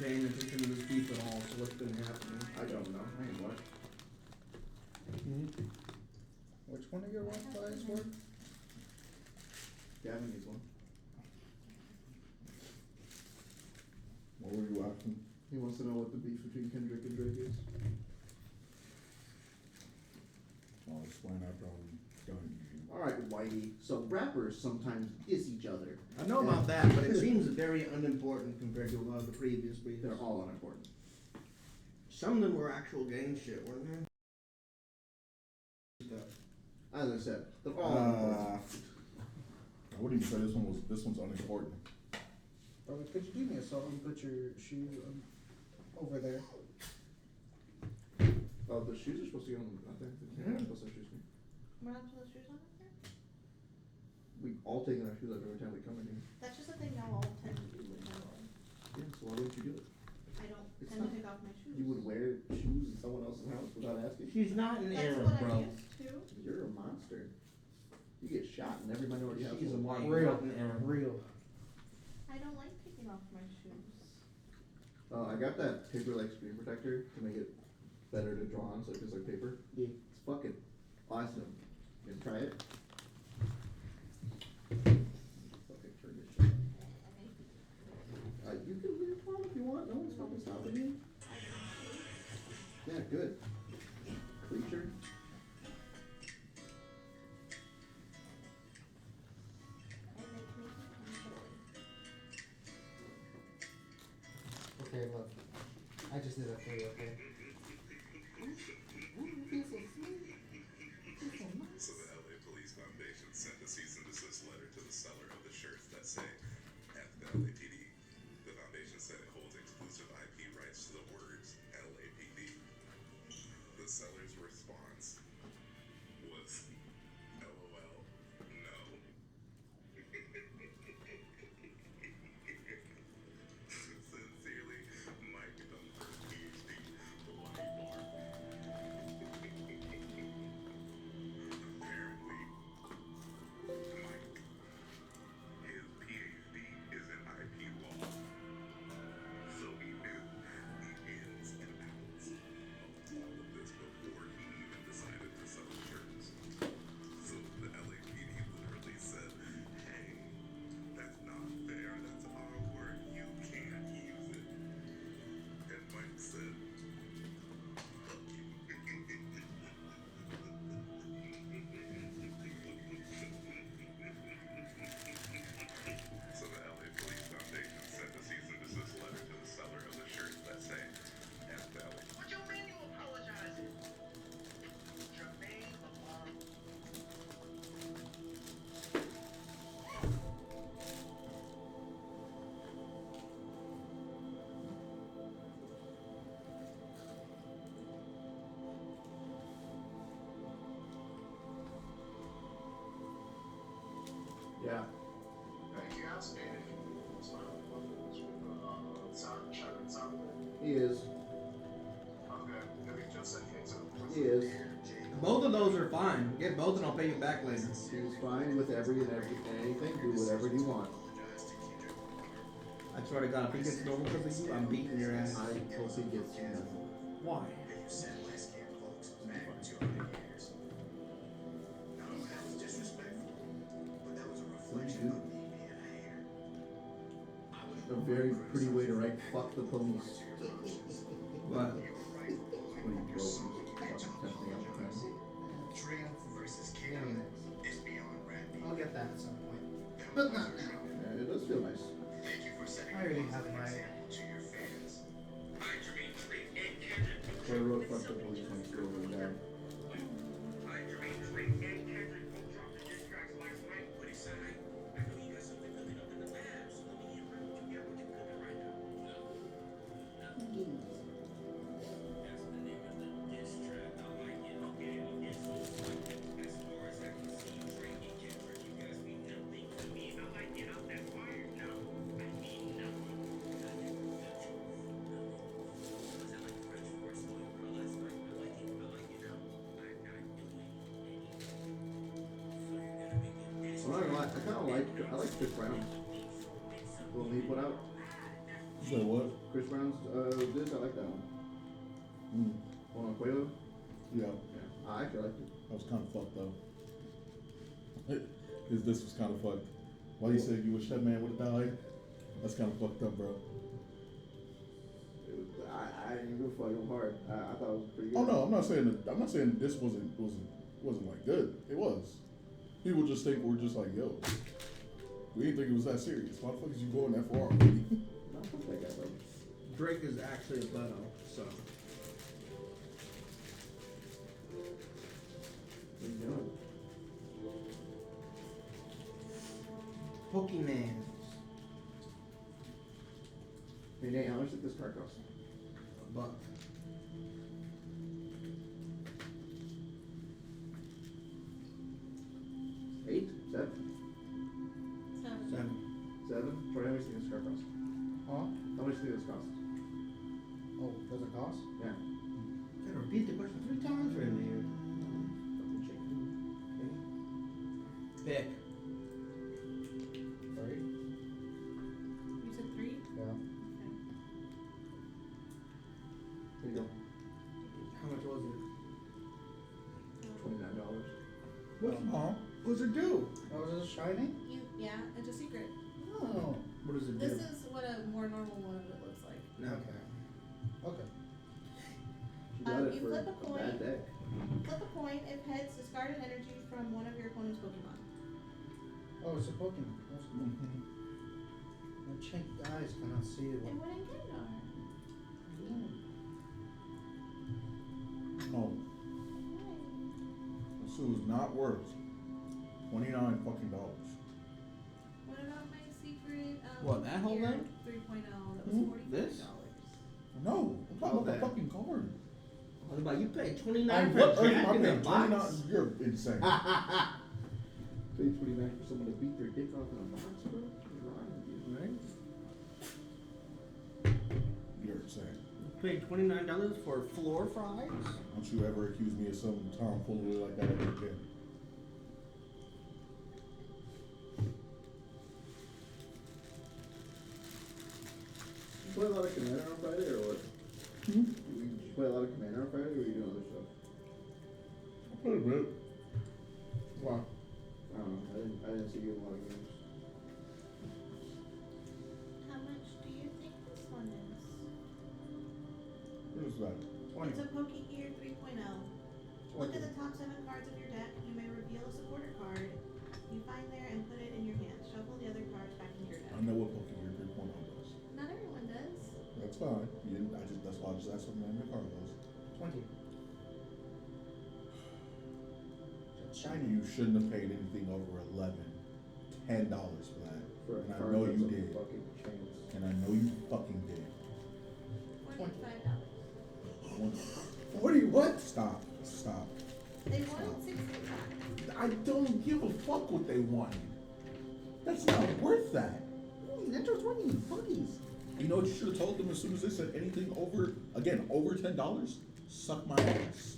paying attention to this beef at all, so what's been happening? I don't know. I ain't what. Which one of your Wi-Fi's work? Gavin needs one. What were you asking? He wants to know what the beef between Kendrick and Drake is. I'll explain after I'm done. Alright, Whitey. So rappers sometimes diss each other. I know about that, but it seems very unimportant compared to a lot of the previous beefs. They're all unimportant. Some of them were actual gang shit, weren't they? As I said, they're all unimportant. I wouldn't even say this one's unimportant. Brother, could you do me a solid and put your shoe over there? Oh, the shoes are supposed to go on. I think they're not supposed to have shoes. We're not supposed to shoes on up there? We all taking our shoes off every time we come in here. That's just a thing y'all all tend to do in general. Yeah, so why wouldn't you do it? I don't It's tend to not- take off my shoes. You would wear shoes in someone else's house without asking? She's not an That's Arab, what bro. I'm used to. You're a monster. You get shot in every minority household. She's a white, Real. not an Arab. Real. I don't like taking off my shoes. I got that paper like screen protector to make it better to draw on, so it feels like paper. Yeah. It's fucking awesome. You gonna try it? Fucking turn this shit on. You can wear it on if you want. No one's fucking stopping you. Yeah, good. Creature. It makes me comfortable. Okay, look. I just did that for you, okay? So the LA Police Foundation sent a cease and desist letter to the seller of the shirts that say, at the LAPD. The foundation said it holds exclusive IP rights to the words LAPD. The seller's response was, LOL, no. Sincerely, Mike Dunford, PhD, Hawaii Bar. Apparently, Mike, his PhD is in IP law, so he knew the ins and outs of all of this before he even decided to sell shirts. So the LAPD literally said, hey, that's not fair, that's our word, you can't use it. And Mike said, fuck you. So the LA Police Foundation sent a cease and desist letter to the seller of the shirts that say, F Valley. What you mean you apologizing? Jermaine Lamar. Yeah. He asked me if he was my sound. He is. Okay, if he just said he He is. Both of those are fine. Get both and I'll pay you back later. He's fine with every and anything. Do whatever you want. I swear to God, if he gets normal because of you, I'm beating your ass. I hope he gets nothing. Why? A very pretty way to write fuck the police. What? When you broke and testing out the time. I'll get that at some point. But not now. Yeah, it does feel nice. I already have my... So I wrote fuck the police when school was down. I'm not gonna lie, I like Chris Brown. The one he put out. said what? Chris Brown's this, I like that one. Mm. Juan Cuello? Yeah, Yeah. I actually liked it. that was kind of fucked though. Cause this was kind of fucked. Why you said you wish that man would have died? That's kind of fucked up, bro. It was, I didn't give a fuck, it was hard. I thought it was pretty good. Oh no, I'm not saying this wasn't like good. It was. People just think we're just like, yo, we didn't think it was that serious. Why the fuck is you going that far? No, fuck that guy, bro. Drake is actually a Beto, so. What are you doing? Pokemon. Hey Nate, how much did this card cost? $1. 8? 7? So, 7. 7? Troy, how much do you think this card costs? Huh? How much do you think this costs? Oh, does it cost? Yeah. Gotta repeat the question 3 times for him here. Pick. Right? you said 3? Yeah. Okay. Here you go. How much was it? $29. What's it do? Oh, is it shiny? Yeah, it's a secret. Oh, What does it This do? is what a more normal one of it looks like. Okay. okay. She got it You for flip a a coin. bad deck. Flip a coin. If heads, discard an energy from one of your opponent's Pokemon. Oh, it's a Pokemon. That's cool. My check eyes cannot see it. And what in Gengar? No, this was not worth $29 fucking dollars. What about my secret? What, that whole gear thing? 3.0. That Who? was $45. This? No, I'm talking about Okay. the fucking card. What about you paid On $29 what for earth Jack am I in the paying box? $29? You're insane. Pay $29 for someone to beat their dick off in a box, bro? What's wrong with you? Right? You're insane. You paid $29 for floor fries? Don't you ever accuse me of some tomfoolery like that ever again. You play a lot of Commander on Friday or what? Hmm? Did you play a lot of Commander on Friday or are you doing other stuff? I played a bit. Why? I don't know. I didn't see you in a lot of games. How much do you think this one is? What is that? It's a Pokegear 3.0. Look at the top 7 cards of your deck. You may reveal a supporter card you find there and put it in your hand. Shuffle the other cards back into your deck. I know what Pokemon 3.0 does. Not everyone does. That's fine. You didn't, that's why I just asked what the name of the card was. 20. It's shiny. You shouldn't have paid anything over $10 for that. For a And I card know that's you a did. fucking chance. And I know you fucking did. $45. What do you, what? Stop. Stop. They wanted 65. I don't give a fuck what they wanted. That's not worth that. That's just what you fuckies. You know what you should have told them as soon as they said anything over, again, over $10? Suck my ass.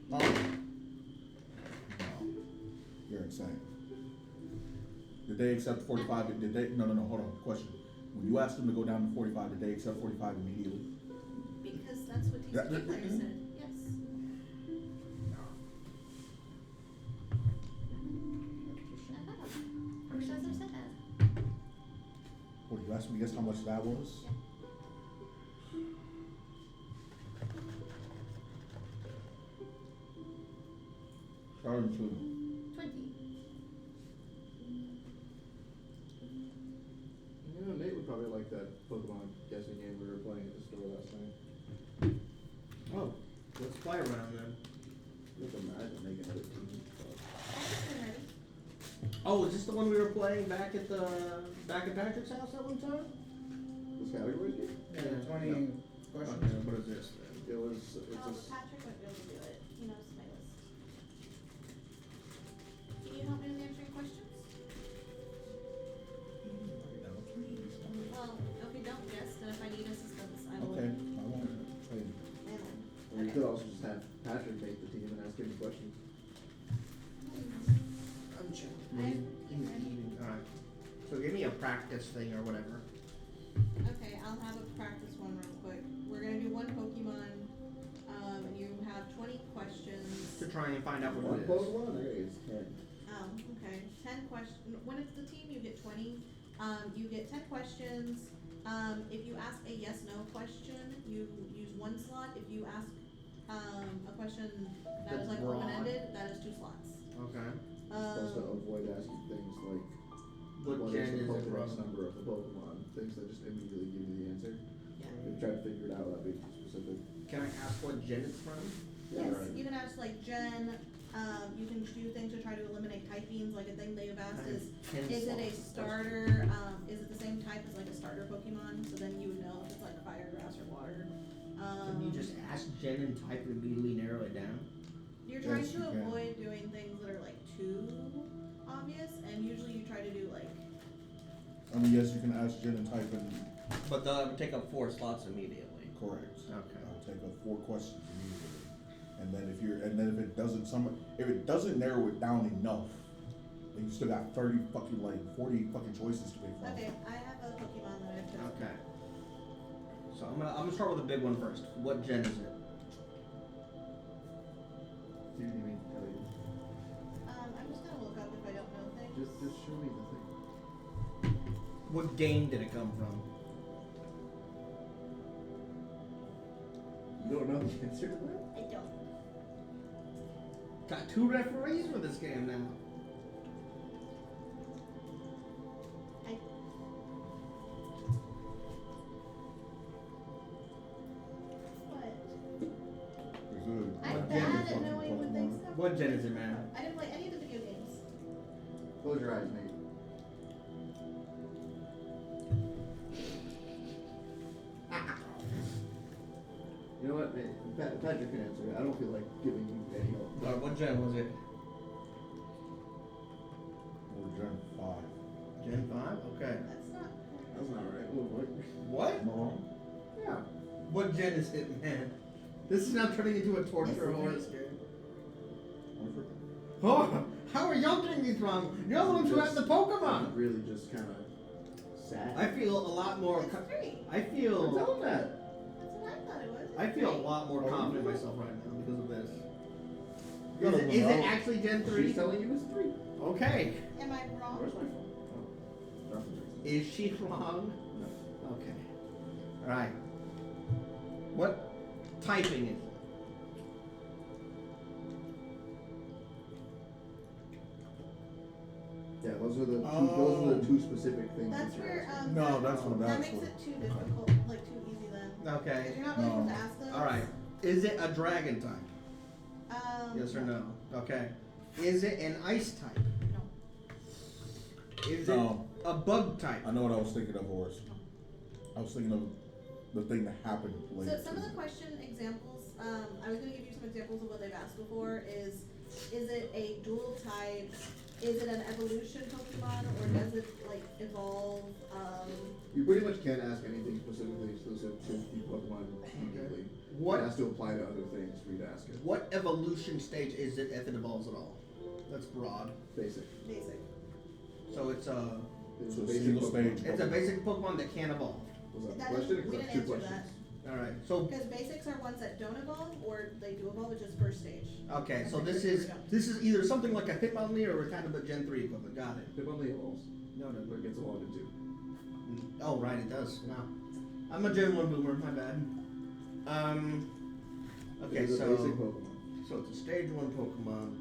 No. You're insane. Did they accept 45? Did they, no, hold on, question. When you asked them to go down to 45, did they accept 45 immediately? Because that's what That- TCG player said. Yes. Professor said that. What, you asked me to guess how much that was? Starting to. 20. You know, Nate would probably like that Pokemon guessing game we were playing at the store last night. Oh, let's play around then. You can imagine making another team. Oh, is this the one we were playing back at Patrick's house at one time? This category game? Yeah, 20 Okay, questions. what is this then? It was, it's Oh, a, Patrick wouldn't be able to do it. He knows my list. Can you help me with answering questions? Well, if you don't guess, then if I need assistance, I will. Okay, I won't. Hey, or you could also just have Patrick make the team and ask him questions. I'm checking. I'm ready. Alright. So give me a practice practice thing or whatever. Okay, I'll have a practice one real quick. We're gonna do one Pokemon. And you have 20 questions. To try and find out what One it is. Pokemon? Okay, it's 10. Oh, okay. 10 questions. When it's the team, you get 20. You get 10 questions. If you ask a yes/no question, you use 1 slot. If you ask a question that That's is like broad. open-ended, that is 2 slots. Okay. Supposed to avoid asking things like What is gen the is it Pokedex from? number of the Pokemon, things that just immediately give you the answer. Yeah. If you try to figure it out without being too specific. Can I ask what gen it's from? Yes, right. you can ask like Gen. You can do things to try to eliminate typings. Like a thing they've asked I have is 10 it a slots. starter? Is it the same type as like a starter Pokemon? So then you would know if it's like fire, grass, or water. Can you just ask gen and type and immediately narrow it down? You're trying Yes, to you can. avoid doing things that are like too obvious, and usually you try to do like I mean, yes, you can ask Jen and type in. But they'll take up 4 slots immediately. Correct. Okay. I'll take up 4 questions immediately, and then if it doesn't narrow it down enough, then you still got 40 fucking choices to pick from. okay, I have a Pokemon that I've tested. Okay. So I'm gonna start with the big one first. What gen is it? Do you need me to tell you? I'm just gonna look up if I don't know things. Just show me the thing. What game did it come from? You don't know the answer to that? I don't. Got 2 referees for this game now. What? Is I'm What bad gen at is knowing when things come. What gen is it, man? I didn't play any of the video games. Close your eyes, Nate. You know what? Patrick can answer it. I don't feel like giving you any help. What gen was it? Or Gen 5. Gen 5? Okay. That's not. That's not right. What? What? No. Yeah. What gen is it, man? This is now turning into a torture It's horse three. game. Oh, how are y'all getting these wrong? You're the ones who have the Pokemon! Really just kind of sad. I feel a lot more. It's 3. I Tell feel. him that. That's what I thought it was. I feel a lot more Oh, confident in you myself right now because of this. No, no, Is it no. actually Gen 3? She's telling you it's 3. Okay. Am I wrong? Where's my phone? Oh. Nothing. Is she wrong? No. Okay. Alright. What typing is it? Yeah, those are the Oh. 2 specific things. That's that you're where asking. No, that's what that that's makes for. it too difficult, like too easy then. Because Okay. you're not really supposed to No. ask those. Alright. Is it a dragon type? Yes or no? Okay. Is it an ice type? No. Is No. it a bug type? I know what I was thinking of, Horace. I was thinking of the thing that happened later. So some of the question examples, I was gonna give you some examples of what they've asked before is it a dual type? Is it an evolution Pokemon or does it like evolve? You pretty much can't ask anything specifically exclusive to the Pokemon immediately. What- It has to apply to other things for you to ask it. What evolution stage is it if it evolves at all? That's broad. Basic. Basic. So it's a It's So a basic single Pokemon. stage. it's a basic Pokemon that can't evolve. Was that That a question? is- we Because didn't that's 2 answer questions. Alright. So Because basics are ones that don't evolve or they do evolve, it's just first stage. okay, so And this then is we don't. this is either something like a Hitmonlee or kind of a Gen 3 equivalent. Got it. It only evolves. No, no. But it gets evolved into. Oh right, it does. Wow. I'm a Gen 1 boomer, my bad. Okay, It's a so basic Pokemon. so it's a stage 1 Pokemon.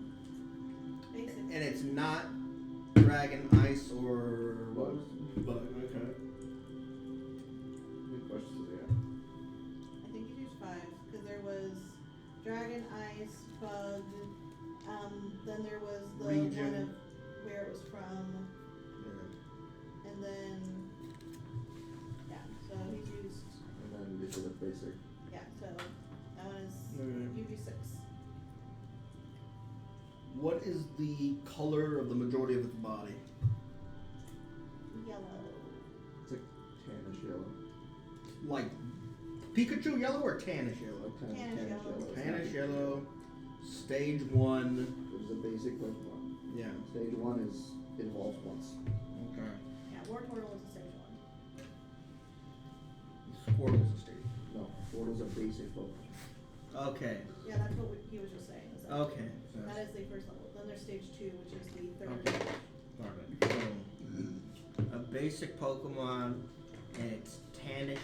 Basic. And it's not dragon, ice, or Bug. Bug. Okay. Good questions, yeah. I think you used 5 because there was dragon, ice, bug. Then there was the Region. one of where it was from, Yeah. and then yeah. So he's used And then you said the basic. yeah. So that one is Alright. UV6. What is the color of the majority of its body? Yellow. It's like tannish yellow. Like Pikachu yellow or tannish yellow? Like Tannish yellow. Tannish yellow. Stage 1. It was a basic Pokemon. Yeah. Stage 1 is it evolves once. Okay. Yeah, Wartortle is a stage Squirtle's a stage. No, Squirtle's a basic Pokemon. Okay. Yeah, that's what he was just saying. Is that, Okay. So that is the first level. Then there's stage 2, which is the third Okay. level. Alright, so a basic Pokemon, and it's Tannish,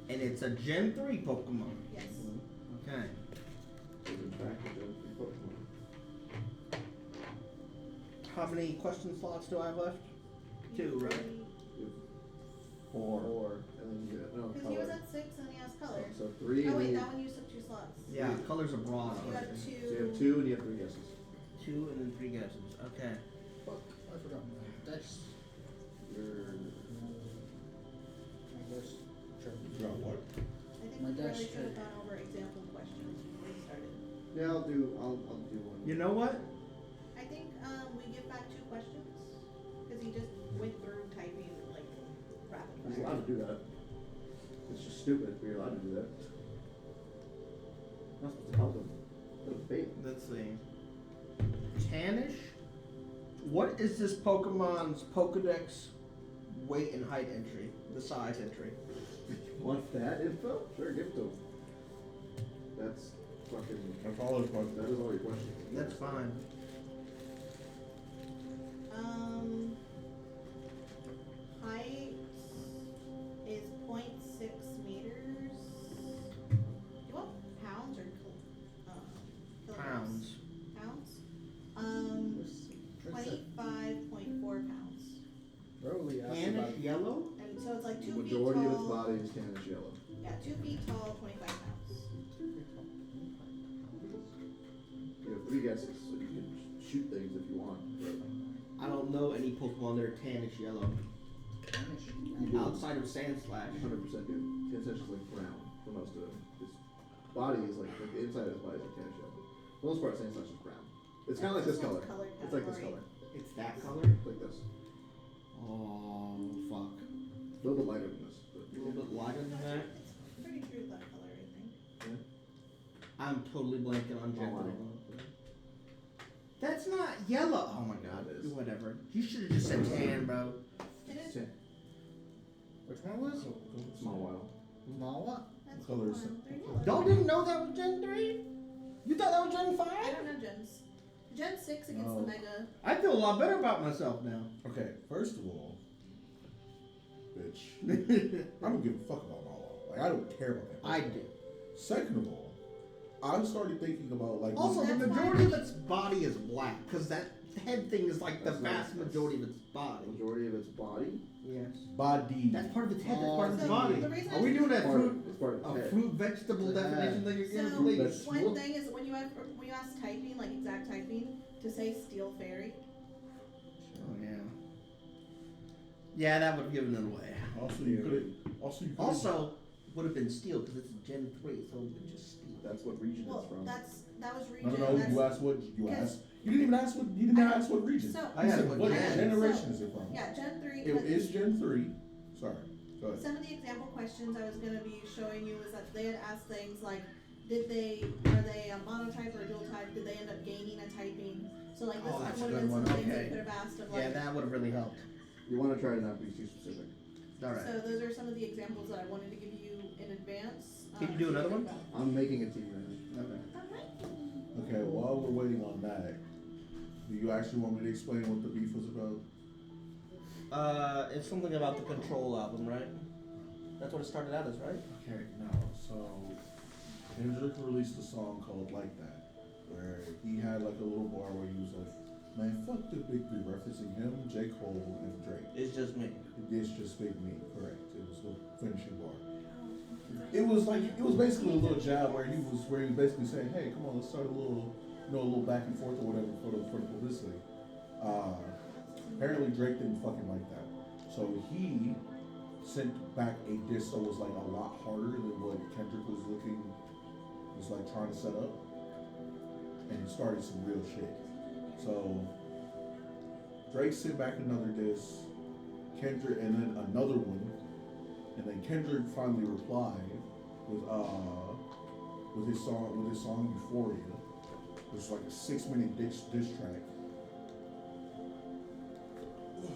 and it's a Gen 3 Pokemon. Yes. Okay. So in fact, it's a Pokemon. How many question slots do I have left? 2, right? Four, and then you get, no, Because he was color. at 6 and he has color. So 3 Oh and wait, then that one used up 2 slots. Yeah, colors are broad. So you have already. 2. so you have 2 and you have 3 guesses. 2 and then 3 guesses. Okay. Fuck, I forgot my dice. You're, I guess. Sure. You got what? I think My we dash really should have tray. gone over example questions before we started. yeah, I'll do one. You know what? I think we give back 2 questions because he just went through typing like rapid He's fire. allowed to do that. It's just stupid, but you're allowed to do that. You're not supposed to help him. That's a bait. Let's see. Tannish? What is this Pokemon's Pokedex weight and height entry? The size entry. Want that info? Sure, give it to him. That's fucking. That's all his questions. That is all your questions. That's fine. Height is 0.6 meters. You want pounds or kilograms? Pounds. Pounds? What's that? 25.4 pounds. Broly asked Tannish about yellow? And so it's like 2 The feet majority of its tall. body is tannish yellow. Yeah, 2 feet tall, 25 pounds. You have 3 guesses, so you can shoot things if you want. But I don't know any Pokemon that are tannish yellow. Spanish. you do. Outside of Sandslash. 100% do. Tannish is like brown for most of it. His body is like the inside of his body is like tannish yellow. For the most part, Sandslash is brown. It's kind of like this color. Color It's like this category. color. It's that color? Like this. Oh, fuck. A little bit lighter than this. But A little bit lighter than that. It's pretty true that color, I think. I'm totally blanking on Gen Oh, 3. That's not yellow. Oh my god. It is. Whatever. You should have just said tan, bro. It is. Tan- Which one was? Small while. Mawa? That's Color one. is- They're yellow. Y'all didn't know that was Gen 3? You thought that was Gen 5? I don't know gens. Gen 6 against No. the Mega. I feel a lot better about myself now. Okay, first of all, bitch, I don't give a fuck about Mawa. Like, I don't care about that. I do. Second of all, I started thinking about, like, Also, the That's majority why- of its body is black, because that head thing is like the That's not- vast majority of its The body. majority of its body. Yes. body. That's part of its head, that's part of its So, body. the reason Are we doing that Part fruit, of, it's part of a its head. fruit vegetable Yeah. definition that you're giving, So, please? Vegetable. one thing is when you ask typing, like exact typing, to say steel fairy. Oh, yeah. Yeah, that would have given it away. Also, you could have. Also, would have been steel, because it's Gen 3, so it would have been just steel. That's what region Well, it's from. that was No, region. no, that's, you asked what you Yes. asked. You didn't even ask what. You didn't ask what region. So, I You had said, what what gen. generation is it from? yeah, Gen 3. It but is Gen 3. Sorry. Go ahead. some of the example questions I was gonna be showing you is that they had asked things like, are they a monotype or a dual type? Did they end up gaining a typing? So like this Oh, that's a would good have been one, some things okay. they could have asked of Yeah, like. that would have really helped. You want to try to not be too specific. Alright. So those are some of the examples that I wanted to give you in advance. Can you do another one? I'm making a team right now. Okay. Okay, while we're waiting on that, do you actually want me to explain what the beef was about? It's something about the Control album, right? That's what it started out as, right? Okay, no. So Kendrick released a song called "Like That," where he had like a little bar where he was like, "Man, fuck the big three," referencing him, J. Cole, and Drake. It's just me. It's just Big Me, correct? It was the finishing bar. It was basically a little jab where he was basically saying, "Hey, come on, let's start a little back and forth or whatever for the publicity." Apparently Drake didn't fucking like that, so he sent back a diss that was like a lot harder than what Kendrick was like trying to set up, and he started some real shit. So Drake sent back another diss, Kendrick, and then another one. And then Kendrick finally replied with his song Euphoria, which is like a 6-minute diss track,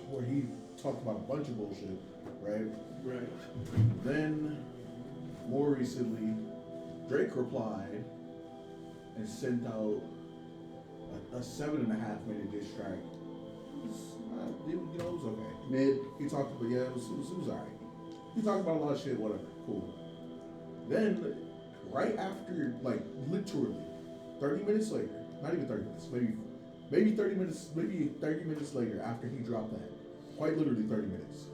where he talked about a bunch of bullshit, right? Right. Then more recently, Drake replied and sent out a 7.5 minute diss track. It was okay. Mid. He talked about, it was alright. He talked about a lot of shit, whatever, cool. Then, right after, like, literally, 30 minutes later, not even 30 minutes, maybe 30 minutes later after he dropped that, quite literally 30 minutes,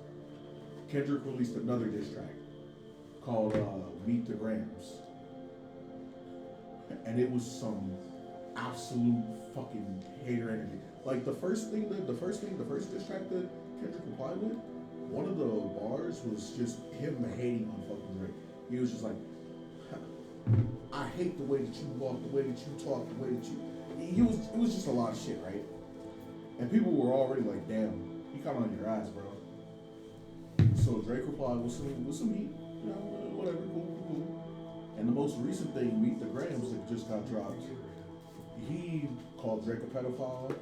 Kendrick released another diss track called Meet the Grams. And it was some absolute fucking hater energy. Like the first diss track that Kendrick replied with, one of the bars was just him hating on fucking Drake. He was just like, I hate the way that you walk, the way that you talk, the way that you. It was just a lot of shit, right? And people were already like, damn, he got on your ass, bro. So Drake replied with some heat, whatever, cool. And the most recent thing, Meet the Grams, that just got dropped. He called Drake a pedophile.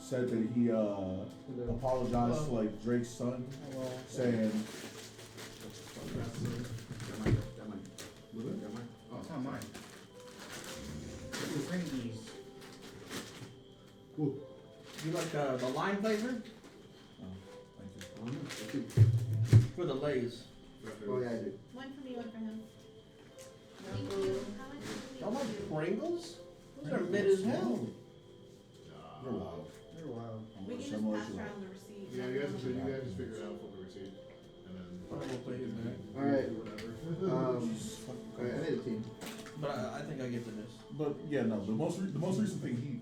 Said that he apologized to like Drake's son, saying. Oh, it's not mine. You bring these. You like the lime flavor? Thank you. For the Lay's. Oh yeah, I do. One for me, one for him. Thank you. How much do Y'all we like do? Pringles? Those are mid as hell. You're wild. They're wild. We can just Similar pass to around the receipt. Yeah, you guys just figure it out for the receipt, and then. We'll play it back. Alright. Whatever. Alright, I made a team. But I think I get to this. But yeah, no. The most recent thing,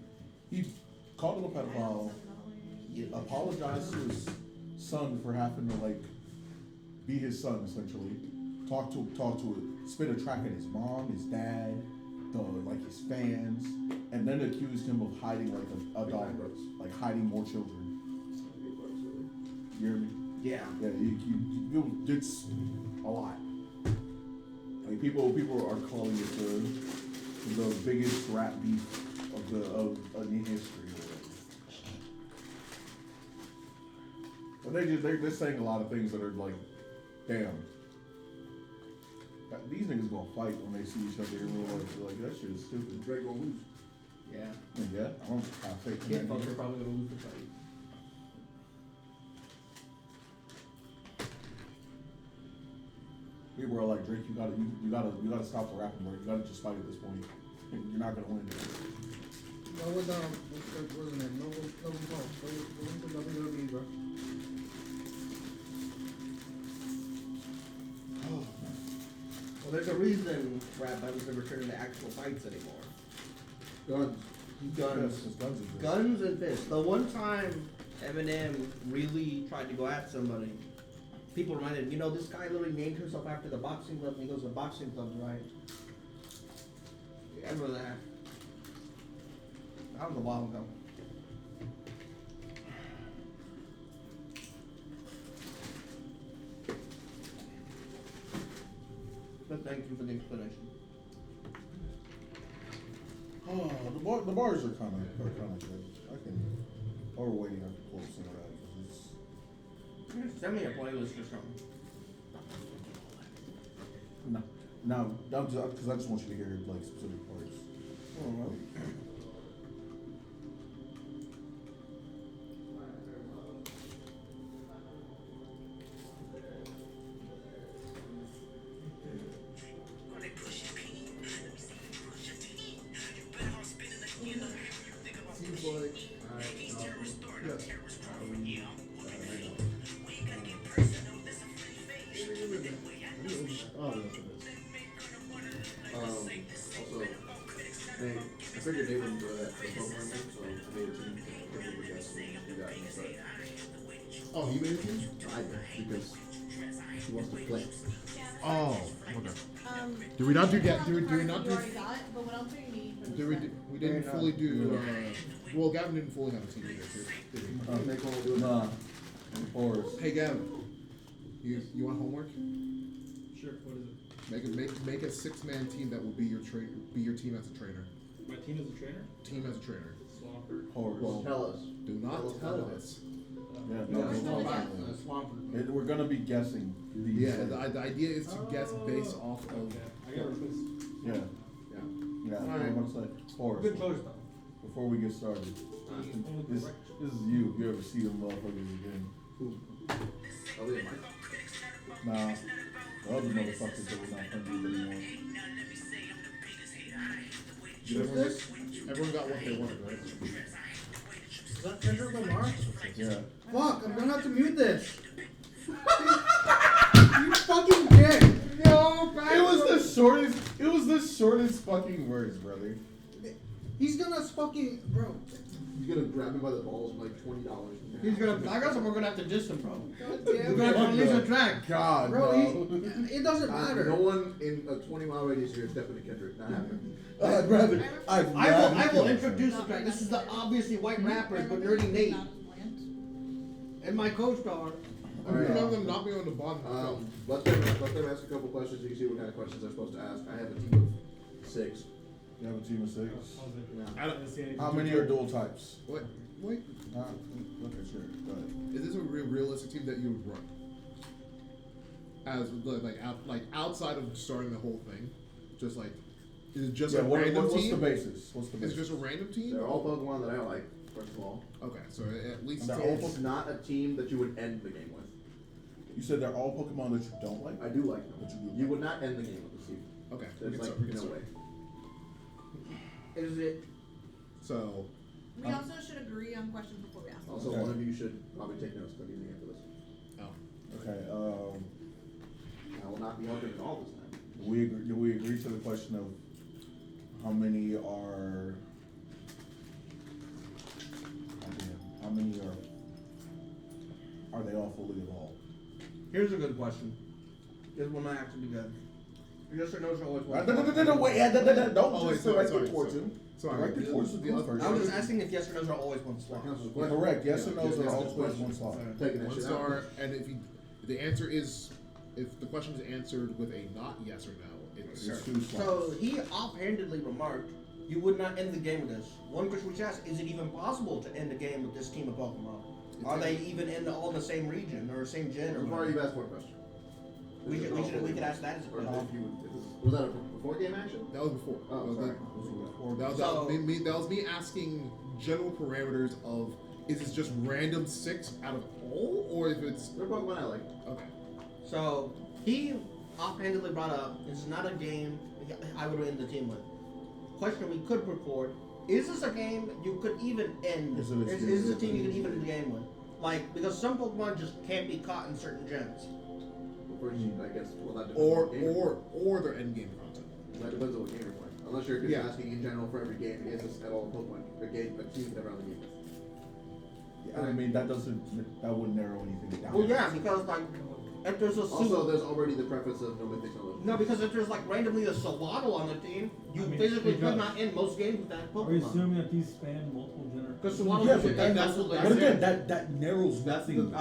he called him a pedophile. Apologized to his son for having to like be his son essentially. Talk to it, spit a track at his mom, his dad, his fans, and then accused him of hiding like a dog, like hiding more children. You hear me? Yeah. Yeah, it's a lot. Like people are calling it the biggest rap beef of in history. But they're saying a lot of things that are like, damn. These niggas gonna fight when they see each other in real life. They're like, that shit is stupid. Drake gonna lose. Yeah. Yeah, I don't have faith in Kid that. folks are nigga. probably gonna lose the fight. People are like, Drake, you gotta stop the rapping, bro. You gotta just fight at this point. You're not gonna win. No, what's his name? No, go into WWE, bro. Well, there's a reason rap battles never turn into actual fights anymore. Guns. Guns. Guns and fists. The one time Eminem really tried to go at somebody, people reminded him, this guy literally named himself after the boxing club, and he goes, the boxing club's right. Yeah, I remember that. That was a while ago. But thank you for the explanation. Oh, the bars are kind of good. While we're waiting, I can pull some of that. 'Cause it's, Send me a playlist or something. no, because I just want you to hear like specific parts. Seems like. Yes. Oh, that's what it is. Also, I figured they would enjoy that for Pokemon thing, so I made a team. With guys who do that instead. Oh, you made a team? I did, because he wants to play. Oh, okay. Do we not do that? Do we not You do? already got, but what else do you need for Do this we? one? We didn't fully do. Well, Gavin didn't fully have a team either. Did he? Nah, or Hey, Gavin. You want homework? Sure. What is it? Make a 6-man team that will be your team as a trainer. My team is a trainer. Team as a trainer. Swapper. horse. Well, Tell us. do not tell us. Yeah, You got no, Still a no, guess. Swampert. we're gonna be guessing. These Yeah, things. the idea is to guess based off of. Okay, I got Rufus. Yeah. Yeah. Yeah, Alright. I'm gonna say, Forrest, Good choice though. before we get started, this is you. You ever see them motherfuckers again? I'll leave mine. Nah, the other motherfuckers that we're not friends with anymore. Did everyone got what they wanted, right? Is that Kendrick Lamar? Yeah. Fuck, I'm gonna have to mute this. You fucking dick. No, it was the shortest fucking words, brother. He's gonna fucking, bro. He's gonna grab me by the balls and like $20. He's gonna tag us, and we're gonna have to diss him, bro. God We're damn gonna it. have to release a track. God, Bro, no. it doesn't No matter. one in a 20-mile radius here is stepping to Kendrick. Not happening. I'd rather. I will introduce the track. This is the obviously white rappers, but Nerdy Nate and my co-star. I'm Alright. gonna have them not be on the bottom. Let them ask a couple questions. You can see what kind of questions they're supposed to ask. I have a team of 6. You have a team of 6. I don't- How many are dual types? Wait. Okay, sure. Go ahead. Is this a realistic team that you would run? As like outside of starting the whole thing, just like is it just Yeah, a random what's team? the basis? What's the Is basis? it just a random team? They're all Pokemon that I like, first of all. Okay, so at least And they're all It's not a team that you would end the game with. You said they're all Pokemon that you don't like? I do like them. But you do You like would not end the game with this team. okay. There's we can like start, we can no start. way. Is it? So We also should agree on questions before we ask them. Also, Okay. one of you should probably take notes because I'm using it for this. Okay, I will not be helping at all this time. do we agree to the question of how many are are they all fully evolved? Here's a good question. This one might actually be good. Yes or no's are always one. No, wait, don't Oh, wait, just sorry, direct sorry, it towards him. sorry. Direct it towards the first. I was just asking if yes or no's are always one slot. That counts as a Yeah, question. correct, yes Yeah, or no's yes, are yes, always question. one slot. Taking that One shit star, out. and if the answer is if the question is answered with a not yes or no, it's It's 2 slots. So he offhandedly remarked, "You would not end the game with this." One question which asked, "Is it even possible to end the game with this team of Pokemon? Are they even all in the same region or same gen or Before whatever?" you've asked one question. We could ask that as a Or question. if you would, was that a before game action? that was before. Oh, That was sorry. that was me asking general parameters of is this just random 6 out of all, or if it's They're Pokemon I like. okay. So he offhandedly brought up, "This is not a game I would end the team with." Question we could put forward: Is this a game you could even end? Is Is, it a is this a team you could even end the game with? Like, because some Pokemon just can't be caught in certain gens. Well, first, I guess, well, that depends Or on what game you're or their end game content. playing. That depends on what game you're playing. Unless you're just Yeah. asking in general for every game, is this at all Pokemon, a team never on the game. Yeah, I mean, that wouldn't narrow anything down. Well, yeah, because like, if there's a Also, there's already the preface of no mythic, no legend. no, because if there's like randomly a Sawaddle on the team, you I mean, physically because- could not end most games with that Are we Pokemon. assuming that these span multiple generations? Because Sawaddle Yeah, is but end that's- multiple But again, generations. that narrows nothing down.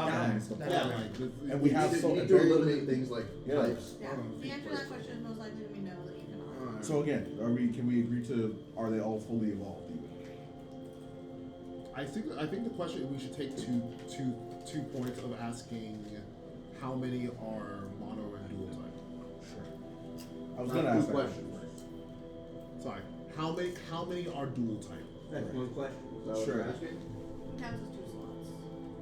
Yeah. And we have you so need to eliminate things like Yeah. types. Yeah. The answer to that question is most likely to be no, that you cannot. So again, can we agree to are they all fully evolved? Even? I think the question we should take two points of asking how many are mono and dual type. Sure. I was Not gonna ask two that questions. question. Sorry, how many are dual type? That's one question. Is that what Sure. you're asking? Counts as 2 slots.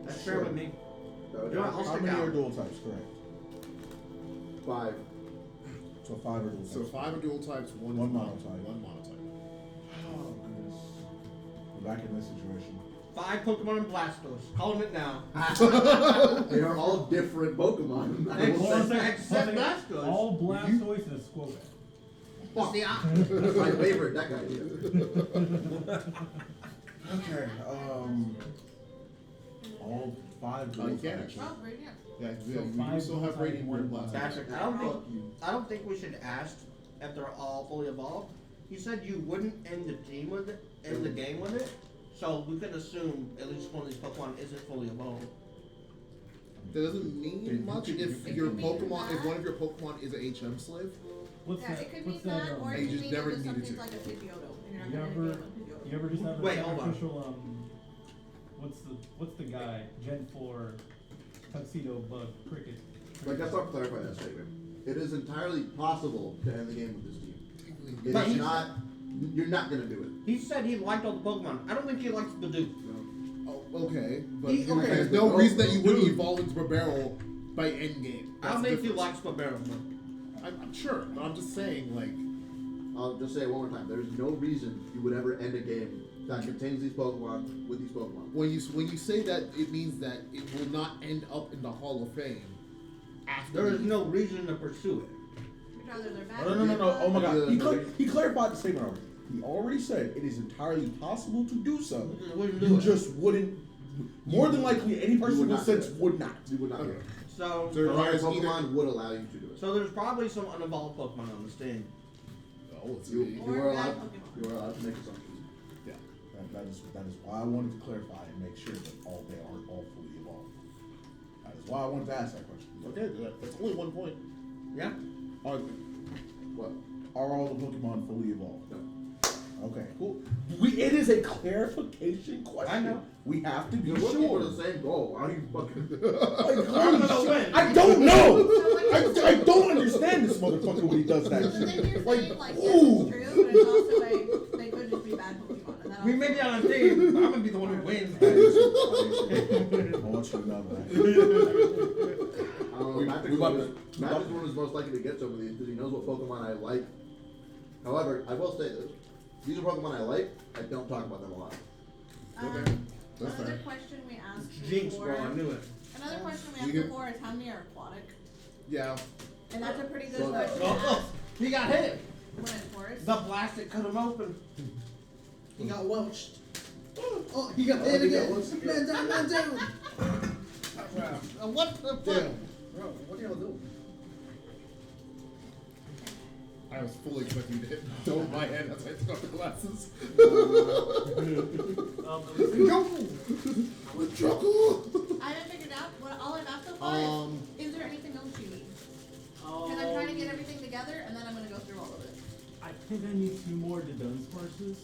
That's fair with me. Is that what You know you're what, I'll asking? How stick many out. are dual types? Correct. 5. So 5 are dual types. So 5 are dual types, one One is monotype. One monotype. Oh goodness. We're back in this situation. 5 Pokemon and Blastoise. Calling it now. They are all different Pokemon. I will Except- say. except Blastoise. All Blastoise and a Squirtle. That's the That's my favorite deck idea. Okay. All 5 dual you can types. actually. Oh, right here. Yeah, So you 5 still have dual type Radiant and and one Blast. Patrick, I don't think we should ask if they're all fully evolved. You said you wouldn't end the team with it, end the game with it, so we could assume at least one of these Pokemon isn't fully evolved. That doesn't mean much if It your could mean Pokemon, if that. one of your Pokemon is an HM slave. What's Yeah, that? it could What's mean that, that? or you it could just mean never that needed something's to. like a Pidgeotto, and you're not You gonna ever- end the game with Pidgeotto. You ever just have Wait, a hold on. sacrificial what's the guy? Gen 4 tuxedo bug cricket. Like, I thought clarify that statement. It is entirely possible to end the game with this team. It But is he- not. You're not gonna do it. He said he liked all the Pokemon. I don't think he likes Bidoof. No. Oh, okay, but He- okay. there's no reason that you wouldn't Dude. evolve into Barbarrel by endgame. I That's don't the think he difference. likes Barbaro. I'm sure, but I'm just saying, like, I'll just say it one more time. There's no reason you would ever end a game that contains these Pokemon with these Pokemon. when you say that, it means that it will not end up in the Hall of Fame. After There is the- no reason to pursue it. Because they're bad. Oh, no. Oh my god. Yeah. He clarified the statement already. He already said it is entirely possible to do so. You wouldn't do You it. just wouldn't. More than likely, any person would with not do sense it. would not. You would not do Okay. it. So, So- Other requires either- Pokemon would allow you to do it. so there's probably some unevolved Pokemon on this team. Oh, let's You, see. you Or are bad allowed. Pokemon. You are allowed to make assumptions. Yeah. That is why I wanted to clarify and make sure that they aren't all fully evolved. That is why I wanted to ask that question. Okay, that's only 1 point. Yeah. What? Are all the Pokemon fully evolved? No. Okay, cool. It is a clarification question. I know. We have to be You're looking sure. for the same goal. Why are you fucking? I'm gonna win. I don't know. So what you're I don't understand this motherfucker when he does that So then you're shit. saying, like, yes, ooh. it's true, but it's also like, they could just be bad Pokemon. And that We also- may be on a team, but I'm gonna be the one who wins. I want you to know that. I don't know. We- Matt's we about one to- Matt's one is most likely to get some of these because he knows what Pokemon I like. However, I will say this: these are Pokemon I like. I don't talk about them a lot. Okay. That's Another fair. question we asked Jinx, before. bro, I knew it. Another question we You asked get- before is how many are aquatic, Yeah. and that's a pretty good So- question to Oh, ask he got hit. when it's forest. The plastic cut him open. He got welched. Oh, he got Oh, hit he got again. welched Man again. down, man down. What the fuck? Damn. Bro, what do y'all do? I was fully expecting to hit over my head as I took off the glasses. I haven't figured out what all I've asked so far is there anything else you need? Because I'm trying to get everything together, and then I'm gonna go through all of it. I think I need 2 more Dunsparces.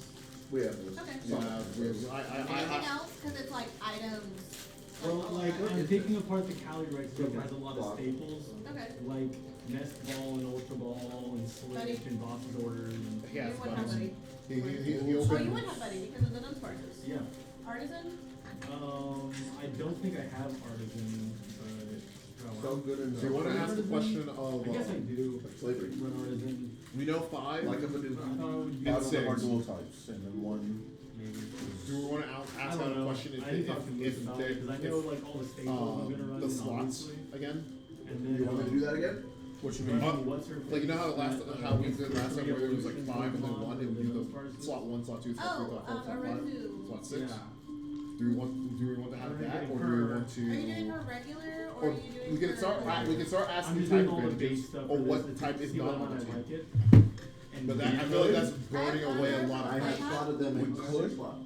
We have this. Okay. Yeah, Anything else? Because it's like items. Well, all like, that. I'm taking apart the Calyrex stuff, Okay. has a lot of staples. Okay. Like Nest Ball and Ultra Ball and Buddy. Switch and Boss's Orders and He has You would have buttons. Buddy. He Oh, opened. you would have Buddy because of the Dunsparces. yeah. Artisan? I don't think I have Artisan, but So good in So you want to ask the question of? I guess I do slavery. run Artisan. We know 5. Like a I Bidoof. thought it would be And Five of them are six. dual types, and then one. maybe. Do we want to I ask don't out a know. question I need to talk to Luke if about it because I know like all the staples I'm gonna run. the slots obviously. again? And then You want me to do that again? What you Running mean? what's her Like you know how face, how we did last time three where it was like evolutions 5 and then Pokemon 1 and we with do Dunsparces. the slot 1, slot 2, slot 3, Oh, slot 4, slot 5, Arizu. slot 6. Yeah. Do we want to have Are we that getting or do we her- want to? Are you doing her regular or Or are you doing we can her start. We can start I'm asking just type doing all the base advantages stuff or for what this to type is see not what on one the I team. like it. And But that, I feel like that's burning away a lot I of have time. slotted them in We 6 could. slots.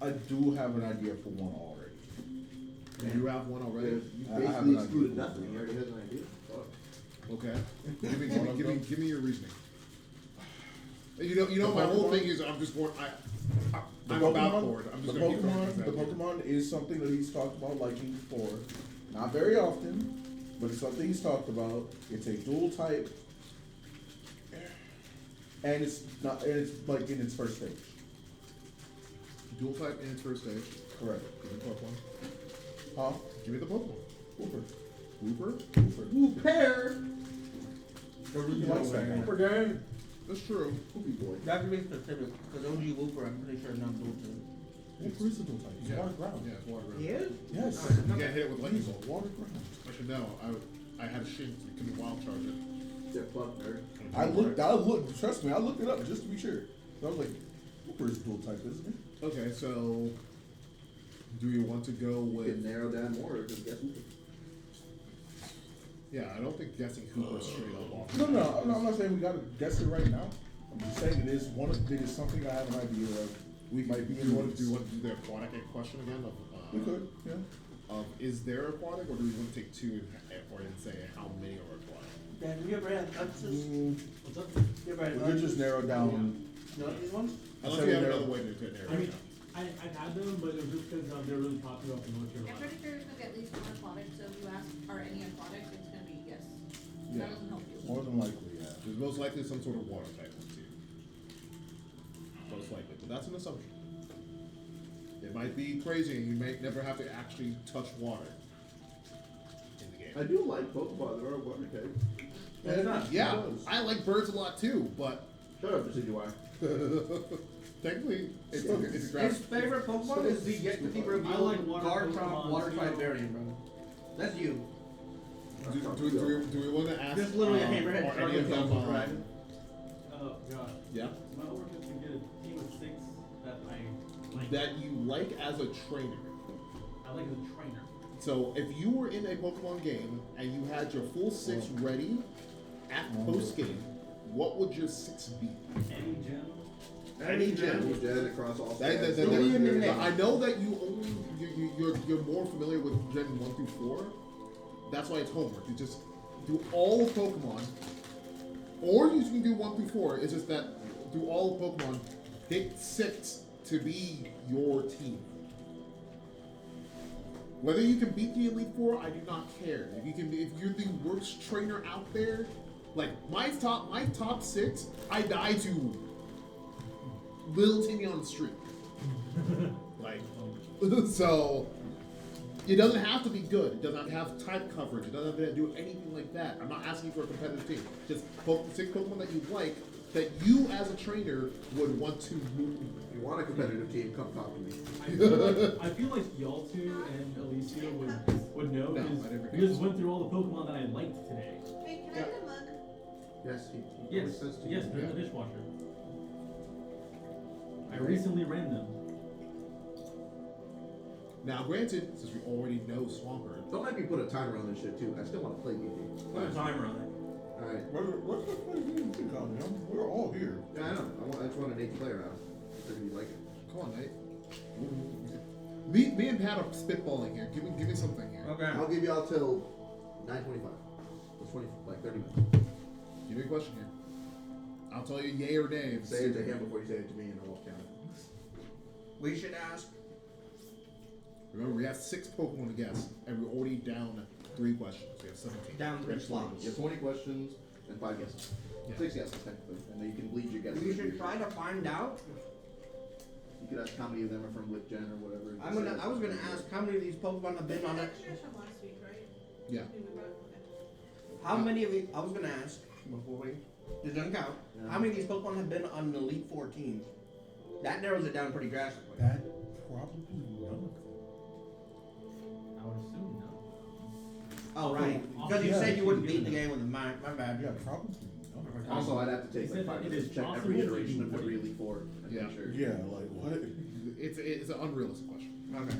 I do have an idea for one already. You have one already. You I have basically an excluded idea. nothing. He already has an idea. Fuck. Okay. Give me your reasoning. You know, my whole thing is I'm just going. I'm about for it. I'm just the gonna keep throwing Pokemon, things the out there. Pokemon is something that he's talked about liking before. Not very often, but it's something he's talked about. It's a dual type, and it's not, and it's like in its first stage. Dual type in its first stage. Correct. Give me the Pokemon. Huh? Give me the Pokemon. Whooper. Wooper. Whooper. Ooh, pear. He likes that guy. Whooper gang. That's true. Poopy boy. You have to be specific, because OG Whooper, I'm pretty sure is not dual to. Whooper is a dual type. He's Yeah. water ground. Yeah, it's water ground. He is? Yes. You can't hit it with lightning bolt. Water ground. I should know. I had a shit. You couldn't wild charge it. Get fucked, nerd. I looked, trust me, I looked it up just to be sure. So I was like, Whooper is dual type, isn't it? Okay, so do we want to go We can with? narrow down more or just guess who. Yeah, I don't think guessing Hooper straight up off. No, I'm not saying we gotta guess it right now. I'm just saying it is something I have an idea of. We might be Do in you one want to do the aquatic question again? We could, yeah. Is there aquatic, or do we want to take 2 and say how many are aquatic? Dan, have you ever had Upsis? What's up? You ever had We could just narrow down. You know these ones? Unless So we have there- another way to narrow I it mean, down. I've had them, but it was just because they're really popular up in North I'm Carolina. pretty sure it's gonna get at least one aquatic, so if you ask, are any aquatic, it's gonna be yes. Yeah. That doesn't help you. More than likely, yeah. There's most likely some sort of water type one too. Most likely, but that's an assumption. It might be crazy, and you might never have to actually touch water in the game. I do like Pokemon. There are water types. Yeah, I like birds a lot too, but Shut up, Decidueye. technically, it's okay. It's a grass. His favorite Pokemon is the yet to be revealed I like water Garchomp Pokemon, water too. type variant, bro. That's you. Do we want to ask? Just literally a hammerhead or any of them? right? Oh god. Yeah. My work is to get a team of 6 that I like. That you like as a trainer. I like as a trainer. So if you were in a Pokemon game and you had your full 6 ready at post game, what would your 6 be? Any gym. Any gym. Gen across all That- stats. that- What do you mean? that- I know that you only you're more familiar with Gen 1 through 4. That's why it's homework. You just do all of Pokemon, or you can do 1 through 4. It's just that do all of Pokemon. Pick 6 to be your team. Whether you can beat the Elite Four, I do not care. If you can, if you're the worst trainer out there, like my top 6, I die to little Timmy on the street. Like, so it doesn't have to be good. It doesn't have to have type coverage. It doesn't have to do anything like that. I'm not asking for a competitive team. Just 6 Pokemon that you like, that you as a trainer would want to move. If you want a competitive team, come talk to me. I feel like y'all two and Alicia would know No, because I never we just went through all the Pokemon that I liked today. Hey, can I get a mug? Yes, he Yes, always says to yes, you. they're in the dishwasher. I recently ran them. Now, granted, since we already know Swampert, Don't make me put a timer on this shit too. I still want to play DD. Put a timer on it. Alright. What's the point of you think on him? We're all here. Yeah, I know. I just want an 8 player out. Figured you like it. come on, Nate. Me and Pat are spitballing here. Give me something here. Okay. I'll give you all till 9:25. That's 20, like 30 minutes. Give me a question here. I'll tell you yay or nay. if Say it to it's- him before you say it to me, and I won't count it. We should ask. Remember, we have 6 Pokemon to guess, and we're already down 3 questions. We have 17. Down 3 slots. You have 20 questions and 5 guesses. Yeah. 6 guesses, technically. And then you can bleed your guesses. We should try to find out. You could ask how many of them are from Whip Gen or whatever. I was gonna ask how many of these Pokemon have been on it. Extras from last week, right? Yeah. We brought- okay. How many of these? I was gonna ask before we. It doesn't count. Yeah. How many of these Pokemon have been on the Elite 14? That narrows it down pretty drastically. That probably none. I would assume no. Oh right, because you Yeah, said you wouldn't given beat the that. game with a my bad. Yeah, probably none. Also, I'd have to take He like said 5 that it minutes is to check every possible to iteration do of every what- Elite Four and Yeah. make sure. Yeah, like what? It's an unrealistic question. Okay.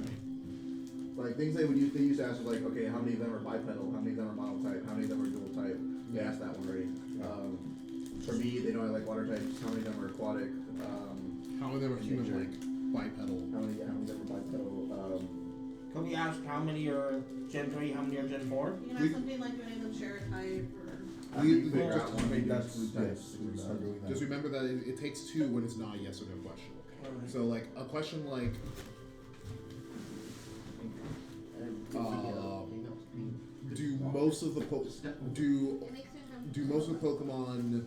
Like things they used to ask was like, okay, how many of them are bipedal? How many of them are monotype? How many of them are dual type? They asked that one already. For me, they know I like water types. How many of them are aquatic? How many of them are human Nature. like bipedal? How many of them are bipedal? Can we ask how many are Gen 3, how many are Gen 4? You can have something like do any of them share a type or. How do you We- figure just- out one of these That's types? yes. We start doing that. Just remember that it takes 2 when it's not a yes or no question. So like a question like do most of the do most of the Pokemon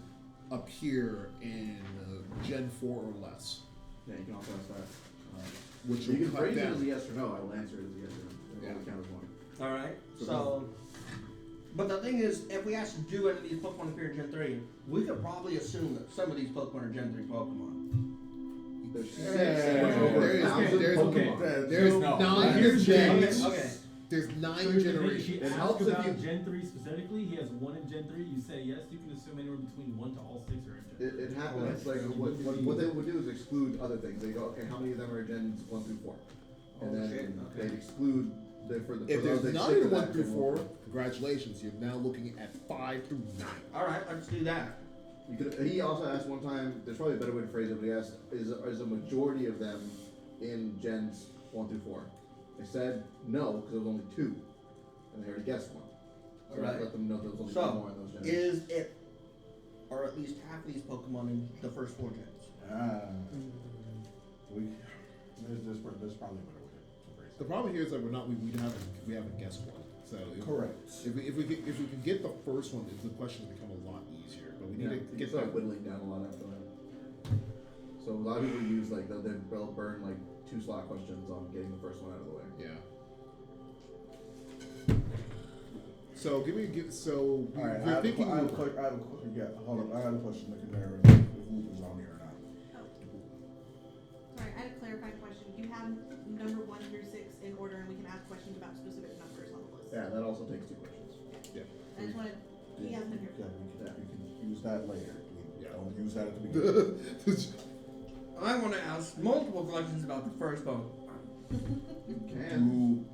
appear in Gen 4 or less? Yeah, you can also ask that. Which You will can cut phrase it as a down. yes or no. I will answer it as a yes or no. It Yeah. will count as one. Alright, so. But the thing is, if we ask do any of these Pokemon appear in Gen 3, we could probably assume that some of these Pokemon are Gen 3 Pokemon. There's Yeah. over 1,000 There's Pokemon. there's No. 9 Here's gens. the- Okay. There's 9 So here's the thing, generations. He It asked helps if about you- Gen 3 specifically. He has 1 in Gen 3. You say yes. You can assume anywhere between 1 to all 6 are in Gen 3. It happens, like, what they would do is exclude other things. They go, okay, how many of them are gens 1 through 4? And Oh, then shit, okay. they'd exclude for If those there's they 9 stick to 1 that, through then 4, we'll- congratulations. You're now looking at 5 through 9. Alright, let's do that. You could, he also asked one time, there's probably a better way to phrase it, but he asked, is a majority of them in gens 1 through 4? I said no, because there was only 2. And they already guessed one. So I Alright. let them know there was only 2 So, more in those gens. is it, or at least half these Pokemon in the first 4 gens? Ah, we There's probably a better way to phrase it. The problem here is that we haven't guessed one. So Correct. If we can get the first one, the questions become a lot easier. But we need to you get start that. whittling down a lot after that. So a lot of people use like they'll burn like 2 slot questions on getting the first one out of the way. Yeah. So so All right, we're thinking. I have a question. Yeah, hold on. I have a question. Look at there. If Luke is on here or not. Sorry, I had a clarifying question. You have number 1 through 6 in order, and we can ask questions about specific numbers on the list. Yeah, that also takes 2 questions. Yeah. I just wanted, he has them here. Yeah, we can use that later. We Yeah. don't use that at the beginning. I want to ask multiple questions about the first Pokemon. You can. Do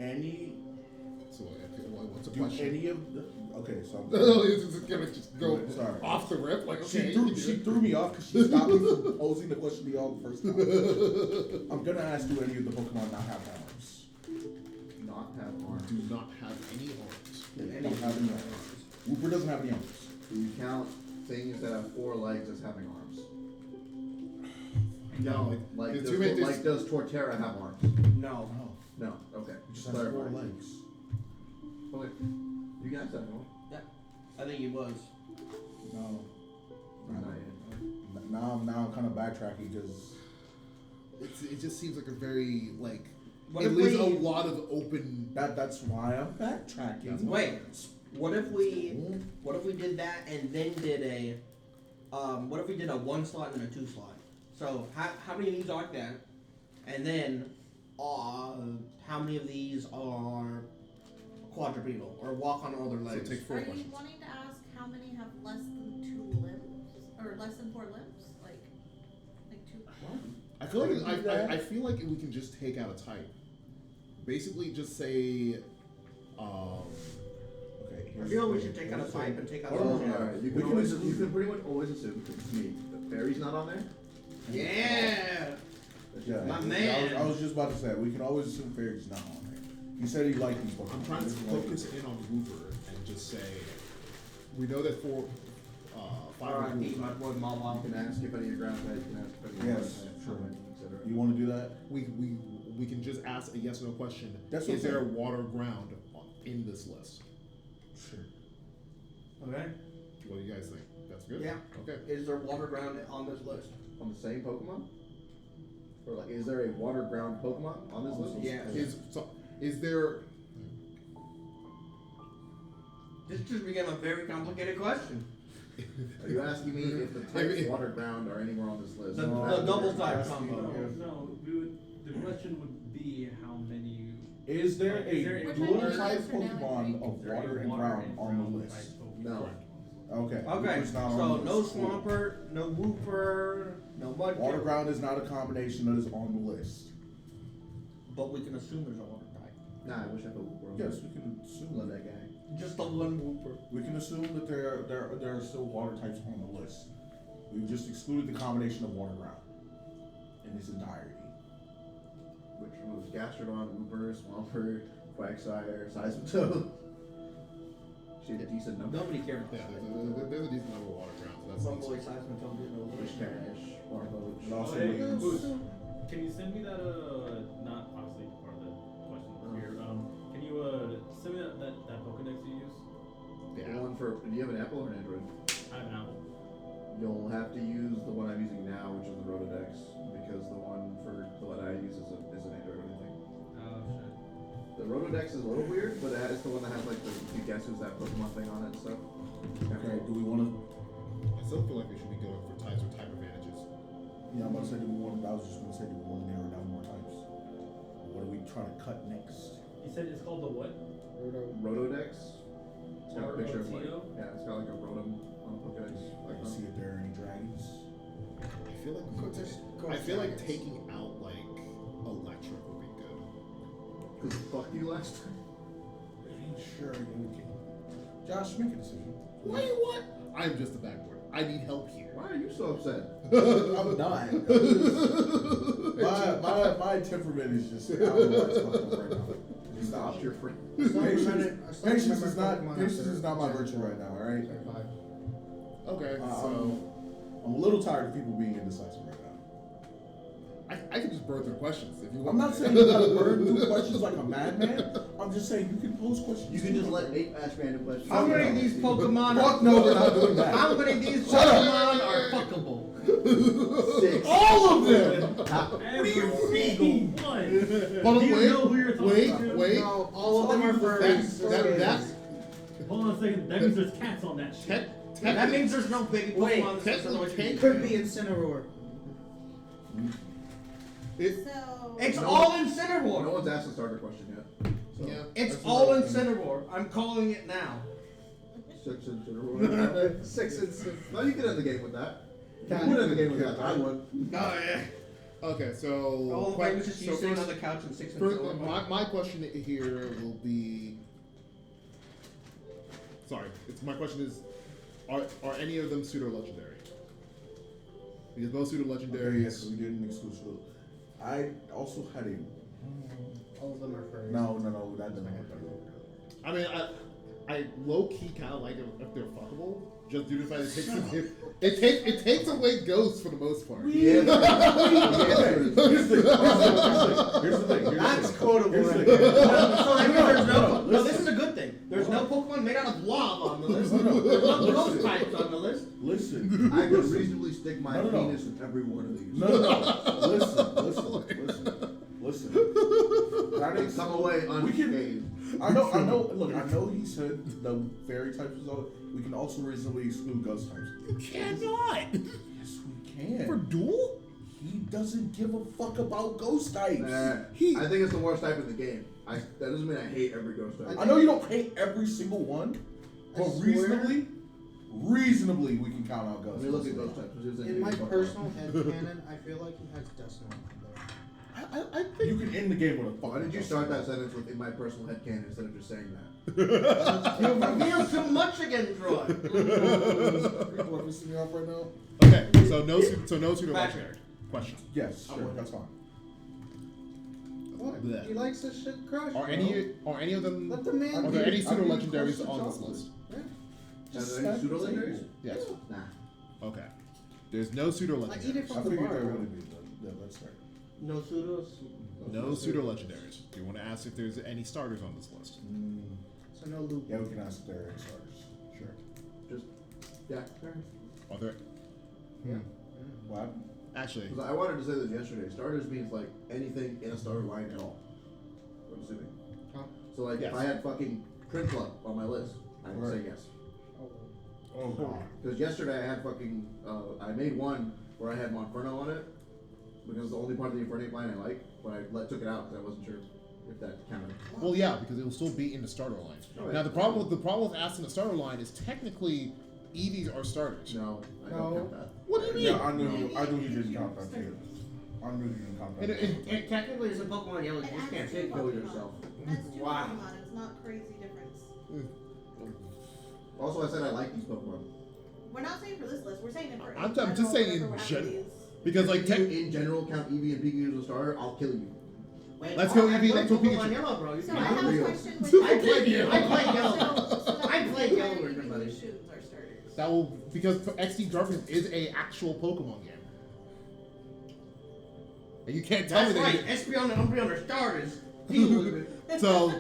any So what's the do question? any of the okay? So It's gonna just go Sorry. off the rip. Like okay. she threw me off because she stopped me from posing the question to y'all the first time. I'm gonna ask, do any of the Pokemon not have arms? Not have arms. Do not have any arms. They don't have any arms. Wooper doesn't have any arms. Do you count things that have 4 legs as having arms? No, Like there's does, too many- like does Torterra have arms? No. No, No. Okay. it just has 4 Clarify. legs. Okay. You can ask that one. I think he was. No. Not yet. Now I'm kind of backtracking because it just seems like a very like What it if leaves we- a lot of open. that's why I'm backtracking. Wait. What if we did that and then did a what if we did a 1 slot and a 2 slot? So how many of these are there? And then how many of these are quadrupedal or walk on all their So legs? take 4 Are you questions. wanting to ask how many have less than 2 limbs? Or less than 4 limbs? Like 2? I feel like Could we do that? I feel like we can just take out a type. Basically, just say. Okay. I feel we should take out a type and take out Hold all on, the Alright, you We can can always assume- you can pretty much always assume it's me. The fairy's not on there. Yeah. Yeah, My I man. was just about to say we can always assume Fairy's not on there. He said he liked these Pokemon. I'm trying to focus in on Hoover and just say, we know that 5 R.I.P. Hoover. my boy You Mawile. can ask if any of your ground types. You can ask if any of your Yes, ground types, sure. how many, etc. You want to do that? We can just ask a yes or no question. That's what Is I'm there a saying. water ground in this list? Sure. Okay. What do you guys think? That's good? Yeah. Okay. Is there water ground on this list? On the same Pokemon? Or like, is there a water ground Pokemon on this list? Yeah. Is there This just became a very complicated question. Are you asking me if the types water ground are anywhere on this list? The No. double type asking combo. No, the question would be how many. Is there Is there a a dual water- type Yes or no, Pokemon of Is there a water and ground on the list? type Pokemon? No. Okay. Okay, It's not so on the no list. Swampert, no Wooper, no Mudkip. Water ground is not a combination that is on the list. But we can assume there's a water type. Nah, I wish I put Wooper on Yes, there. we can assume Love that. that guy. Just the one Wooper. We can assume that there are still water types on the list. We've just excluded the combination of water ground in its entirety. Which removes Gastrodon, Wooper, Swampert, Quagsire, Seismitoad. She had a decent number. Nobody cared Yeah, about there's a decent number of water grounds. So that's Some decent. boy Seismitoad didn't know what Wishcash, Warboach. And also, Hey, we use- Boost, can you send me that, not obviously part of the question over here, can you, send me that Pokedex you use? The one for, do you have an Apple or an Android? I have an Apple. You'll have to use the one I'm using now, which is the Rotodex, because the one for the one I use is an Android or anything. Oh, shit. The Rotodex is a little weird, but it's the one that has like the you guess who's that Pokemon thing on it and stuff. Okay, do we want to? I still feel like we should be going for types or type advantages. Yeah, I'm about to say, do we want? I was just going to say, do we want to narrow down more types? What are we trying to cut next? You said it's called the what? Rotodex. It's got a picture of like, Rotodex? yeah, it's got like a Rotom on the Pokedex. Like, see if there are any dragons. I feel like I feel like taking out like electric would be good. Cause fuck you last time. Sure, you can. Josh, make a decision. Why you what? I'm just a backboard. I need help here. Why are you so upset? I'm not. My temperament is just out of where it's fucking right now. Stop your friend. Patience is not my virtue right now. All right. Okay, I'm so a little tired of people being indecisive right now. I could just burn through questions if you want. I'm not saying you gotta burn through questions like a madman. I'm just saying you can pose questions. You can just let Nate ask random questions. How many of these Pokemon Fuck no, we're not doing that. How many of these Shut up. Pokemon are fuckable? 6. All of them. Every single one. Hold on, Do you know who you're talking wait. No, all of them are furries. That's Hold on a second. That means there's cats on that shit. That means there's no baby Wait, Pokemon. That's what you mean. Could be Incineroar. So. It's No. all No Incineroar. one's asked the starter question yet. So. Yeah. It's That's all what I'm Incineroar. I'm calling it now. 6 in general. 6 in 6. No, you can end the game with that. You would end the game with that. I would. Oh yeah. okay. So All the things just you so sitting first- on the couch and 6 and first, 4. my question here will be. Sorry, my question is, are any of them pseudo legendary? Because most pseudo Okay, legendaries. yes, we did an exclusive. I also had a. All of them are furries. No, that didn't work. I mean, I low key kind of like them if they're fuckable, just due to the fact it takes away ghosts for the most part. Yeah. Here's the thing. That's quotable. Here's the Right thing. there. So that means there's No, no. this is a good thing. There's no Pokemon made out of lava on the list. No. There's no ghost types on the list. Listen. I could reasonably stick my No. penis in every one of these. No. Listen. That They is come away We can- unscathed. I know. Look, I know he said the fairy types is all. We can also reasonably exclude ghost types. You cannot Yes, we can. for duel. He doesn't give a fuck about ghost types. I think it's the worst type in the game. That doesn't mean I hate every ghost type. I know you don't hate every single one, I but swear- reasonably, we can count out ghost Let me look at types. ghost types. Which is In my personal headcanon, I feel like he has Dust Note. I think You can end the game with a fucking. Why did you ghost start type. that sentence with "in my personal headcanon" instead of just saying that? You revealed too much again, Troy. People are pissing me off right now. Okay, so no pseudo legendary. Question: Yes, sure, that's fine. What? Bleh. He likes this shit crush. Are any of them? Let the man Are there be. any pseudo I mean, legendaries crush the on this chocolate. list? Yeah. Are there any pseudo legendaries? Yes. Nah. Okay. There's no pseudo I eat it legendaries. I from the figured bar. there bro. wouldn't be, but yeah, that's fair. No pseudos. No pseudo legendaries. Do you want to ask if there's any starters on this list? So no loop. Yeah, we can ask if there are any starters. Sure. Just yeah. Are there? Yeah. What? Actually, Because I wanted to say this yesterday. Starters means like anything in a starter line at all. I'm assuming. Huh? So like Yes. if I had fucking Prinplup on my list, I would say Right. yes. Oh god. Because yesterday I had fucking I made one where I had Monferno on it because it's the only part of the Infernape line I like, but I took it out because I wasn't sure if that counted. well, yeah, because it will still be in the starter line. Oh, yeah. Now the problem with asking the starter line is technically EVs are starters. No, I No. don't count that. What do you mean? Yeah, I knew you didn't count that too. I knew you didn't count that. It technically is a Pokemon Yellow. You It just adds can't two take Kill Pokemon. yourself. That's two Wow. Pokemon. It's not crazy difference. Also, I said I like these Pokemon. We're not saying for this list. We're saying it for. I'm in just general, saying whenever in we're having general. these. Because like If you in general count Eevee and Pikachu as a starter, I'll kill you. Wait, Let's I go, have Eevee, one let's go, Pokemon Pikachu. Yellow, bro. You So can't I have do a it. question. With I played Yellow. So I played Yellow why with do you everybody. think Shoons are starters? that will because XD Darkness is a actual Pokemon game, and you can't tell That's me right. that. Espeon and Umbreon are starters. Deal with it. So,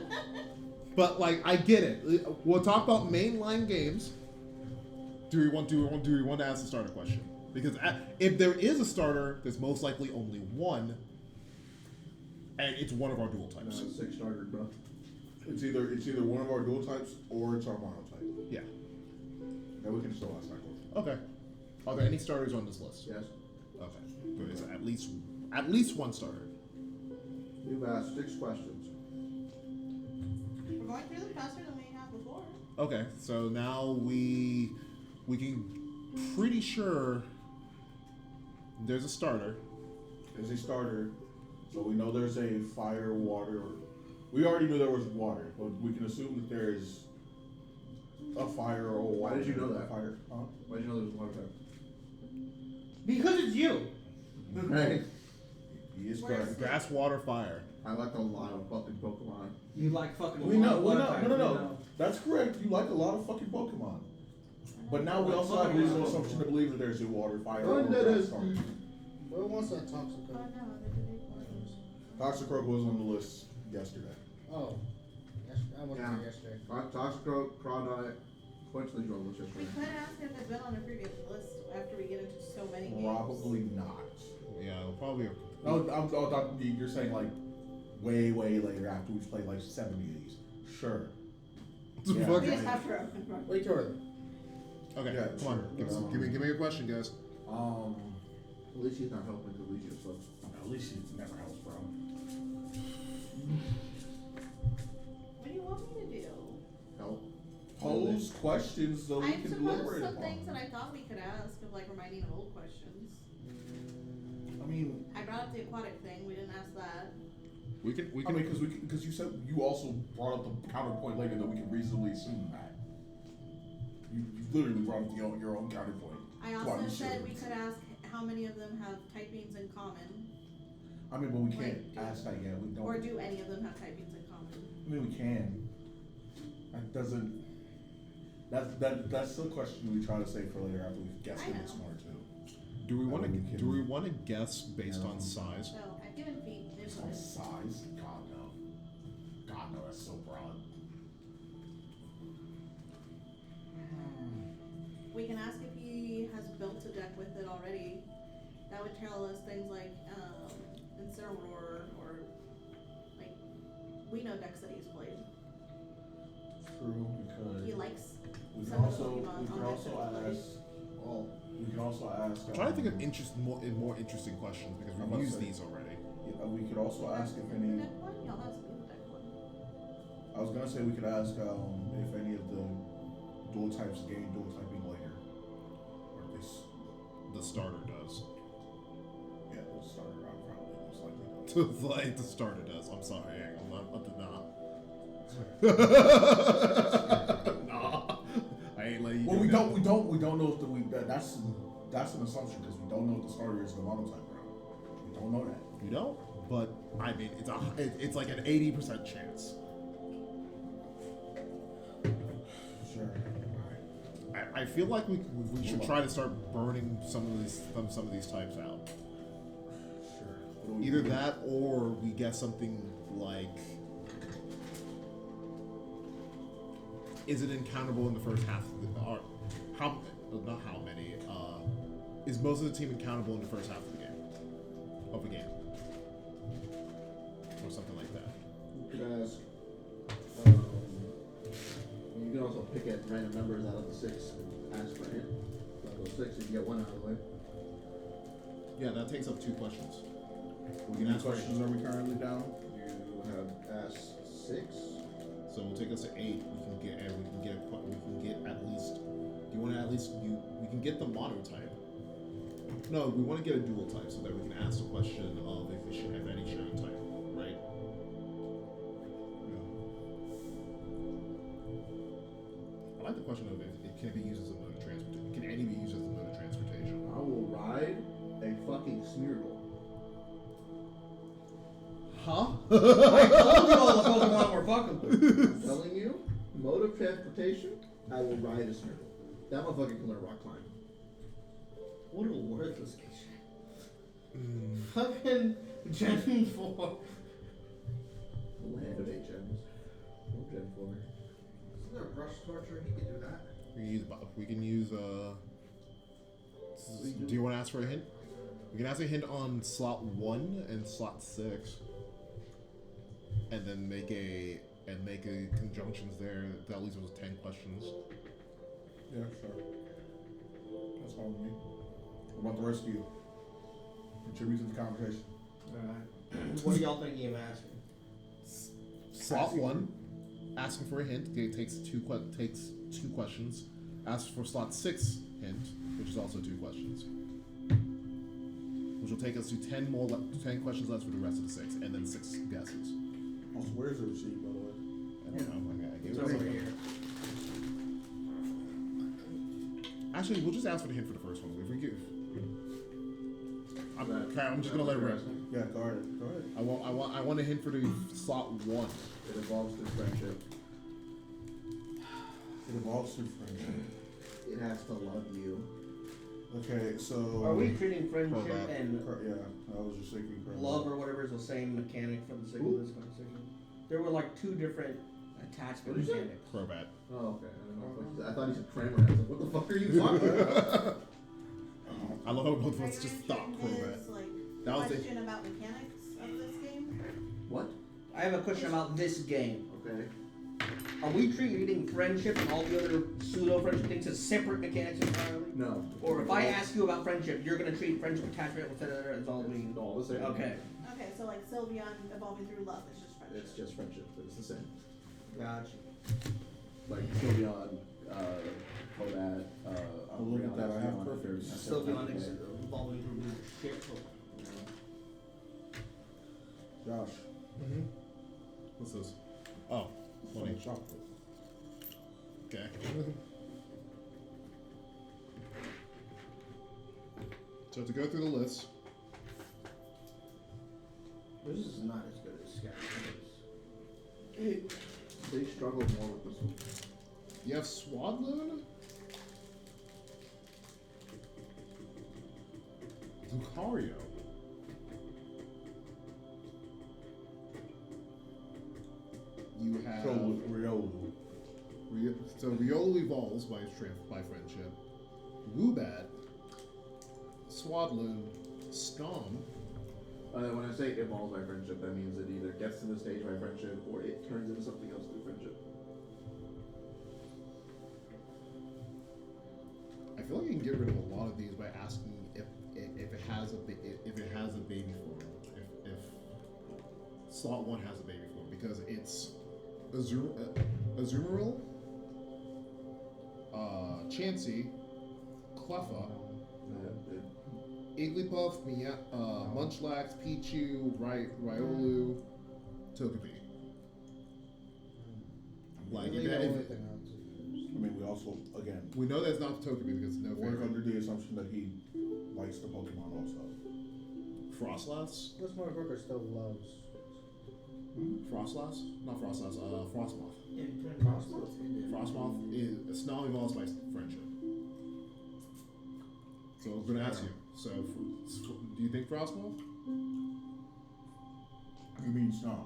but like I get it. We'll talk about mainline games. Do we want to ask the starter question? Because if there is a starter, there's most likely only one, and it's one of our dual No, types. it's 6 starter, bro. It's either one of our dual types or it's our mono type. Yeah. Yeah, we can still ask that question. Okay. Are there any starters on this list? Yes. Okay. There is at least one starter. You've asked 6 questions. We're going through them faster than we have before. Okay. So now we can pretty sure there's a starter. There's a starter, so we know there's a fire, water. We already knew there was water, but we can assume that there is a fire or Why water. did you know that? Fire. Huh? Why did you know there was water type? Because it's you. Right. He is Where's- correct. Grass, water, fire. I like a lot of fucking Pokemon. You like fucking. We know. water No. types, we know. That's correct. You like a lot of fucking Pokemon. But now we also have reasonable assumption to believe that there's a water, fire, or Under grass the starter. Where was that toxic? Oh, no, they did it. Toxicroak was on the list yesterday. Oh, yes, I wasn't Yeah. there yesterday. Toxicroak, Crawdot, Quenchly drove us We yesterday. could ask if they've been on a previous list after we get into so many games. Probably not. Yeah, it'll probably. You're saying like way later after we've played like 70 of these. Sure. Fuck We it. just have to remember. Wait, Jordan. Okay, Yeah, come on. sure. Give me a question, guys. At least he's not helping to Luigi, so. At least it never helps, bro. What do you want me to do? Help. Pose questions so we I've can supposed deliberate some upon things that them. I thought we could ask of like reminding of old questions. I mean, I brought up the aquatic thing. We didn't ask that. We can. because you said you also brought up the counterpoint later that we can reasonably assume that. You literally brought up your own counterpoint. I Why also we said shouldn't. we could ask how many of them have typings in common, I mean, but we can't Like, ask that yet. We don't. or do any of them have typings in common? I mean, we can. That doesn't. That's the question we try to say for later after we've guessed I it know. smart too. Do we I want to? mean, we can- Do we want to guess based on size? So I've given feet It's input. not size. God no. God no. That's so broad. We can ask if he has built a deck with it already. That would tell us things like Incineroar or like we know decks that he's played. True. We could. He likes We can some of the also. Pokemon We can on also decks that he's ask. Well, we can also ask. I'm trying to think of more interesting questions because I'm we've about to used say- these already. We could also ask if played. any. Deck one? Y'all have some deck one. I was gonna say we could ask if any of the dual types gain dual typing later, or if this. The starter does. Yeah, we'll start around probably most likely does. Like the starter does. I'm sorry, I'm not. Nah, I ain't letting you. Well, do we that. don't know if that's an assumption because we don't know if the starter is the monotype round. We don't know that. You don't, but I mean, it's like an 80% chance. Sure. I feel like we should try to start burning some of these types out. Sure. Either that or we get something like, is it encountable in the first half of the, or how, not how many, is most of the team encountable in the first half of the game? Or something like that. You could ask. You can also pick at random numbers out of the 6 and ask for a hint. Out of those 6, you can get one out of the way. Yeah, that takes up 2 questions. How many questions are we currently down? You have asked 6. So it'll take us to 8. We can get at least. Do you want to at least we can get the mono type. No, we want to get a dual type so that we can ask the question of if it should have any sharing type, right? I like the question of if it can be used as a mode of transportation. Can any be used as a mode of transportation? I will ride a fucking Smeargle. Huh? I told you all the Pokemon were fucking with. I'm telling you, mode of transportation, I will ride a Smeargle. That motherfucker can learn rock climb. What a worthless game. Fucking Gen 4. Land of 8 gems. No Gen 4. Isn't there a brush torture? He could do that. We can use do you want to ask for a hint? We can ask a hint on slot 1 and slot 6. And then make a conjunctions there. That leaves us with 10 questions. Yeah, sure. That's fine with me. What about the rest of you? Contribute to the conversation. Alright. What do y'all thinking of asking? Slot 1, asking for a hint. It takes two questions. Ask for slot 6 hint, which is also 2 questions. Which will take us to 10 questions left for the rest of the 6, and then 6 guesses. Also, where's the receipt, by the way? I don't know. I gave It's it over to you. here. Actually, we'll just ask for the hint for the first one. If we give, I'm just gonna let it rip. Yeah, go ahead. Go ahead. I want a hint for the slot 1. It evolves through friendship. It evolves through friendship. It has to love you. Okay, so. Are we treating friendship Crobat. and Yeah, I was just thinking. Crobat. love or whatever is the same mechanic for the sake of this conversation? There were like two different attachment What did you say? mechanics. Crobat. Oh, okay. I don't know. I thought he said Kramer. I was like, what the fuck are you talking about? I love how both of Are us you just stopped answering Crobat. his, like, That was it. question about mechanics of this game? What? I have a question about this game. Okay. Are we treating friendship and all the other pseudo friendship things as separate mechanics entirely? No. Or if I ask you about friendship, you're gonna treat friendship attachment with it as all being All the same. okay. Okay, so like Sylveon evolving through love is just friendship. It's just friendship. It's the same. Gotcha. Like Sylveon, Kodat, Oh, look at that, I have perfect. Sylveon evolving through shit. Josh. Mm-hmm. What's this? Oh, money. Funny chocolate. Okay. So to go through the list, This is not as good as Scout. They struggled more with this one. you have Swadloon, Lucario, you have So Riolu. So Riolu evolves by friendship, Woobat, Swadloon, Snom. When I say evolves by friendship, that means it either gets to the stage by friendship or it turns into something else through friendship. I feel like you can get rid of a lot of these by asking if it has a baby form, if slot 1 has a baby form, because it's Azumarill, Chansey, Cleffa, Igglybuff, Munchlax, Pichu, Riolu, Togepi. Like Really if, the if, only thing I would say. I mean, we also, again, we know that's not Togepi because it's no work favorite. under the assumption that he likes the Pokemon also. Frostlass? This motherfucker still loves. Frostlass? Not Frostlass, Frostmoth. Frostmoth? Frostmoth is Snom evolves by friendship. So I was gonna ask you. So, do you think Frostmoth? You mean Snom?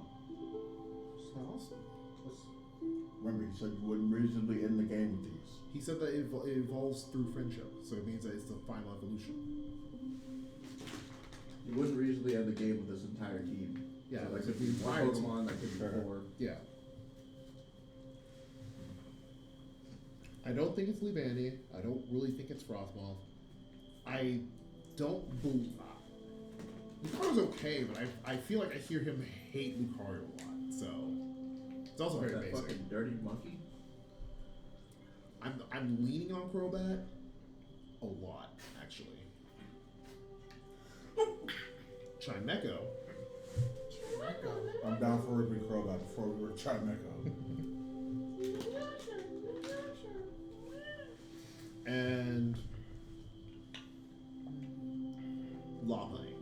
Remember, he said you wouldn't reasonably end the game with these. He said that it evolves through friendship, so it means that it's the final evolution. You wouldn't reasonably end the game with this entire team. Yeah, so that like could be if you one tried to. Pokemon, that could be Sure. 4. Yeah. I don't think it's Leavanny. I don't really think it's Frostmoth. I don't believe. Lucario's okay, but I feel like I hear him hate Lucario a lot, so it's also very that basic. fucking dirty monkey. I'm leaning on Crobat a lot, actually. Chimecho. I'm down for ripping Crobat before we were Chimecho. And Lopunny.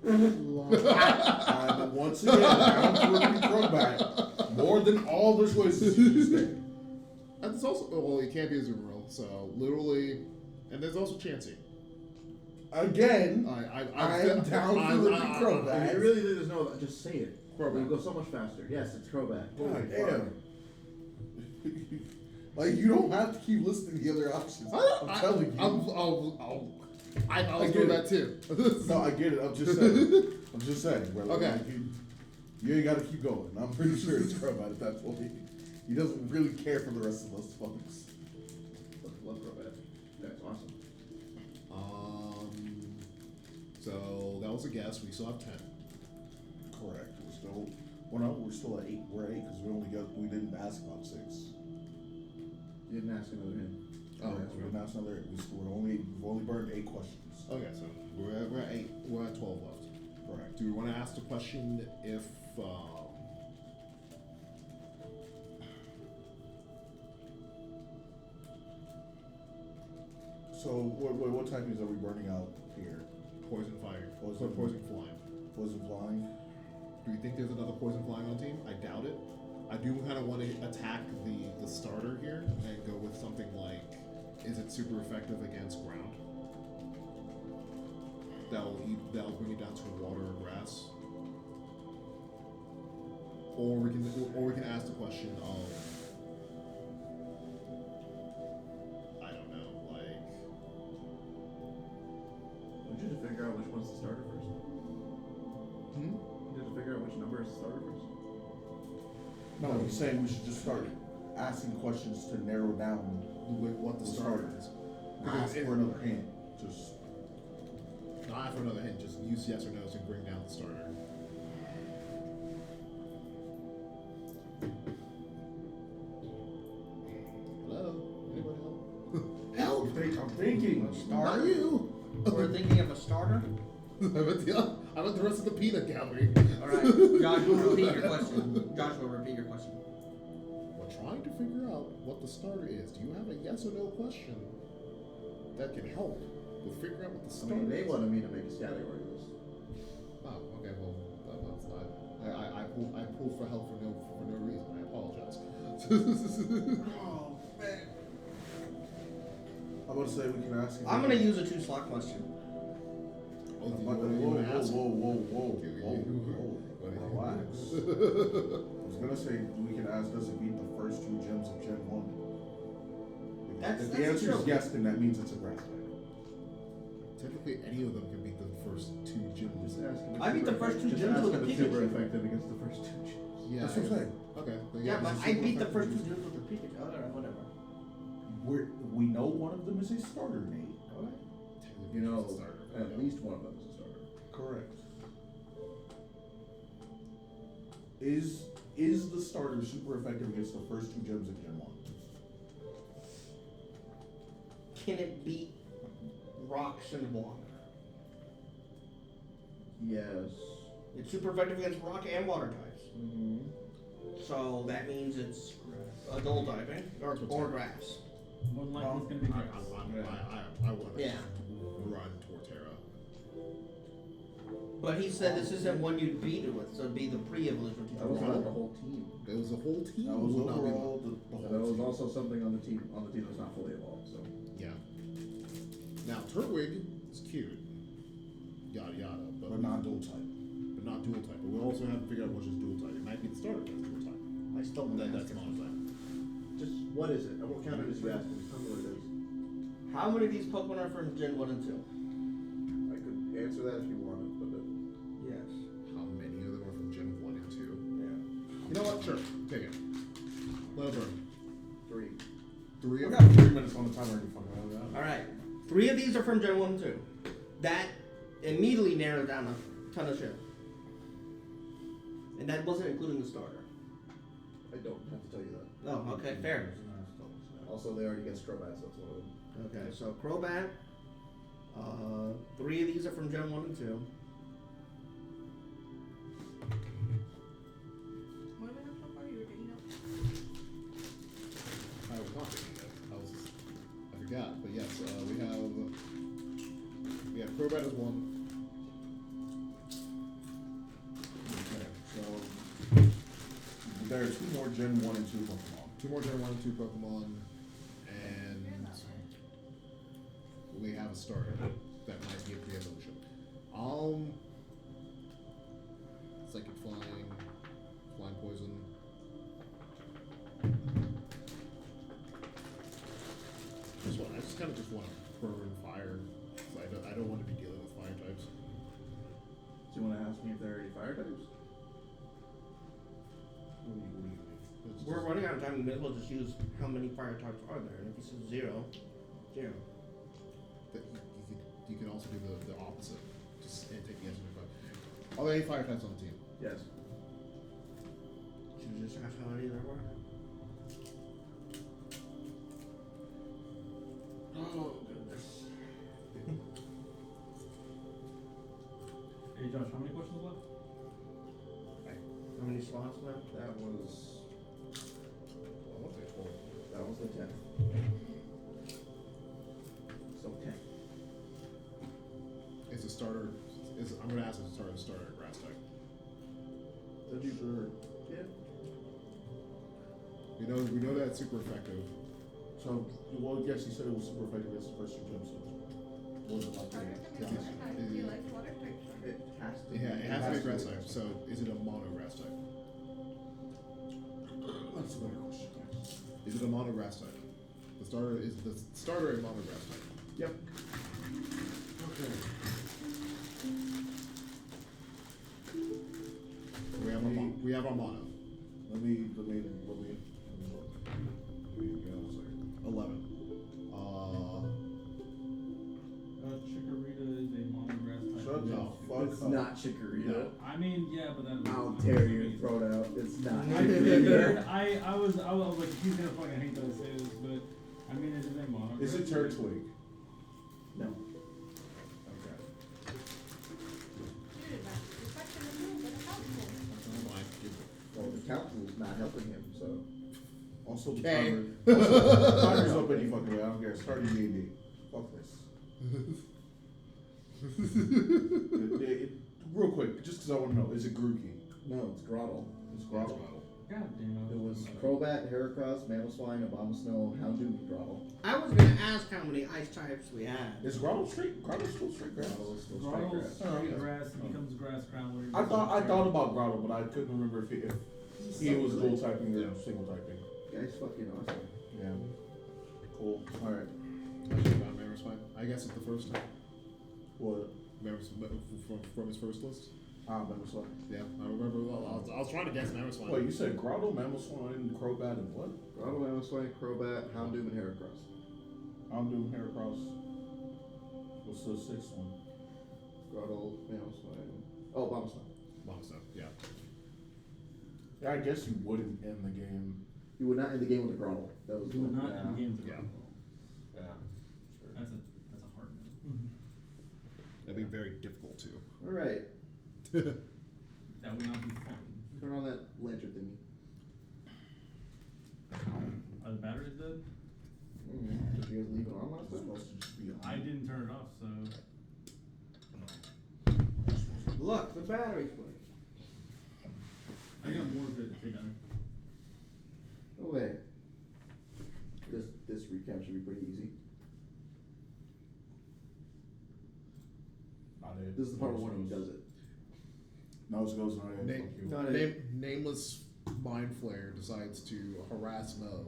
But once again, down for ripping Crobat more than all the choices you just gave. And there's also, well, it can't be a Azumarill, so literally, and there's also Chansey. Again, I'm down for ripping Crobat. If you really think there's no, just say it. Crobat. It'll go so much faster. Yes, it's Crobat. God damn. Like, you don't have to keep listing the other options. I'm telling you. I was get doing it. that too. No, I get it. I'm just saying. I'm just saying. Bro. Okay. Like, you ain't got to keep going. I'm pretty sure it's Crobat at that point. He doesn't really care for the rest of us folks. Love Crobat. That's awesome. So that was a guess. We still have 10. Correct. We're still. Well, no, we're still at 8. We're at 8 because we didn't ask about 6. You didn't ask another hint. Oh, Correct. We didn't ask another. We've only burned 8 questions. Okay, so we're at 8. We're at 12 left. Correct. Do we want to ask the question if So, what typings are we burning out here? poison fire, Poison. poison flying? Poison flying. Do you think there's another poison flying on team? I doubt it. I do kind of want to attack the starter here and go with something like, is it super effective against ground? that'll bring it down to water or grass. Or we can ask the question of, I don't know, like, We should just figure out which one's the starter first. We have to figure out which number is the starter first. No, he's saying we should just start asking questions to narrow down what the starter is. Not ask for another hint. Just Not ask for another hint, just use yes or no to bring down the starter. Hello? Anybody help? Help! I'm thinking. Not you! We're thinking of a starter. I'm at the rest of the peanut gallery. All right, Joshua, repeat your question. Joshua, repeat your question. We're trying to figure out what the starter is. Do you have a yes or no question that can help with figuring out what the I starter mean, they is? wanted me to make a category list. Oh, okay. Well, that's not. I pulled for help for no reason. I apologize. Oh man. I'm about to say we can ask him. I'm gonna use a 2-slot question. Oh, do you Whoa, want to ask? whoa. Relax. I was gonna say we can ask, does it beat the first 2 gems of Gen 1? If the answer is true. yes, then that means it's a grass type. Technically, any of them can beat the first 2 gyms. Just ask if it's I beat the super first 2 effective. gyms Just with ask a if it's super Pikachu. effective against the first 2 gyms. Yeah, That's what I'm saying. Okay. Then Yeah, but this is I beat the super first 2 effective. gyms with a Pikachu. Alright, whatever. We know one of them is a starter, Nate. Alright. Technically, You know, it's a starter. at least one of them is a starter. Correct. Is the starter super effective against the first 2 gems of Gen 1? Can it beat rocks and water? Yes. It's super effective against rock and water types. Mm-hmm. So that means it's a dual typing or grass. More than likely it's gonna be grass. I want to Yeah. run Torterra. But he said this isn't one you'd beat it with, so it'd be the pre-evolution That was tutorial. not the whole team. There was a whole team. That was would not be overall the There whole was team. also something on the team that's not fully evolved. So Yeah. Now Turtwig is cute. Yada yada, But not dual type. but not dual type. But we also have to figure out which is dual type. It might be the starter that's dual type. I still want That's to not type. just what is it? What counter is you asking? Tell me what it is. How many of these Pokemon are from Gen 1 and 2? I could answer that if you wanted, but Yes. How many of them are from Gen 1 and 2? Yeah. You know what? Sure. Take it. Let it burn. 3. 3 We of got them. 3 minutes on the timer. Alright. 3 of these are from Gen 1 and 2. That immediately narrows down a ton of shit. And that wasn't including the starter. I don't have to tell you that. Oh, okay, fair. Also, they already guessed Crobat, so it's one of them. Okay, so Crobat. 3 of these are from Gen 1 and 2. What have we done so far? You were taking notes? I was not thinking that. I forgot. But yes, we have Crobat as 1. Okay, so there are 2 more Gen 1 and 2 Pokemon. 2 more Gen 1 and 2 Pokemon, and we have a starter that might be a pre-evolution. Psychic Flying Poison. I just kind of just want to burn fire. 'Cause I don't want to be dealing with fire types. Do you want to ask me if there are any fire types? What do you mean? It's We're just- running out of time. We may as well just use how many fire types are there. And if he says 0, 0. that you can also do the opposite. Just take the answer. Are there any fire types on the team? Yes. Should we just ask how many there were? Oh, goodness. Hey Josh, how many questions left? How many slots left? That was. Well, I want to say 12. That was the 10. So 10. It's a starter. I'm going to ask if it's a starter grass type. Sure. Yeah. We know that it's super effective. So, well, yes, he said it was super effective against the first 2 gems. So wasn't like Starters that. can be Yeah. different types. Do you like has to be a grass type. So is it a mono grass type? That's a better question. Is it a mono grass type? The starter is the starter a mono grass type. Yep. Okay. We have our mono. Let me look. 11. Chikorita is a monograss type. Shut the fuck It's up. not Chikorita. I mean, yeah, but that. I'll tear your throat out. It's not. I was like, he's gonna fucking hate that I say this, but I mean, it is a monograss. Is it Turtwig? No. Okay. Dude, the question is good, but it's helpful. Well, the council's not helping him, so. Also, the Okay. timer's up any fucking way. I don't care. Start D&D. Fuck this. Real quick, just because I want to know, is it Grookey? No, it's Grottle. It's Grottle. God damn It was Crobat, Heracross, Mamoswine, Abomasnow, Houndoom, and Grottle. I was gonna ask how many ice types we had. Is Grottle straight? Grottle still straight grass? Grottle is still straight Grottle's grass. straight grass and becomes grass crown. I thought about Grottle, but I couldn't remember if he was dual typing or single typing. Guy's fucking awesome. Yeah. Cool. All right. I guess it's the first time. What? From his first list. Mamoswine. Yeah, I remember. I was trying to guess Mamoswine. Wait, you said Grottle, Mamoswine, Crobat, and what? Grottle, Mamoswine, Crobat, Houndoom, and Heracross. I'm doing Heracross. What's the sixth one? Grottle, Mamoswine. Oh, Abomasnow. Mamoswine, yeah. Yeah, I guess you wouldn't end the game. You would not end the game with a Grottle. That was Do not yeah. in the games. Yeah. Yeah. That's a hard no. That'd be very difficult too. Alright. That would not be fun. Turn on that lantern thingy. Are the batteries dead? Did you guys leave it on last It's time? supposed to just be on. I didn't turn it off, so. Look, the battery's working. I got more of it to take out. No way. This recap should be pretty easy. Not it. This is the part where one of them does it. Nose goes not in. Name, Fuck you. nameless mind flare decides to harass Mo.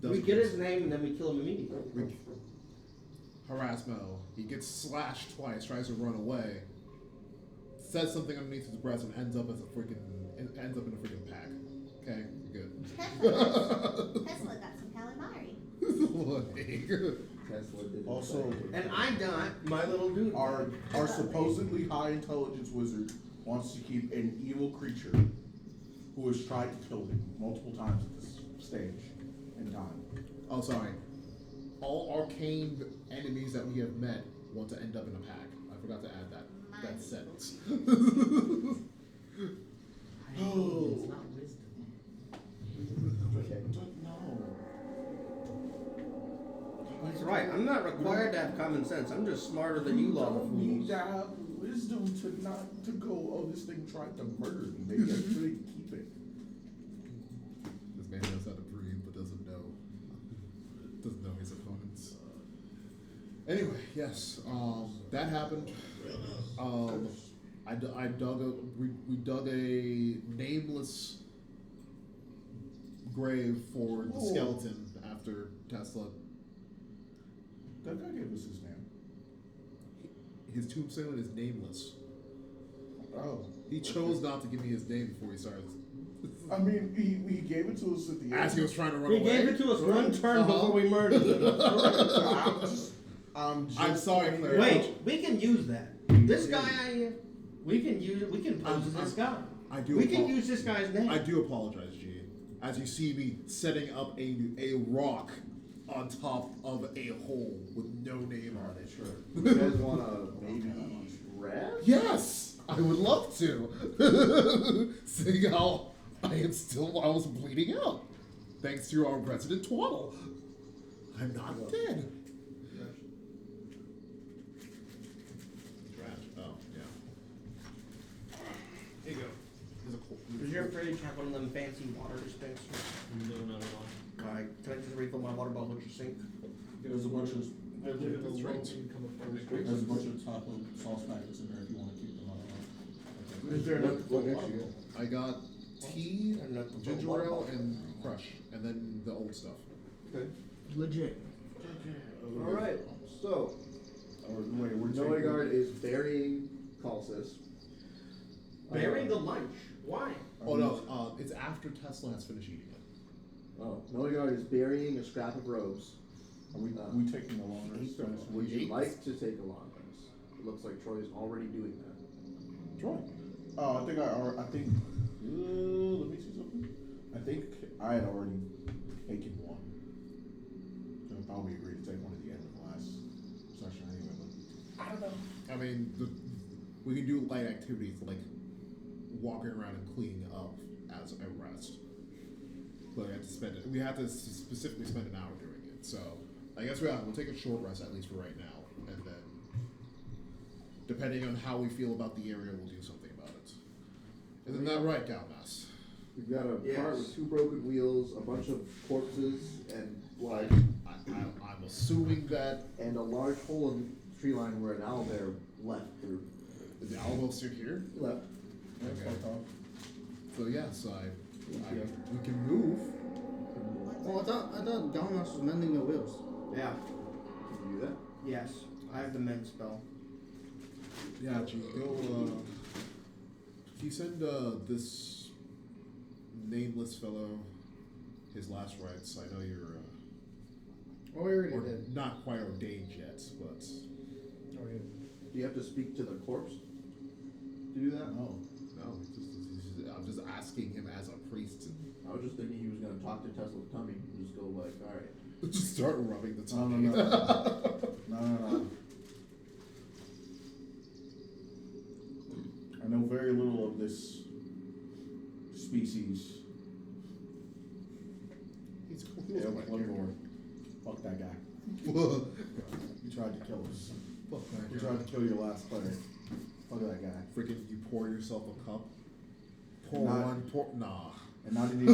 We get his name and then we kill him immediately. Harass Mo. He gets slashed twice, tries to run away, says something underneath his breath, and ends up in a freaking pack. Okay, good. Tesla got some calamari. Tesla did it. Also, And I got my little dude. our supposedly high intelligence wizard wants to keep an evil creature who has tried to kill him multiple times at this stage in time. Oh, sorry. All arcane enemies that we have met want to end up in a pack. I forgot to add that sentence. Oh. It's not wisdom. Okay. No. He's right. I'm not required to have common sense. I'm just smarter than you You love don't need fools. to have wisdom to not to go, oh, this thing tried to murder me. Maybe I shouldn't keep it. This man knows how to breathe, but doesn't know his opponents. Anyway, yes, that happened. We dug a nameless grave for the Whoa. skeleton after Tesla. That guy gave us his name. His tombstone is nameless. Oh. He chose not to give me his name before he started. I mean, he gave it to us at the end. As he was trying to run He away. gave it to us one turn before we murdered him. I'm sorry, Claire. Wait, we can use that. This guy, we can pose as this guy. I do. We can use this guy's name. I do apologize, G. As you see me setting up a rock on top of a hole with no name on it. Sure. You guys want to maybe rest? Yes, I would love to. Seeing how I was bleeding out, thanks to our resident twaddle. I'm not dead. Trash. Oh yeah. Here you go. There's a Does your fridge have one of them fancy water dispensers? No, not at all. Alright, can I just refill my water bottle at your sink? There's a bunch of That's right. there's a bunch of taco sauce packets in there if you want to keep them on. Is there enough to What put next you what? I got tea, Enough to put ginger what? ale, and crush, and then the old stuff. Okay. Legit. Alright, so, Or wait, we're Noigard is burying Calcis. Burying the lunch. Why? Oh no, it's after Tesla has finished eating it. Oh, Noigard is burying a scrap of robes. Are we taking a longer stance? Would you like to take a long rest? It looks like Troy's already doing that. Troy. Oh, I think let me see something. I think I had already taken one. So I thought we agreed to take one at the end of the last session anyway. But I don't know. I mean, we can do light activities like walking around and cleaning up as a rest. But we have to specifically spend an hour doing it. So I guess we'll take a short rest at least for right now, and then depending on how we feel about the area, we'll do something about it. Isn't that right, Galmas? We've got a Yes. cart with 2 broken wheels, a bunch of corpses and blood, I'm assuming that and a large hole in the tree line where an owlbear left through. is the Alamo still here. He left. Okay. So yes, we can move. Oh, I thought Galmas was mending the wheels. Yeah. Can you do that? Yes. I have the mend spell. Yeah, G, go. Can you send this nameless fellow his last rites? I know you're Oh, we already did. not quite ordained yet, but Oh, yeah. Do you have to speak to the corpse to do that? No. no. I'm just asking him as a priest. I was just thinking he was gonna talk to Tesla's tummy and just go like, alright. Just start rubbing the No, tummy. no. I know very little of this species. He's Yeah, quite one character. more. Fuck that guy. He tried to kill us. Fuck that He guy. tried to kill your last player. Fuck that guy. Freaking, you pour yourself a cup. Pour Not- one, pour nah. And not in any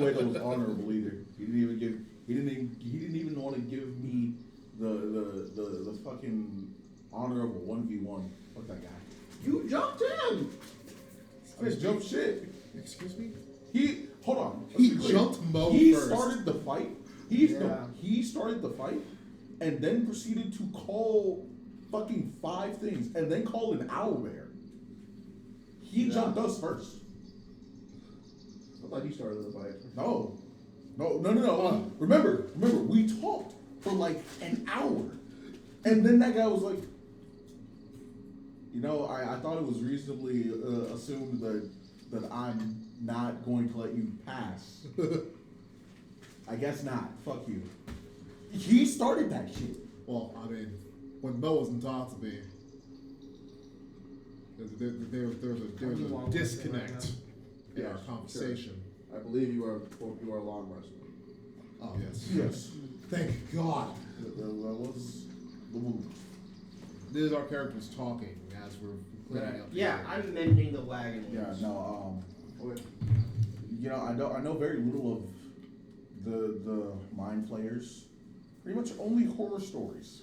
way that was honorable either. He didn't even want to give me the fucking honor of a 1v1. Fuck that guy. You jumped him! This jump shit. Excuse me? Hold on. He Let's be clear. jumped Mo He first. started the fight. Yeah. He started the fight and then proceeded to call fucking 5 things and then called an owlbear. He Yeah. jumped us first. I thought he started the fight. No. Remember, we talked for like an hour. And then that guy was like, I thought it was reasonably assumed that I'm not going to let you pass. I guess not. Fuck you. He started that shit. Well, I mean, when Mo wasn't talking to me, there was a disconnect in our Yes, conversation. I believe you are long resting. Oh, yes. Yes. Thank God. That was the move. This is our characters talking as we're cleaning up. the Yeah, area. I'm mending the wagon Yeah, wheels. no, Okay. I know very little of the Mind Flayers. Pretty much only horror stories.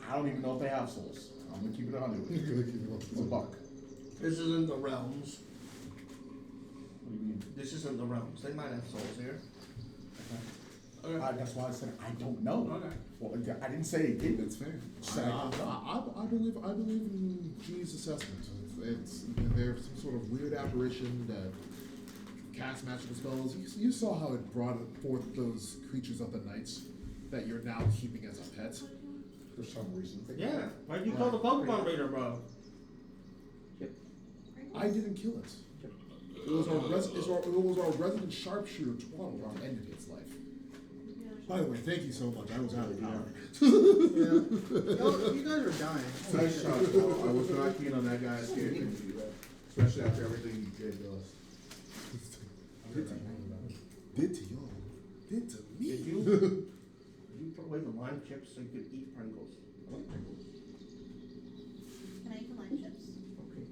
I don't even know if they have souls. I'm gonna keep it 100. It's a buck. This isn't the realms. What do you mean? This isn't the realms. They might have souls here. That's why I said I don't know. Okay. Well, I didn't say it didn't. It's fair. Said I don't know. I believe in G's assessment. It's there's some sort of weird apparition that casts magical spells. You saw how it brought forth those creatures of the nights that you're now keeping as a pet. For some reason. Yeah. Why'd you call the Pokemon Raider, bro? I didn't kill it. It was our resident sharpshooter Twaddle that ended its life. By the way, thank you so much. I was out of power. You guys are dying. Nice shot. I was not keen on that guy's character. Especially after everything he did to us. Did to y'all. Did to me. Did you? You put away the lime chips so you could eat Pringles. I like Pringles. Can I eat the lime chips? Okay.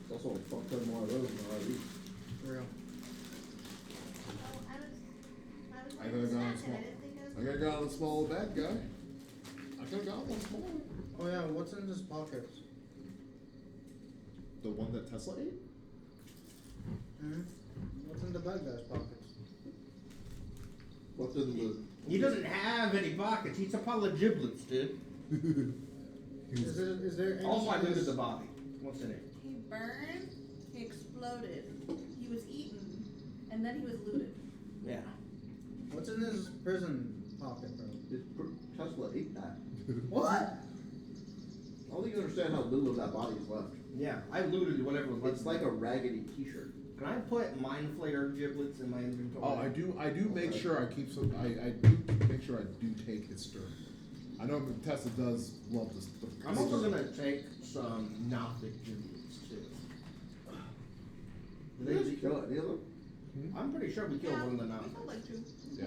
There's also a fuck ton more of those in the RV. For real. Oh, I was I gotta go on snacking. small. I didn't think I was I gotta go on the small bad guy. I could have got one smaller. Oh yeah, what's in this pocket? The one that Tesla ate? Hmm? What's in the bad guy's pockets? What's in the? He doesn't have any pockets. He's a pile of giblets, dude. Is there any Also, I looted the body. What's in it? He burned, he exploded, he was eaten, and then he was looted. Yeah. What's in his prison pocket, bro? Tesla ate that. What? I don't think you understand how little of that body is left. Yeah, I looted whatever was left. It's like a raggedy T-shirt. Can I put mind flayer giblets in my inventory? Oh, I do make sure I keep some. I do make sure I do take his stir. I know Tesla does love this. I'm also gonna take some Nothic giblets too. Did they kill any of them? I'm pretty sure we killed one of the we Nothic. killed like 2. Yeah.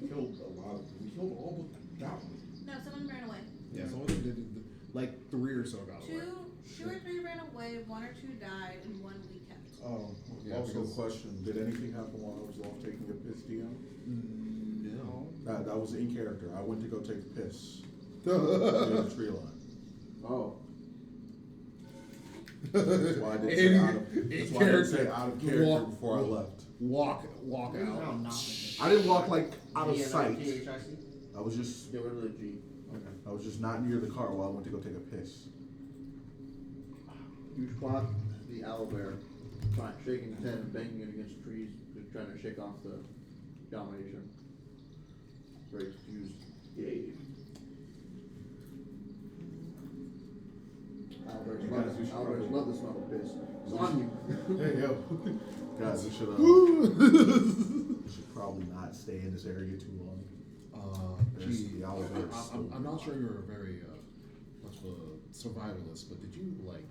We killed a lot of them. We killed all but that one. No, someone ran away. Yeah. Some of them did. Like 3 or so got away. Two or 3 ran away, 1 or 2 died, and 1 we kept. Oh, Yeah, also because- question, did anything happen while I was off taking a piss, DM? No. That was in character. I went to go take a piss. Near the tree line. Oh. That's why I didn't say out of, that's why I didn't say out of character before I left. Walk Here's how out. Nothic. I didn't walk like out of sight. GNOTHIC. I was just Get rid of the G. I was just not near the car while I went to go take a piss. You squat the owlbear, shaking his head and banging it against trees, just trying to shake off the domination. Very confused. Yay. Owlbears love the smell of piss. It's on you. Hey yo, guys, we should probably not stay in this area too long. Gee, The owlbear is still- I'm not sure you're a very much of a survivalist, but did you like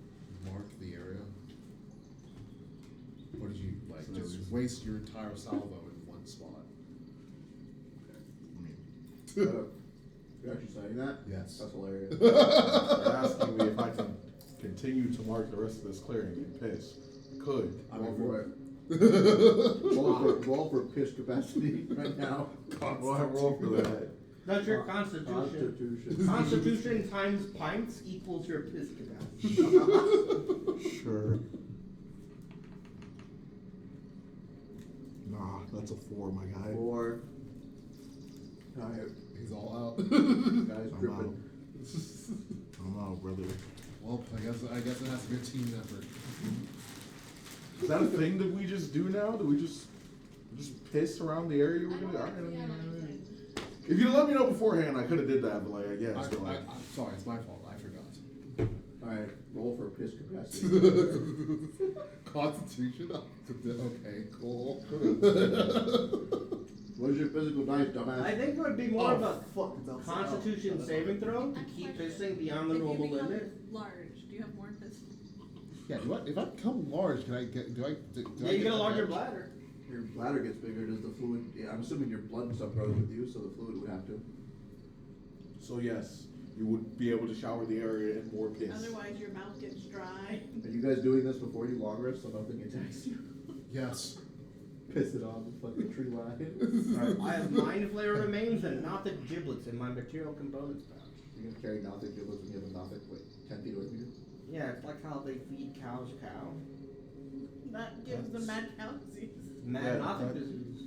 mark the area, or did you like So just there's- waste your entire salvo in one spot? You're actually saying that? Yes. That's hilarious. They're asking me if I can continue to mark the rest of this clearing and piss. I could. I Roll mean, for it. Roll for piss capacity right now. Well, I roll for that. That's your constitution. Constitution. Constitution times pints equals your piss capacity. Sure. Nah, that's a 4, my guy. 4. Alright, he's all out. guys I'm out. dripping. I'm out, brother. Well, I guess it has to be a team effort. Is that a thing that we just do now? Do we just piss around the area we're I don't gonna? actually have anything. If you let me know beforehand, I could have did that, but like, I guess. but like, I'm sorry, it's my fault. I forgot. Alright, roll for piss capacity. Constitution. Okay, cool. What is your physical dice, I dumbass? think it would be more of a fuck, it's outside. Constitution saving throw to keep pissing beyond the normal If you become limit. large, do you have more piss? Yeah, if I become large, can I get? Do I? Do Yeah, I you get a larger advantage? bladder. Your bladder gets bigger, does the fluid, yeah, I'm assuming your blood and stuff goes with you, so the fluid would have to. so yes, you would be able to shower the area in more piss. Otherwise, your mouth gets dry. Are you guys doing this before you log rest so nothing attacks you? Yes. Piss it on the fucking tree line. Alright, I have mind flayer remains and Nothic giblets in my material components pouch. You're gonna carry Nothic giblets when you have a Nothic, 10 feet away from you? Yeah, it's like how they feed cows cow. That gives the mad cow disease. Mad Yeah, Nothic that- disease.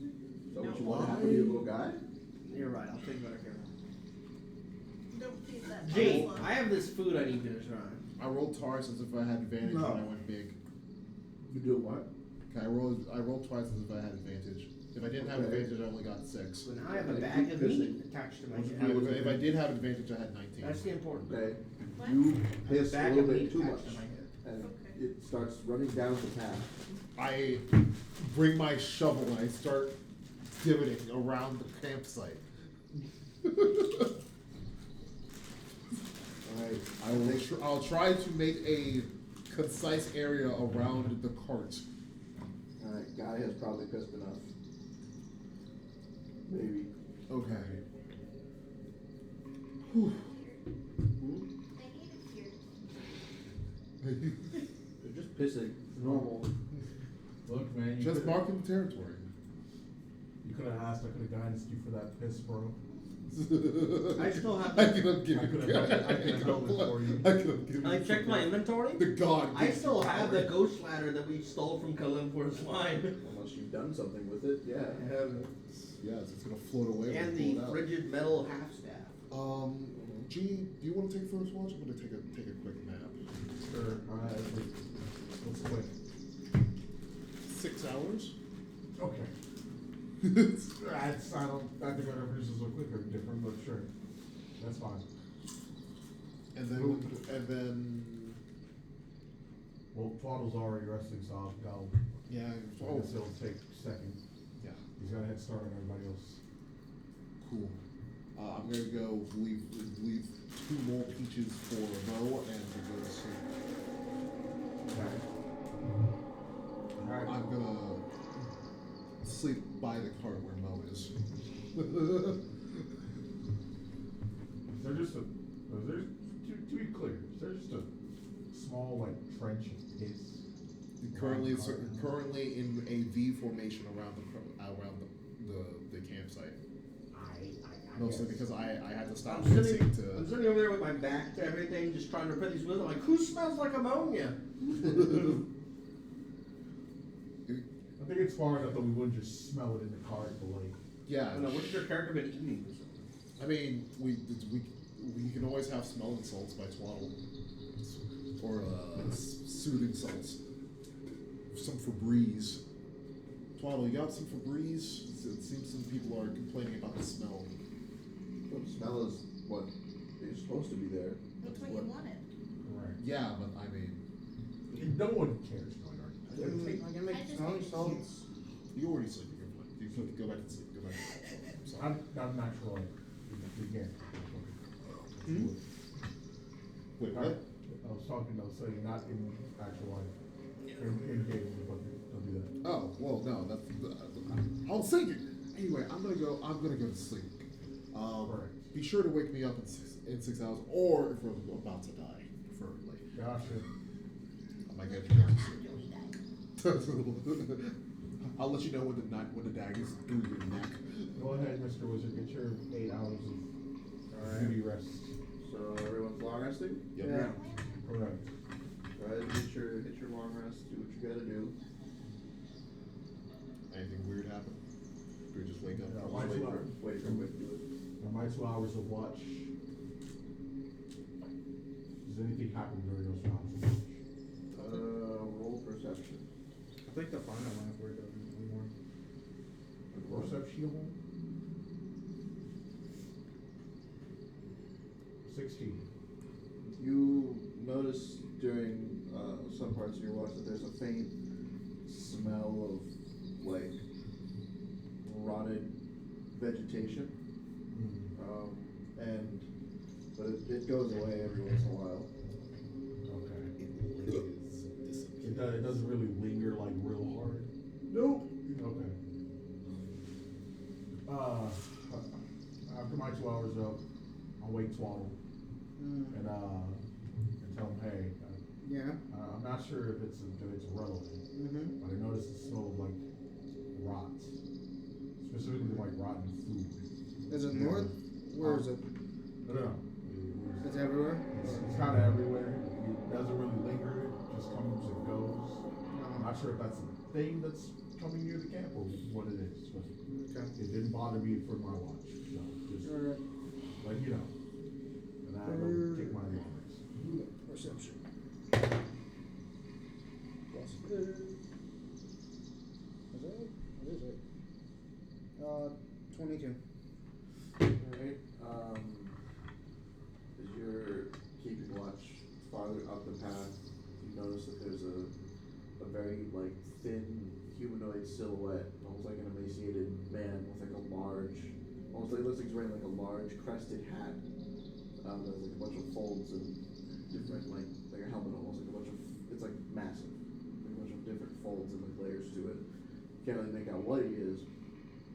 Is that what you No. want to happen to your little guy? You're right, I'll take better care of Don't feed that. it. Jade, buffalo. I have this food I need you to try. I rolled twice as if I had advantage No. when I went big. You do what? Okay, I rolled twice as if I had advantage. If I didn't have Okay. advantage, I only got 6. So now I have a Okay, bag keep of pissing. meat attached to my If head. I did have advantage, I had 19. That's the important. Okay. What? You I have a piss a bag little of bit meat too attached much, to my head. and Okay. it starts running down the path. I bring my shovel and I start divoting around the campsite. Alright, I'll try to make a concise area around the cart. Alright, guy has probably pissed enough. Maybe. Okay. Hmm? I need a cure. They're just pissing. It's normal. Look, man, Just marking the territory. You could have asked. I could have guided you for that piss, bro. I still have. I can give I could have held it for you. I could have given I you checked my inventory. the god. I gives still you have power. the ghost ladder that we stole from Kalimpor's line. Unless you've done something with it, yeah. Yeah, it's gonna float away. when And you the pull it out. frigid metal half staff. G, do you want to take first watch? I'm gonna take a quick nap. Sure. What's quick? 6 hours. Okay. I think I never used so quick or different, but sure. That's fine. And then Well, Twaddle's already resting, so I'll yeah. I guess he'll take second. Yeah. He's got a head start on everybody else. Cool. I'm gonna go leave 2 more peaches for Mo and go to sleep. Okay. Alright. I'm gonna sleep by the cart where Mo is. They're just to be clear, is there just a small like trench of piss? Currently, around the cart? currently in a V formation around the campsite. Mostly because I had to stop I'm pissing sitting to. over there with my back to everything, just trying to repair these wheels. I'm like, who smells like ammonia? I think it's far enough that we wouldn't just smell it in the car at the lake. Yeah. I don't know, what has your character been eating? I mean, we can always have smelling salts by Twaddle, or soothing salts. Some Febreze. Twaddle, you got some Febreze? It seems some people are complaining about the smell. Well, the smell is what is supposed to be there. That's what you wanted. Right. Yeah, but I mean, No one cares, no one I can make I just smelling make salts. you already sleep. You're fine. You can go back to sleep. Go back to sleep. I'm sorry. I'm not sure. We can't. Wait, what? I was talking, I was saying not in actual life. In game, but don't do that. Oh, well, no, that's. I'll sing it. Anyway, I'm gonna go to sleep. Correct. Be sure to wake me up in 6 hours, or if we're about to die, preferably. Gotcha. I might get to I'll let you know when the dagger's through your neck. Go ahead, Mr. Wizard, get your 8 hours of duty rest. So everyone's long resting? Yep. Yeah. Correct. Go ahead and hit your long rest, do what you gotta do. Anything weird happen? Do we just wake up? Yeah, Just mine's not- wait for him to do it. Now, my 2 hours of watch. Does anything happen during those 2 hours of watch? Roll perception. I think the final one if we're doing one more. Perception. 16. You notice during some parts of your watch that there's a faint smell of like rotted vegetation, but it goes away every once in a while. Okay. It doesn't really linger like real hard. Nope. Okay. After my 2 hours up, I'll wake Twaddle and tell him, hey, Yeah. I'm not sure if it's relevant, Mm-hmm. but I noticed it smelled like rot, specifically like rotten food. Is it north? Where is it? No. It's everywhere? It's kind of everywhere. It doesn't really linger. It just comes and goes. I'm not sure if that's a thing that's coming near the camp or what it is, but Okay. it didn't bother me for my watch. So just Alright. let you know. And I will take my memories. Perception. Plus is that it? What is it? 22. Alright, as you're keeping watch farther up the path, you notice that there's a very like thin humanoid silhouette, almost like an emaciated man with like a large, almost like it looks like he's wearing like a large crested hat. There's like a bunch of folds and different like a helmet almost, like a bunch of, it's like massive, like a bunch of different folds and like layers to it. You can't really make out what he is,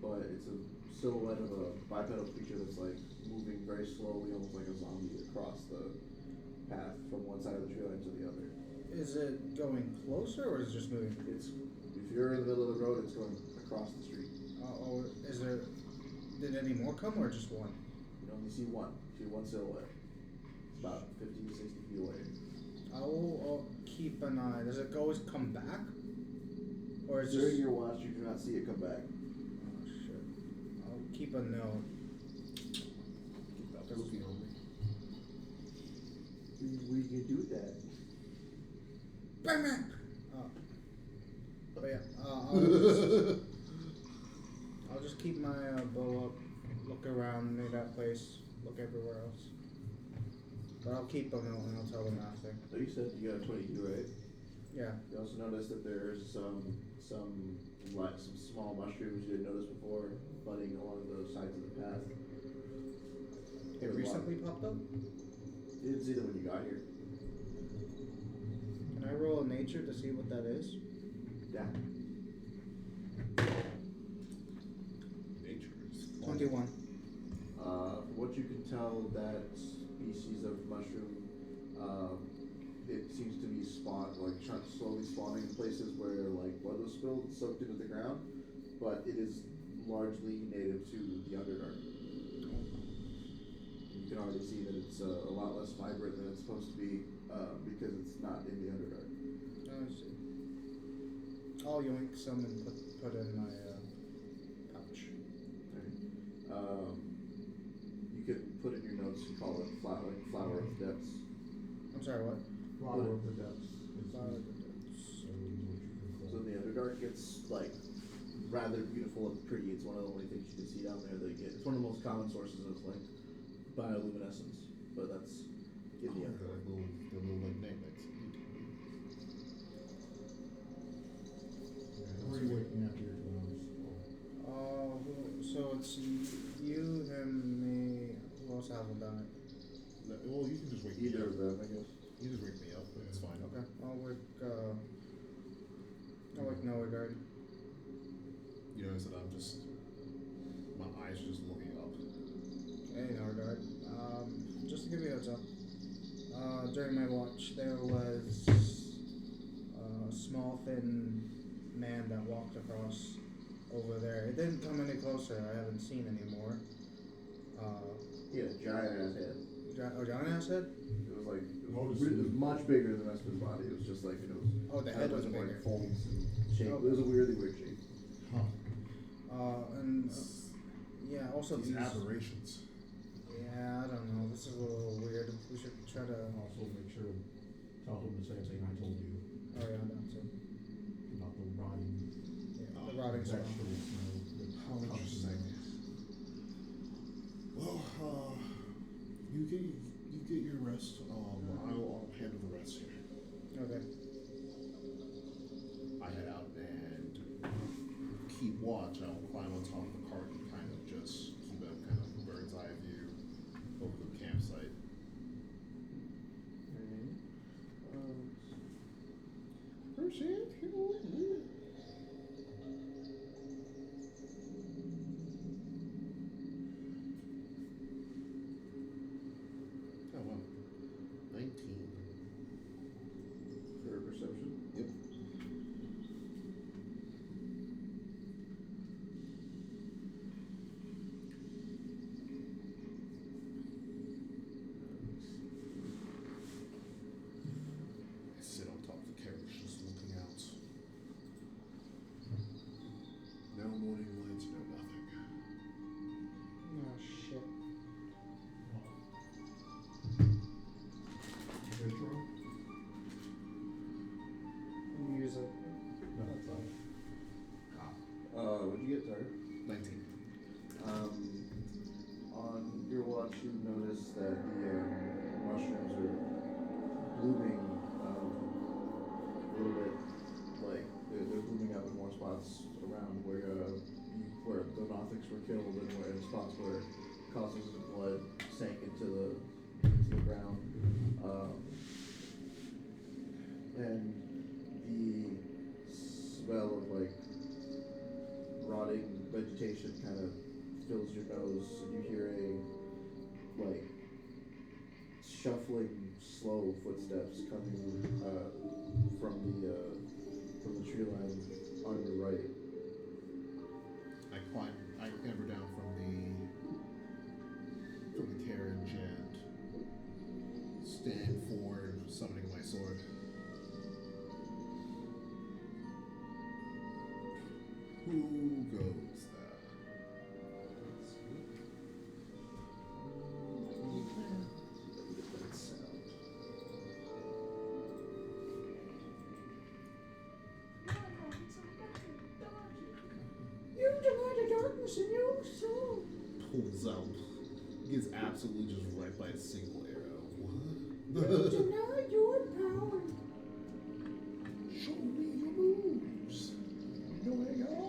but it's a silhouette of a bipedal creature that's like moving very slowly, almost like a zombie across the path from one side of the tree line to the other. Is it going closer or is it just moving? It's, if you're in the middle of the road, it's going across the street. Is there? Did any more come or just one? You see one. You see one silhouette. It's about 50 to 60 feet away. I'll keep an eye. Does it always come back? Or is During just... your watch, you do not see it come back. Oh, shit. I'll keep a note. Keep looking on me. We can do that. Bang, bang! But yeah, I'll just keep my bow up, look around near that place, look everywhere else. But I'll keep a note and I'll tell them after. So you said you got a 22, right? Yeah. You also noticed that there's some small mushrooms you didn't notice before budding along the sides of the path. It recently popped up? You didn't see them when you got here. Can I roll a nature to see what that is? Yeah. Nature is 21. From what you can tell, that species of mushroom, it seems to be slowly spawning in places where blood was spilled, soaked into the ground, but it is largely native to the Underdark. You can already see that it's a lot less vibrant than it's supposed to be because it's not in the Underdark. Oh, I see. I'll yoink some and put in my pouch. Right. You could put in your notes, you call it flower of the depths. I'm sorry, what? Flower of the depths. Flower of the depths. So the Underdark gets rather beautiful and pretty. It's one of the only things you can see down there that you get. It's one of the most common sources of bioluminescence, but that's in the Underdark. the little magnets. Where are you waking up here, So it's you, him, me. Who else hasn't done it? Well, you can just wake Either me of up. them, I guess. You just wake me up, but it's fine. Okay, I'll wake Noah Garden. You notice that my eyes are just looking up. Hey, Noah Garden. Just to give you a heads up, during my watch there was a small, thin man that walked across over there. It didn't come any closer. I haven't seen anymore. He had a giant ass head. Giant ass head? It was much bigger than the rest of his body. It was just it was. Oh, the head was bigger. Folds and shape. Okay. It was a really weird shape. Yeah, also These these. aberrations. Yeah, I don't know. This is a little weird. We should try to. Also, make sure to tell him the same thing I told you Oh yeah, that's it. about the rotting Yeah, the rotting stuff. vegetables. How interesting. Well, you get your rest. I'll handle the rest here. Okay. I head out and keep watch. I'll climb on top of the cart and kind of just keep a kind of bird's eye view over the campsite. Oh wow, 19. For perception. Yep. I sit on top of the carriage just looking out. No morning lights, no nothing. Oh shit. Music. What'd you get, Tyler? 19. On your watch, you notice that the mushrooms are blooming a little bit, they're blooming up in more spots around where the Nothics were killed and where in spots where causes of blood sank into the ground. And the smell of rotting vegetation kind of fills your nose, and you hear a shuffling, slow footsteps coming from the tree line on your right. I clamber down from the stand forward, summoning my sword. Who goes there? You deny the darkness in your soul. Pulls out. Gets absolutely just right by a single arrow. You deny your power. Show me your moves. Going on.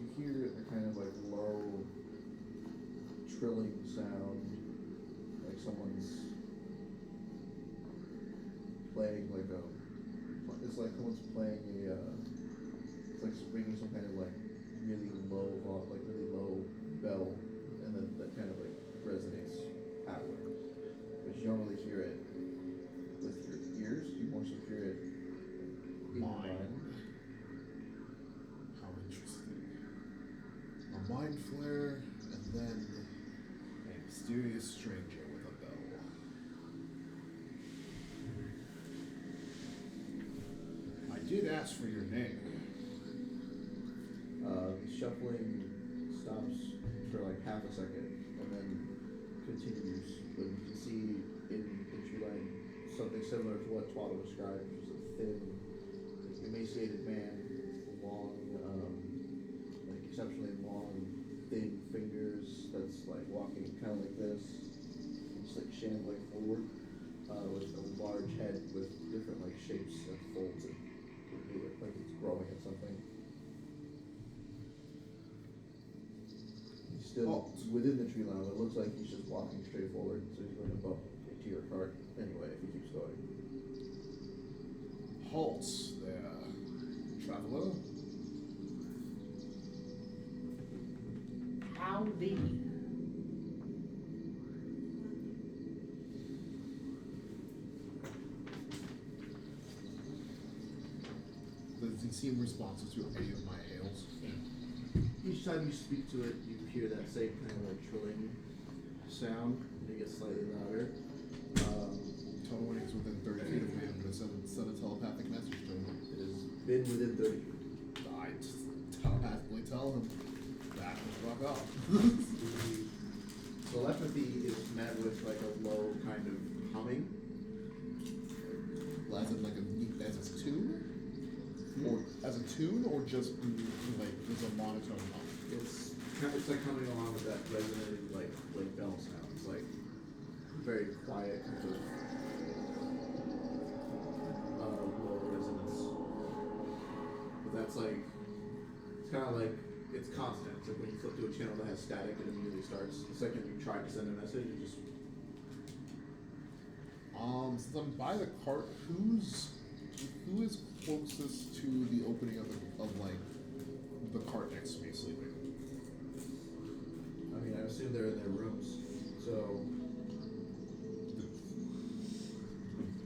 You hear a kind of like low trilling sound, like someone's playing like it's like someone's playing it's like ringing some kind of like really low bell, and then that kind of like resonates outward. But you don't really hear it with your ears, you more so hear it in your mind. How interesting. A mind flare, and then a mysterious stranger with a bell. I did ask for your name. The shuffling stops for like half a second and then continues. But you can see in the tree line something similar to what Twaddle described, which is a thin, emaciated man, long, like exceptionally long, thin fingers that's like walking kind of like this, just like shambling forward, with a large head with different like shapes and folds. It would look like it's growing at something. He's still within the tree line. It looks like he's just walking straight forward, so he's going to bump into your cart anyway if he keeps going. Halt there, traveler. Howdy. Does he seem responsive to any of my hails? Each time you speak to it, you hear that same kind of like trilling sound, and it gets slightly louder. Tell me when he's within 30 feet of me, I'm going to send a telepathic message to him. It has been within 30 feet. I just telepathically tell him, back the fuck up. Telepathy is met with like a low kind of humming. As in like as a tune? Or as a tune, or just like as a monotone hum? It's like coming along with that resonating like bell sound. It's like very quiet kind of low resonance. But that's like it's kind of like it's constant. It's like when you flip to a channel that has static, it immediately starts. The second you try to send a message, it just Since I'm by the cart, who is closest to the opening of the cart next to me sleeping? I mean, I assume they're in their rooms, so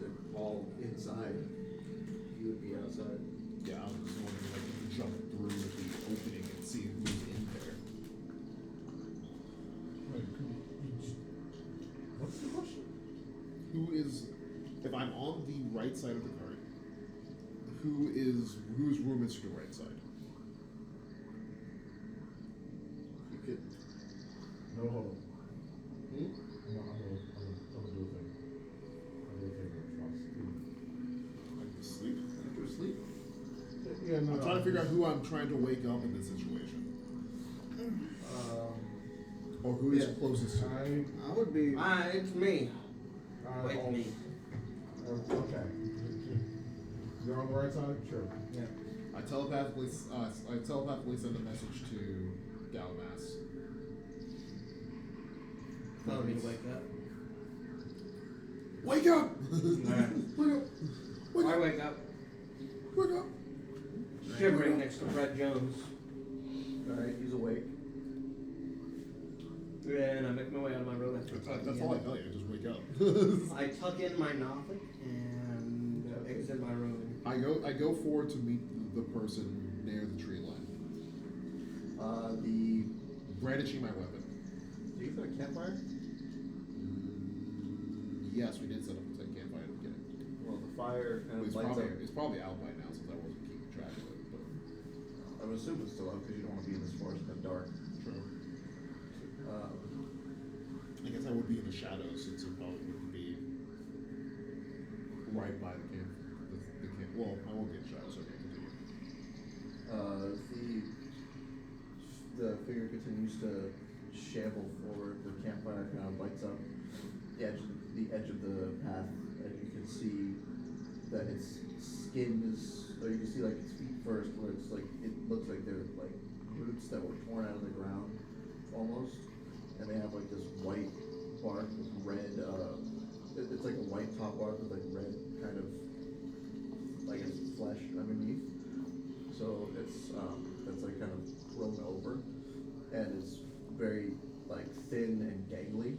they're all inside. You would be outside. Yeah, I'm just wondering if I can jump through the opening and see who's in there. What's the question? Who is, if I'm on the right side of the cart, whose room is to the right side? You could. No, hold on. Hmm? I'm gonna do a thing. I'm gonna do a thing. Like sleep? Go to sleep. Yeah, no. I'm trying to figure out who I'm trying to wake up in this situation. Or who is closest to me. I would be. It's me. Wake me. Okay. You're on the right side? Sure. Yeah. I telepathically send a message to Galmas. Telling me to wake up. Wake up! Alright. Wake up! Wake I up! wake up, Wake up! shivering next to Fred Jones. Alright, he's awake. And I make my way out of my room after That's all I tell you. Just wake up. I tuck in my Nothic and exit my room. I go forward to meet the person near the tree line, The brandishing my weapon. do you set a campfire? Yes, we did set up a campfire at the beginning. Well, the fire kind of lights up. It's probably out by now since I wasn't keeping track of it. But I would assume it's still up because you don't want to be in this forest in the dark. true. Um, I guess I would be in the shadows since it probably wouldn't be right by the camp. The camp. Well, I won't be in the shadows. So I can continue. the figure continues to shamble forward. The campfire kind of lights up the edge of the path, and you can see that its skin is, or you can see like its feet first, where it's like it looks like they're like roots that were torn out of the ground, almost, and they have like this white bark with red. It's like a white top bark with like red kind of like it's flesh underneath. So it's that's like kind of grown over, and it's very like thin and gangly,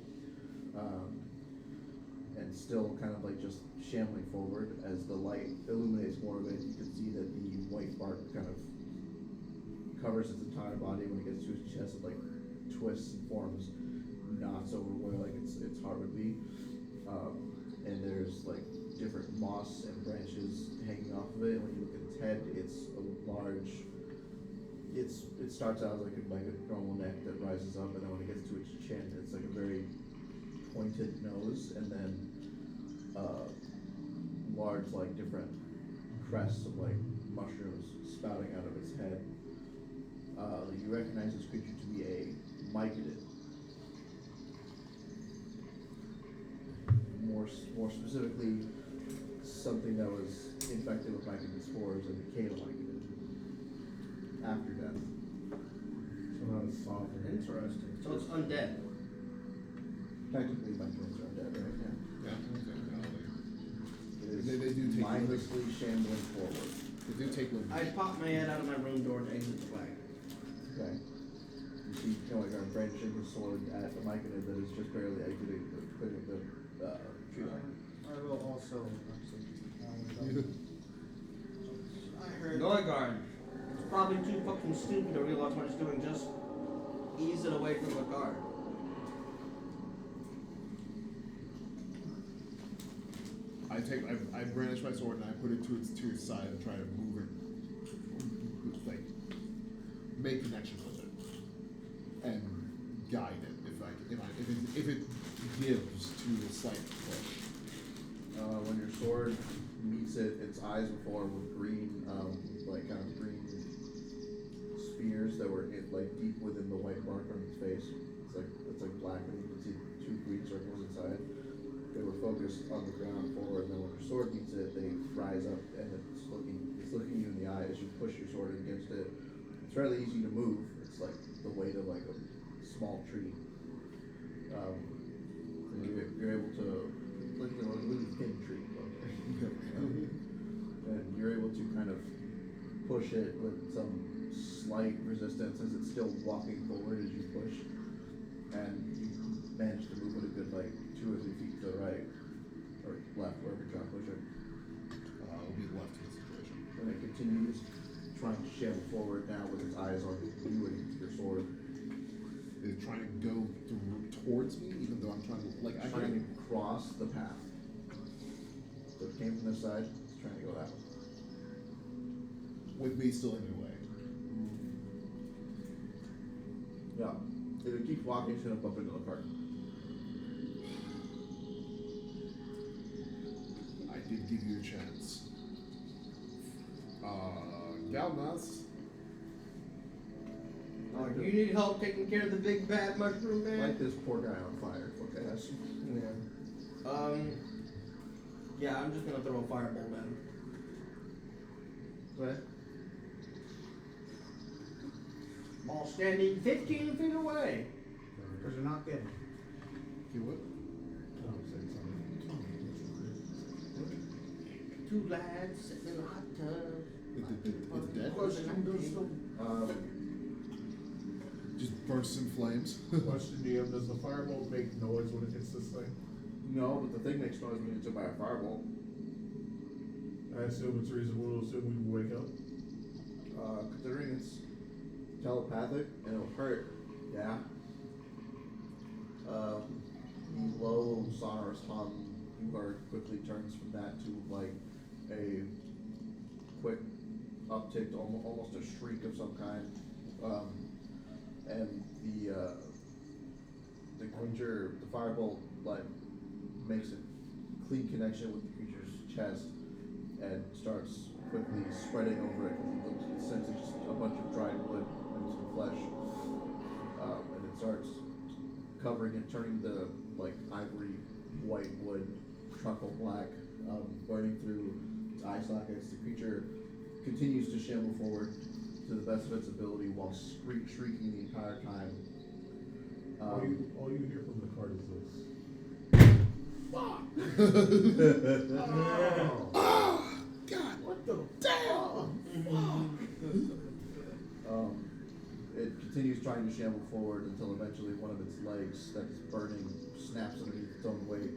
and still kind of like just shambling forward. As the light illuminates more of it, you can see that the white bark kind of covers its entire body. When it gets to its chest, it like twists and forms knots over where like its heart would be, and there's like different moss and branches hanging off of it. And when you look at its head, it's a large. It starts out like a normal neck that rises up, and then when it gets to its chin, it's like a very pointed nose, and then large like different crests of like mushrooms spouting out of its head. You recognize this creature to be a myconid. More specifically, something that was infected with myconid spores and became a myconid after death. So not as soft. Interesting. So it's undead. Technically, myconids are dead, right? Yeah. Yeah. It is They do take mindlessly shambling forward. They do take living. I pop my head out of my room door to exit the wagon. Okay. You see Killigar brandishing his sword at the myconid that is just barely exiting the tree line. I will also I heard Norgard is probably too fucking stupid to realize what he's doing. Just ease it away from the guard. I brandish my sword and I put it to its side and try to move it, like make connection with it and guide it if it gives to a slight push. When your sword meets it, its eyes will form with green, like kind of green spears that were like deep within the white mark on its face. It's like black, and you can see two green circles inside. They were focused on the ground forward, and then when your sword meets it, they rise up, and it's looking you in the eye as you push your sword against it. It's fairly easy to move. It's like the weight of like a small tree. And you're able to, like a really thin tree, and you're able to kind of push it with some slight resistance as it's still walking forward as you push, and you manage to move it a good like 2 or 3 feet to the right or left, wherever you're trying to push it. It'll be left in this situation. And it continues trying to shamble forward now with its eyes on you and your sword. Is it trying to go towards me, even though I'm trying to I'm trying to cross the path. So it came from this side, it's trying to go that way. with me still in my way. Yeah. If it keeps walking, it's gonna bump into the cart. I did give you a chance. Galnas. You need help taking care of the big bad mushroom man? Light this poor guy on fire, okay? Yeah. Yeah, I'm just gonna throw a fireball at him. Go ahead. All standing 15 feet away. Because you're not kidding. You what? Two lads sitting in a hot tub. It's dead? Just bursts in flames. Question, DM, does the firebolt make noise when it hits this thing? No, but the thing makes noise when it's hit by a fireball. I assume it's reasonable to assume we will wake up. Considering it's telepathic and it'll hurt, yeah. Low sonorous hum you heard quickly turns from that to like a quick uptick to almost a shriek of some kind. And the creature, the firebolt, like makes a clean connection with the creature's chest and starts quickly spreading over it. It senses just a bunch of dried wood and some flesh, and it starts covering it, turning the like ivory white wood truckle black, burning through its eye sockets. The creature continues to shamble forward to the best of its ability while shrieking the entire time. All you hear from the cart is this. Fuck! Oh, God, what the damn? It continues trying to shamble forward until eventually one of its legs that is burning snaps underneath its own weight,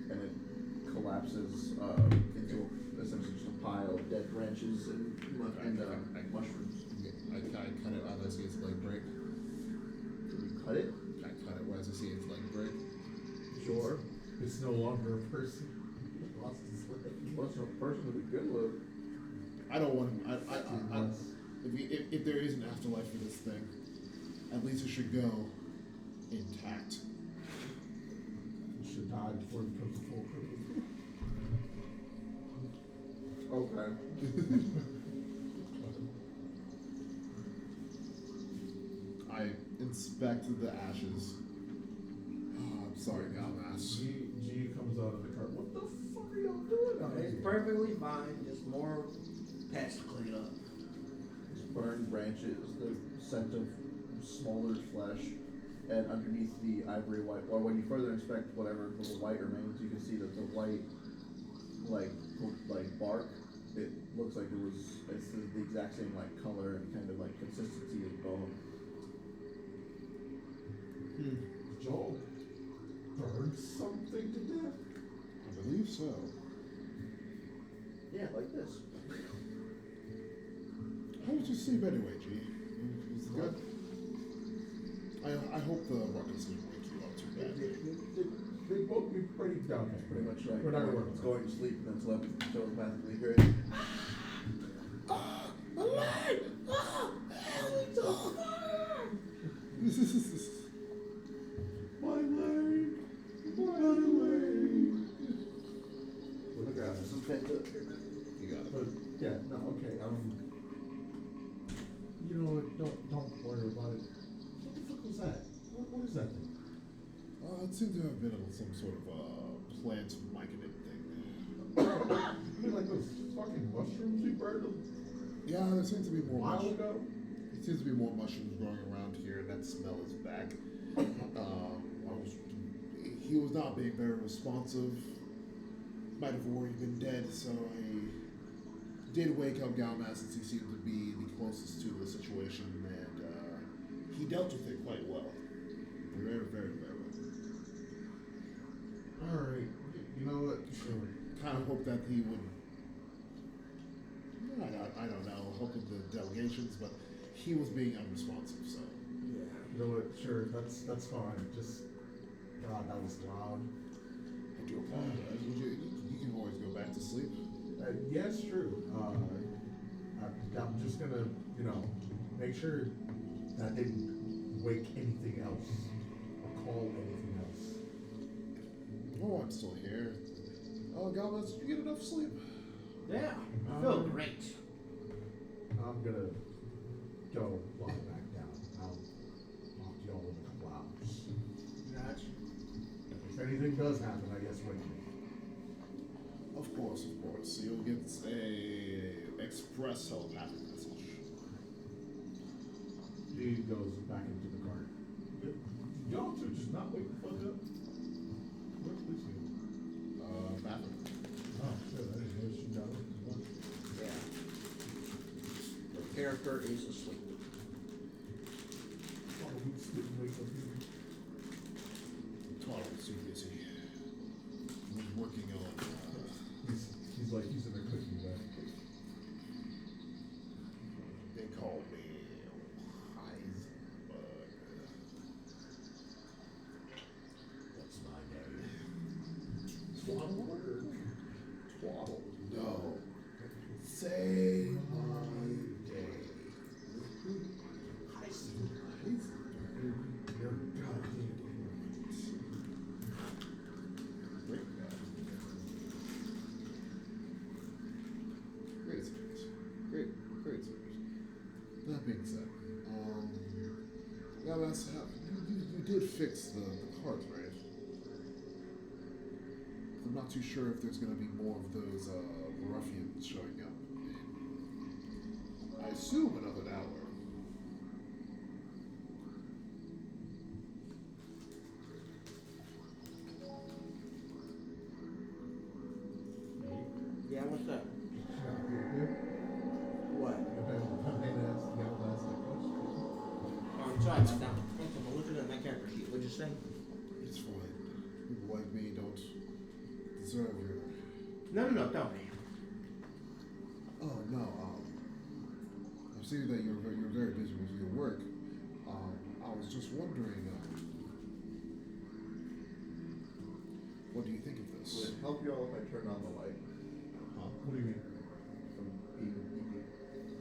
and it collapses into essentially just a pile of dead branches and mushrooms. I cut it as I see its leg break. You cut it? I cut it as I see its leg break. Sure. It's no longer a person. Lost his leg. Well, it's a person with a good look. I don't want him. If there is an afterlife for this thing, at least it should go intact. It should die before it becomes a full person. Okay. I inspect the ashes. Oh, I'm sorry, Galmas. G comes out of the cart. What the fuck are y'all doing out It's here? perfectly fine. Just more pests to clean up. Burned branches, the scent of smaller flesh, and underneath the ivory white, or when you further inspect whatever little white remains, you can see that the white, like bark, it looks like it's the exact same like color and kind of like consistency as bone. Joel burned something to death. I believe so. Yeah, like this. How was your sleep anyway, G? Is it good? I hope the ruckus didn't wake you up too bad. They woke me pretty down. Pretty much like We're not gonna work it's on going to sleep and then telepathically hearing. Alive! It's on fire! My leg! My leg! Look at this. Some pent up. You got it. But yeah, no, okay. You know what? Don't worry about it. What the fuck was that? What is that thing? It seemed to have been some sort of plant myconid thing. You mean like those fucking mushrooms we burned them Yeah, there seems to be a more while mushrooms. ago? There seems to be more mushrooms growing around here, and that smell is back. He was not being very responsive. Might have already been dead, so I did wake up Galmas since he seemed to be the closest to the situation, and he dealt with it quite well. Very, very, very well. Alright. You know what? Sure. Kind of hope that he would. I don't know. Hope of the delegations, but he was being unresponsive. So Yeah. You know what? Sure. That's fine. Just God, that was loud. I do apologize. You can always go back to sleep. Yes, true. I'm just gonna, make sure that didn't wake anything else or call anything else. Oh, I'm still here. Oh, Galvez, did you get enough sleep? Yeah, I feel great. I'm gonna go lie back down. I'll talk to y'all in a couple hours. Gotcha. If anything does happen, I guess wake me. Of course, of course. So you'll get a express telepathic message. The he goes back into the cart. Y'all two just not wake the fuck up. Where's Lucy? Bathroom. Oh shit, I didn't know she got it. Yeah. The character is asleep. Oh, we didn't wake up here. Todd was too busy. He was working on. He's like he's in a cookie bag. They call me Heisenberg. What's my name? Swaddle? Twaddle. No. Say my name. Heisenberg. You're goddamn. Great guy. Great series. Great series. That being said, yeah, that's how you did fix the cart, right? I'm not too sure if there's gonna be more of those ruffians showing up. I assume another hour. Yeah, what's up? Yeah. What? Oh, I'm sorry about that. I'm looking at my character sheet. What'd you say? It's fine. People like me don't deserve your. No, tell me. Oh no. I see that you're very busy with your work. I was just wondering. What do you think of Would this? it help y'all if I turned on the light? Huh? What do you mean? From EP?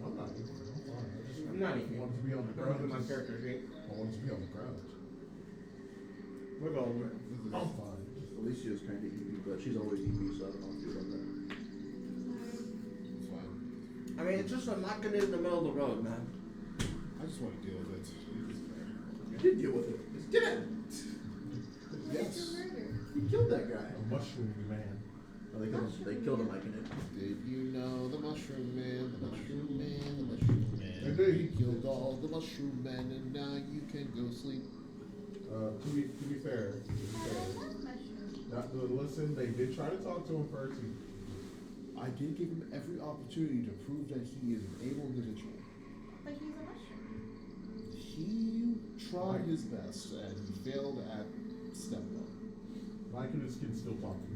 I'm not even. I'm fine. I just I'm not even. wanted to be on the Don't look at my ground. character sheet. I wanted to be on the ground. We're going over it. I'm fine. Alicia's kind of EP, but she's always EP, so I don't know if you about that. It's fine. I mean, it's just I'm not gonna in the middle of the road, man. I just want to deal with it. You did deal with it. It's dead. Yes. You killed that guy. A mushroom man. Oh, they killed him like in it. Did you know the mushroom man, the mushroom man, the mushroom man? Indeed. He killed all the mushroom men, and now you can go sleep. To be fair, listen, they did try to talk to him first. I did give him every opportunity to prove that he is an able individual. But he's a mushroom. He tried his best, and he failed at step one. Lycanus can still talk to him.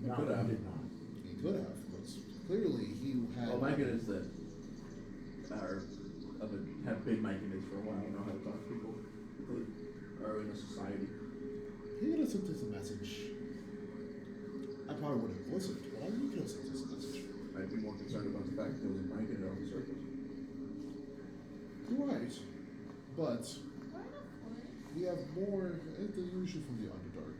He could have. Did not. He could have, but clearly he had. Well, my goodness, that have been my goodness for a while. Know how to talk to people who are in a society. He could have sent us a message. I probably would have listened, but I really could have sent us a message. I'd be more concerned about the fact that there was a mic in it on the surface. You're right, but Why not? we have more illusion from the Underdark.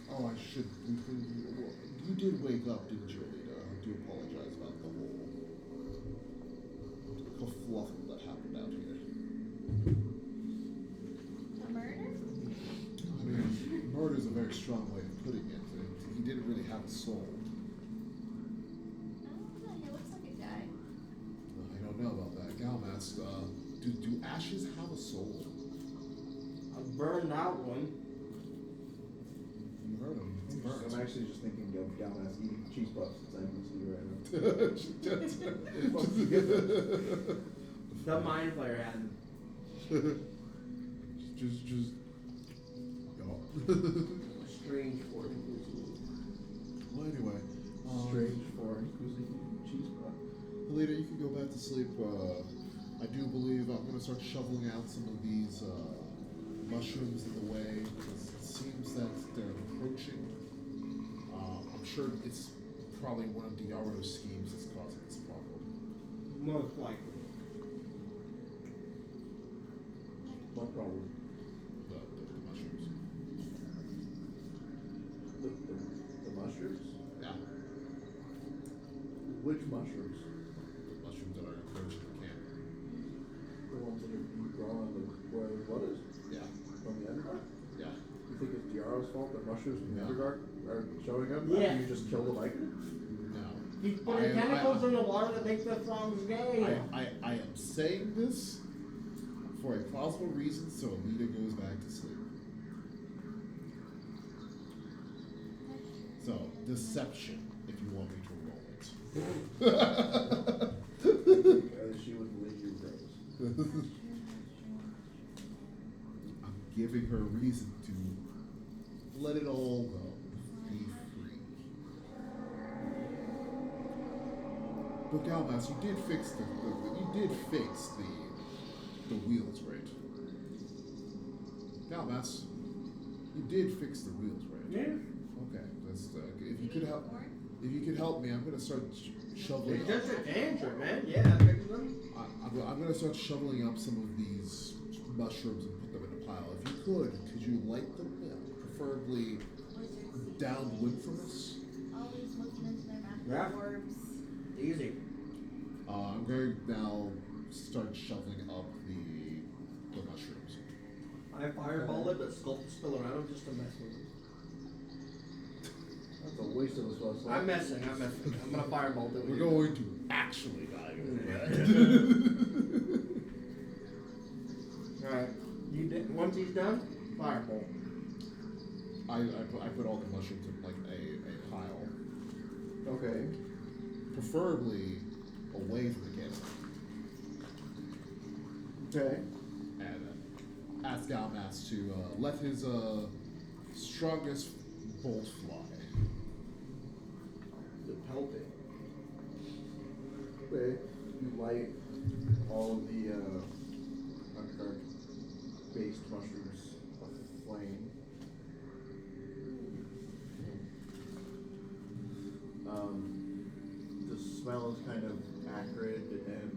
Oh, you did wake up, didn't you, Alita? I do apologize about the whole kerfluffle that happened out here. A murder? I mean, murder is a very strong way of putting it. He didn't really have a soul. I don't know. He looks like a guy. I don't know about that. Galmask, do ashes have a soul? I burned out one. You heard him. It's burnt. I'm actually just thinking of Galmask eating cheese puffs since I'm listening right now. The mind flayer had him. just. Strange for inclusive. Well, anyway. Strange for inclusive cheese puff. Alita, you can go back to sleep. I do believe I'm going to start shoveling out some of these mushrooms in the way because it seems that they're approaching. I'm sure it's probably one of Diaro's schemes that's causing this problem. Most likely. What problem? The mushrooms. The mushrooms? Yeah. Which mushrooms? The mushrooms that are approaching the camp. The ones that are growing where the blood is? Yeah. From the Underdark? Yeah. You think it's Diaro's fault that mushrooms from the Yeah. Underdark are showing up Yeah. after you just killed a Lycan? No. He's putting chemicals in the water that make the frogs gay. I am saying this for a plausible reason, so Alita goes back to sleep. So, deception, if you want me to roll it. She would believe you, Rose. I'm giving her a reason to let it all go. Be free. But Galmas, you did fix the wheels, right? Galmas, you did fix the wheels, right? Yeah. Okay, that's if you could help me, I'm gonna start shoveling. It's just a tantrum, man. Yeah, fix them. I'm gonna start shoveling up some of these mushrooms and put them in a pile. If you could you light them? Preferably downwind from us. Always looking into their Yeah. magic orbs. Easy. I'm going to now start shoveling up the mushrooms. I fireball it, but spill around them just to mess with them. That's a waste of a spell slot. I'm messing. I'm gonna fireball it. We're going to actually die. Alright. Once he's done, fireball. I put all the mushrooms in like a pile. Okay. Preferably away from the canister. Okay. And ask Galmas to let his strongest bolt fly. The pelting. Okay. You light all of the based mushrooms of flame. The smell is kind of acrid and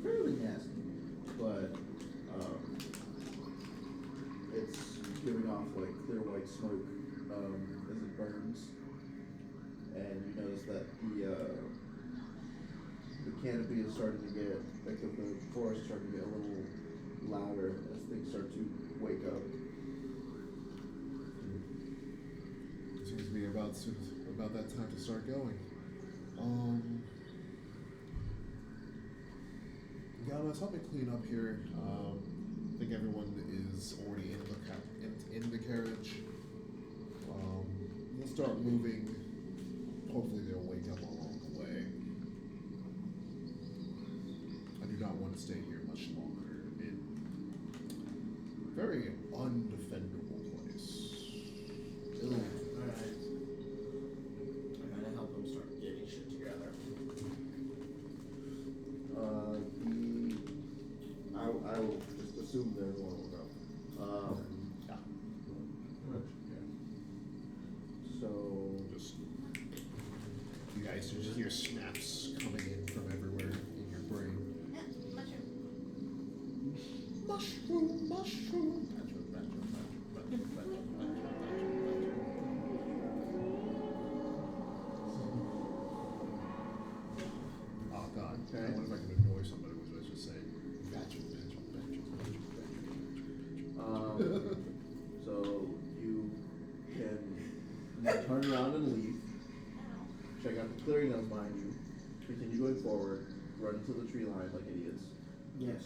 fairly nasty, but it's giving off like clear white smoke as it burns, and you notice that the canopy is starting to get, like the forest is starting to get a little louder as things start to wake up. Seems to be about that time to start going. Galmas, help me clean up here. I think everyone is already in the carriage. We'll start moving. Hopefully they'll wake up along the way. I do not want to stay here much longer. Very undefendable place. Alright. I gotta help him start getting shit together. I will just assume that everyone will go. Yeah. So Just you guys just hear snaps coming in from everywhere in your brain. Yeah, mushroom. Mushroom. Oh God! Okay. I wonder if I can annoy somebody with what I was just saying. So you can turn around and leave. Check out the clearinghouse behind you. Continue going forward. Run into the tree line like idiots. Yes.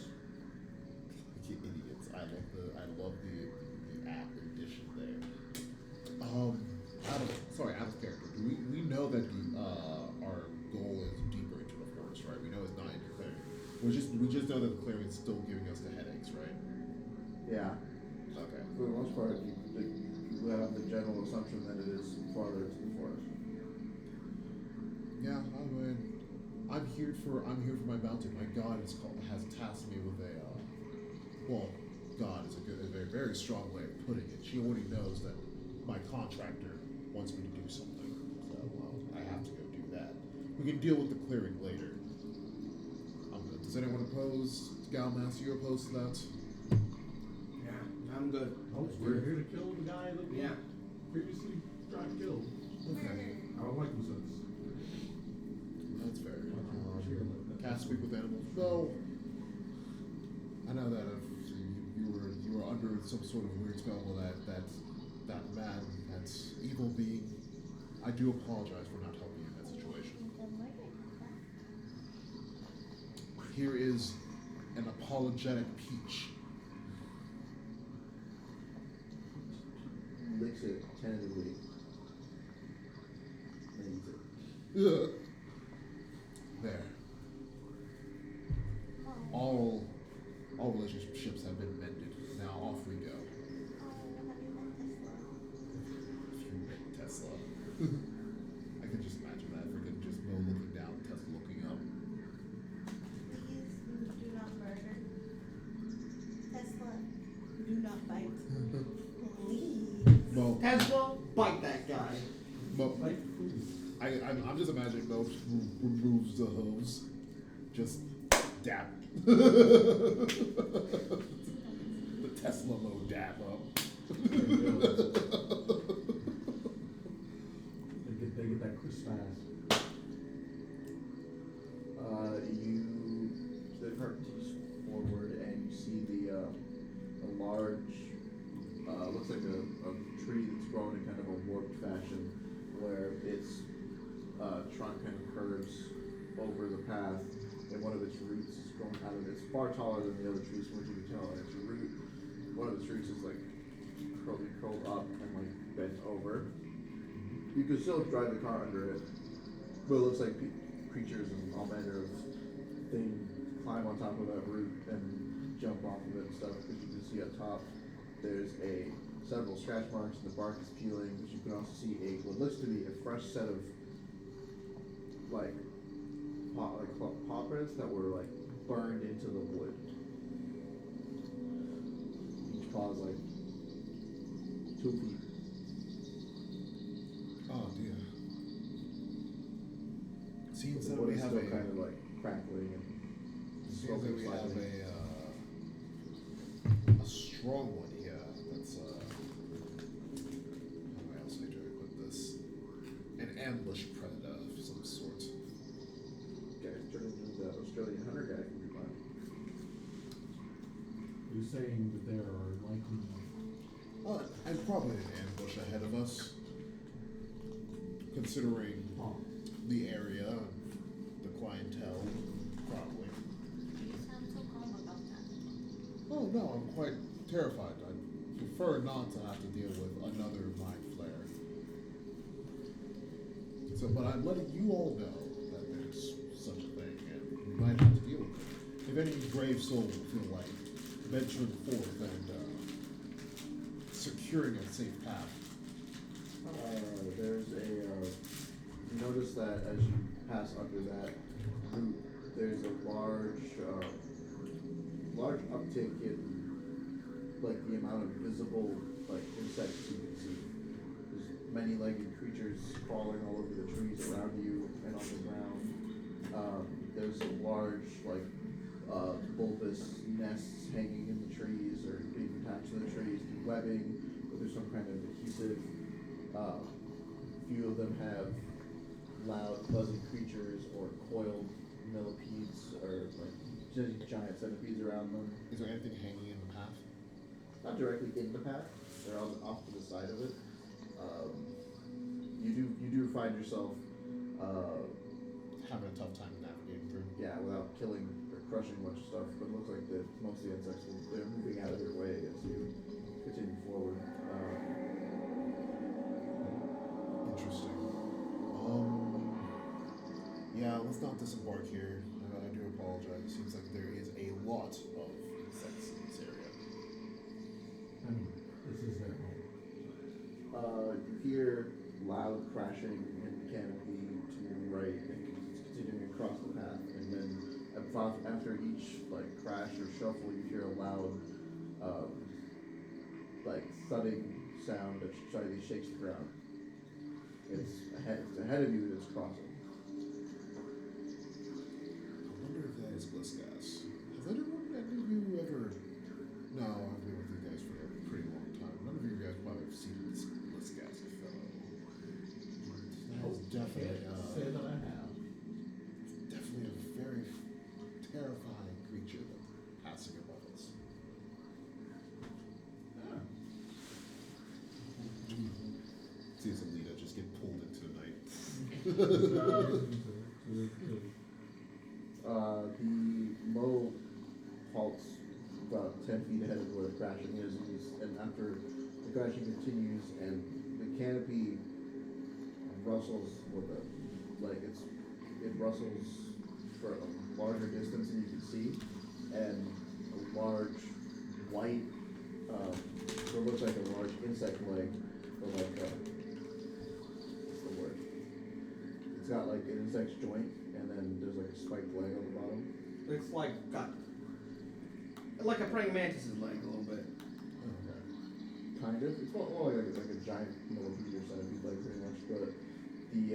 You idiots! I love the app addition there. Out of character. We know that our goal is deeper into the forest, right? We know it's not in the clearing. We just know that the clearing is still giving us the headaches, right? Yeah. Okay. For the most part, you have the general assumption that it is farther into the forest. Yeah, I mean, I'm here for my bounty. My God has tasked me with God is a very strong way of putting it. She already knows that my contractor wants me to do something, so I have to go do that. We can deal with the clearing later. Does anyone oppose? Galmas, you opposed to that? Yeah, I'm good. We're here to kill the guy that we Yeah. previously tried to kill. Okay, I don't like this. that's fair. Can't speak with animals. No. I know that you were under some sort of weird spell with that man, that evil being. I do apologize for not helping you in that situation. Here is an apologetic peach. Licks it tentatively. And eats it. Ugh. There. All relationships have been mended. Now off we go. If you met Tesla. I can just imagine that. Freaking just Mo looking down, Tesla looking up. Please do not murder. Tesla, do not bite. Please. Mo, Tesla, bite that guy. Mo, I'm just imagining Mo just removes the hooves, just dab. The Tesla Mo dab up. They get that crisp fast. You the cart continues forward, and you see a large, looks like a tree that's grown in kind of a warped fashion, where its trunk kind of curves over the path, and one of its roots is growing out of it. It's far taller than the other trees, from what you can tell, and its root, one of its roots is like curled up and like bent over. You could still drive the car under it, but it looks like creatures and all manner of things climb on top of that root and jump off of it and stuff. Because you can see up top, there's several scratch marks, and the bark is peeling. But you can also see what looks to be a fresh set of paw prints that were like burned into the wood. Each paw is like 2 feet. Oh dear. Seems The that wood we is have still a kind of like crackling and seems that smoking we have slightly. a strong one here. That's how else do I put this? An ambush predator of some sort. Guys turned into the Australian hunter guy from your mind. You're saying that there are likely. And probably an ambush ahead of us, considering the area, the clientele, probably. You sound so calm about that. Oh no, I'm quite terrified. I prefer not to have to deal with another mind flare. So, but I'm letting you all know that there's such a thing, and we might have to deal with it. If any brave soul would feel like venturing forth and securing a safe path. There's you notice that as you pass under that root, there's a large uptick in like the amount of visible like insects you can see. There's many-legged creatures crawling all over the trees around you and on the ground. There's some large bulbous nests hanging in the trees or being attached to the trees through webbing, or there's some kind of adhesive. Few of them have loud, buzzing creatures or coiled millipedes or like giant centipedes around them. Is there anything hanging in the path? Not directly in the path; they're off to the side of it. You do find yourself, Having a tough time navigating through. without killing or crushing a bunch of stuff. But it looks like most of the insects they're moving out of your way as you continue forward. Interesting. Yeah, let's not disembark here. I do apologize. It seems like there is a lot of insects in this area. I mean, this is their home. You hear loud crashing in the canopy to your right, and it's continuing across the path. And then after each like crash or shuffle, you hear a loud, thudding sound that slightly shakes the ground. It's ahead of you that it's crossing. I wonder if that is Glisgas. Has any of you ever? No, I've been with you guys for a pretty long time. None of you guys probably have seen this Glisgas fellow. That's definitely, Say that I have. definitely a very terrifying creature that's passing above us. Yeah. Sees Alita just get pulled into the The low halts about 10 feet ahead of where the crashing is, and after the crashing continues, and the canopy rustles with it rustles for a larger distance than you can see, and a large white, what looks like a large insect leg, or like what's the word? It's got like an insect's joint, and then there's like a spiked leg on the bottom. It's like got like a praying mantis's leg a little bit. Kind of. It's more like a giant millipede or centipede leg, pretty much. But the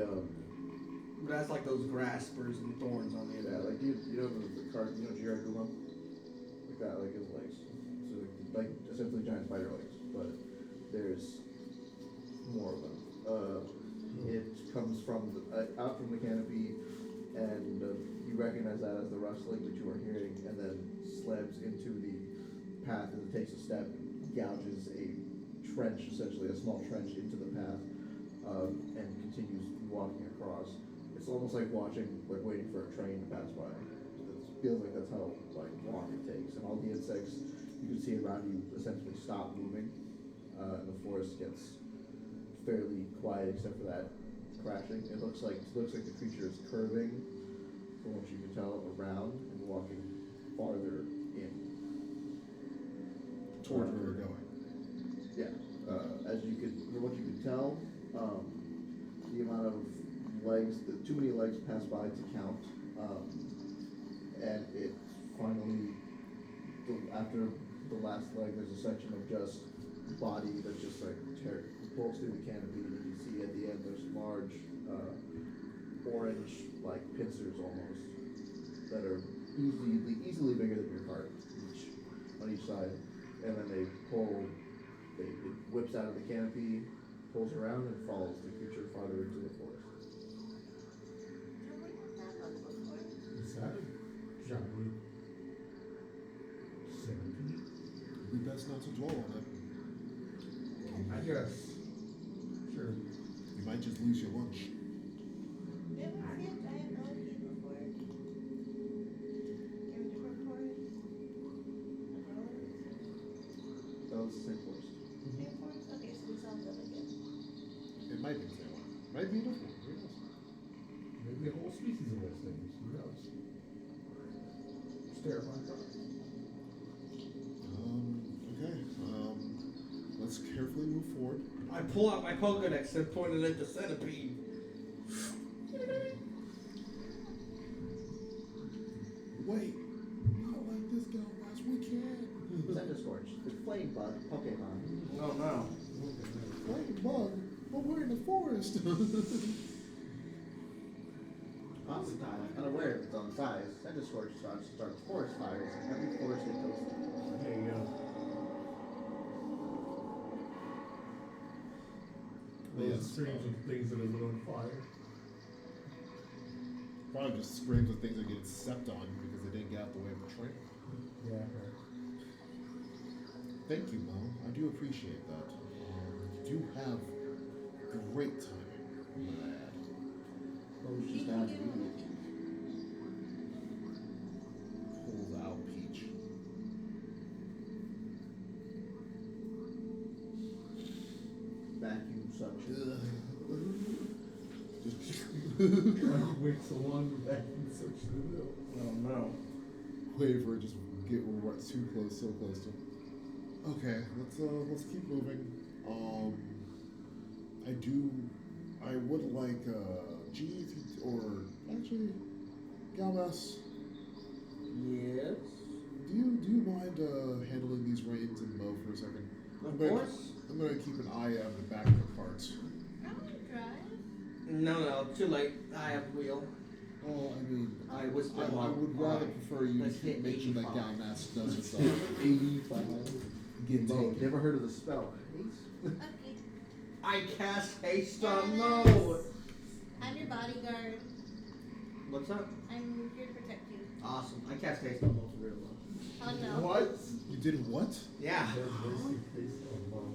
But that's like those graspers and thorns on the end. yeah, like you know the card, you know Jiraiya, like that, like his legs. So like essentially giant spider legs, but there's more of them. It comes from out from the canopy, and you recognize that as the rustling that you are hearing, and then slams into the path as it takes a step, gouges a trench, essentially a small trench into the path, and continues walking across. It's almost like waiting for a train to pass by. It feels like that's how long it takes, and all the insects you can see around you essentially stop moving, and the forest gets fairly quiet except for that crashing. It looks like the creature is curving, from what you can tell, around and walking farther in. Towards where we're going. Yeah. From what you can tell, the amount of legs, too many legs pass by to count, and it finally, after the last leg, there's a section of just body that just pulls through the canopy, and you can see at the end there's large orange pincers almost that are easily bigger than your cart on each side, and then it whips out of the canopy, pulls around, and follows the creature farther into the forest. Is that a giant centipede? We best not to dwell on it. I guess. Sure. You might just lose your lunch. That was the same forest. Okay, so we saw them again. It might be the same one. Might be different. Who knows? Maybe a whole species of those things. Who knows? It's terrifying. Okay. Let's carefully move forward. I pull out my Pokedex and point it at the centipede. Wait. Not like this, Galvas. We can't. Centiskorch, the flame bug Pokemon. Oh no. Flame bug? But we're in the forest. Unaware of its own size, Centiskorch starts forest fires in every forest it goes through. There you go. Those streams of things that are lit on fire. Probably just screams of things that get stepped on because they didn't get out the way of the train. Yeah, right. Thank you, Mom. I do appreciate that. You do have great timing, lad. What was just down to you? Pulls out Peach. Vacuum suction. Wait so long to back in such the middle. Oh no. Wait for it, just get too close, so close to him. Okay, let's keep moving. I would like G or actually Galvas. Yes. Do you mind handling these reins and bow for a second? Of course. I'm gonna keep an eye on the back of the carts. I want to drive. No, too late. I have the wheel. Oh, I mean, I whisper. I would rather prefer you Let's to hit make sure that 85. Galvas does his stuff. 85. Get Mo, taken. never heard of the spell. Okay. I cast haste on Mo. I'm your bodyguard. What's up? I'm here to protect you. Awesome. I cast haste on Mo for real though. Oh no. What? You did what? Yeah. Oh,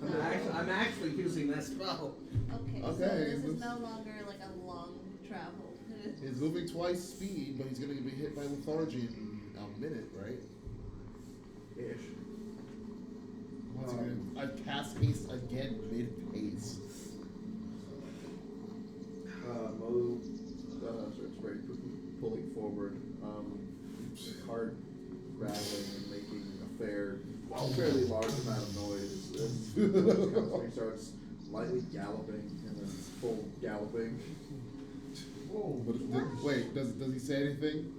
no. I'm actually using that spell. Okay, so Okay, this is this- no longer like a long travel. He's moving twice speed, but he's gonna be hit by lethargy in a minute, right? Ish. Once again, I've cast haste again mid-haste. Mo starts very quickly pulling forward, the cart rattling and making a fairly large amount of noise. He starts lightly galloping and then full galloping. Whoa. But wait, does he say anything?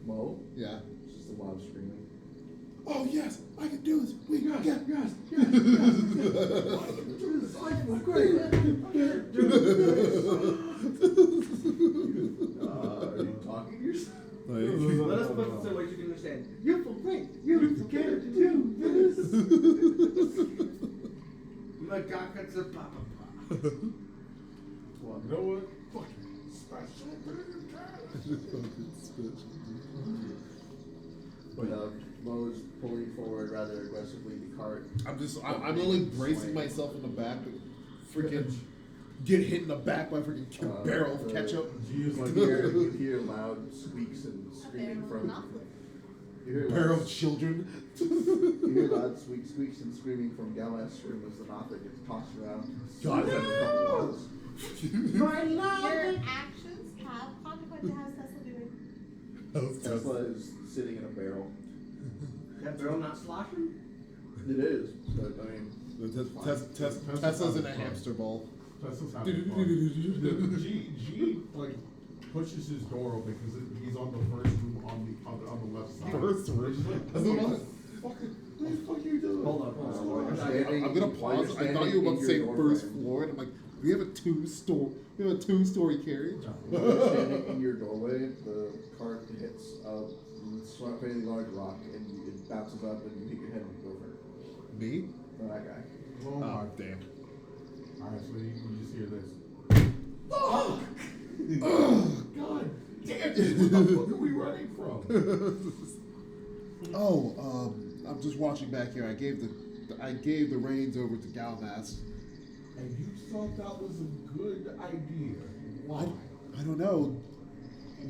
Mo, Yeah. it's just a lot of screaming. Oh yes, I can do this. We Yes, get. yes, yes, yes. Do this. I feel great. I can do this. Are you talking to yourself? Let us put this in way you can understand. You feel great. You feel Can good. do this. Magakatsa papa. What? You know what? Fucking special But Mo's pulling forward rather aggressively. The cart. I'm only bracing myself in the back, but freaking get hit in the back by a freaking barrel of ketchup. You hear loud squeaks and A screaming barrel from. of chocolate. You hear Barrel loud, of children. you hear loud squeaks and screaming from Galahad's room as the Notha gets tossed around. God, A couple walls. Your actions have consequences. How's Tesla doing? Tesla is sitting in a barrel. That barrel not sloshing? It is, but I mean, Tesla's in a hamster ball. Tesla's having fun. G like pushes his door open because he's on the first room on the left side. First room? What the fuck are you doing? Hold on. I'm gonna pause. I thought you were about to say first floor, and I'm like, we have a two-story carriage. when you're standing in your doorway, the cart hits a fairly large rock and it bounces up and you hit your head over. Me? No, that guy. Oh my Damn. Alright, so you just hear this. God damn it! Where the fuck are we running from? I'm just watching back here. I gave the reins over to Galmast. And you thought that was a good idea. Why? I don't know.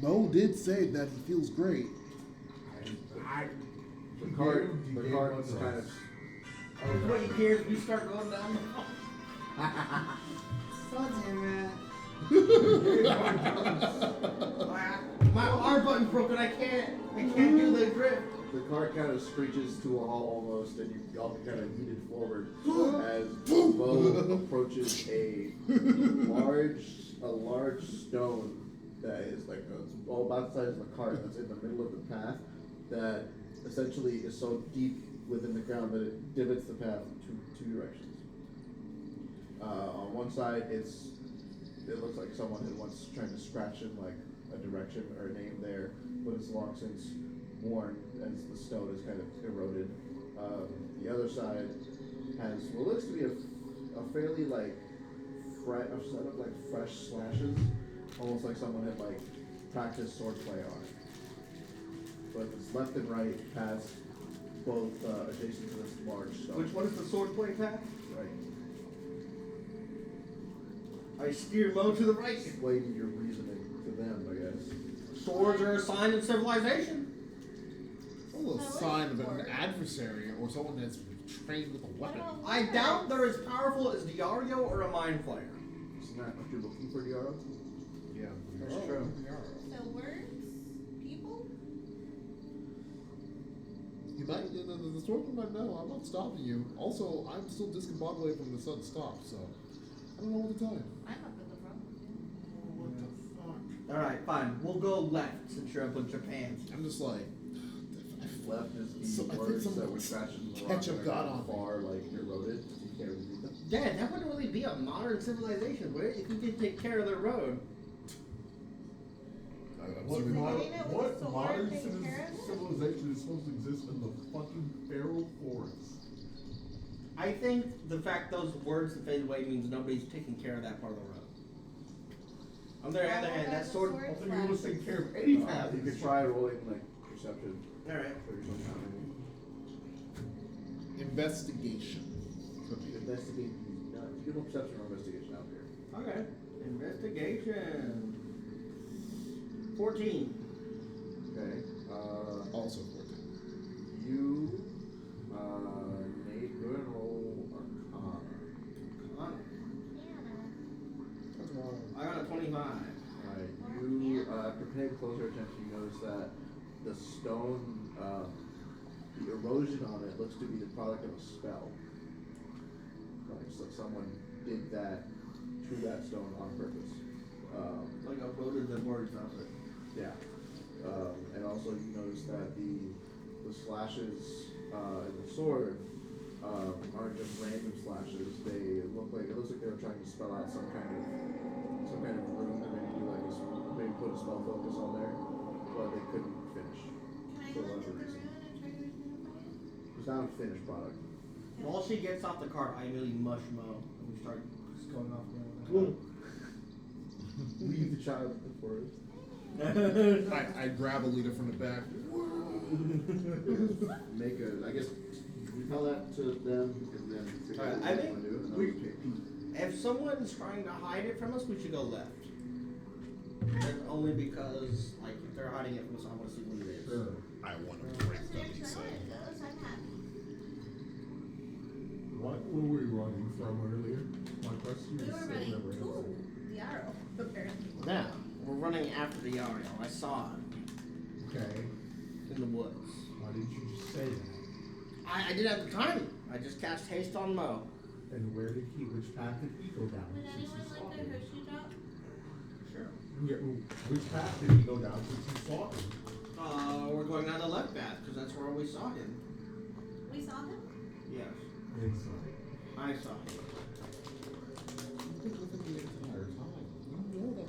Mo did say that he feels great. The cart is kind of. What you care if we start going down? So damn it. My R button's broken. I can't do the drift. The cart kind of screeches to a halt almost, and you all kind of yeeted forward as Bo approaches a large stone that is like all about the size of the cart that's in the middle of the path that essentially is so deep within the ground that it divots the path in two directions. On one side, it looks like someone had once tried to scratch in like a direction or a name there, but it's long since worn as the stone is kind of eroded. The other side has what looks to be a fairly like a set of like fresh slashes, almost like someone had like practiced swordplay on it. But it's left and right paths, both adjacent to this large stone. Which one is the swordplay path? Right. I steer Mo to the right. Explain your reasoning to them, I guess. Swords are a sign of civilization. A little sign of an adversary or someone that's trained with a weapon. I doubt they're as powerful as Diario or a mind flayer. Isn't that what you're looking for, Diaro? Yeah, That's true. So words, people. You might, the swordman might know. I'm not stopping you. Also, I'm still discombobulated from the sudden stop, so I don't know what to tell you. I'm not good with wrong. What the fuck? Alright, fine. We'll go left since you're up in Japan. I'm just like, Left is the So I think words some that were scratched in the rock ketchup that got are on me. far like eroded. You can't really read them. Dad, that wouldn't really be a modern civilization, would it? If you could take care of their road. What Is it modern, hitting it with what a sword, modern taking care of it? civilization is supposed to exist in the fucking feral forest? I think the fact those words fade away means nobody's taking care of that part of the road. On the other hand, that sword. I don't think you want to take care of any path. You could try rolling like perception. Alright. For your own time. investigation. Investigate. You can roll perception or investigation out here. Okay. Investigation. 14. Okay. Also 14. You, Nate, go ahead and roll Arcana. That's wild. I got a 25. Alright, you, after paying closer attention, you notice that the stone, the erosion on it looks to be the product of a spell. Like, so someone did that to that stone on purpose. Like uploaded the words of it. Yeah. And also you notice that the slashes in the sword aren't just random slashes. It looks like they were trying to spell out some kind of rune, and maybe do like maybe put a spell focus on there, but they couldn't finish. Can I For go into whatever the reason. room and try to identify it? It's not a finished product. While she gets off the cart, I immediately mush Mo. And we start just going off. Leave the child in the forest. I grab Alita from the back. Make a, I guess, you tell that to them, and then figure out Alright, what I you think want to do, and then we- we'll take Pete. If someone's trying to hide it from us, we should go left. And only because, like, if they're hiding it from us, I want to see what it is. I want to break That's them, the he direction I said. wanted to go, so I'm happy. What were we running from earlier? My question We is were still running never to answered. the arrow, apparently. Now, we're running after the Ariel. I saw it Okay. in the woods. Why didn't you just say that? I didn't have the time. I just cast haste on Mo. And which path did he go down? Would since anyone you saw like him? their Hershey drop? Sure. Yeah, which path did he go down since you saw him? We're going down the left path because that's where we saw him. We saw him? Yes, Inside. I saw him. You've been with him the entire time. You know that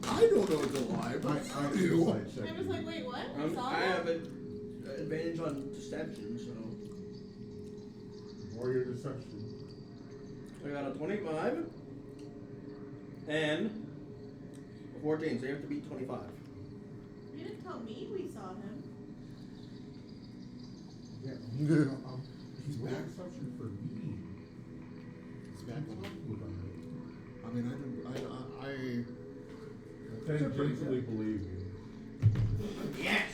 I don't know it's a lie, but I you do. I was like, wait, what? We saw I him? have an advantage on deception, so Warrior deception. I got a 25 and a 14, so you have to beat 25. You didn't tell me we saw him. Yeah. He's Warrior back. deception for me. He's back. Talking about it. I mean, I Tangentially believe you. Yes!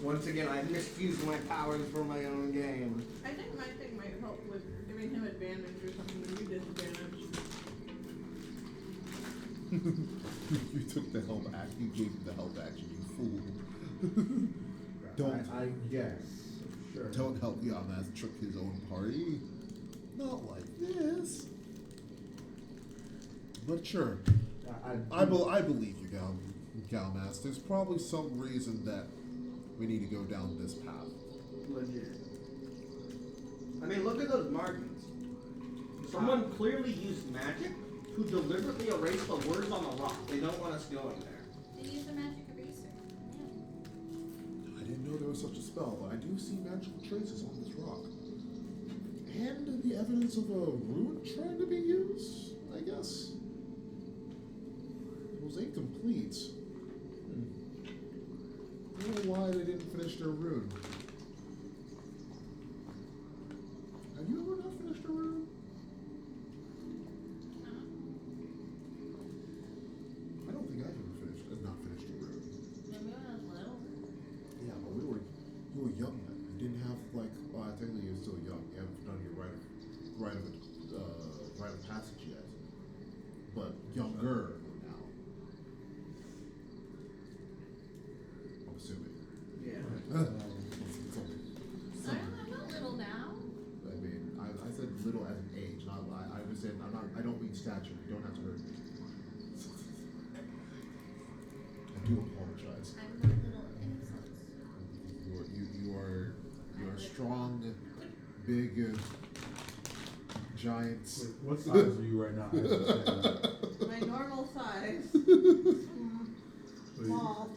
Once again, I misused my powers for my own game. I think my thing might help with giving him advantage or something, and you disadvantage. you took the help act. You gave him the help action. You fool. Don't I guess. Sure. don't help Yama's trick his own party. Not like this. But sure, I believe you, Galmas. There's probably some reason that we need to go down this path. Legit. I mean, look at those markings. Someone clearly used magic to deliberately erase the words on the rock. They don't want us going there. They use the magic eraser. I didn't know there was such a spell, but I do see magical traces on this rock. And the evidence of a rune trying to be used, I guess. It was incomplete. I don't know why they didn't finish their rune. Have you ever not finished a rune? I don't think I've ever not finished a rune. Maybe when I was little. Yeah, but you were young then. You didn't have technically you're still young. You haven't done your rite of passage yet. But younger now. I'm assuming. Yeah. I'm not little now. I mean, I said little as an age, not I understand. I don't mean stature. You don't have to hurt me. I do apologize. I'm not little innocent. You are strong, big, giant. Wait, what size are you right now? I have to say. My normal size. So Small.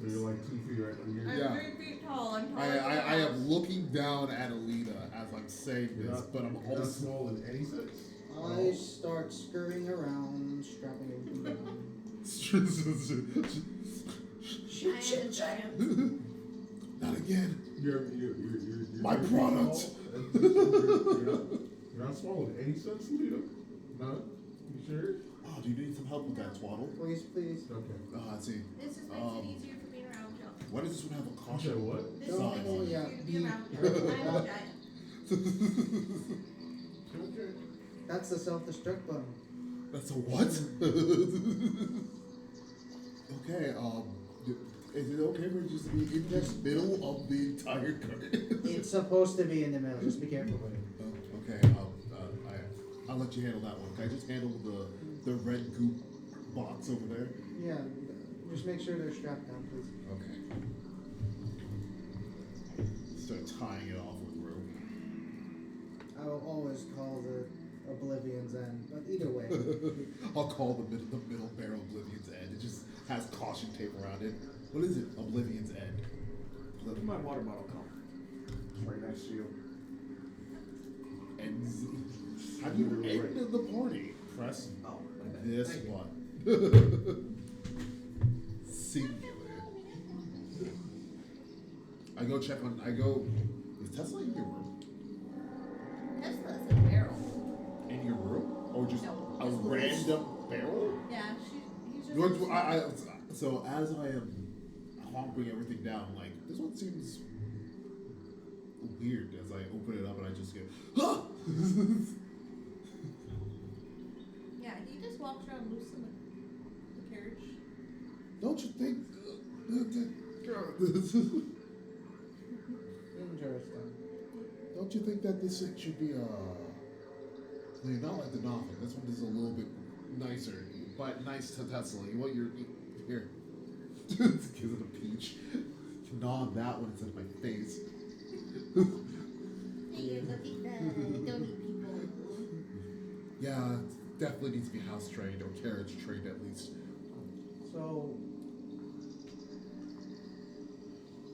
you're like 2 feet right now. I'm Yeah. 3 feet tall. I'm taller I than am a house. looking down at Alita as I'm saying You're this, not- but I'm You're not also. small in any sense. I start scurrying around, strapping everything down. I am a giant. Not again. You're My very product. tall, and you're not swallowed any sense, Lita? No? You sure? Oh, do you need some help with that, Twaddle? Please, please. Okay. Oh, I see. This just makes it easier for me around y'all. Why does this one have a You caution? said what? This Don't- makes oh, it yeah, easier to be the- around y'all. I apologize. Okay. That's the self-destruct button. That's a what? Okay, is it okay for it just to be in the middle of the entire card? It's supposed to be in the middle. Just be careful with it. Oh, okay, I'll let you handle that one. Can I just handle the red goop box over there? Yeah, just make sure they're strapped down, please. Okay. Start tying it off with rope. I will always call the Oblivion's End, but either way. I'll call the middle barrel Oblivion's End. It just has caution tape around it. What is it? Oblivion's End. Where'd my water bottle come? It's right next to you. Ends. How do you Right. end the party? Press Oh, my bad. this Thank you. one. Singular. I go check on. Is Tesla in your room? Tesla's a barrel. In your room? Or just No, a just Louis. random barrel? Yeah, he's just. So as I am honkering everything down, I'm like, this one seems weird as I open it up and I just go, huh! Yeah, he just walks around loose in the carriage. Don't you think? Interesting. Don't you think that this should be not like the novel. This one is a little bit nicer, but nice to Tesla. You want your here? Gives it a peach. Gnaw on that one instead of my face. Hey, look at that. Don't eat people. Yeah, it definitely needs to be house trained or carriage trained at least. So,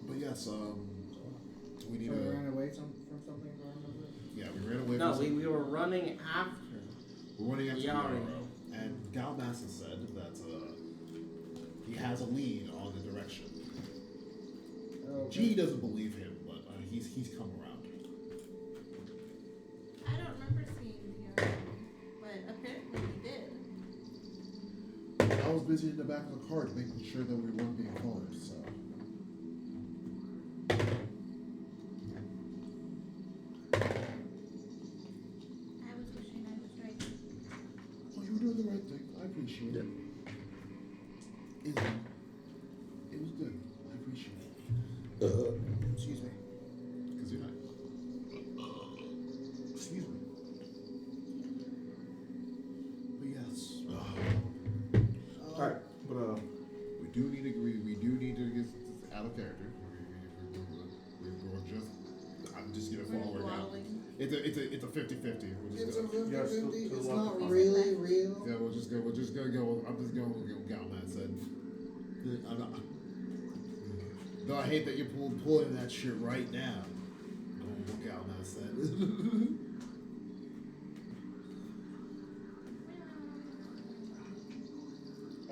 But yes, we need we to. ran away from something, if I remember. Yeah, we ran away No, from. we were running after. We're running after Yari. Yaro, and Galmassa said that he has a lead on the direction. Oh, G doesn't believe him, but he's come around. I don't remember seeing him, but apparently he did. I was busy in the back of the cart making sure that we weren't being followed, so. I was wishing I was right. Oh, you were doing the right thing. I appreciate it. It was good. I appreciate it. excuse me. Because you're not. Excuse me. But yes. Alright, but We do need to get out of character. We're just. I'm just gonna follow her now. Waddling. It's a 50-50. We'll just go. 50-50. Yes, to It's the not left. really real. Yeah, we're just gonna go. I'm just going with what Galman said. I'm not. Though I hate that you're pulling that shit right now. Going with what Galman said.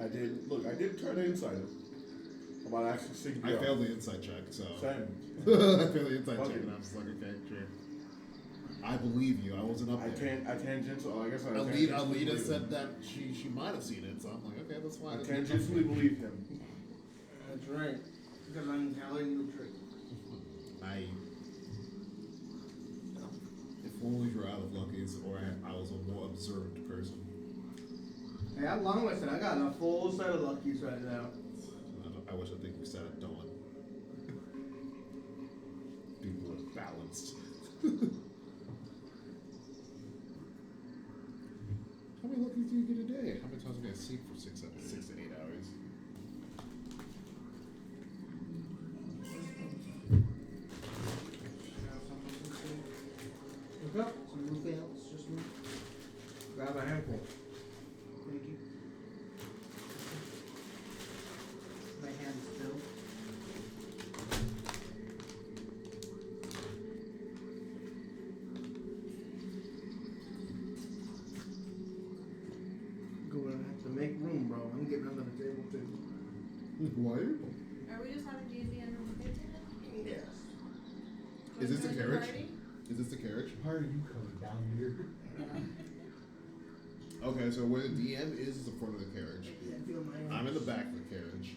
I did try to insight him about actually seeking I failed the insight check, so. Same. I failed the insight Okay. check, and I was like, okay, sure. I believe you. I wasn't up I there. tangential. I guess I Alita tangentially said that she might have seen it, so I'm like, okay, that's I fine. tangentially believe him. That's right. Because I'm telling the truth. If only you're out of Lucky's, or I was a more observed person. Hey, how long was it? I got a full set of Luckies right now. I wish I think we said at dawn. People are balanced. How many Luckies do you get a day? How many times do you sleep for 6 to 8 hours? Look up. Something else. Just me. Grab a handful. Thank you. My hand's filled. Gonna have to make room, bro. I'm getting under the table too. Why? Are we just having D&D under the table? Yes. Is this a Wanna join the carriage? party? Is this the carriage? Why are you coming down here? Okay, so where the DM is the front of the carriage. I'm in the back of the carriage.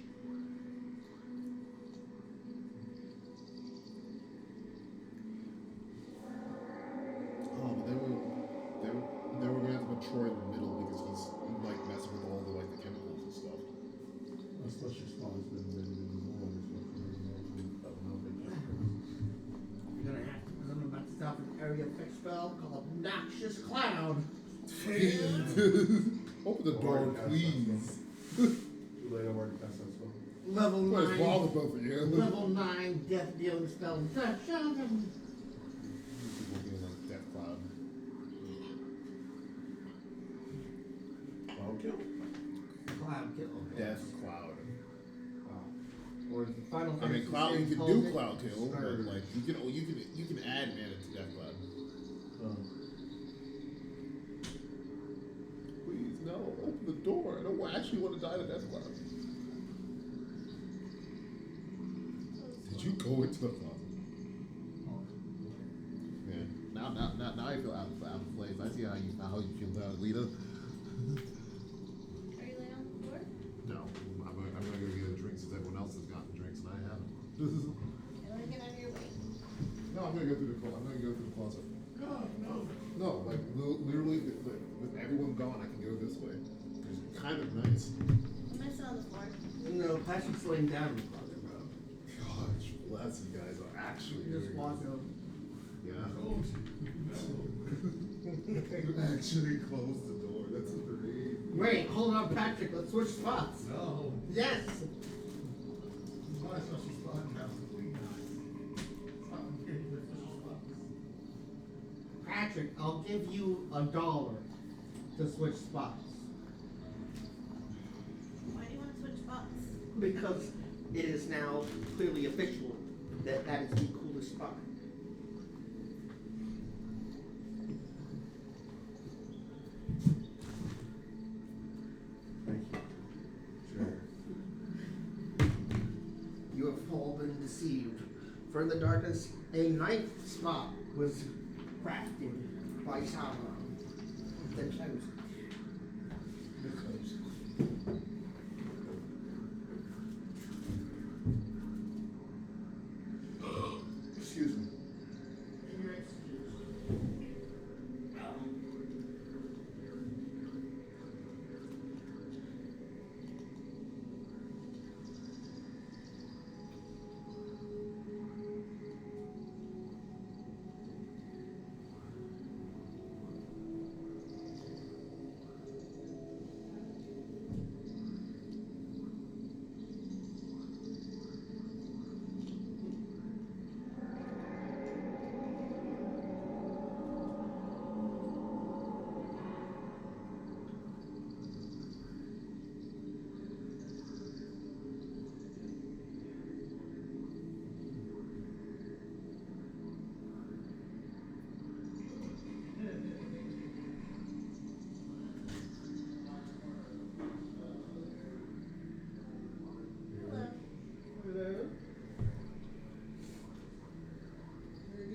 Oh, but then we're gonna have to put Troy in the middle because he's like messing with all the like the chemicals and stuff. My special response has been ready to move on. You're gonna have to learn about stuff an area effect spell called Obnoxious Cloud. Open the door, please. Too late, I already passed that spell. Level What is 9. wrong with both of you? Level 9 death dealing spell. People being like Death Cloud. Cloud kill? Cloud kill. Death Cloud. Or the final I mean, Fantasy Cloud. You series can calls do it Cloud kill, but Scourge. like you can add mana to Death Cloud. Please, no, open the door. I don't actually want to die to Death Cloud. Did you go into the closet? Yeah. Now I feel out of place. I see how you feel about it, Lita. Are you laying on the floor? No, I'm gonna go get a drink since everyone else has gotten drinks and I haven't. Okay, let me get out of your way. No, I'm gonna go through the closet. I'm gonna go through the closet. No, like literally, with everyone gone, I can go this way. It's kind of nice. I'm gonna sit on the floor. No, Patrick's laying down in the closet, bro. Gosh, bless you guys are actually You just doing walk this. up. Yeah. You actually closed the door. That's great. Wait, hold on, Patrick. Let's switch spots. No. Yes. My special spot now. Patrick, I'll give you $1 to switch spots. Why do you want to switch spots? Because it is now clearly official that that is the coolest spot. Thank you. Sure. You have all been deceived. For in the darkness, a ninth spot was crafted by Sauron, the chosen. The chosen. Excuse me. Your excuse.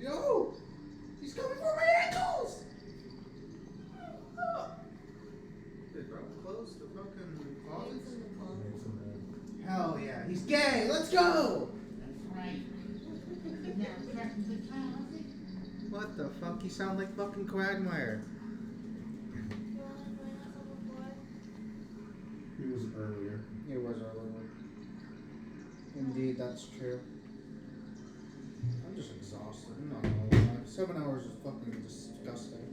Yo! He's coming for my ankles! Did Rob close the fucking closet? Names in the closet. Hell yeah, he's gay! Let's go! What the fuck? You sound like fucking Quagmire. You want to join us on the floor? He was earlier. It was earlier. Indeed, that's true. I'm just exhausted. I'm not gonna lie. 7 hours is fucking disgusting.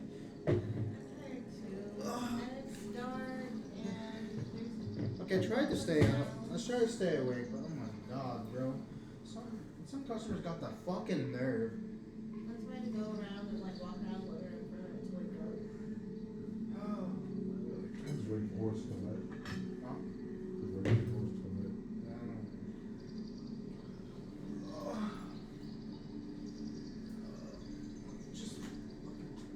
I'm tired too. And it's dark and there's. Okay, I tried to stay up. Let's try to stay awake, but oh my god, bro. Some customers got the fucking nerve. Let's try to go around and like walk around the living room for it to wake up. I was waiting for us to come back. Huh? I was waiting for us to come back. I don't know. Just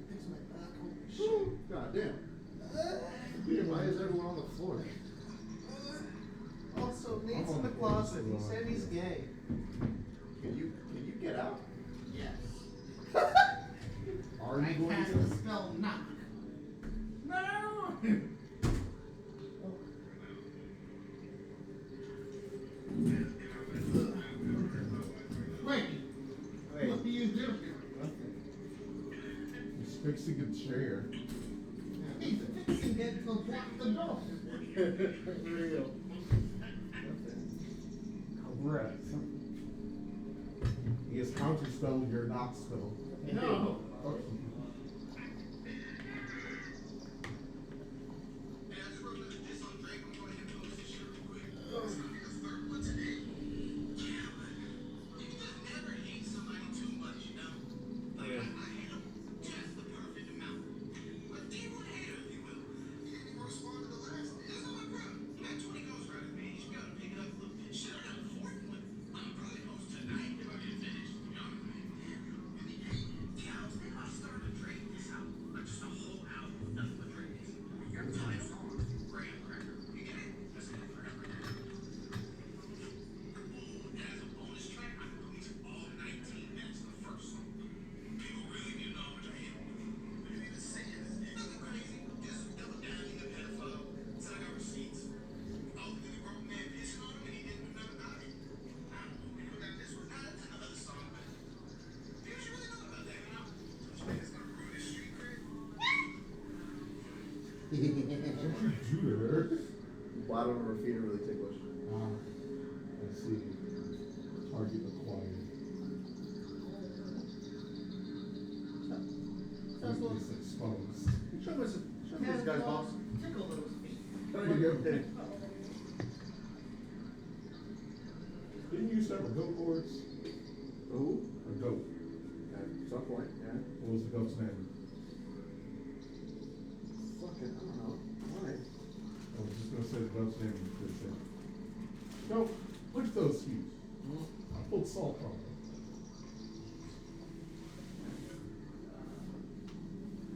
fix my back. Holy shit. God damn. Why is everyone on the floor? Also, Nate's in the closet. He said he's gay. Can you get out? Yes. Are you going cast to? the spell knock. No! Wait, Wait. what are you doing? He's fixing a chair. He's fixing it to block the door. Real. Correct. He has counterspell your knock spell. No. Okay. What you do there? Bottom of her feet are really ticklish. I see. Target acquired. Weakness exposed. Show me this guy's boss. Tickle those feet. There you go. Didn't you used to have a goat horse? Who? A goat. At some point, yeah. What was the goat's name? Fucking, I don't know. Why? I was just gonna say the goat's name. You could say. Goat, look at those feet. I pulled salt on them.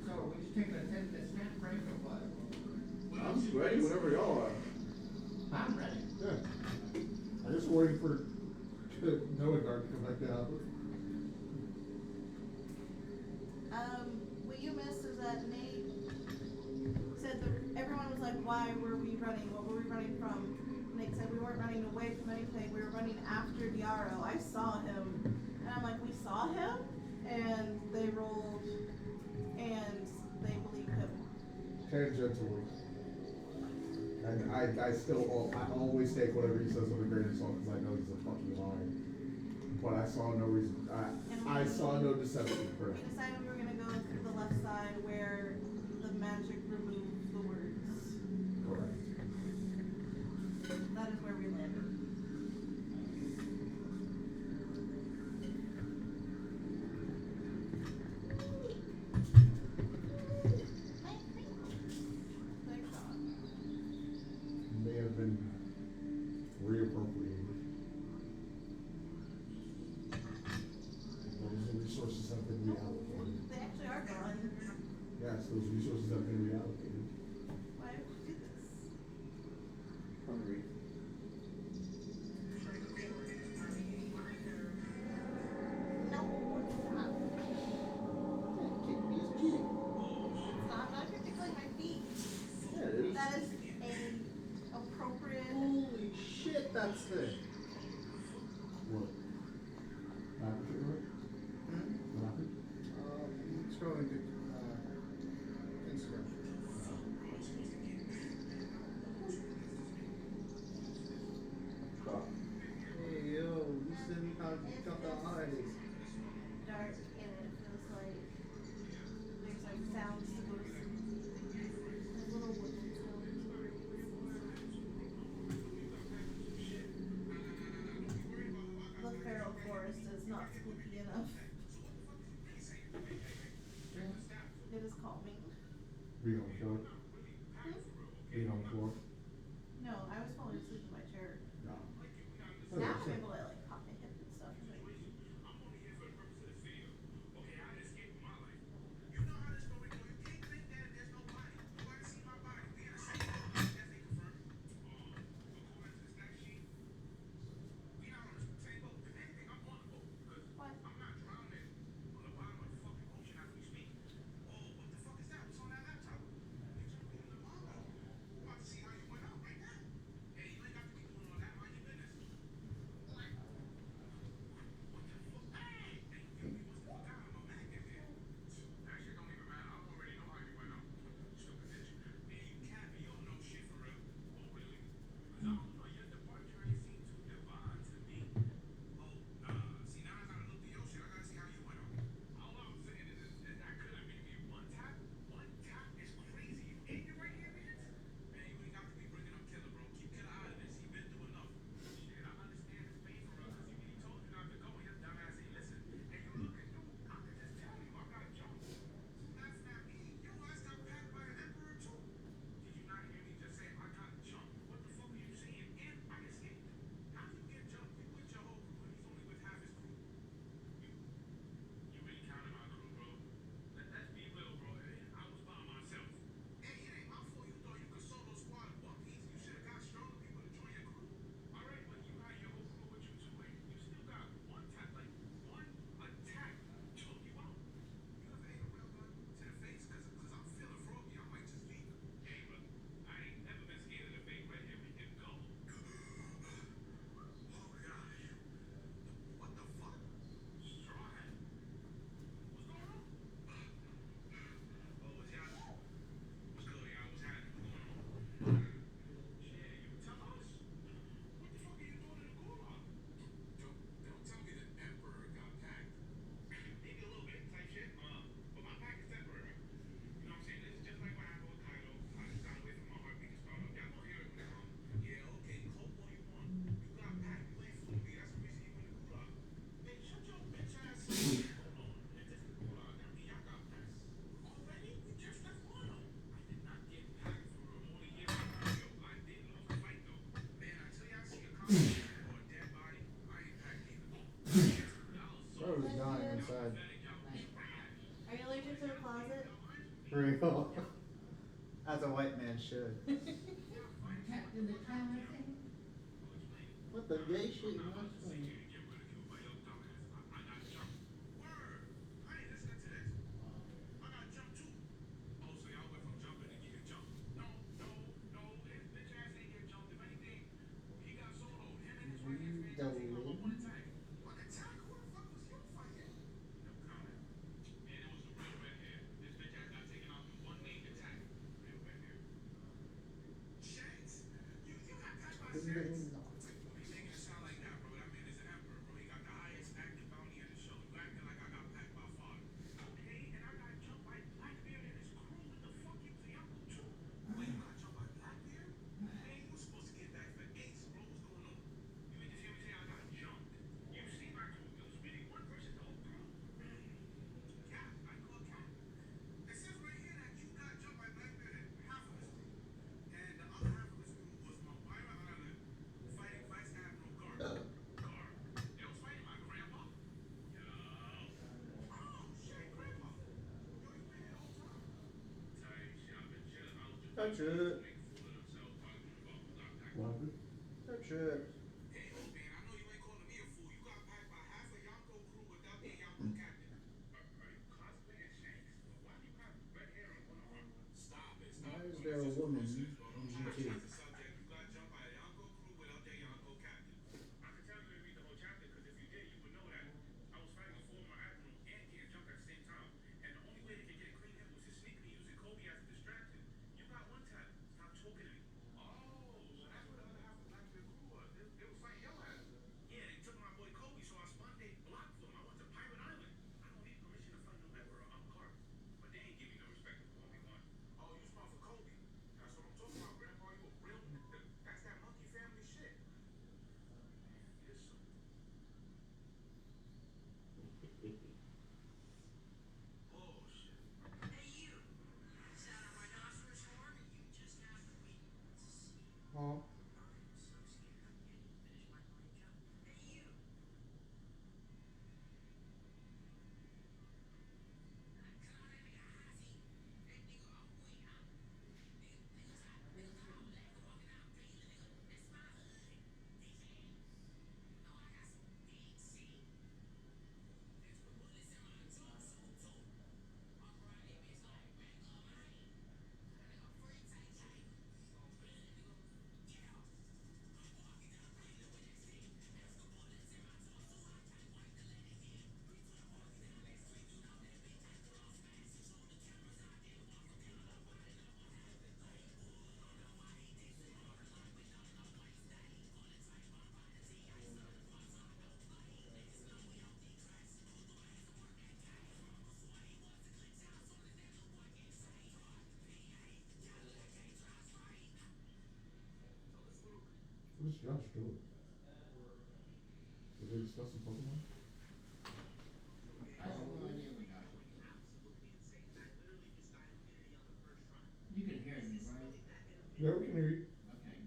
So, we just taking a 10-minute snack break or what? I'm ready whenever y'all are. I'm ready. Yeah. I just waiting for Noah Guard to come back down. What you missed is that Nate said that everyone was like, why were we running? What were we running from? Nate said we weren't running away from anything. We were running after Diaro. I saw him. And I'm like, we saw him? And they rolled, and they believed him. Tangentially. And I always take whatever he says with a grain of salt because I know he's a fucking liar. But I saw no reason. I saw no deception for We him. decided we were gonna go through the left side where the magic removes the words. Correct. That is where we landed. Thank God. May have been reappropriated. Those resources have been reallocated. They actually are gone. Yes, those resources have been reallocated. Why would you do this? Hungry. No, it's not. Kick me is cheating. It's not. I'm not tickling my feet. Yeah, it is. That is a appropriate. Holy shit, that's thick. What? Rapid, right? Rapid? Scrolling to Instagram. Stop. Hey, yo, you send me how you cut the eyes. Dark and it feels like there's like sounds to go to sleep. There's little woodland sounds. The feral forest is not spooky enough. It is calming. Being on the floor. Being on the floor. No, I was falling asleep in my chair. No. Now I'm able to like pop my hip and stuff. What? Bro was dying inside. Are you allergic to the closet? For real. As a white man should. Captain the closet. What the gay shit you want from me? Touch it. What happened? Touch it. Why is there a woman in GT? Oh. What is Josh doing? Are they discussing Pokemon? I have no idea what Josh is doing. You can hear me, right? Yeah, we can hear you. Okay,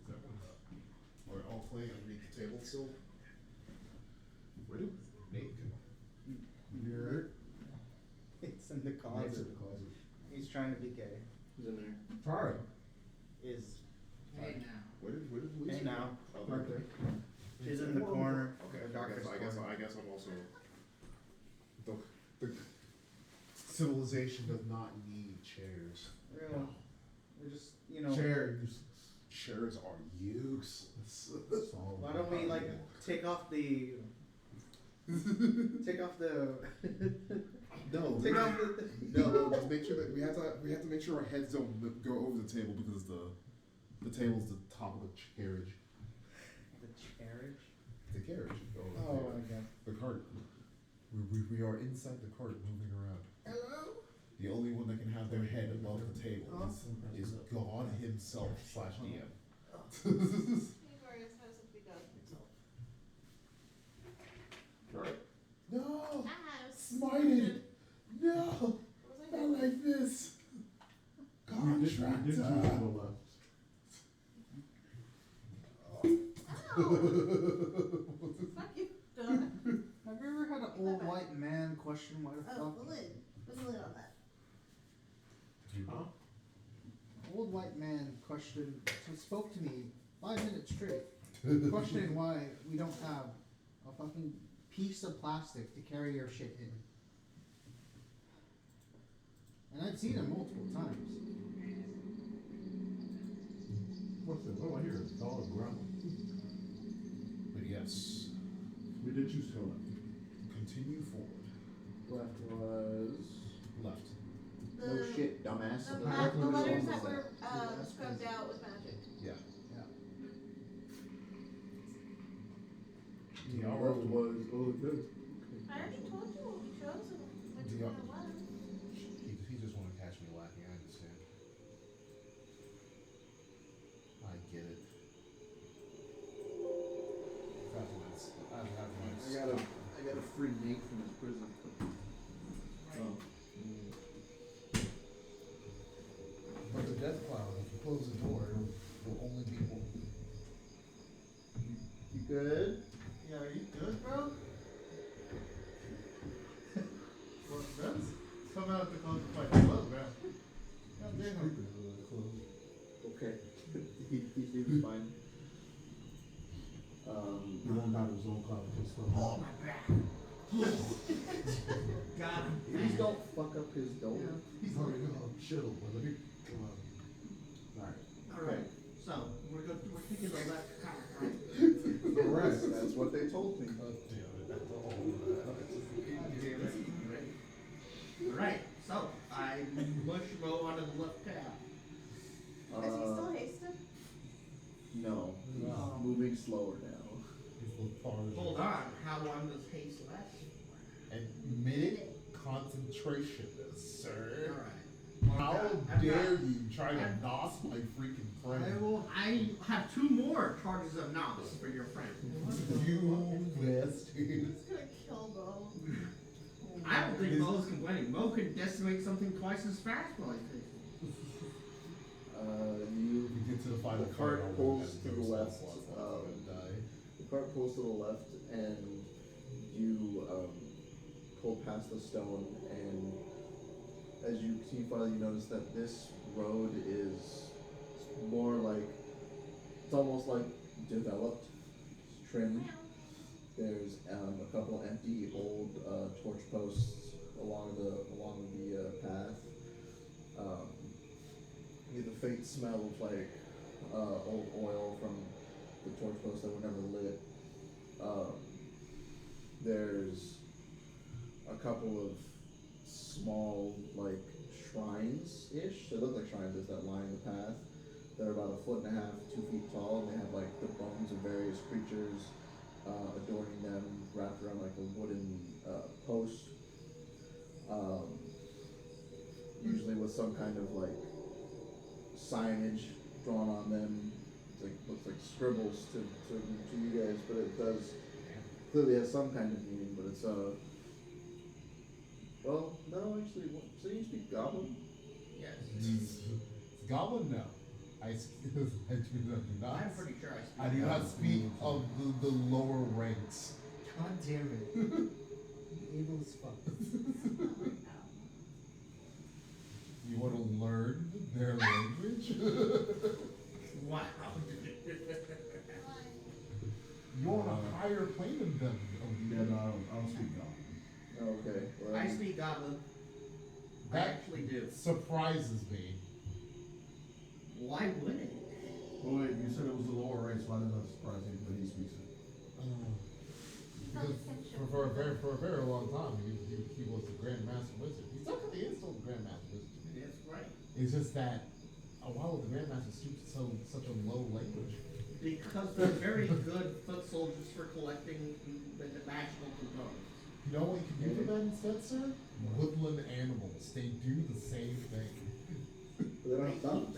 good. Are we all playing underneath the table still? Where did Nate go? Nerd. It's in the Nate's closet. in the closet. He's trying to be gay. Who's in there? Tara. Is Hey now. Where did hey Lucy now. go? Oh, Right there. She's in the corner. Okay, The doctor's I guess corner. I'm also. The civilization does not need chairs. Real. We're just, you know. Chair useless. chairs are useless. Why don't we like take off the take off the No, take off the no. Just make sure that we have to make sure our heads don't go over the table because the table's the top of the carriage. the carriage? The carriage. Oh my god. The cart. We are inside the cart moving around. Hello? The only one that can have their head above the table is God himself / DM. Glorious, how does it be done? No! House. Smited! No! What was I Not doing? like this! You did choose to Contractor! go left. Fuck you. Done. Have you ever had an old white man question why the Oh, fuck the lid. What's the lid on that? Huh? old white man questioned spoke to me 5 minutes straight, questioning why we don't have a fucking piece of plastic to carry your shit in. And I've seen him multiple times. What's it? What do I hear? It's all ground. But yes, We did choose to go left. continue forward. Left was Left. no shit, dumbass. The letters that were scrubbed out with magic. Yeah. Left was good. I already told you what we chose and which Yeah. one it was. He just want to catch me lacking, I understand. I get it. I got a free mate from his prison. Oh. But the death cloud, if you close the door, it will only be one. You good? Yeah, are you good, bro? Well, that's come out to close the fight. Close, man. God damn. Okay. he seems fine. He won't out of his own cloud pistol. Oh, my back. Got him. Please don't fuck up his dome. He's already gonna chill, brother. Come on. Alright. Alright, so we're taking the left path, right? Correct. That's what they told me. Alright, so I mush roll onto the left path. Is he still hasted? No. He's No. moving slower now. Hold on, how long does haste last? And minute concentration, sir. Alright. How dare you try to nos my freaking friend? I have 2 more charges of novice for your friend. You bastard. He's gonna kill Bo. I don't think Mo's complaining. Mo can decimate something twice as fast while he's facing. You We get to the final The cart card, pulls and to the goes left, off, and die. The cart pulls to the left, and you pull past the stone, and as you continue farther, you notice that this road is more like, it's almost like developed, it's trimmed. There's a couple empty old torch posts along the path. You get the faint smell of like old oil from the torch posts that were never lit. There's a couple of small like shrines-ish. They look like shrines that line the path. They're about 1.5 to 2 feet tall, and they have like the bones of various creatures adorning them, wrapped around like a wooden post. Usually with some kind of like signage drawn on them. It's like looks like scribbles to you guys, but it does clearly has some kind of meaning. But it's well, no, actually, so you speak Goblin? Yes. It's Goblin? No. I do not. I'm pretty sure I speak. I do not speak of the lower ranks. God damn it. You evil as fuck. You want to learn their language? Wow. You're on a higher plane than them. Yeah, no, I don't speak Goblin. Okay. Well, I speak Goblin. I That actually do. surprises me. Why would it? Well, wait, you said it was the lower race. Why does that surprise you when he speaks it? Because for a very long time, he was the Grand Master Wizard. He is still the Grand Master Wizard. That's right. It's just that, why would the Grand Master speak such a low language? Because they're very good foot soldiers for collecting the magical components. You know what you can do for that instead, sir? Woodland animals. They do the same thing. But they don't have thumbs.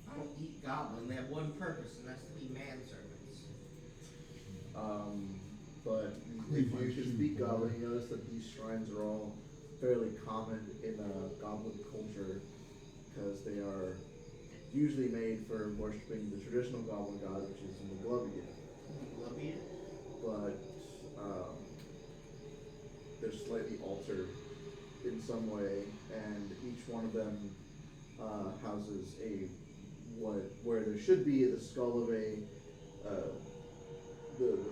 I don't eat goblin. They have one purpose, and that's to be manservants. But if you speak Goblin, you notice that these shrines are all fairly common in Goblin culture because they are usually made for worshipping the traditional Goblin god, which is Muglubian. Muglubian? But they're slightly altered in some way, and each one of them houses where there should be the skull of the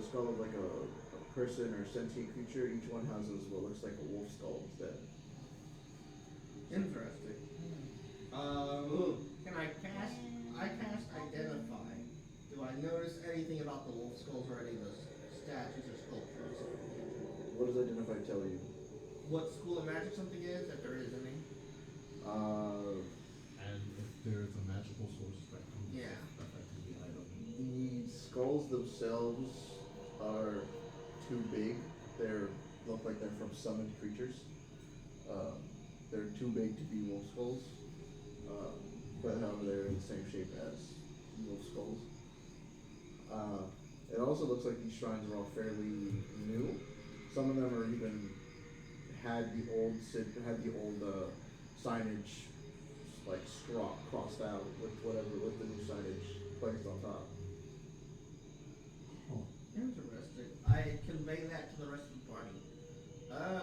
skull of like a person or sentient creature. Each one houses what looks like a wolf skull instead. Interesting. Can I cast? I cast Identify. Do I notice anything about the wolf skulls or any of those statues or sculptures? What does Identify tell you? What school of magic something is, if there is any? And if there's a magical source that comes affecting the item. The skulls themselves are too big. Look like they're from summoned creatures. They're too big to be wolf skulls. But however, they're in the same shape as wolf skulls. It also looks like these shrines are all fairly new. Some of them are even had the old signage like crossed out with the new signage placed on top. Interesting. I convey that to the rest of the party.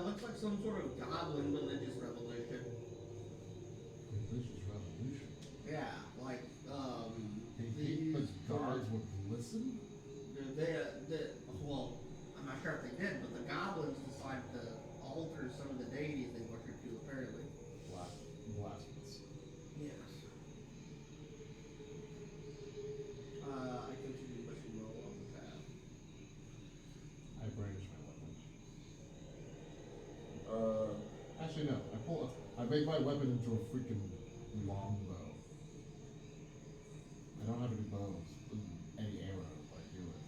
Looks like some sort of goblin religious revolution. Religious revolution? Yeah, like, Because guards would listen? Well, I'm not sure if they did, but the goblins decided to alter some of the deities they worship to, apparently. Blasphemous. Yes. I continue pushing roll on the path. I brandish my weapon. Actually, no. I make my weapon into a freaking longbow. I don't have any bows, any arrows like do it.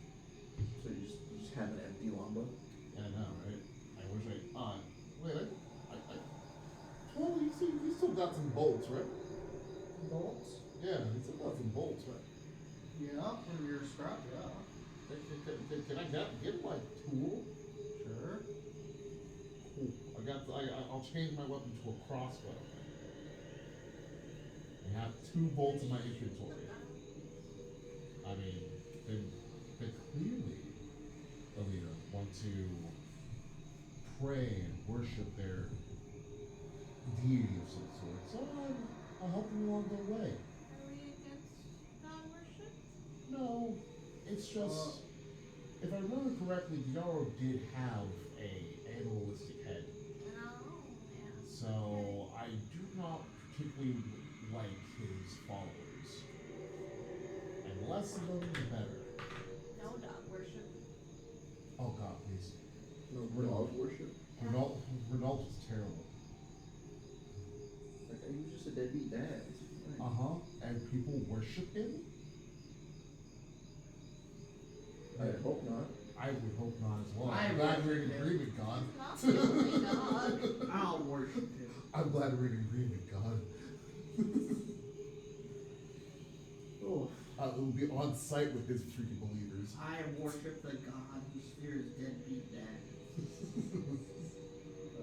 So you just have an empty longbow? Yeah, I know, right? I wish wait, well, you still got some bolts, right? Bolts? Yeah, you still got some bolts, right? Yeah, from your scrap, yeah. Can I get my tool? Sure. Cool. I'll change my weapon to a crossbow. I have 2 bolts in my inventory. I mean, they clearly, Alina, want to pray and worship their deity of some sort. So I'll help them along their way. Are we against God worship? No, it's just, if I remember correctly, Diaro did have a animalistic head. Oh, yeah. So I do not particularly like his followers. And less of them, the better. No dog worship. Oh God, please. No dog worship? Renault is terrible. Like, he was just a deadbeat dad. And people worship him? I hope not. I would hope not as well. I I'm glad we're in worship him. agreement, God. Not the only dog. I'll worship him. I'm glad we're in agreement, God. Oh. It will be on site with his freaking believers. I worship the god who spears deadbeat dad.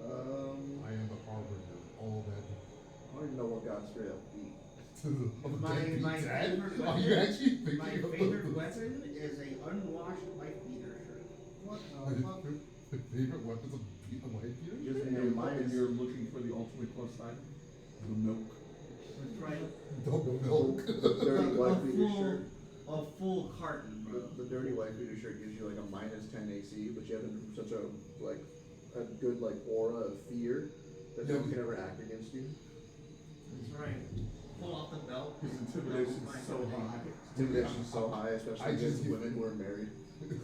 I am the harbinger of all that. I don't even know what God straight up beat. My favorite Are you actually thinking My about favorite this? weapon is a unwashed wife beater shirt. What My favorite weapons of white beaters? Just And you're looking for the ultimate quest item, the milk. That's right. Double milk. The dirty wife beater shirt. A full carton, bro. The dirty wife beater shirt gives you like a -10 AC, but you have such a good aura of fear that no one can ever act against you. That's right. Pull off the belt, Intimidation's so high. Intimidation's so high, especially I against just- women who are married. You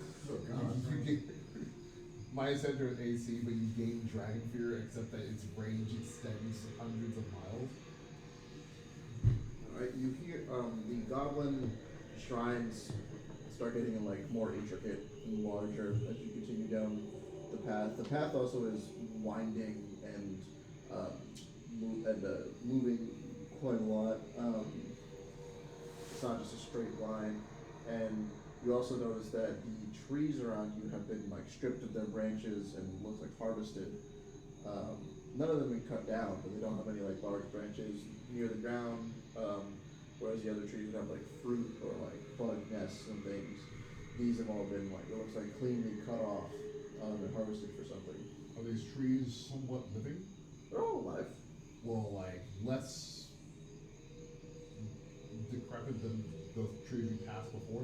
get minus enter an AC, but you gain Dragon Fear, except that its range extends hundreds of miles. Alright, you hear the goblin shrines start getting like more intricate and larger as you continue down the path. The path also is winding and moving quite a lot. It's not just a straight line, and you also notice that the trees around you have been like stripped of their branches and look like harvested. None of them have been cut down, but they don't have any like large branches near the ground. Whereas the other trees would have like fruit or like bug nests and things. These have all been like, it looks like cleanly cut off and harvested for something. Are these trees somewhat living? They're all alive. Well, like less decrepit than the trees we passed before?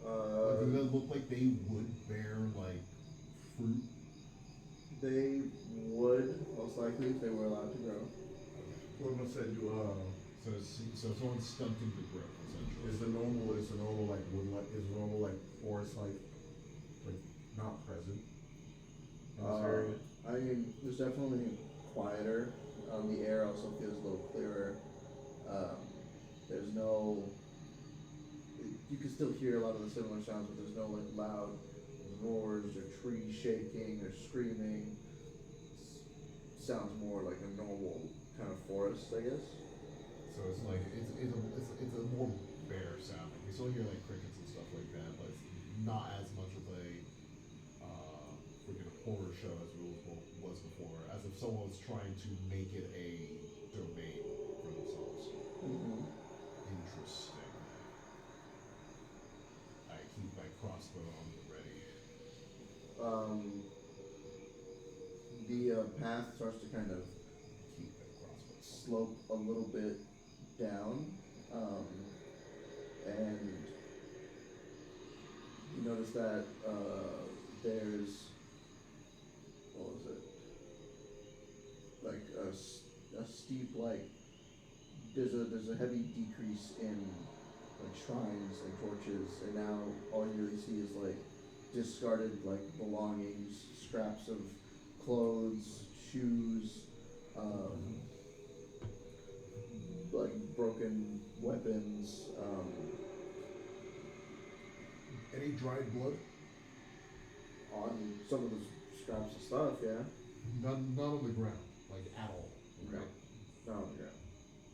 Like, do they look like they would bear like fruit? They would most likely if they were allowed to grow. What am I saying? So someone's stunting the growth essentially. Is the normal like woodland? Is normal like forest like not present in this area? I mean, there's definitely quieter. The air also feels a little clearer. There's no. You can still hear a lot of the similar sounds, but there's no like loud roars or trees shaking or screaming. Sounds more like a normal kind of forest, I guess. So it's like it's a more bare sounding. We still hear like crickets and stuff like that, but it's not as much of a freaking horror show as it was before. As if someone was trying to make it a domain for themselves. Interesting. I keep my crossbow on the ready. The path starts to kind of Keep that crossbow. slope a little bit down, and you notice that there's, what was it, like a steep, like there's a heavy decrease in like shrines and torches, and now all you really see is like discarded like belongings, scraps of clothes, shoes, like broken weapons. Any dried blood? On some of the scraps of stuff, yeah. None on the ground, like at all. Okay. Not on the ground.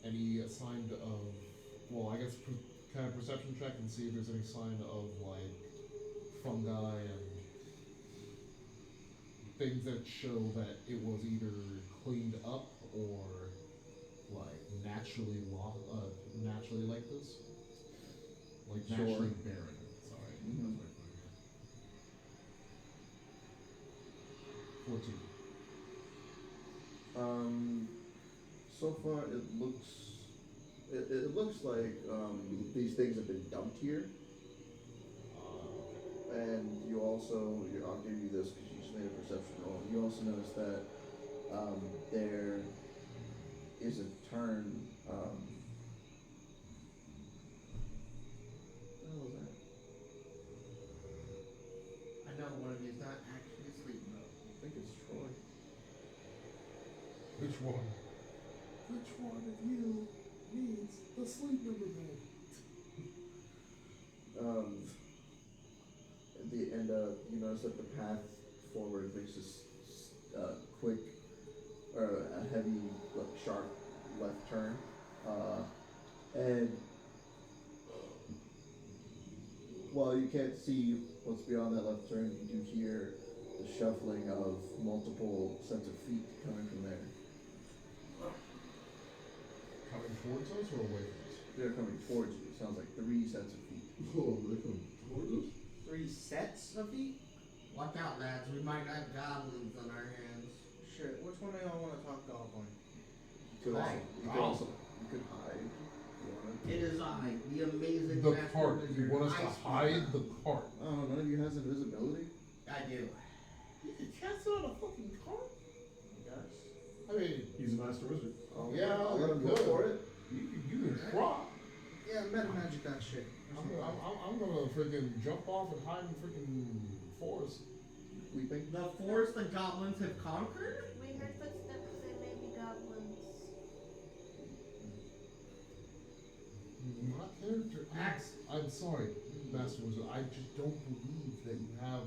Any sign of, well, I guess kind of perception check and see if there's any sign of like fungi and things that show that it was either cleaned up or like naturally naturally like this, like Sure. naturally barren. Sorry, Mhm. that's my point. 14. So far it looks like these things have been dumped here, and you also, I'll give you this because you just made a perception roll. You also notice that there is a turn. What the hell was that? I know one of you's not actually asleep, though. I think it's Troy. Which one? Which one of you needs the sleep number bed? At the end, you notice that the path forward makes this quick, or a heavy, like, sharp left turn, and while you can't see what's beyond that left turn, you do hear the shuffling of multiple sets of feet coming from there. Coming towards us or away from us? They're coming towards you. It sounds like 3 sets of feet. Oh, they come towards us. 3 sets of feet? Watch out, lads. We might have goblins on our hands. Shit, which one of y'all want to talk goblin? You could Right. you could hide if you wanted. It is I, the amazing The master cart. You wizard. want us to I speak hide up. the cart? Oh, none of you has invisibility? I do. You can cast it on a fucking cart? I mean, He's a master wizard. Oh, Yeah, I'll let him go good. for it. you can try. ahead and magic that shit. I'm gonna freaking jump off and hide in freaking forest. Weeping. The forest the goblins have conquered? We heard footsteps and maybe goblins. My character. I'm sorry, Master Wizard. I just don't believe that you have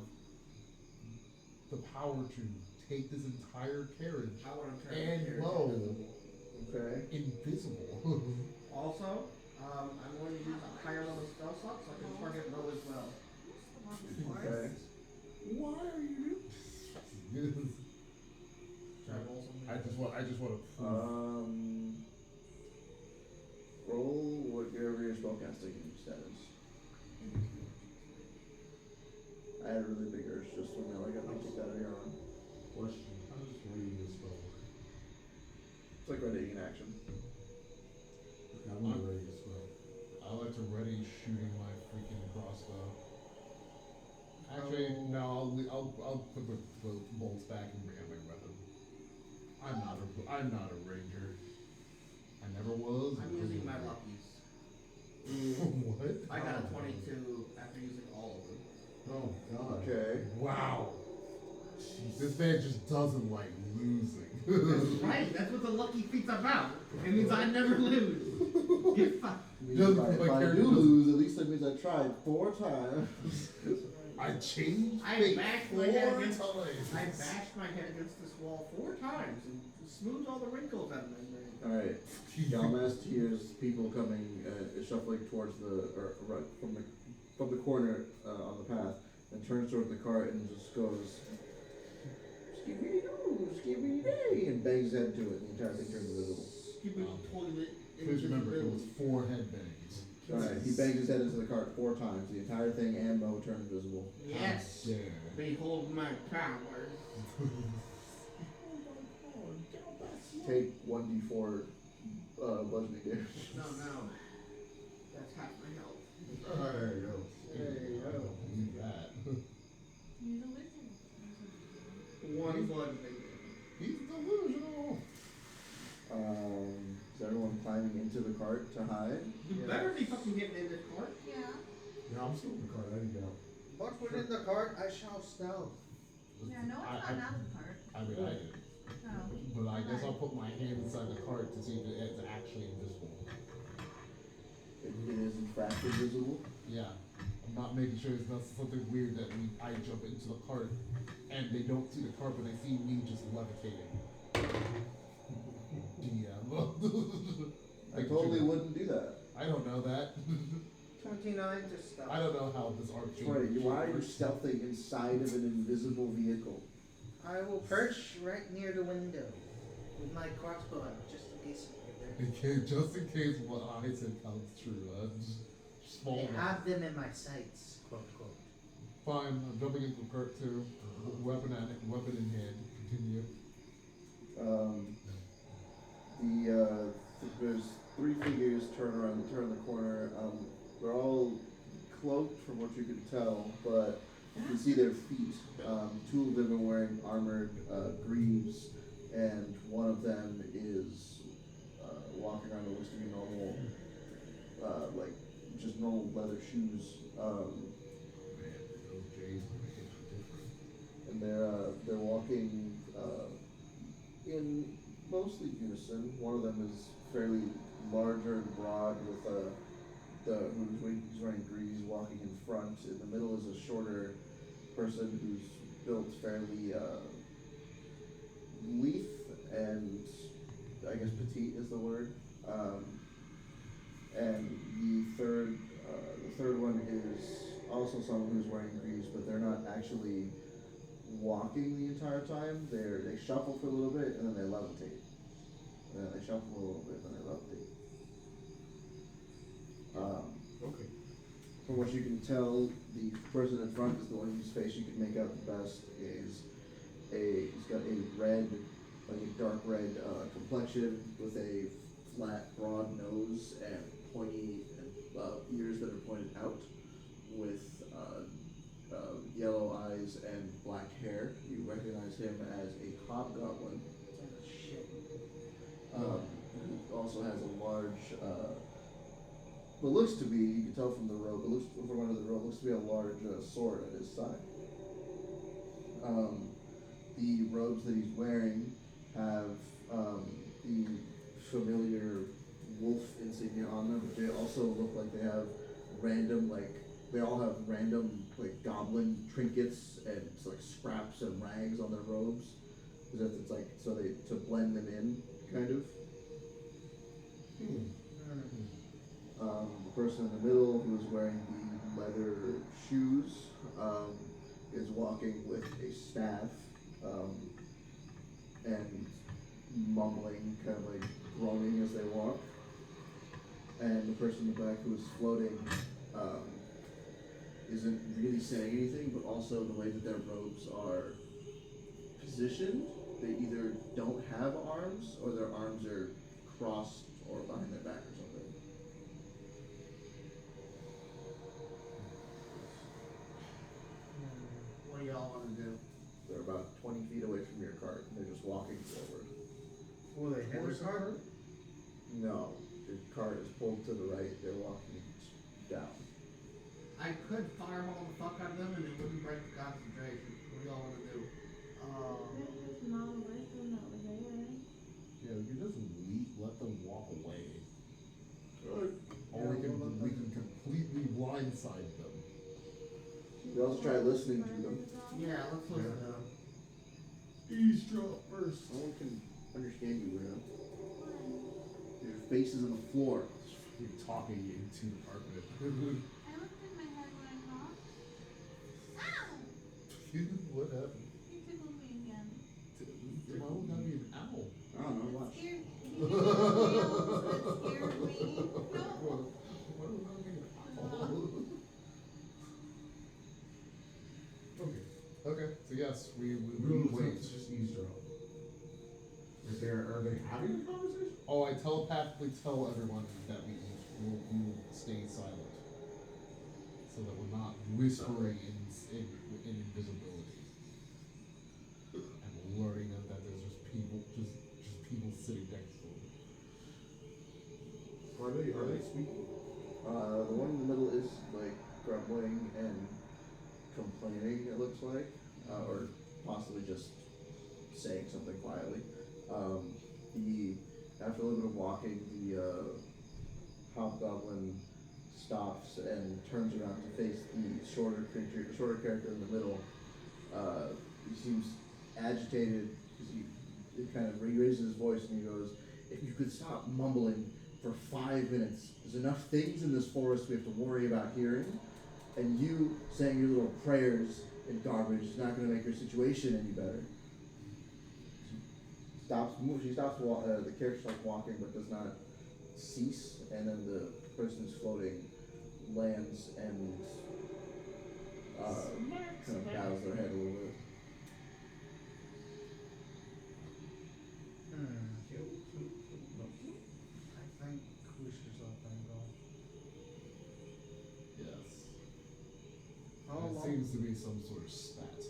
the power to take this entire carriage I want to turn the and carriage bow invisible. Okay. invisible. Also, I'm going to use a higher level spell slot so I can target bow as well. Okay. Why are you? Should I roll something? I just want to. Roll whatever your spellcasting status. I had a really big urge just when I got to kick out of your arm. Question. How does reading this spell work? It's like ready in action. Okay, I'm gonna read this spell. I like to ready shooting my freaking crossbow. Actually, no. I'll put the bolts back and bring out my weapon. I'm not a ranger. I never was. I'm using my luckies. What? I got a 22 after using all of them. Oh god. Okay. Wow. This man just doesn't like losing. That's right, that's what the lucky feat's about. It means I never lose. Get fucked. If I do lose, at least that means I tried 4 times. I changed I fate bashed 4 my head against times. I bashed my head against this wall 4 times and smoothed all the wrinkles out of my brain. Alright. Galmast hears people coming, shuffling towards right from the corner on the path, and turns towards the cart and just goes, "Skibidi-doo, skibidi-day," and bangs his head into it, and the entire thing turns invisible. Skibidi toilet. Please remember, it was 4 headbangs. Alright, he bangs his head into the cart 4 times. The entire thing and Mo turn invisible. Yes. Yeah. Behold my power. Take 1d4 bludgeoning damage. No. That's half my health. Oh, there you go. I don't believe that. You're the wizard. 1 bludgeoning damage. He's delusional. Is everyone climbing into the cart to hide? You better be fucking getting in this cart. Yeah. Yeah, I'm still in the cart. I didn't get out. Once we're in the cart, I shall stealth. Yeah, no one's gotten out of the cart. I mean, I did. Oh. But I guess I'll put my hand inside the cart to see if it's actually invisible. It is in fact invisible. Yeah. I'm not making sure it's not something weird that I jump into the cart and they don't see the cart but they see me just levitating. DM. I totally wouldn't do that. I don't know that. 29 to stealth. I don't know how this art Troy, why are you stealthing inside of an invisible vehicle? I will perch right near the window with my crossbow out, just in case Just in case what I said comes true. Just small they one. have them in my sights, quote quote. Fine, I'm jumping into the cart too. Weapon in hand. Continue. There's 3 figures turn the corner. They're all cloaked from what you can tell, but you can see their feet. 2 of them are wearing armored greaves, and one of them is walking around what looks to be normal, like just normal leather shoes. And they're walking in mostly unison. One of them is fairly larger and broad with who's wearing greaves walking in front. In the middle is a shorter person who's built fairly lithe and I guess petite is the word. And the third one is also someone who's wearing greaves, but they're not actually walking the entire time. They shuffle for a little bit and then they levitate. And then they shuffle a little bit and then they levitate. Okay. From what you can tell, the person in front is the one whose face you can make out the best. He's got a red, like a dark red complexion with a flat, broad nose and pointy ears that are pointed out, with yellow eyes and black hair. You recognize him as a hobgoblin. Who also has a large what looks to be, you can tell from the robe, it looks from under the robe, looks to be a large sword at his side. The robes that he's wearing have the familiar wolf insignia on them, but they also look like they have random, they all have random, goblin trinkets and scraps and rags on their robes, as if it's to blend them in, kind of. The person in the middle, who is wearing the leather shoes, is walking with a staff, and mumbling, kind of groaning as they walk. And the person in the back, who is floating, isn't really saying anything, but also the way that their robes are positioned, they either don't have arms, or their arms are crossed or behind their back or something. What do y'all want to do? They're about 20 feet away from your cart, and they're just walking forward. Will they hit the cart? No, your cart is pulled to the right, they're walking down. I could fireball the fuck out of them and it wouldn't break the concentration. What do y'all want to do? Yeah, we can just let them walk away. Good. Or we can completely blindside them. You also try listening to them. Yeah, let's listen to them. Eavesdrop first. No one can understand you, Bruno. Your face is on the floor. Keep talking into the carpet. I looked in my head when I talked. Ow! What happened? You tickled me again. Why would that be an owl? I don't know, watch. Scared he did nails that scared me. No. Why would that be an owl? Okay, so yes, we wait. It's just eavesdrop. Are they having a conversation? Oh, I telepathically tell everyone that we will stay silent, so that we're not whispering in invisibility, and learning that there's just people sitting next to them. Are they speaking? The one in the middle is grumbling and complaining, it looks like, or possibly just saying something quietly. After a little bit of walking, the hobgoblin stops and turns around to face the shorter character in the middle. He seems agitated because he kind of raises his voice and he goes, "If you could stop mumbling for 5 minutes, there's enough things in this forest we have to worry about hearing, and you saying your little prayers and garbage is not going to make your situation any better." She stops. The character stops walking, but does not cease. And then the person who's floating lands and kind of bows their head a little bit. I think we should just let them go. Yes. How It long? seems to be some sort of stat.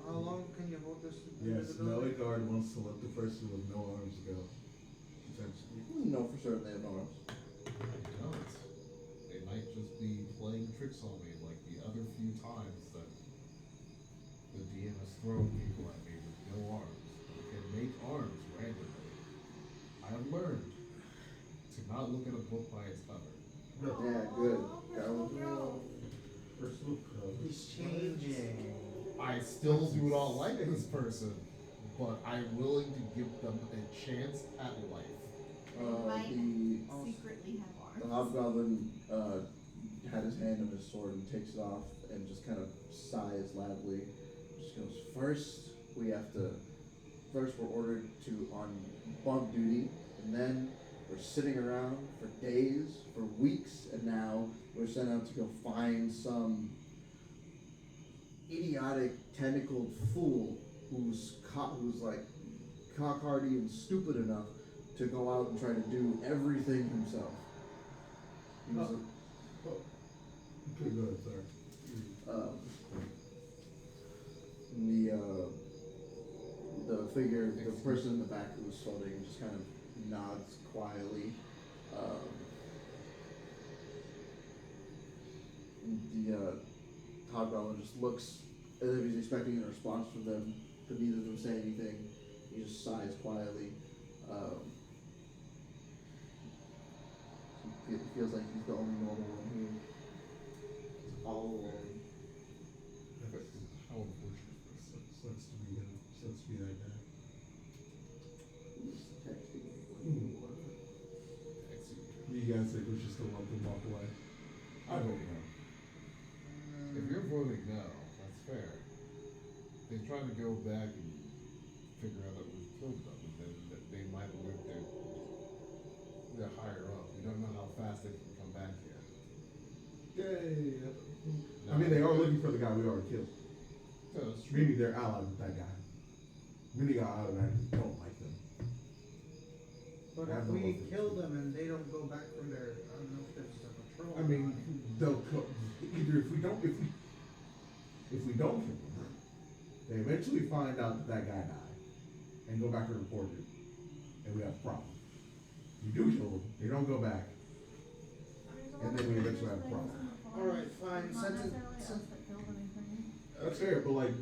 How long can you hold this Yes, invisibility? Meligard wants to let the person with no arms go. Potentially. You wouldn't know for certain they have no arms. I don't. They might just be playing tricks on me like the other few times that the DM has thrown people at me with no arms. They can make arms randomly. I have learned to not look at a book by its cover. Yeah, good. Personal growth. He's changing. I still do not like this person, but I'm willing to give them a chance at life. Might The secretly have The arms. hobgoblin had his hand on his sword and takes it off and just kind of sighs loudly. Just goes, first we're ordered to on bump duty, and then we're sitting around for days, for weeks, and now we're sent out to go find some idiotic, tentacled fool who's cock-hardy and stupid enough to go out and try to do everything himself. He was Okay, go ahead, sorry. the figure, the person in the back who was floating, just kind of nods quietly, The hobgoblin just looks as if he's expecting a response from them, but neither of them say anything. He just sighs quietly. It feels like he's the only normal one here. He's all alone. How unfortunate for sucks to be him. Sucks to be that guy. He's texting me. You guys think we should still let them walk away? I don't know. If you're voting no, that's fair. They try to go back and figure out that we've killed them, and then they might live there. They're higher up. We don't know how fast they can come back here. Yay. I mean, they are looking for the guy we already killed. Yeah, that's true. Maybe they're allied with that guy. Maybe they automatically don't like them. But I if don't know we if it's kill true. them and they don't go back from their, I don't know if it's a patrol. I mean, they'll either if we don't kill them, they eventually find out that guy died and go back and report it, and we have a problem. You do kill them, they don't go back, and then we eventually have a problem. Alright, fine. Not Sentence. necessarily us that killed anything. That's fair, but like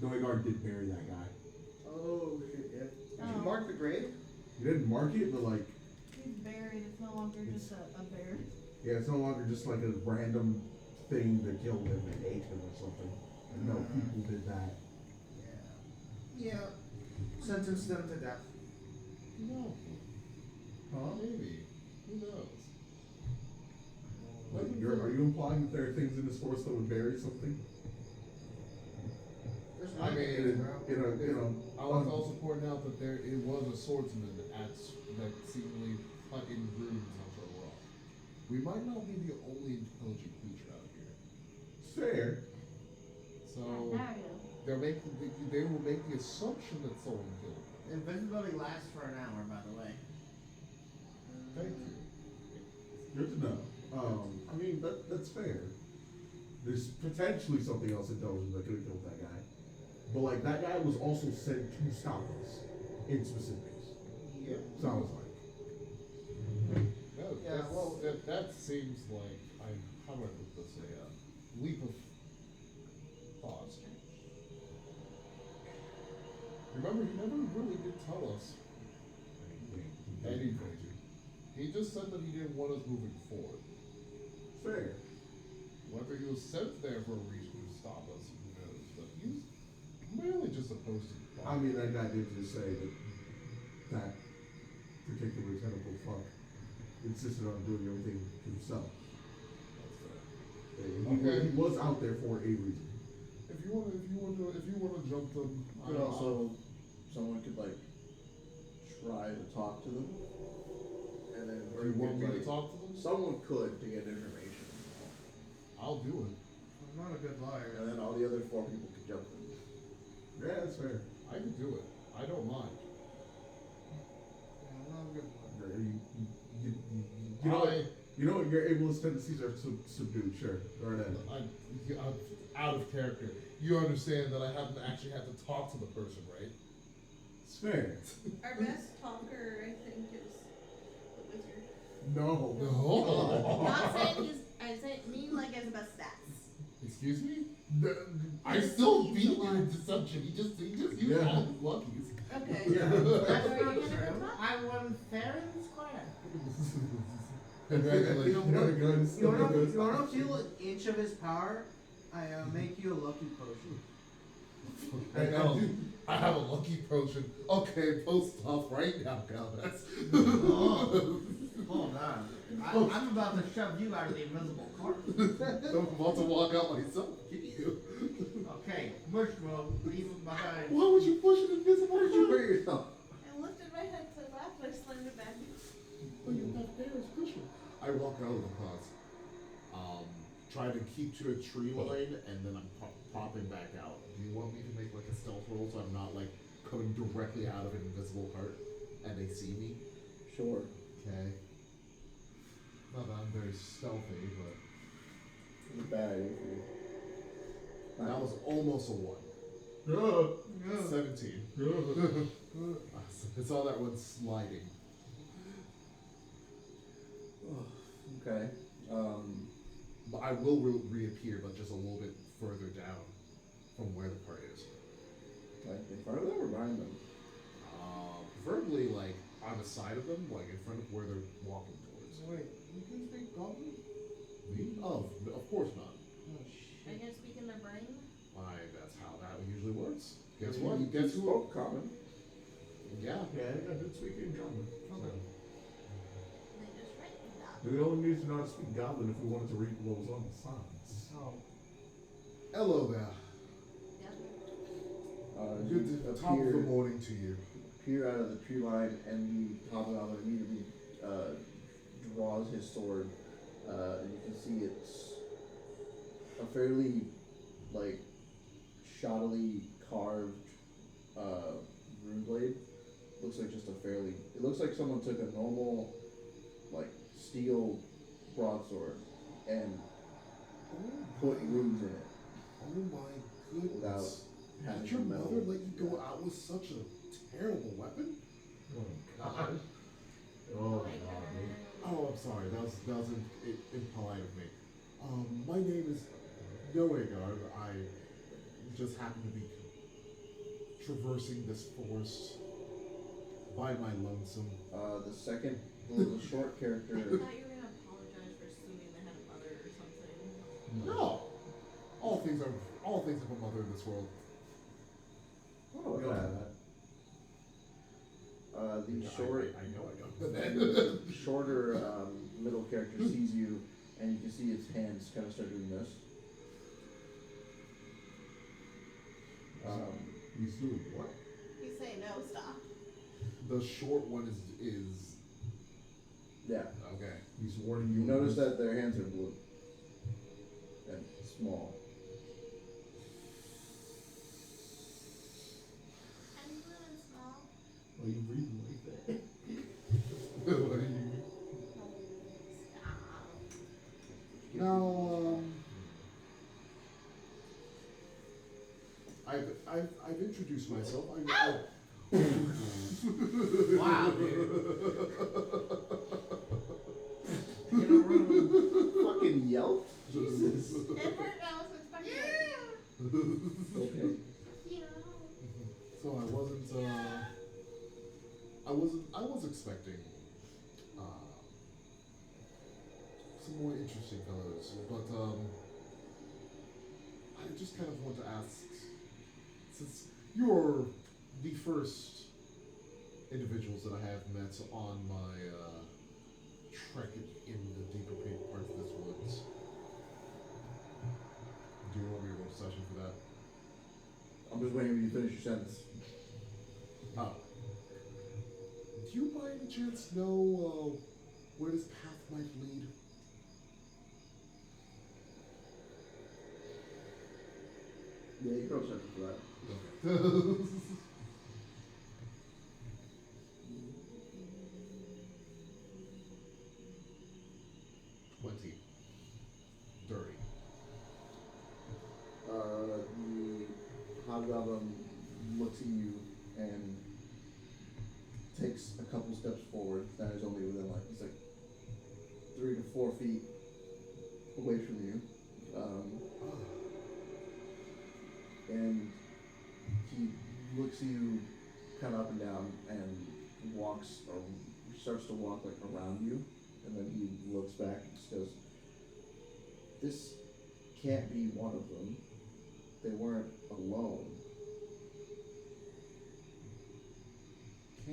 Noigard did bury that guy. Oh shit! Yeah. Did Oh. you mark the grave? He didn't mark it, but like, He's buried, it's no longer just a bear. yeah, it's no longer just like a random thing that killed him and ate him or something. And no, people did that. Yeah. Yeah. Sentence them to death. No. Huh? Maybe. Who knows? Like, are you implying that there are things in this forest that would bury something? There's I mean, I want to um, also point out that it was a swordsman that seemingly cut in runes onto a rock. We might not be the only intelligent creature out here. fair. So they will make the assumption that someone killed them. Invisibility lasts for an hour, by the way. Thank you. Good to know. I mean, that's fair. There's potentially something else intelligent that could have killed that guy. But like, that guy was also sent to stop us in specifics. Yeah. Sounds like. That seems like, how do I put this, a leap of thought. Remember, he never really did tell us anything. He just said that he didn't want us moving forward. Fair. Whether he was sent there for a reason to stop us, who knows? But he's merely just opposed to the I mean, that guy did just say that that particular tentacle fuck insisted on doing everything himself. Okay. He was out there for a reason. If you want to jump them, Could also, someone could like try to talk to them, and then Or you want me like, to talk to them? Someone could to get information, I'll do it. I'm not a good liar. and then all the other 4 people could jump them. Yeah, that's fair. I can do it. I don't mind. Yeah, I'm not a good liar. You know what your ableist tendencies are subdued, sure. Go right ahead. I'm out of character. You understand that I haven't actually had to talk to the person, right? It's fair. Our best talker, I think, is the wizard. No. No. Not saying he's, I say mean like as the best stats. Excuse me? I He's still a beat you lot. in deception. He just used Yeah. all his luckies. Okay. Yeah. That's Are you not gonna true. talk? I won fair and square. Congratulations. You You wanna feel an inch of his power? I make you a lucky potion. I know. I have a lucky potion. Okay, post off right now, guys. Oh, hold on. I'm about to shove you out of the invisible court. I'm about to walk out myself. Get you. Okay, Mushroom, leave him behind. Why would you push an invisible Where did you card? hurt yourself? I lifted my head to laugh, but I slammed it back. Oh, you have Paris Christian. I walk out of the class. Try to keep to a tree line, and then I'm popping back out. Do you want me to make like a stealth roll so I'm not like coming directly out of an invisible cart and they see me? Sure. Okay. Not that I'm very stealthy, but It's a bad idea for you. that was almost a 1. Yeah. 17. It's all that one sliding. Okay. I will reappear, but just a little bit further down from where the cart is. Like in front of them or behind them? Preferably like on the side of them, like in front of where they're walking towards. Wait, you can speak goblin? Me? Oh, of course not. Oh shit. Are you gonna speak in their brain? Why, that's how that usually works. Guess You- what? you Guess who? spoke common. Yeah. Yeah, I did speak in common. Okay. They just write it down. We only need to know how to speak goblin if we wanted to read what was on the signs. Oh. Hello there. Yep. Good You to top of the appear, morning to you. appear out of the tree line, and the hobgoblin immediately draws his sword. And you can see it's a fairly like shoddily carved rune blade. Looks like just a fairly. It looks like someone took a normal like steel broadsword and put runes in it. Oh my Without goodness. having Did your the metal. mother let you go out with such a terrible weapon? Oh god. Oh god. Oh, I'm sorry. That was impolite of me. My name is Noegard. I just happen to be traversing this forest by my lonesome. The second little short I character. thought you were gonna apologize for assuming they had a mother or something. No. All things have a mother in this world. Oh, We all yeah. have that. The Yeah, short, I know I don't. But then. shorter middle character sees you, and you can see its hands kind of start doing this. He's doing what? You say no, stop. The short one is Yeah. okay. He's warning You you. notice that their hands are blue and small. I'm blue and small. Why are you breathing like that? What do you? Stop. Now, I've introduced myself. Wow, In a room. Fucking yelp. Jesus. It hurt, I was expecting it. Okay. Yeah. So I was expecting some more interesting fellows, but I just kind of want to ask, since you're the first individuals that I have met on my trek in the deeper parts of this woods. Do you want me to roll session for that? I'm just waiting for you to finish your sentence. Oh. Do you by any chance know where this path might lead? Yeah, you can roll something for that. Okay. 20. Dirty. The hobgoblin looks at you and takes a couple steps forward. That is only within it's like 3 to 4 feet away from you. And he looks at you kind of up and down and walks or starts to walk like around you, and then he looks back and just goes, "This can't be one of them. They weren't alone.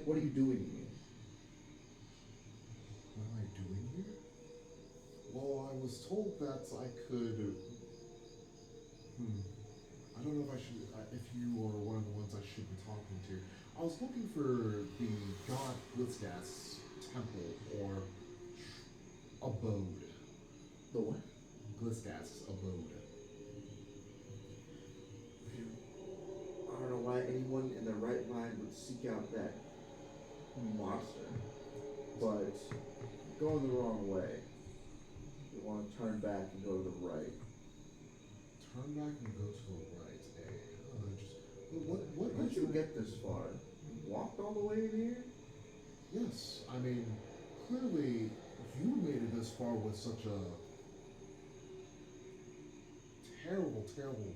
What are you doing here?" What am I doing here? Well, I was told that I could. I don't know if I should. If you are one of the ones I should be talking to. I was looking for the god Blitzgas temple or abode. The what? Blitzgas abode. I don't know why anyone in their right mind would seek out that monster, but going the wrong way. You want to turn back and go to the right. Turn back and go to the right, eh? What How did you get this far? You walked all the way in here? Yes, I mean, clearly you made it this far with such a terrible, terrible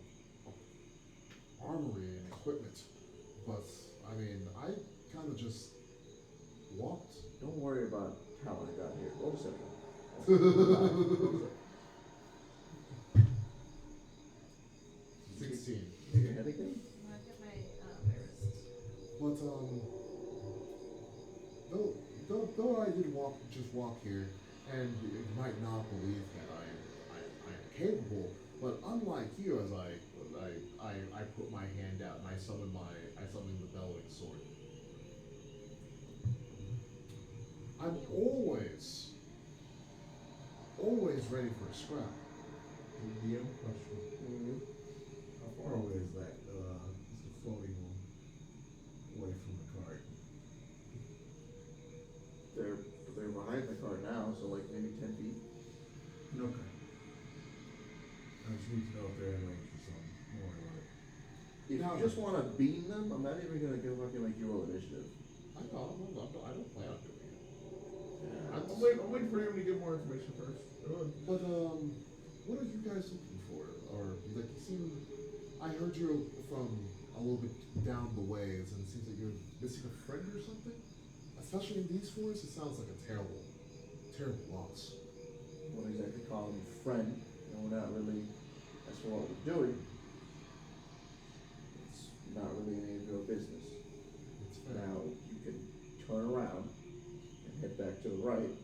armory and equipment. But I mean, I kind of just walked. Don't worry about how I got here. Roll deception. 16. Your head again? I get my embarrassed. But though I did just walk here, and you might not believe that I am capable, but unlike you, as I put my hand out and I summon the bellowing sword. I'm always ready for a scrap. DM question. How far away is that? Is the floating one away from the cart? They're behind the cart now, so like maybe 10 feet. Okay. I just need to know if they're in range or something. More like. If you just want to beam them, I'm not even gonna go fucking like you roll initiative. I don't plan on doing it. Yeah. I'm waiting for him to get more information first. But what are you guys looking for? Or like you seem, I heard you from a little bit down the ways, and it seems like you're missing a friend or something. Especially in these forests, it sounds like a terrible, terrible loss. I wouldn't exactly call him friend. You know, we're not really. That's what we're doing. It's not really any of your business. It's fair. Now you can turn around and head back to the right.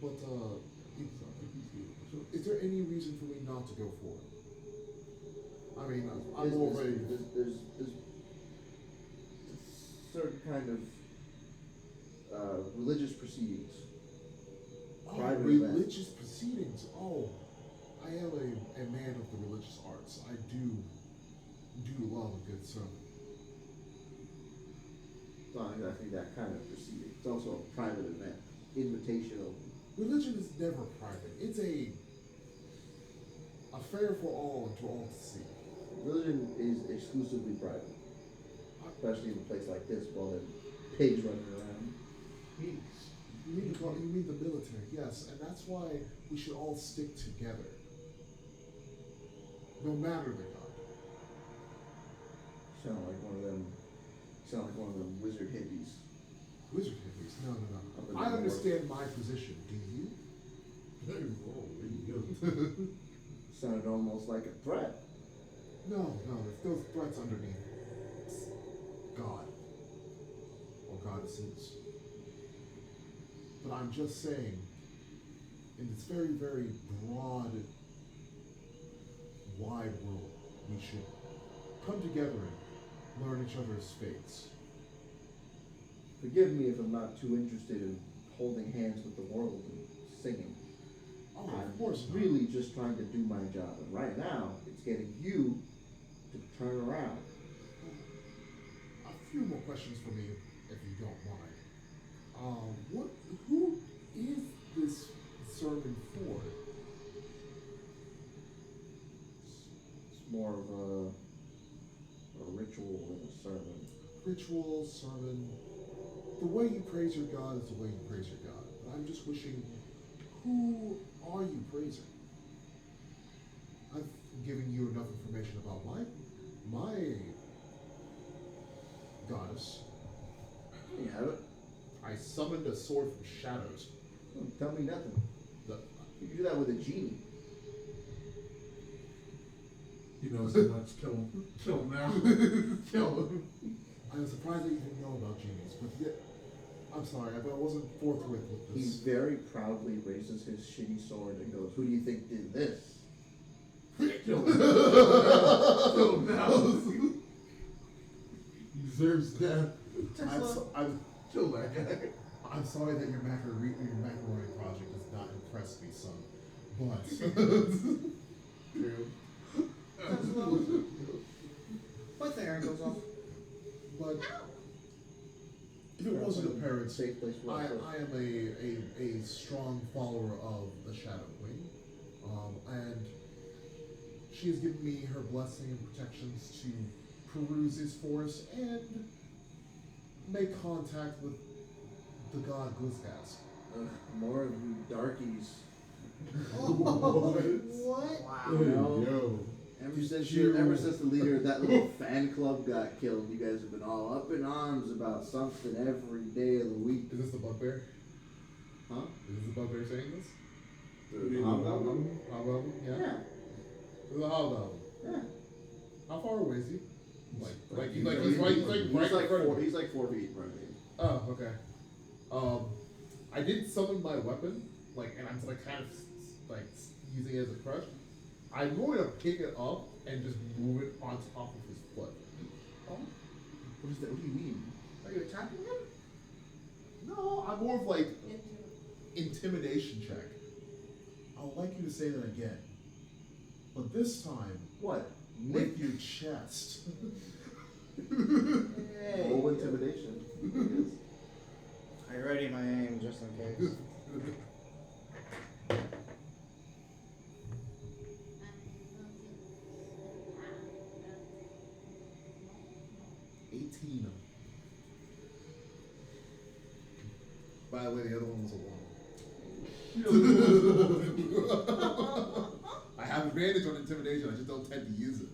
But is there any reason for me not to go forward? I mean, I'm already. There's certain kind of religious proceedings. Oh, Private religious proceedings. Oh, I am a man of the religious arts. I do love a good sermon. It's not exactly that kind of proceeding. It's also a private event, invitational. Religion is never private. It's a affair for all and for all to see. Religion is exclusively private, especially in a place like this, while there are pigs running around. Pigs. You mean the military? Yes, and that's why we should all stick together, no matter the god. You sound like one of them. You sound like one of them wizard hippies. Wizard hippies? No. Up in I the understand my position. Do you? Sounded almost like a threat. No. There's those threats underneath. It's God. Or goddesses. But I'm just saying, in this very, very broad, wide world, we should come together and learn each other's fates. Forgive me if I'm not too interested in holding hands with the world and singing. Oh, I'm of course not. really just trying to do my job, and right now it's getting you to turn around. A few more questions for me, if you don't mind. Who is this sermon for? It's more of a ritual than a sermon. Ritual, sermon. The way you praise your God is the way you praise your God. But I'm just wishing, who are you praising? I've given you enough information about my goddess. You have it. I summoned a sword from shadows. Don't tell me nothing. You can do that with a genie. You know so much. Kill him now. Kill him. I'm surprised that you didn't know about genies, but yet, I'm sorry, I wasn't forthwith with this. He very proudly raises his shitty sword and goes, "Who do you think did this?" Kill him. Kill him now. He deserves death. Kill that guy. I'm sorry that your macaroni project does not impress me, son. But True. But the air goes off. But if it wasn't apparent, Safe place for I us. am a strong follower of the Shadow Queen, and she has given me her blessing and protections to peruse this forest and make contact with the god Glizgaz. More of you darkies. What? Wow. You know? Yo. Ever since the leader of that little fan club got killed, you guys have been all up in arms about something every day of the week. Is this the bugbear? Huh? Is this the bugbear saying this? The hobgoblin? Hobgoblin? Yeah. Yeah. This is a hobgoblin. Yeah. How far away is he? He's like 4 feet in front of me. Oh, okay. I did summon my weapon, and I'm like kind of using it as a crush. I'm going to pick it up and just move it on top of his foot. Oh. What is that? What do you mean? Are you attacking him? No, I'm more of like intimidation check. I would like you to say that again, but this time What? with your chest. Roll intimidation. I ready my aim just in case. 18. By the way, the other one was a 1. I have advantage on intimidation, I just don't tend to use it.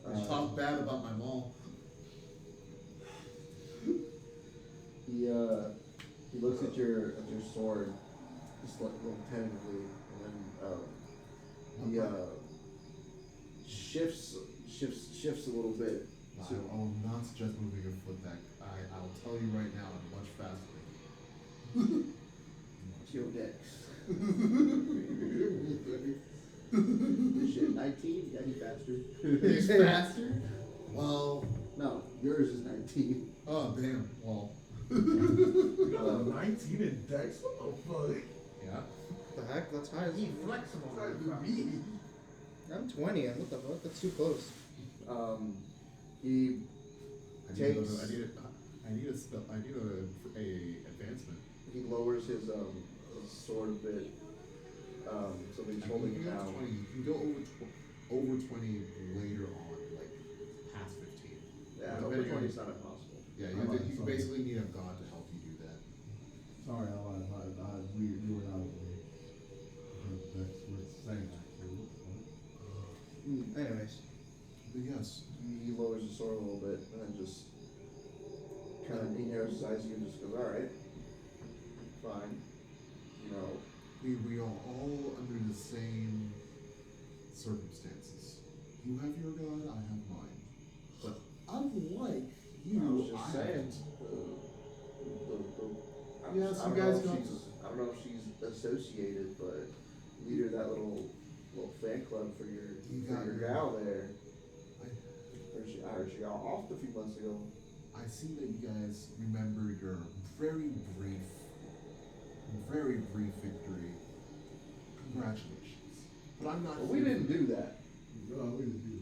I talk bad about my mom. He looks at your sword, just like tentatively, and then shifts a little bit. I will not suggest moving your foot back. I will tell you right now, I'm much faster. What's your dex? Shit, 19? Yeah, he's faster. He's faster? Well, no, yours is 19. Oh, damn. Well. You got a 19 in dex? What the fuck? Yeah. What the heck? That's high. He's flexible. I'm 20. What the fuck? That's too close. He takes. I need a advancement. He lowers his sword a bit. So he's holding it down. 20. You can go over 20 later on, like past 15. Yeah, over 20 is not impossible. Yeah, you basically need a god to help you do that. Sorry, you were not aware. That's what's saying actually. Anyways. But yes. He lowers the sword a little bit and then just kind of narrows his eyes and just goes, alright. Fine. You know. We are all under the same circumstances. You have your god, I have mine. But unlike you, I was just saying. Yes, I you don't guys know got if she's associated, but leader of that little fan club for your gal there. I heard she got off a few months ago. I see that you guys remember your very brief victory. Congratulations. But I'm not. Well, we didn't do that. No, we didn't do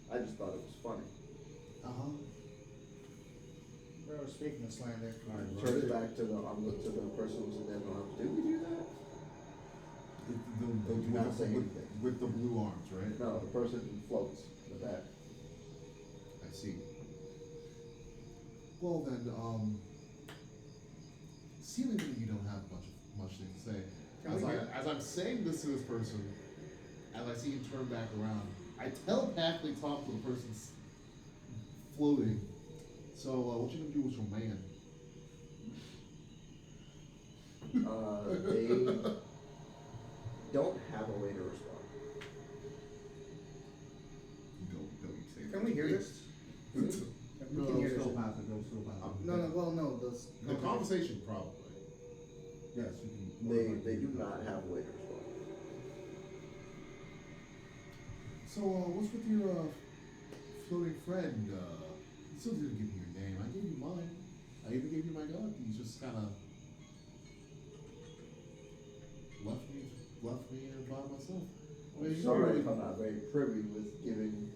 that. I just thought it was funny. Bro, speaking of slander. Turns back to the person who's in there. Did we do that? With the blue arms, right? No, the person who floats in the back. I see. Well then, seemingly you don't have much thing to say. As I'm saying this to this person, as I see him turn back around, I telepathically talk to the person floating. So, what you gonna do with your man? They don't have a way to respond. Can we hear this? We can hear this. The conversation probably. Yes, you can. They do not have a way to respond. So, what's with your floating friend? You still didn't give me your name. I gave you mine. I even gave you my god. You just kind of left me by myself. Sorry if I'm not very privy with giving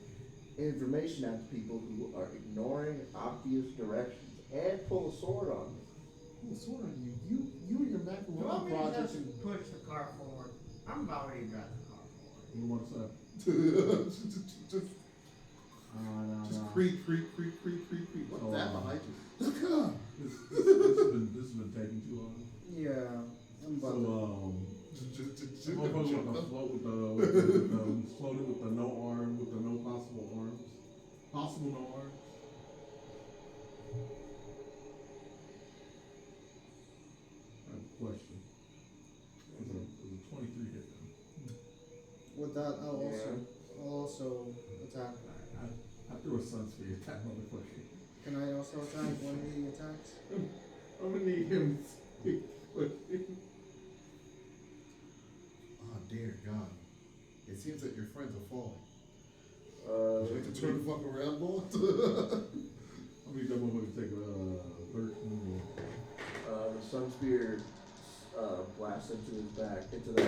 information out to people who are ignoring obvious directions and pull a sword on me. Pull a sword on you? You and your You macaroni want me to project. just push the car forward? I'm about ready to drive the car forward. You want to just creep. What's So, that behind you? this has been been taking too long. Yeah. I'm So, about to. I'm gonna float with floating with the no arm, with the no possible arms. Possible no arms. I have a question. Is a 23 hit them? With that, I'll Yeah. also attack. I threw a sun spear attack motherfucker. Can I also attack one of the attacks? I'm gonna need him to speak quickly. Oh dear God. It seems that your friends are falling. Uh, Would you like to turn the fuck around, boy? I mean, that motherfucker take 13. the sun spear blasts into his back, into the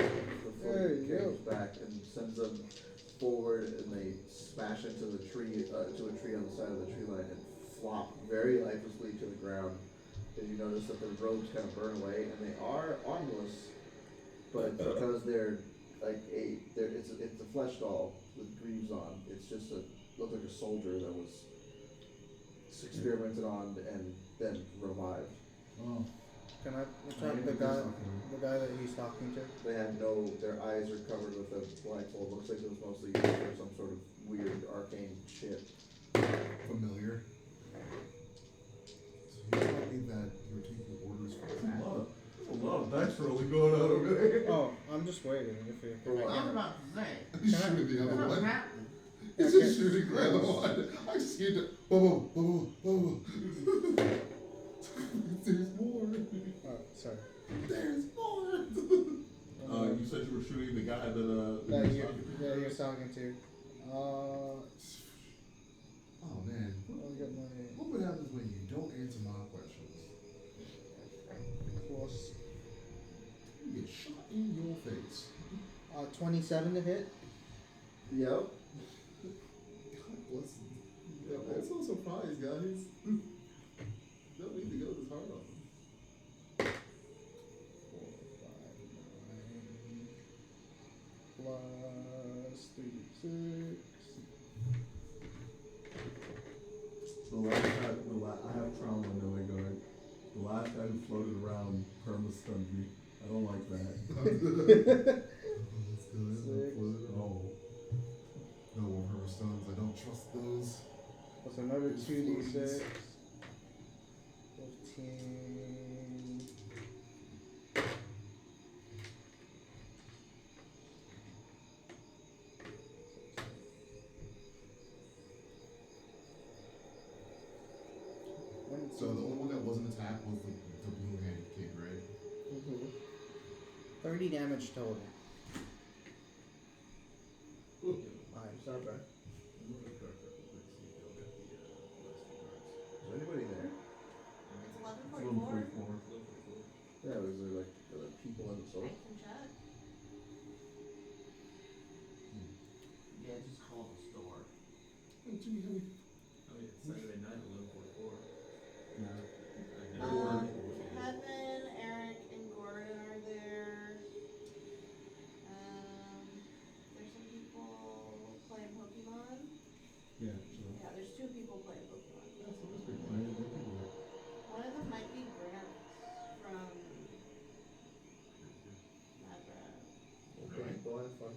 floating cave's back, and sends them forward, and they smash into the tree, to a tree on the side of the tree line, and flop very lifelessly to the ground. And you notice that the robes kind of burn away, and they are armless, but because they're like it's a flesh doll with greaves on. It's just looked like a soldier that was experimented on and then revived. Oh. Can I attack the guy that he's talking to? They had their eyes are covered with a blindfold. Looks like it was mostly used for some sort of weird arcane shit. Familiar. So you tell me that you're taking orders from that? A lot of dice rolling going on over there. Oh, I'm just waiting. If Well, I'm about to say. He's shooting the other What's one. happening? He's just shooting the other one. I just hear the boom, boom, boom. There's more. Oh, sorry. There's more. You said you were shooting the guy that he was talking to. Oh man. I'll get my What happens when you don't answer my questions? plus You get shot in your face. 27 to hit. Yep. God bless him. Yeah, I'm so surprised, guys. Don't need to go this hard on them. 4, 5, 9 plus 3, 6. The last guy, I have trauma in the guard. The last guy who floated around perma stunned me. I don't like that. Oh. No more hammer stones. I don't trust those. Plus another 2d6. 15. So the only one that wasn't attacked was the blue-handed kid, right? 30 damage total. It's not bad. Is anybody there? It's 11:44. Yeah, was there like other people in the I soul? can check. Yeah, just call the store. I mean, it's Saturday night, 11:44. Kevin, Eric, and Gordon are there. There's some people playing Pokemon. Yeah, Yeah, there's 2 people playing Pokemon. so One of them might be Grant from Madra. Okay, go ahead, fun.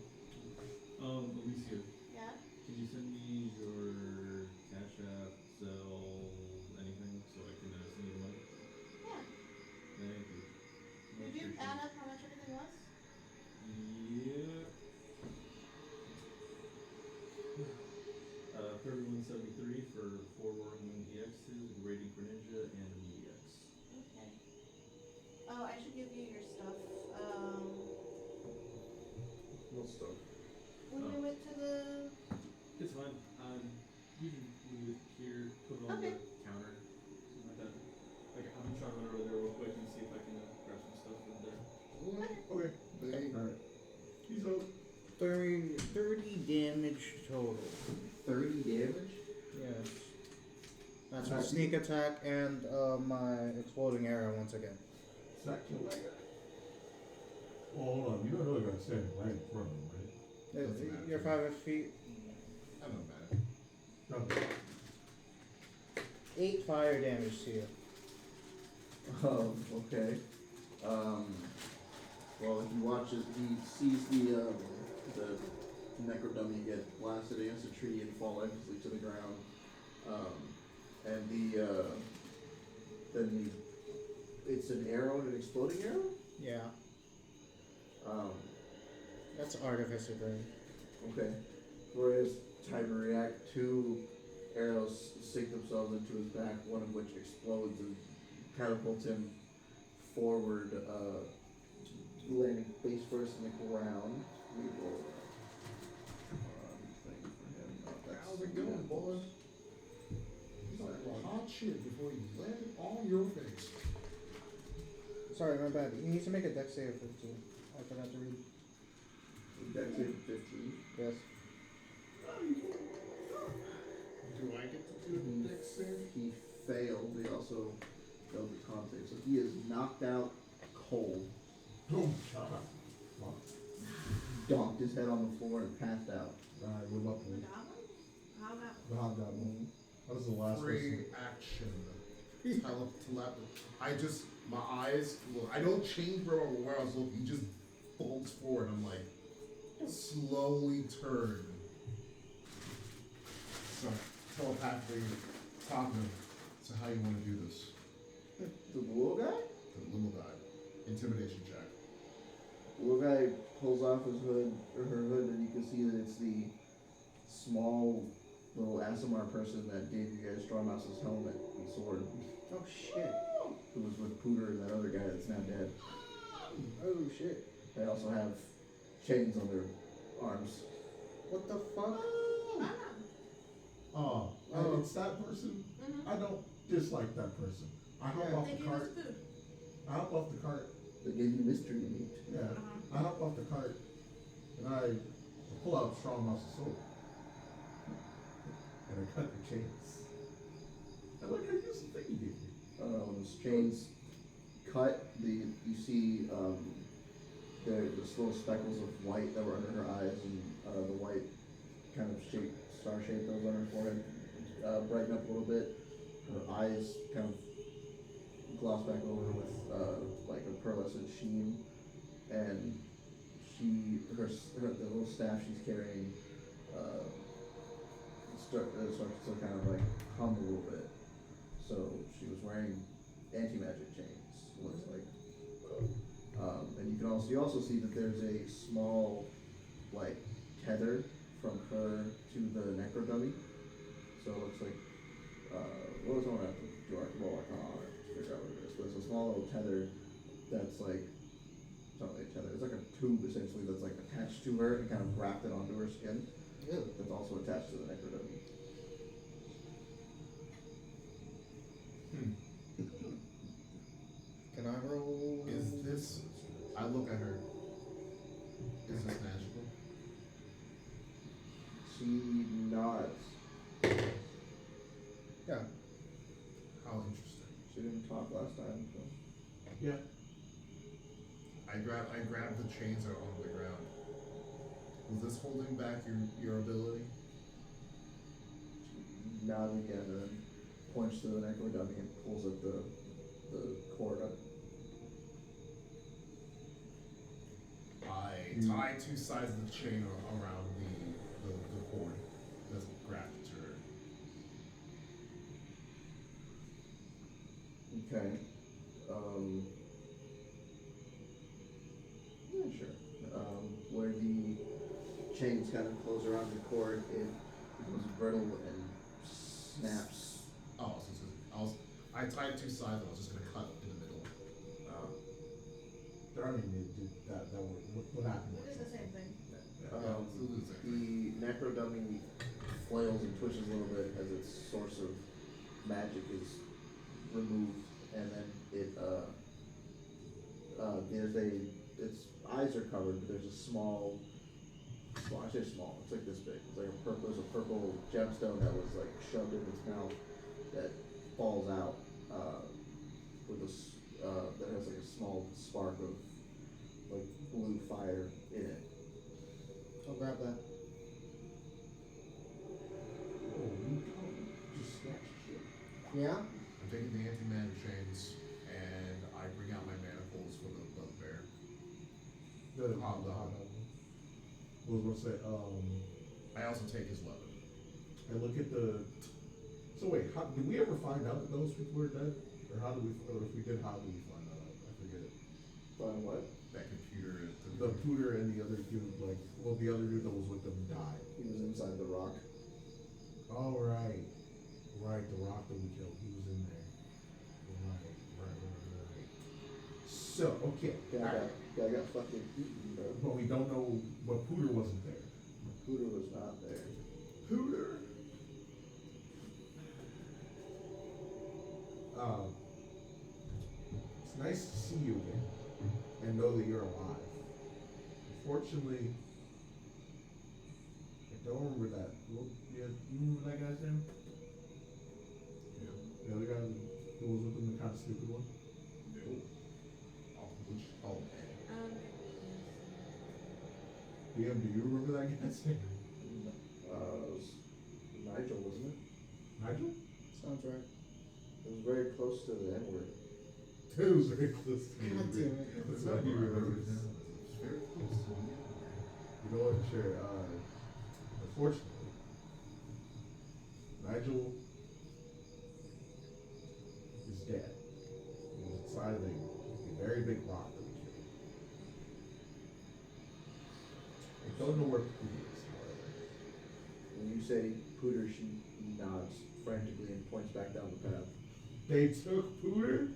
Alicia, Yeah? can you send me your Cash App, Zelle, anything, so I can send you the money? Yeah. Thank you. Did you add up how much everything was? Yeah. 3173 for 4 Roaring Wing EXs, Rating Greninja, and an EX. Okay. Oh, I should give you your stuff. No stuff. When we went to the. It's fine. You can leave it here, put it on Okay. the counter, something like that. Like, I'm gonna try to run over there real quick and see if I can grab some stuff from there. Okay. Alright. He's out. 30 damage total. 30 damage? Yes. That's with sneak attack and my exploding arrow once again. Does that kill that guy? Well, hold on. You don't know the guy's standing right in front of him, right? You're 5 feet. I don't matter. No. 8 fire damage to you. Okay. Well, if you watch it, he sees the necrodummy get blasted against a tree and fall lifelessly to the ground. Then it's an arrow, an exploding arrow? Yeah, Um, that's artificer grade. okay. Whereas time to react, 2 arrows sink themselves into his back, one of which explodes and catapults him forward, landing face first in the ground. We will thing for him. No, that's How's it going, boy? He's like, well, hot shit before you let it on your face. Sorry, my bad. You need to make a dex save for 2. I forgot to read. Dex save 15. Yes. Do I get to do the dex save? He failed. He also failed the con save. So he is knocked out cold. Oh, God. Donked his head on the floor and passed out. Alright, what about The the goblin? How about? hobgoblin? That was the last Free person. action. I just, my eyes, well, I don't change where I was looking. He just bolts forward. I'm like, slowly turn. So, telepathically talking to him. So, how you want to do this? The little guy? The little guy. Intimidation check. The little guy pulls off his hood, or her hood, and you can see that it's the small little Asimar person that gave you guys Strawmouse's helmet and sword. Oh shit. Who was with Pooter and that other guy that's now dead. Oh shit. They also have chains on their arms. What the fuck? Oh, Oh. it's that person? Mhm. I don't dislike that person. I hop Yeah. off They the gave us cart. food. I hop off the cart. They gave you mystery meat. Yeah. Uh-huh. I hop off the cart and I pull out Strong Mouse's sword. And I cut the chains. I like how you use the thing you gave me. His chains cut. You see there's little speckles of white that were under her eyes, and the white kind of shape, star shape that was on her forehead brighten up a little bit. Her eyes kind of gloss back over with like a pearlescent sheen, and the little staff she's carrying starts to kind of like hum a little bit. So she was wearing anti-magic chains, it looks like. And you also see that there's a small like tether from her to the necrodummy. So it looks like what was on that? Do I figure out what it is? But it's a small little tether that's like, it's not really a tether, it's like a tube essentially that's like attached to her and kind of grafted onto her skin. That's also attached to the necrodummy. Can I roll? Is this, I look at her, is this magical? She nods. Yeah. How interesting. She didn't talk last time, so. Yeah. I grab the chains that are on the ground. Was this holding back your ability? She nods again and then points to the necrodummy and pulls at the cord up. I tie 2 sides of the chain around the cord that's grafted to her. Okay. Yeah, sure. Where the chains kind of close around the cord, it becomes brittle and snaps. Oh, so I tied 2 sides and I was just gonna cut in the middle. I mean, what happened? It is the same thing. The necrodummy flails and twitches a little bit as its source of magic is removed, and then its eyes are covered, but there's a small, I say small, it's like this big. It's like there's a purple gemstone that was like shoved in its mouth that falls out that has like a small spark of like blue fire in it. I'll grab that. Oh, you just snatched shit. Yeah? I'm taking the anti-magic chains and The Hobgoblin. What was I gonna say? I also take his weapon. I look at the. So wait, how, did we ever find out that those people are dead, or how did we? Or if we did, how did we find that out? I forget. Find what? That computer is The Pooter and the other dude, like, well, the other dude that was with them died. He was inside the rock. Oh right, the rock that we killed. He was in there. Right. So okay, Guy got fucking eaten, bro. but we don't know. But Pooter wasn't there. Hooter was not there. Pooter. It's nice to see you again and know that you're alive. Unfortunately, I don't remember that. Well, yeah, you remember that guy's name? Yeah. The other guy who was with him, the kind of stupid one? Oh, DM, do you remember that guy's name? It was Nigel, wasn't it? Nigel? Sounds right. It was very close to the N word. It was very close to me. God damn it. That's why he remembers. very close to me. You know what? Sure. Unfortunately, Nigel is dead. He was inside of a very big rock that we killed. I don't know where Pooter is, however. When you say Pooter, she nods frantically and points back down the path. They took Pooter?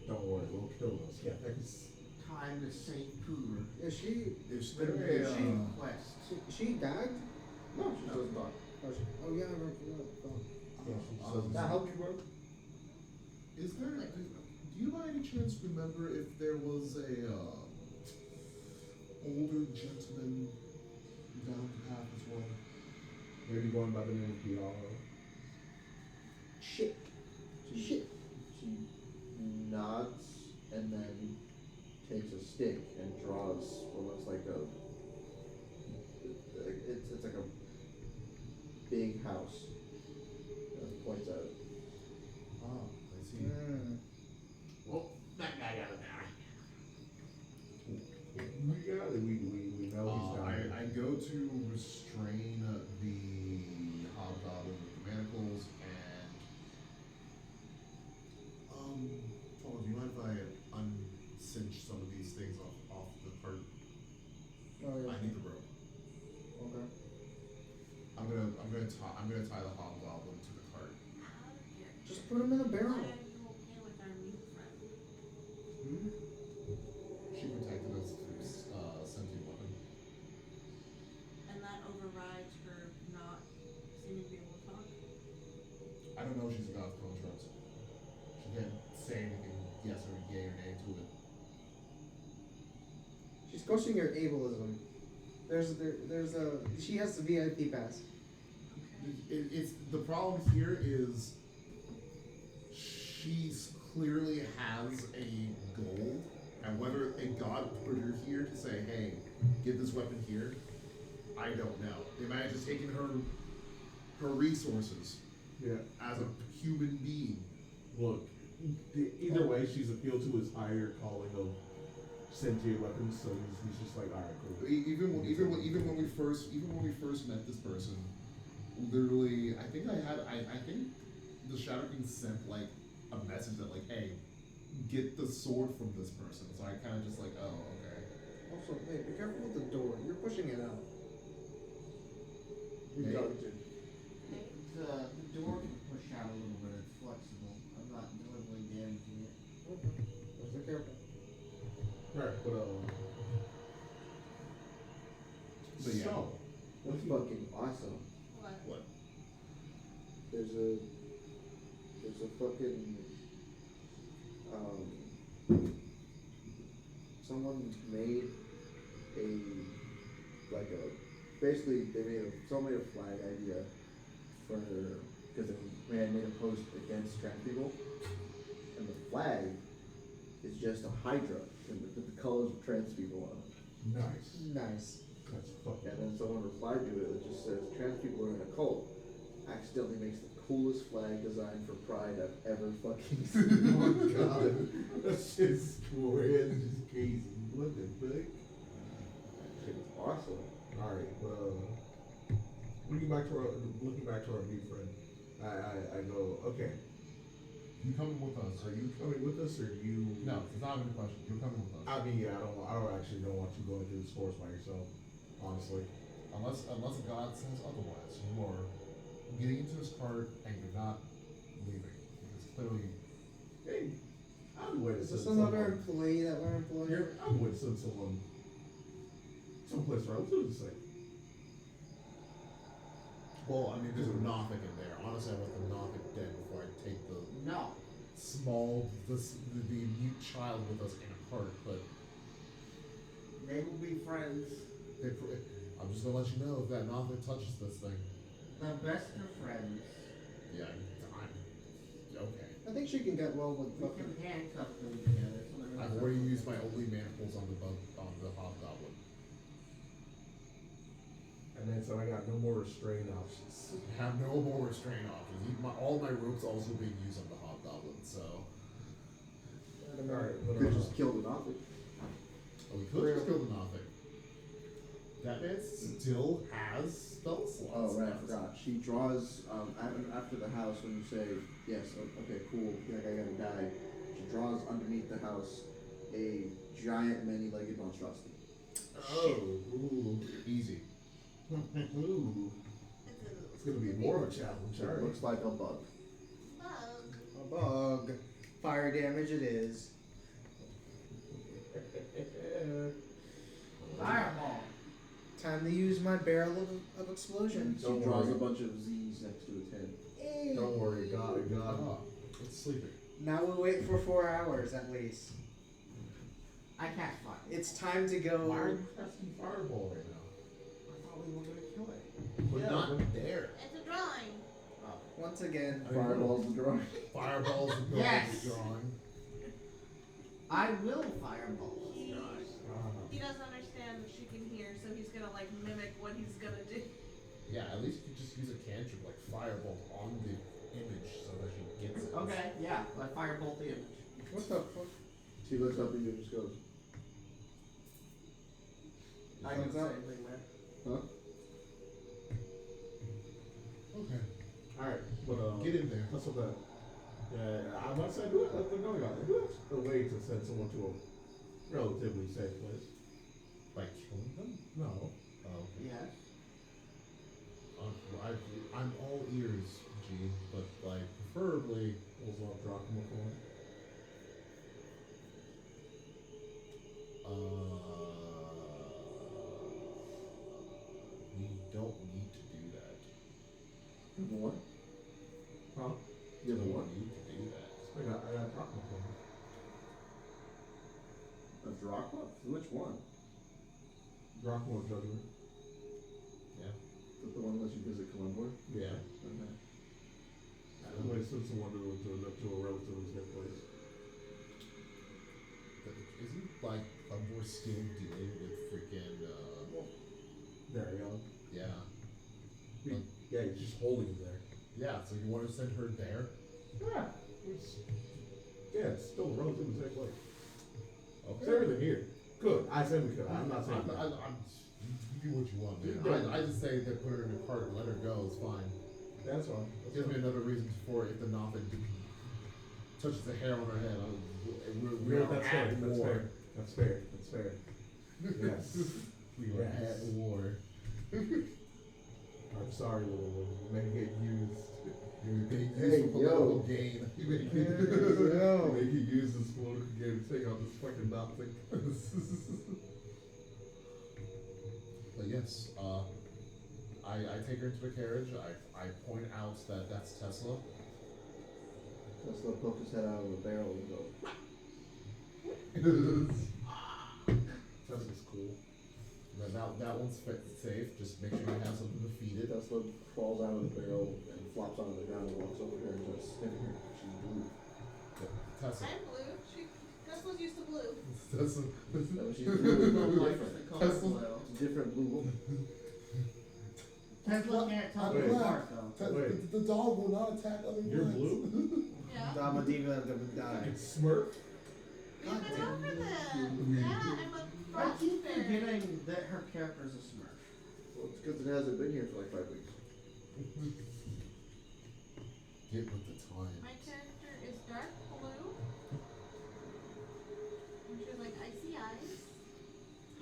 Don't worry, we'll kill those guys. Time to save Pooter. Is she? Is The there a, mission quest. She died? No, she doesn't talk. Oh yeah, I remember that. Yeah, That help you, bro? is there, do you by any chance remember if there was a, older gentleman down the path as well? Maybe going by the name of Diallo. Shit. She nods and then takes a stick and draws what looks like it's like a big house. And points at it. Ah, I see. Well, that guy got it now. We got it. We know he's dying. I go to restrain the hobgoblin with the manacles and Paul, do you mind if I uncinch some of these things off the cart? Oh yeah. I need the rope. Okay. I'm gonna tie the hobgoblin to the cart. Just put him in a barrel. Why are you okay with our new friend? She protected us through sentient weapon. And that overrides her not seeming to be able to talk? I don't know if she's a god of constructs. She can't say anything yes or yay or nay to it. She's questioning your ableism. There's a she has the VIP pass. It's the problem here is she's clearly has a goal, and whether a god put her here to say, hey, get this weapon here, I don't know. They might have just taken her resources Yeah. as a human being. Look, either way, she's appealed to his higher calling of sentient weapons, so he's just like, alright, cool. Even when we first met this person, literally, I think the Shadow King sent like a message that like, hey, get the sword from this person. So I kind of just like, oh, okay. Also, hey, be careful with the door. You're pushing it out. You Hey. got it, dude. The door can push out a little bit. It's flexible. I'm not deliberately damaging it. Okay. Just be careful. Alright, But yeah. So, That's fucking awesome. What? What? There's a fucking someone made basically they made a flag idea for because a man made a post against trans people, and the flag is just a hydra with the colors of trans people on it. nice. That's fucking And then someone replied to it that just says trans people are in a cult. Accidentally makes the coolest flag design for Pride I've ever fucking seen. Oh my god. That's just cool. It's just crazy. What the fuck? I go, okay. You coming with us? Are you coming with us, or you? No, it's not even a question. You're coming with us. I mean, yeah, I don't actually don't want you going through this forest by yourself, honestly. Unless God says otherwise, you are getting into this cart and you're not leaving. Because clearly, Hey, I'm going to Is send this another someone. employee that we're employing? Here, I'm going to send someone someplace relatively safe. well, I mean, there's a Nothic in there. Honestly, I want the Nothic dead before I take the No. the mute child with us in a cart. But They will be friends. I'm just gonna let you know if that Nothic touches this thing. The best of friends. Yeah, I'm okay. I think she can get well with We Bucky. can handcuff them together. So they're I've not already so- used my only manacles on the hobgoblin. And then so I got no more restraint options. I have no more restraint options. All my ropes also being used on the hobgoblin, so. Alright, You could just kill the Nothic. Oh, we could just kill the Nothic. That man still has spell slots. Oh, right, I forgot. She draws, after the house, when you say, yes, okay, cool, like I gotta die, she draws underneath the house a giant many-legged monstrosity. Oh, ooh, easy. Ooh, it's gonna be more of a challenge, It alright. looks like a bug. Bug. A bug. Fire damage it is. Fireball. Time to use my barrel of And explosion. she Don't draws worry. a bunch of Z's next to its head. Don't worry, God. Ah, it's sleeping. Now we wait for 4 hours at least. I cast fire. It's time to Why are go. you casting fireball right now? I thought we were gonna kill it. We're not there. It's a drawing. Once again, Fireballs the drawing. Fireballs and Yes. drawing. I will fireball. He doesn't understand that she can hear, so he's gonna like mimic what he's gonna do. Yeah, at least you just use a cantrip like fireball on the image so that she gets it. Okay, yeah, I firebolt the image. what the fuck? She looks up at you and just goes, I can Thumbs say up. anything, man. huh? Okay. Alright, but Get in there. that's what that. Yeah, I must say, who has a way to send someone to a relatively safe place? By killing them? No. Oh. Yes. I'm all ears, G, but like preferably Pulls off Drachma coin. we don't need to do that. What? Huh? You have We what? don't need to do that. I got Drachma coin. A drachma? Which one? Drachma judgment. Yeah. The one that lets you visit Columbor? Yeah. Okay. I'm going to send someone to a relatively safe place. But isn't like Thumbor still dealing with freaking There you go. yeah. Yeah, he's just holding him there. Yeah, so you want to send her there? Yeah. It's still a relatively safe place. Okay. It's everything here. Good. I said we could. I'm not saying that. you do what you want, man. Yeah. I just say that put her in a cart and let her go is fine. That's fine. It gives me another reason for if the Nothic touches the hair on her head. We're That's at fair. That's war. fair. That's fair. That's fair. Yes. We were at war. I'm sorry, little one. You may get used. You were getting Hey, used for yo. political gain. You may get Yo. Maybe use this political game to take out this fucking Nothic. But yes, I take her into the carriage. I point out that that's Tesla. Tesla poked his head out of the barrel and go, Tesla's cool. That one's safe. Just make sure you have something to feed it. Tesla falls out of the barrel and flops onto the ground and walks over here and starts sniffing her. She's blue. Tesla. I'm blue. Tesla's used to blue. Tesla. No, she's blue. Don't like different. the color Tesla. blue. It's a different blue. Tesla can't tell Wait. them apart though. Wait. The dog will not attack other You're blue? Yeah. Dama Diva die. It's Smurf? We've been over them. Yeah, I'm a I frost keep bear. forgetting that her character's a Smurf. Well, it's because it hasn't been here for like 5 weeks. Get with the time. My character is dark blue. And she has like icy eyes.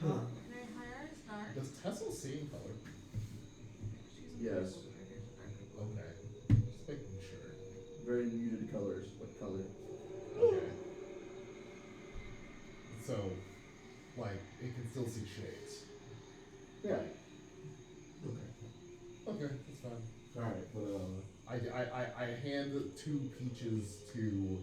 Huh. And her hair is dark. Does Tessel see in color? She's a Yes. blue, her hair's dark. Okay. Just making sure. Very muted colors. What color? Okay. So, like, it can still see shades. Yeah. Okay. Okay, that's fine. Alright, but I hand 2 peaches to.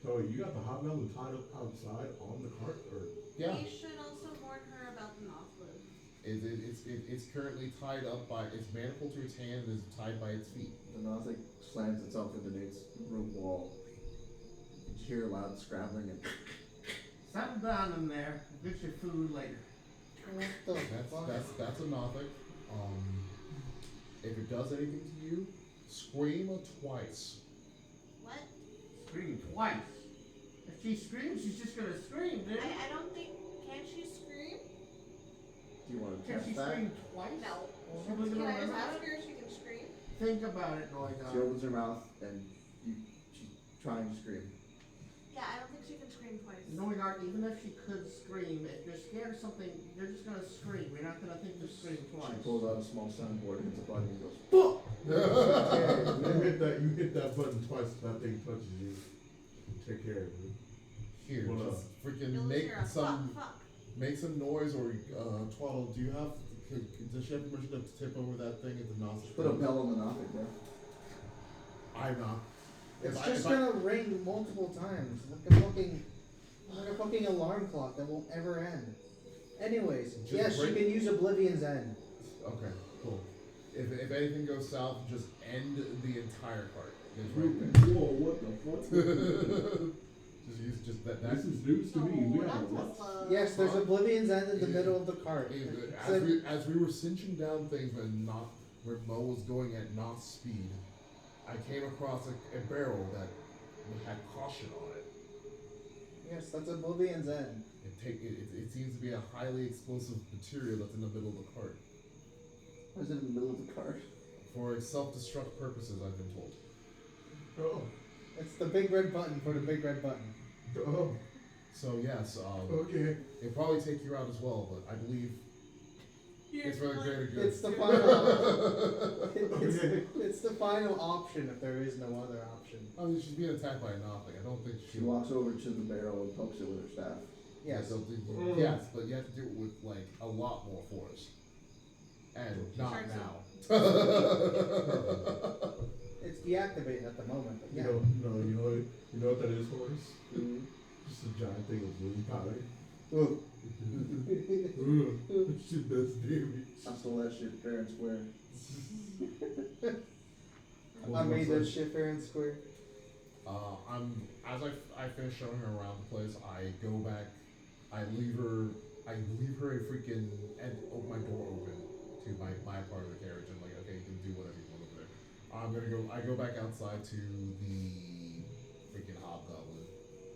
so you got the hobgoblin tied up outside on the cart, or Yeah. We should also warn her about the Nothwood. It's currently tied up by it's manacled to its hand and is tied by its feet. The Gnostic slams itself into Nate's room wall. You hear loud scrabbling and Settle down in there. We'll get your food later. What the fuck? That's a Nothic. If it does anything to you, scream twice. What? Scream twice. If she screams, she's just gonna scream, dude. I don't think. Can she scream? do you want to Can test she that? scream twice? No. She was Can gonna I just remember? ask her if she can scream? Think about it, She Noigon. opens her mouth and she's trying to scream. Yeah, I don't think she can scream twice. Noigon, even if she could scream, if you're scared of something, you're just gonna scream. You're not gonna think to scream She twice. pulls out a small soundboard and hits a button and goes, "Fuck!" you hit that button twice, that thing touches you. Take care of it. Here, What just freaking You'll make hear a some fuck. make some noise or Twaddle, do you have does she have permission to tip over that thing at the nostril? Put a bell on the Gnostic, bro. I'm not. It's If just I- gonna ring multiple times. Like a fucking alarm clock that won't ever end. Anyways, Just yes, you break- can use Oblivion's End. Okay, cool. If anything goes south, just end the entire cart. It's right there. Whoa, what the fuck? Just use just that. This is news to me. We No, have a not lot. Tesla. Yes, there's Oblivion's End in the Yeah. middle of the cart. As we were cinching down things where Mo was going at not speed, I came across a barrel that had caution on it. Yes, that's Oblivion's End. It seems to be a highly explosive material that's in the middle of the cart. Why is it in the middle of the cart? For self-destruct purposes, I've been told. Oh, It's the big red button for the big red button. oh, So yes, okay. it'll probably take you out as well, but I believe it's for the greater good. It's the final. Okay. It's the final option if there is no other option. I mean, she's being attacked by a Nothic. I don't think She walks over to the barrel and pokes it with her staff. Yes. Yes, but you have to do it with like a lot more force. And not Sharks now. It's deactivated at the moment, but yeah. You know what that is for us? Just a giant thing of blue powder. Shit does damage. I stole that shit fair and square. I made that shit fair and square. As I finish showing her around the place, I go back. I leave her a freaking and open my door open to my part of the carriage. I'm like, okay, you can do whatever you want over there. I go back outside to the freaking hobgoblin.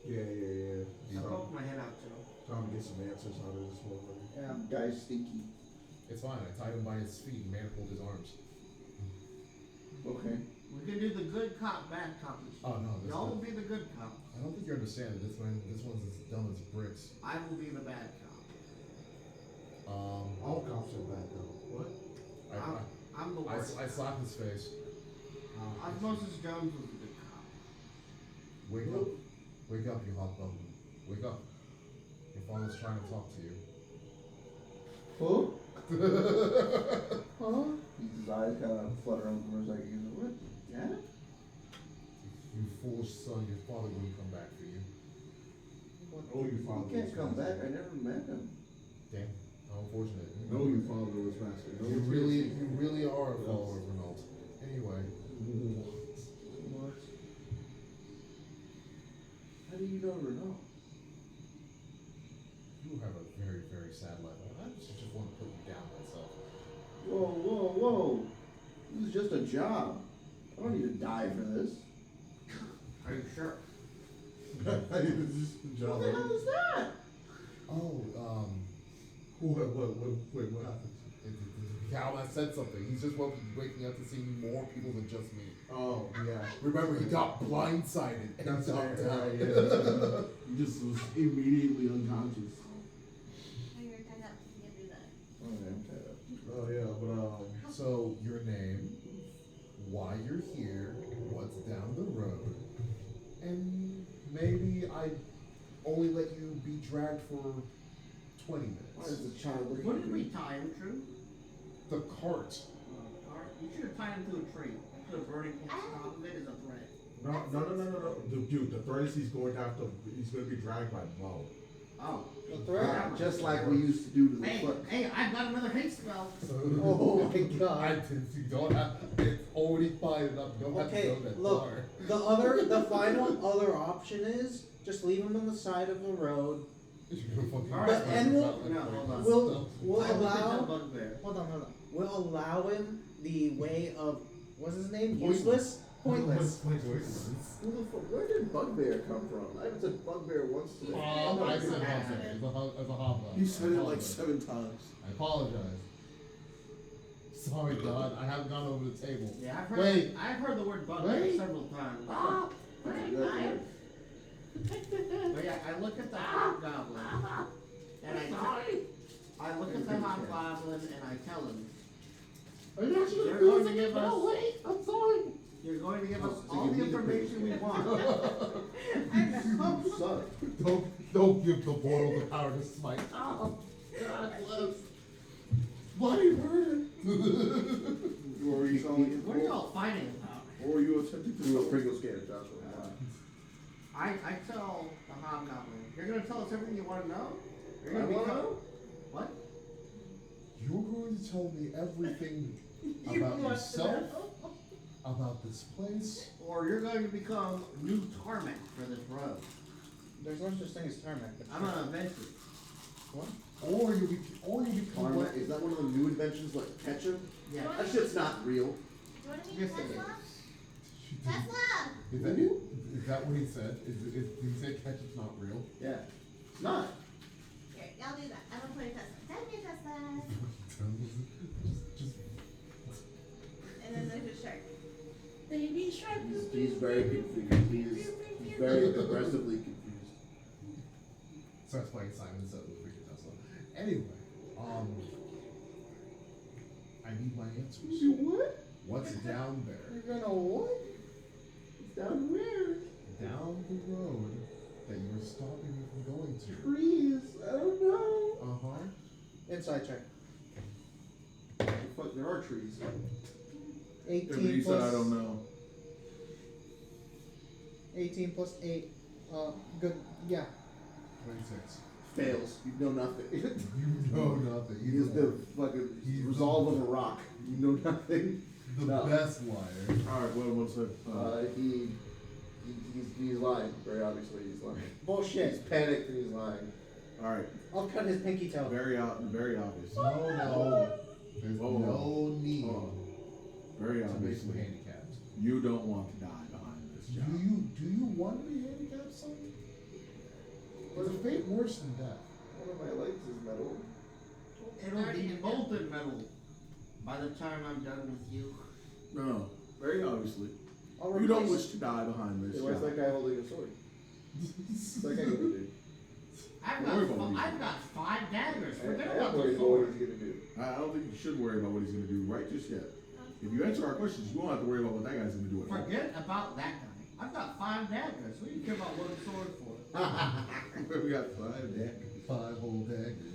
Yeah. I poke my head out too. Time to get some answers out of this one. Yeah. Guy's stinky. It's fine. I tied him by his feet and manacled his arms. Okay. We can do the good cop, bad cop. Oh no, this Y'all will one- be the good cop. I don't think you understand that this one's as dumb as bricks. I will be the bad cop. All cops are bad though. What? I'm the worst. I slap his face. Osmosis Jones was the good cop. Wake up. Wake up, you hobgoblin. Wake up. Your father's trying to talk to you. Huh? Huh? His eyes kind of flutter on for a second. He's like, what? Yeah? You foolish son, your father wouldn't come back for you. Oh, your father. He can't come back. I never met him. Damn, how unfortunate. No, your father was master. No, You really are a follower of Renault. Anyway. What? How do you know Renault? You have a very, very sad life. I just want to put you down myself. Whoa. This is just a job. I don't need to die for this. Are you sure? It's just a job. What the hell is that? Oh, What happened? he Calmath said something. He's just waking up to see more people than just me. Oh, yeah. Remember, he got blindsided and That's knocked right, out. yeah. He just was immediately unconscious. Oh, you're tied up. You can't do that. Oh, yeah, but, So, your name, why you're here, what's down the road, and maybe I only let you be dragged for 20 minutes. Why is the child looking What at did me? we tie him to? The cart. You should have tied him to a tree. The burning top of it is a threat. no. Dude, the threat is he's going to be dragged by Mo. Oh. The threat? Just like we used to do to the Hey, foot. hey, I've got another hate spell. Oh my god. You don't have, it's already fine enough. You don't have to Okay, go that look, far. the final other option is just leave him on the side of the road. Alright, And no, hold on. we'll I looked at allow, that bugbear. hold on. We'll allow him the way of, what's his name? Pointless. Useless? Pointless. Who the fuck? Where did Bugbear come from? I haven't said Bugbear once today. I said Hobbear. As a Hobbear. He said it like 7 times. I apologize. Sorry, God. I haven't gone over the table. Yeah, I've heard the word bugbear Wait. several times. But yeah, I look at the hobgoblin, and I look at the hobgoblin and I tell him, you're going to give us. I'm sorry. You're going to give us all the information we want. Son. Don't give the mortal the power to smite. Oh, God bless. Bloody murder. Or you What are y'all fighting about? Or you attempted to do a Pringles can, Joshua. I tell the hobgoblin, you're going to tell us everything you want to know? You're I going to wanna become. know? What? You're going to tell me everything about yourself, about this place. Or you're going to become new tarmac for this road. There's no such thing as tarmac. But I'm an adventure. What? Or you become Karma, what? is that one of the new inventions like ketchup? Yeah. That shit's not real. Do you want to meet Yes, it Tesla? is. Tesla! Is that what he said? Did he say ketchup's not real? Yeah. It's not. Here, I'll do that. I'm gonna play Tesla. Tell me Tesla. just And then there's a shark. Baby shark. He's very confused. He's very aggressively confused. starts playing Simon Says with Freaking Tesla. Anyway, I need my answers. You what? What's down there? You're gonna what? It's down where? Down the road that you were stopping me from going to. Trees. I don't know. Uh-huh. Inside check. Fuck, there are trees. 18 He plus. said I don't know. 18 plus 8. Good. Yeah. 26. Fails. You know nothing. You know nothing. He is the fucking resolve of a rock. You know nothing. The No. best liar. Alright, what's it? He's lying. Very obviously, he's lying. Bullshit. He's panicked and he's lying. Alright, I'll cut his pinky toe. very obvious. No. There's Whoa. no need Oh. Very to make obviously. me handicapped. You don't want to die behind this Do job. you want to be handicapped, son? Is a fate worse than death? One of my legs is metal. It'll be molten metal by the time I'm done with you. No, very obviously. I'll You don't replace- wish to die behind this Hey, where's job. that guy holding a sword? What's that guy gonna do? I've Don't worry about got, me. I've got 5 daggers. Forget I'm about the worried about what sword. he's gonna do. I don't think you should worry about what he's going to do right just yet. If you answer our questions, you won't have to worry about what that guy's going to do at all. Forget about that guy. I've got 5 daggers. What do you care about one sword for? We got 5 daggers. 5 whole daggers.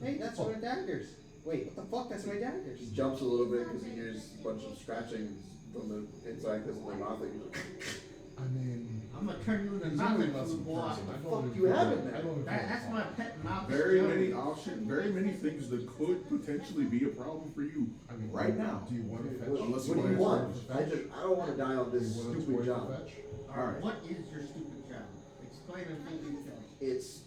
Hey, that's my daggers. Wait, what the fuck? That's my daggers. He jumps a little bit because he hears a bunch of scratching from the inside because of the mouth. I mean, I'm gonna turn you into he's only nothing, not food some boy. person. I Fuck don't even you feel- have it I now. don't even That's feel my fine. pet mouth. Very many options, very many things that could potentially be a problem for you I mean, right now. Do you want to fetch? Unless What do you you want? want I don't want to die on Do this you want a stupid toy to job. fetch? Alright, what is your stupid job? Explain in full detail. It's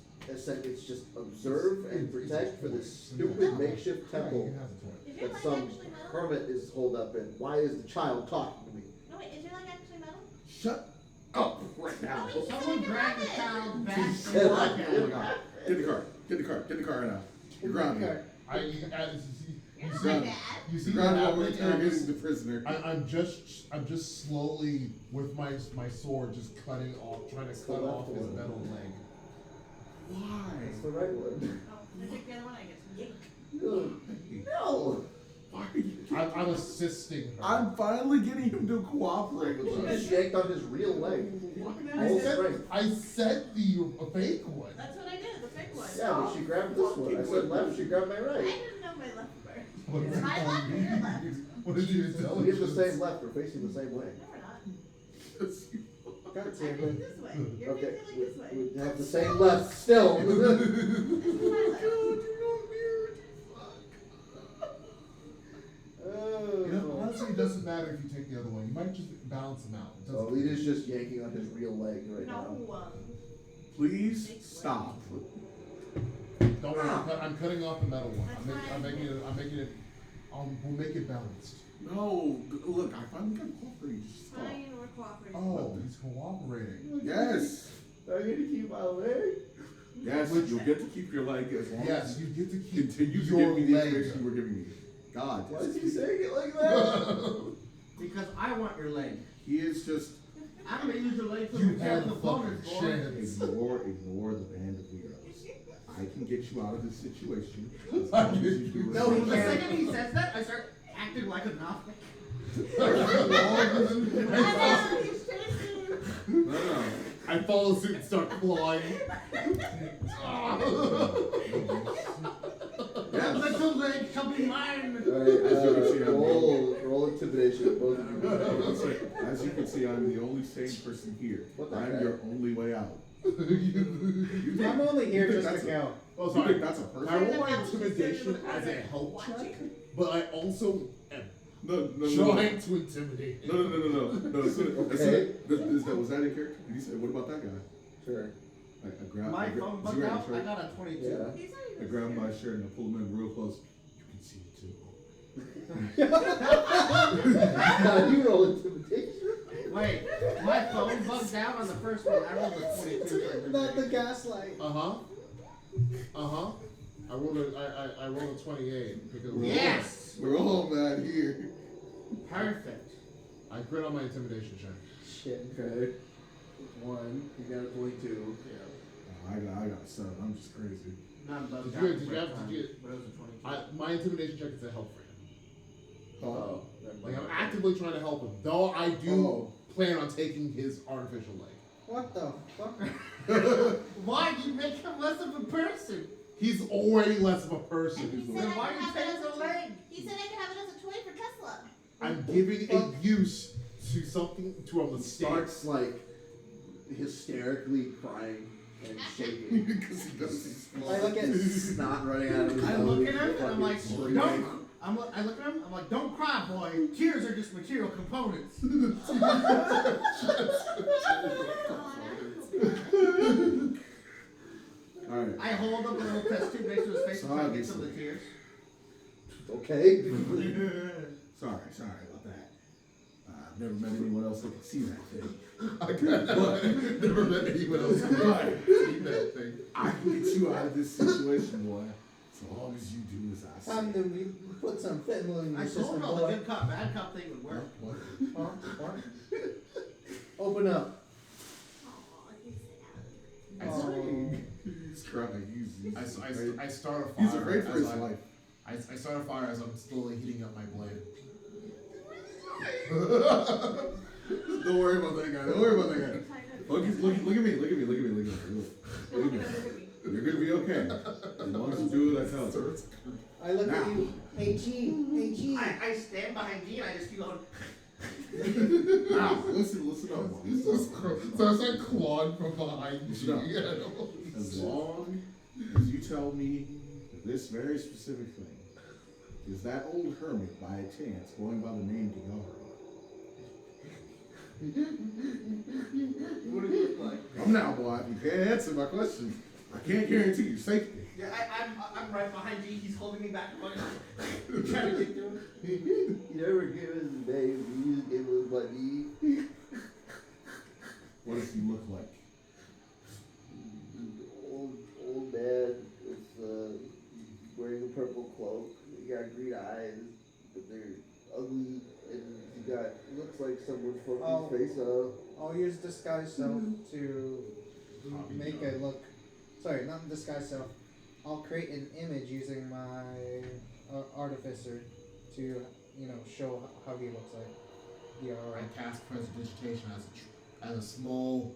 just observe and protect for this stupid makeshift Yeah, you temple can have the toy. Is your that leg some actually metal? hermit is holed up in. Why is the child talking to me? No, wait, is your leg actually metal? Shut up right now. No, wait, Someone drag the child back and said walk I out. Oh my god. Get the car. Get the car. Get the car right now. You're grounded. I as You not see, my dad. you see Grab that him over happening, interrogating the prisoner. I'm just slowly with my sword just cutting off, trying to cut off his metal leg. Why? It's the right one. Oh, I take the other one, I get some yank. No. Why are you? I'm assisting her. I'm finally getting him to cooperate She with us. just yanked on his real leg. I said the fake one. That's what I did, the fake one. Yeah, but she grabbed this one. I said left, she grabbed my I right. didn't know my left first. What Is is my left or your left? What did you tell We have the same left, we're facing the same way. No, we're not. God I'm damn facing it. this way. You're Okay, facing this way. we have the same left still. This is my left. You know, honestly, it doesn't matter if you take the other one. You might just balance them out. It So doesn't- Lita's just yanking on his real leg right now. No. Please stop. Don't worry, I'm cutting off the metal one. I'm making it. We'll make it balanced. No, look, I finally got cooperating. Just stop. Fine, we're cooperating. Oh, he's cooperating. Yes. Are you gonna keep my leg? Yes, you'll get to keep your leg as long Yes, as you get to keep continue to your give me the leg. information you were giving me. God, Why is he saying it like that? Because I want your leg. he is just I'm gonna use your leg for You the have the a bonus, fucking boy. chance. ignore the band of heroes. I can get you out of this situation. As long as you do No, it. the second he says that, I start acting like a Gothic. No. I follow suit and start clawing. Yes. Little leg shall be mine. Alright, As you can see, I'm roll intimidation, both of you. As you can see, I'm the only sane person here. What the I'm heck? your only way out. I'm only here you think just to that's kill. Oh, You sorry. think that's a person? I roll my intimidation as a help check, but I also am No. trying to intimidate. No. Was that in character? Did you say, what about that guy? Sure. I grabbed My phone bugged out, I got a 22. Yeah. I grabbed my shirt and I pulled him in real close. You can see it too. Now you roll intimidation. Wait, my phone bugged out on the first one. I rolled a 22. Not the gaslight. I rolled a 28 because Yes! We're all mad here. Perfect. I crit on my intimidation check. Shit. Okay. One. You got a 22. I got a 7. I'm just crazy. Not bugged Did out. you- the did you first have- time, did you- but it was a 22. My intimidation check is a help for him. Oh. Like I'm actively trying to help him, though I do plan on taking his artificial leg. What the fuck? Why do you make him less of a person? He's already less of a person. He said Then I why could you have it take as the a leg? He said I could have it as a toy for Tesla. I'm giving a use to something to a He mistake. starts like hysterically crying and shaking. Because he does these I look at Snot running out of his I nose. look at him and I'm like, Screaming. don't. I look at him. I'm like, don't cry, boy. Tears are just material components. Alright. I hold up a little test tube next to his face So to try to get some of the obviously- tears. Okay. Sorry about that. I've never met anyone else that could see that thing. Never met anyone else who seen that thing. I can get you out of this situation, boy. So long as you do as I say. time to put some fentanyl in your I system, told him the boy. good cop, bad cop thing would work. Open up. He's crying. I start a fire. He's afraid for as his I- life. I start a fire as I'm slowly heating up my blade. Don't worry about that guy. Don't worry about that guy. Look at me. Look at me. You're gonna be okay. As long as you do what I tell you. I look Now. at you. Hey G. I stand behind G and I just keep going. Now, listen up. So I start clawing from behind Listen up. you. As long as you tell me this very specific thing, is that old hermit by chance going by the name Diara? What does it look like? Come now, boy. If you can't answer my question, I can't guarantee your safety. Yeah, I'm right behind G. He's holding me back. I'm trying to get to him. You never give us a name, you just give us money. What does he look like? Old man with wearing a purple cloak. He got green eyes. someone's I'll- fucking face up. I'll use disguise self to make it look. Sorry, not disguise self. I'll create an image using my artificer to, show how he looks like. Yeah, I alright. cast prestidigitation as a small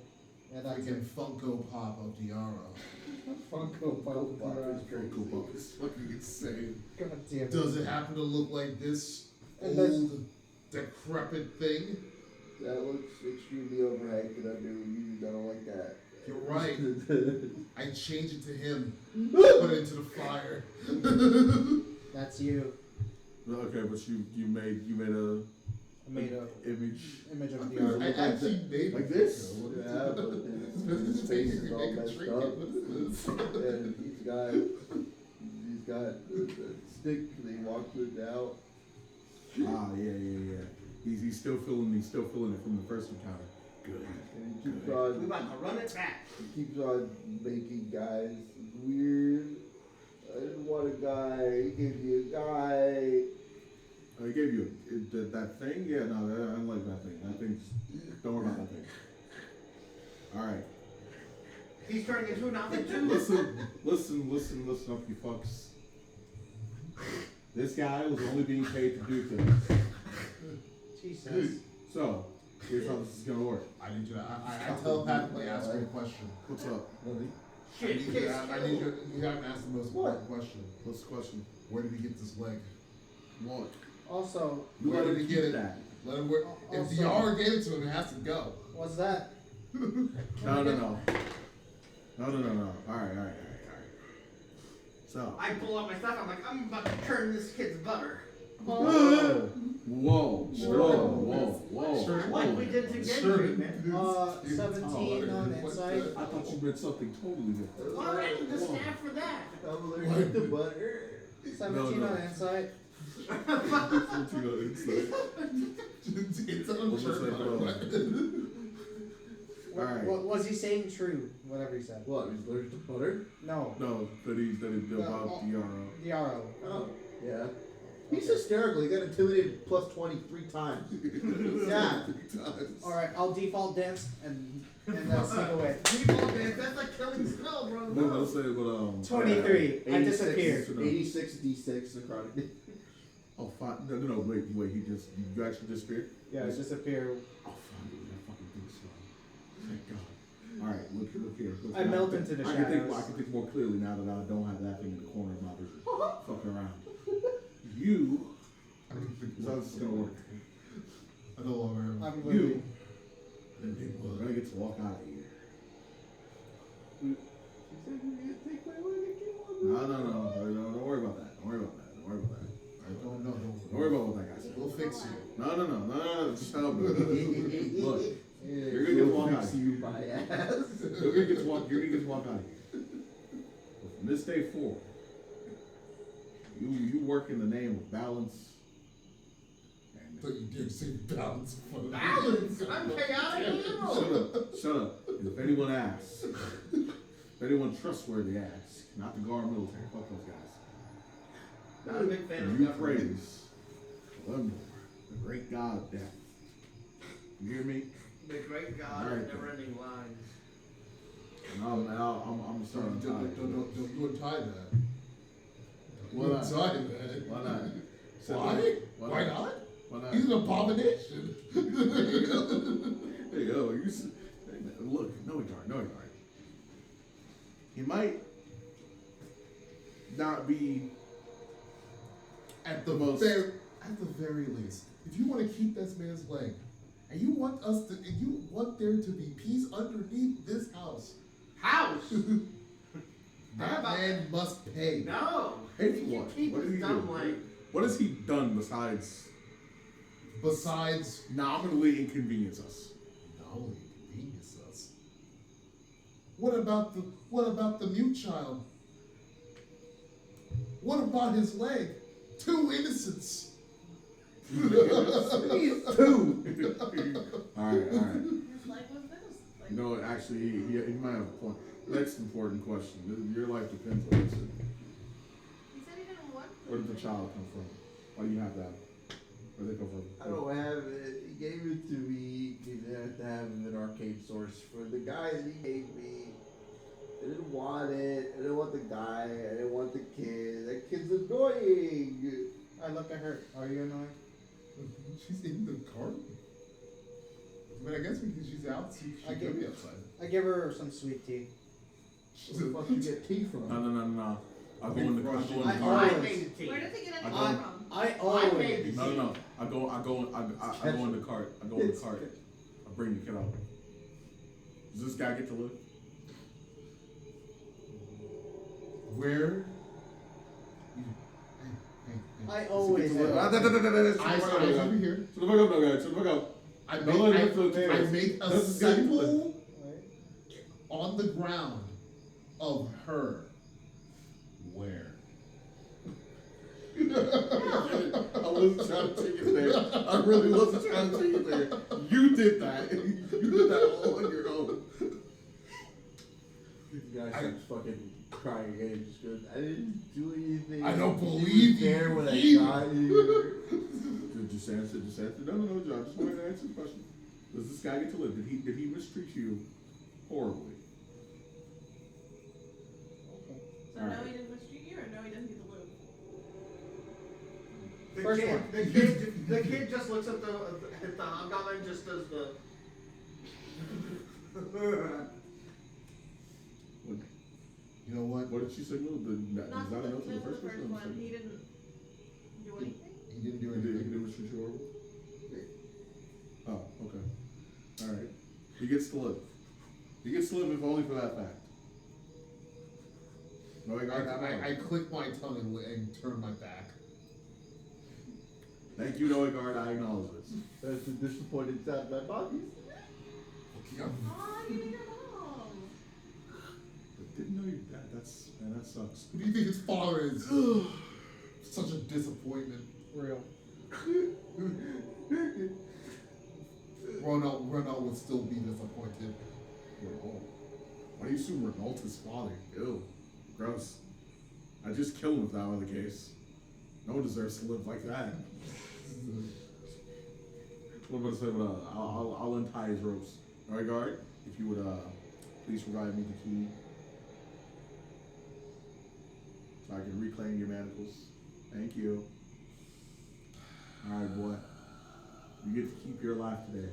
Yeah, that's freaking it. Funko Pop of Diara. Funko Pop. Funko Pop is fucking insane. God damn it. Does it happen to look like this And old, decrepit thing? That looks extremely overhyped, and I don't like that. You're right. I changed it to him. Put it into the fire. That's you. Okay, but you made a I made a image of the I art. actually made like it. this. Yeah, but his face is all messed up, and he's got the stick. They walked it out. Ah, yeah. He's still feeling it from the first encounter. Good. And he keeps We on. about to run it back. He keeps on making guys weird. I didn't want a guy. He gave me a guy. I gave you that thing. Yeah, no, I don't like that thing. That thing's. Don't worry about that thing. All right. He's turning into nothing too. Listen up, you fucks. This guy was only being paid to do things. Jesus. So, here's how this is gonna work. I need you to. I telepathically ask you a question. What's up? I need you to have to ask the most important question. What's the question? Where did he get this leg? What? Also, Where did he get it? that. Let him. If Also- Diara gave it to him, it has to go. what's that? No. All right. So. I pull out my stuff. I'm like, I'm about to turn this kid's butter. Whoa. Like we did to Gendry, man. 17 on insight. I thought you meant something totally different. Well, I need the staff for that. I'm allergic to butter. 17 No. on insight. It's on Sherlock. Alright. What was he saying true? Whatever he said. What? He's allergic to butter? No. No, that he about Diara. Diaro. Oh, yeah. He's hysterical. He got intimidated plus 23 times. Yeah. Alright, I'll default dance and sneak away. Default dance, that's like killing spell, bro. No, let's say, but 23. I disappeared. 86 D6 necrotic. Oh, fine. No, wait. You actually disappeared? Yeah, I disappeared. Oh, fine. That fucking thing's slow. Thank God. All right, look here. I melt into the I shadows. can think more clearly now that I don't have that thing in the corner of my vision. Fucking around. You. How's this gonna work? I no longer. I'm You. We're gonna get to walk out of here. No. Don't worry about that. Don't worry about that. I don't know. Don't worry about what that guy said. We'll fix you. No. Just tell me. Look, you're gonna get to walk out of here. You by ass. You're gonna get to walk out of here. But from this day forward, you work in the name of balance. But you did say balance. Balance? I'm chaotic evil. Shut up. And if anyone asks, if anyone trustworthy asks, not the guard military, fuck those guys. Not a big fan of You government. praise Lemnor, the great god of death. You hear me? The great god Alright, of never-ending lines. And I'm starting to tie it. Don't you untie that. Why not? Untie that. Why not? Why not? Why not? He's an abomination. There you go. Look, no, he aren't. He might not be At the most. at the very least, if you want to keep this man's leg, and you want there to be peace underneath this house, House? that man must pay. No. Hey, He what? can keep What did his he dumb do? leg. What has he done besides nominally inconvenience us? Not only inconvenience us. What about the mute child? What about his leg? 2 innocents. He's 2. All right. His leg was this. Like, You know, actually, he might have a point. Next important question. Your life depends on this. he said he didn't want Where did the child come from? Why do you have that? Where they come from? I don't have it. He gave it to me because I have to have an arcade source for the guy that he gave me. I didn't want it. I didn't want the guy. I didn't want the kid. That kid's annoying. I look at her. Are you annoying? She's in the car. But I guess because she's out, she could be outside. I give her some sweet tea. Where the fuck you get tea from? No. I'll go in the car. I made the tea. Where does he get any I tea don't- from? I made the tea. No. I go in the cart. I bring the kid out. Does this guy get to live? Where? I always Shut have. Eyes over here. the fuck up, no guy. Shut the fuck up. I Don't let him made, live I for made a This is guy get to live. symbol on the ground of her. Where? I wasn't trying to take it there. I really wasn't trying to take it there. You did that. You did that all on your own. The guy starts fucking crying again. He just goes, I didn't do anything. I don't He was believe there you when I either." got here. Just answer. No, John. Just wanted to answer the question. Does this guy get to live? Did he mistreat you horribly? So no, he didn't mistreat you, or no, he doesn't get to live? The kid just looks at the hobgoblin and just does the. You know what? What did she say? No, Not is that a no the, to the first question? one. He didn't do anything. He didn't do He did. He anything. did mistreat you horribly. Oh, okay. All right. He gets to live. He gets to live if only for that fact. No, I click my tongue and turn my back. Thank you, Noegard. I acknowledge this. That's a disappointed sound my body. Okay, Oh, you did your mom. But didn't know your dad. That sucks. Who do you think his father is? Such a disappointment. Real. Renault would still be disappointed. Renault. Why do you assume Renault's his father? Ew. Gross. I'd just kill him if that were the case. No one deserves to live like that. What am I say? I'll untie his ropes. All right, guard. If you would please provide me the key, so I can reclaim your manacles. Thank you. All right, boy. You get to keep your life today.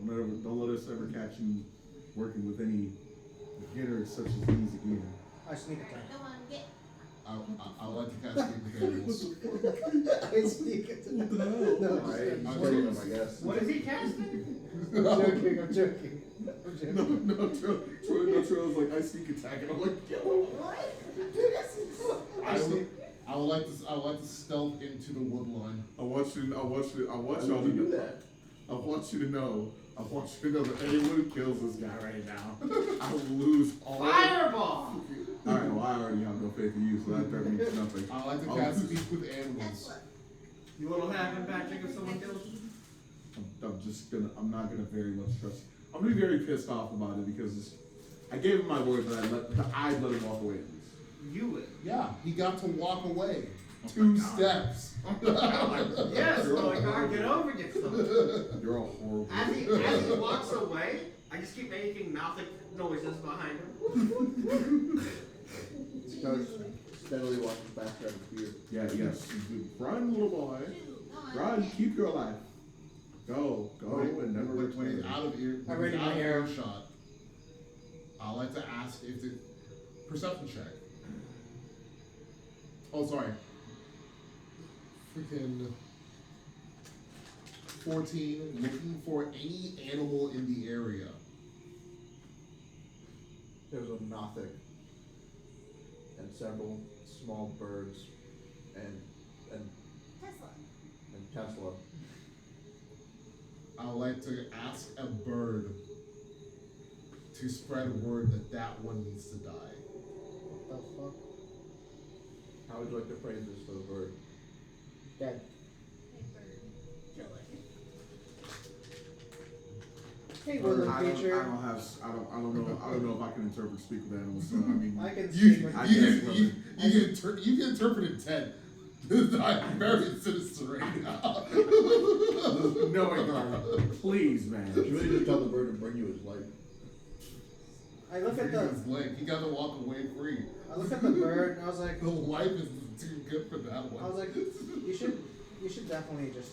Don't let us ever catch you working with any beginners such as these again. I sneak attack. Come on, get. I like to catch the animals. I sneak attack. What the hell? No, Alright, I'm I'm joking. him, I guess. What is he casting? I'm joking. No, Troy was like, I sneak attack, and I'm like, yo. I would like to stealth into the wood line. I want y'all Why to would you do know. that? I want you to know that anyone who kills this guy right now, I will lose all. Fireball! Alright, well, I already have no faith in you, so that means nothing. I like to I'll cast lose. speak with animals. You what'll happen, Patrick, if someone kills you? I'm not gonna very much trust. I'm gonna be very pissed off about it because I gave him my word that I'd let him walk away at least. You would. Yeah, he got to walk away. 2 steps. Yes, Loigar, get over yourself. You're all horrible. As he walks away, I just keep making mouthing noises behind him. Starts steadily walking faster out of fear. Yeah, yes. Run, little boy. Run, keep your life. Go, and never When he's return. out of ear, I when ready he's my out of hair. earshot, I like to ask if the perception check. Oh, sorry. Freaking 14. Looking for any animal in the area. There's a nothing. And several small birds and Tesla. I would like to ask a bird to spread word that one needs to die. What the fuck? How would you like to phrase this for the bird? Dead. Hey, woodland creature. I don't know if I can interpret speak with animals. So I mean, I can You speak with I you guess can interpret intent. I'm very sinister right now. No, Ignar, please, man. You really just tell the bird to bring you his life. I look at Bring the his leg. He got to walk away free. I look at the bird and I was like, The life is too good for that one. I was like, you should definitely just,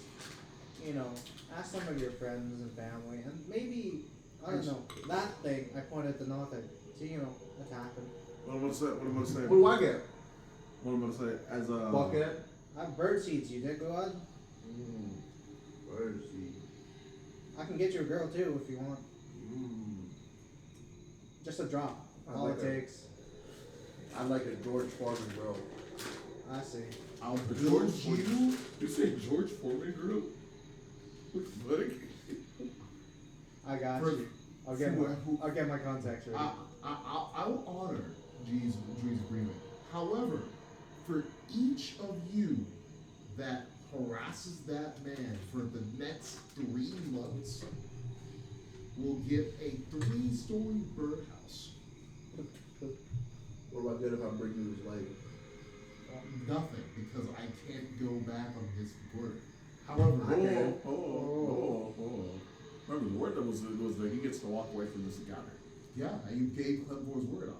ask some of your friends and family, and maybe, I don't know, that thing, I pointed to nothing, so, attack him. What am I gonna say? What am I gonna say? What do I get? What am I gonna say? As a Bucket. I have bird seeds, you dickwad. Bird seed. I can get you a girl too if you want. Just a drop. All it takes. I like a George Foreman girl. I see. I'll George, you say George Foreman girl? What? I got you. I'll get my contacts ready. I will honor G's agreement. However, for each of you that harasses that man for the next 3 months, will get a 3-story birdhouse. What about good if I bring you his leg? Nothing, because I can't go back on his word. However, Remember, the word that was that he gets to walk away from this encounter. yeah, you gave Clembor's word.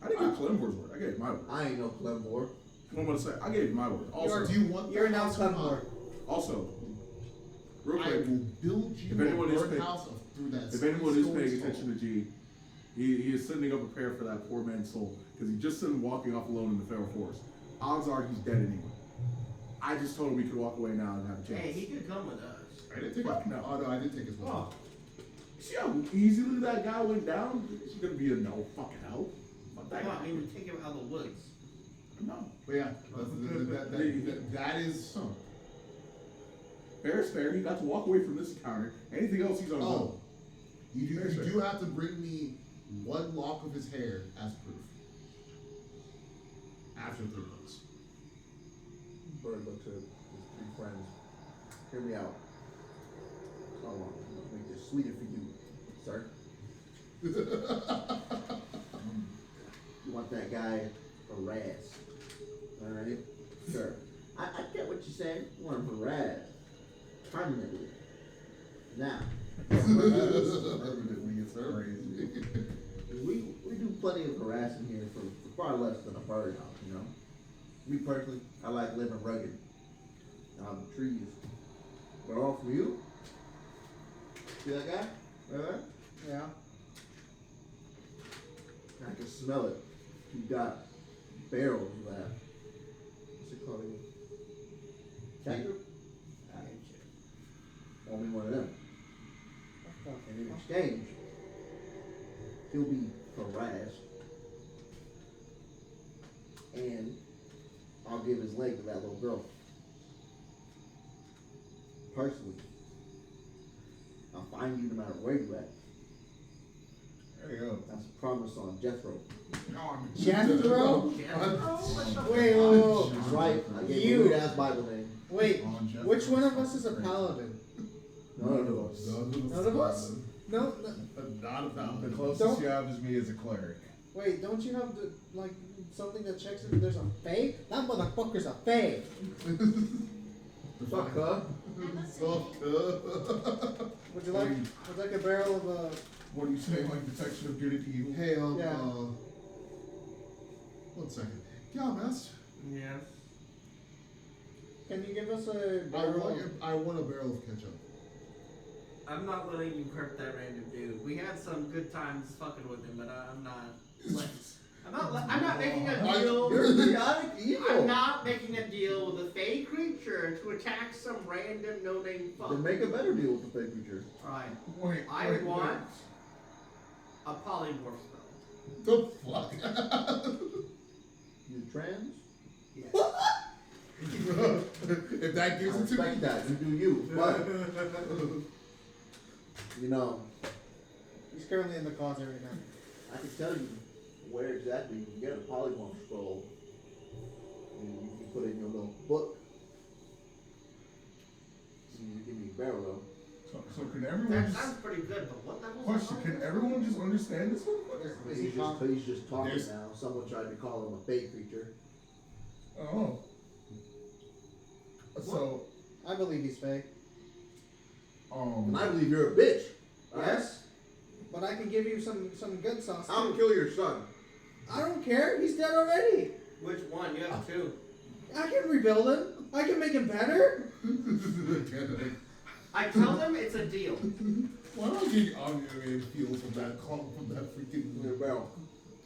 I didn't give Clembor's word. I gave my word. I ain't no Clembor. What am I gonna say? I gave my word. Also, Do you want You're the now house or not? Clemborg. also, real I quick, will build you if anyone a is birdhouse through that. if anyone is 3 paying stories attention to G, he is sending up a prayer for that poor man's soul because he just sent him walking off alone in the Feral Forest. Odds are he's dead anyway. I just told him he could walk away now and have a chance. Hey, he could come with us. tall. I didn't take Fuck it. no. Oh no, I did take his word. Oh. See how easily that guy went down? He's gonna be a no fucking help. Fuck that Come guy. on, I mean, take him out of the woods. No. But yeah, that is. Fair is fair. He got to walk away from this encounter. Anything else, he's on his own. Oh, you do have to bring me 1 lock of his hair as proof. After 3 months. Bird looks at his 3 friends. Hear me out. How long? I'll make this sweeter for you, sir. You want that guy harassed. Alright? Sure. I get what you're saying. You want him harassed. Permanently. Now. Permanently, it's crazy. We do plenty of harassing here for far less than a birdhouse, you know? Me personally, I like living rugged. Out in the trees. But all from you? See that guy? Right there? Yeah. I can smell it. You got barrels of that. What's it called again? Canker? Want me one of them. And in exchange, he'll be harassed. And I'll give his leg to that little girl. Personally. I'll find you no matter where you at. There you go. That's a promise on Jethro. Jethro? Wait. That's right. I gave You. you a weird ass Bible name. Wait, On Jethro. which one of us is a paladin? None of us. None of us? No. Not about The it. closest Don't- you have is me as a cleric. Wait, don't you have something that checks if there's a fae? That motherfucker's a fae. Fuck, huh? Would you like a barrel of What do you say, like detection of good and evil? Hey, Yeah. 1 second. Yeah, Master. Yeah. Can you give us a I barrel? want a barrel of ketchup. I'm not letting you hurt that random dude. We had some good times fucking with him, but I'm not. I'm not making a deal. You're chaotic evil. I'm not making a deal with a fey creature to attack some random no-name fuck. Then make a better deal with the fake creature. Alright. Wait, I want a polymorph spell. The fuck? You trans? Yes. If that gives I it to me, respect that. You do you. But, you know, He's currently in the closet right now. I can tell you where exactly you can get a polymorph scroll. And you can put it in your little book. So you give me a barrel though. So can everyone That just... sounds pretty good, but what level Question, can everyone just understand this one? He's just talking There's- now. Someone tried to call him a fake creature. Oh. So, I believe he's fake. And I believe you're a bitch. Yes. But I can give you some good sauce. I'm too. gonna kill your son. I don't care. He's dead already. Which one? You have two. I can rebuild him. I can make him better. I tell them it's a deal. Why don't I get on your end feel from that freaking barrel?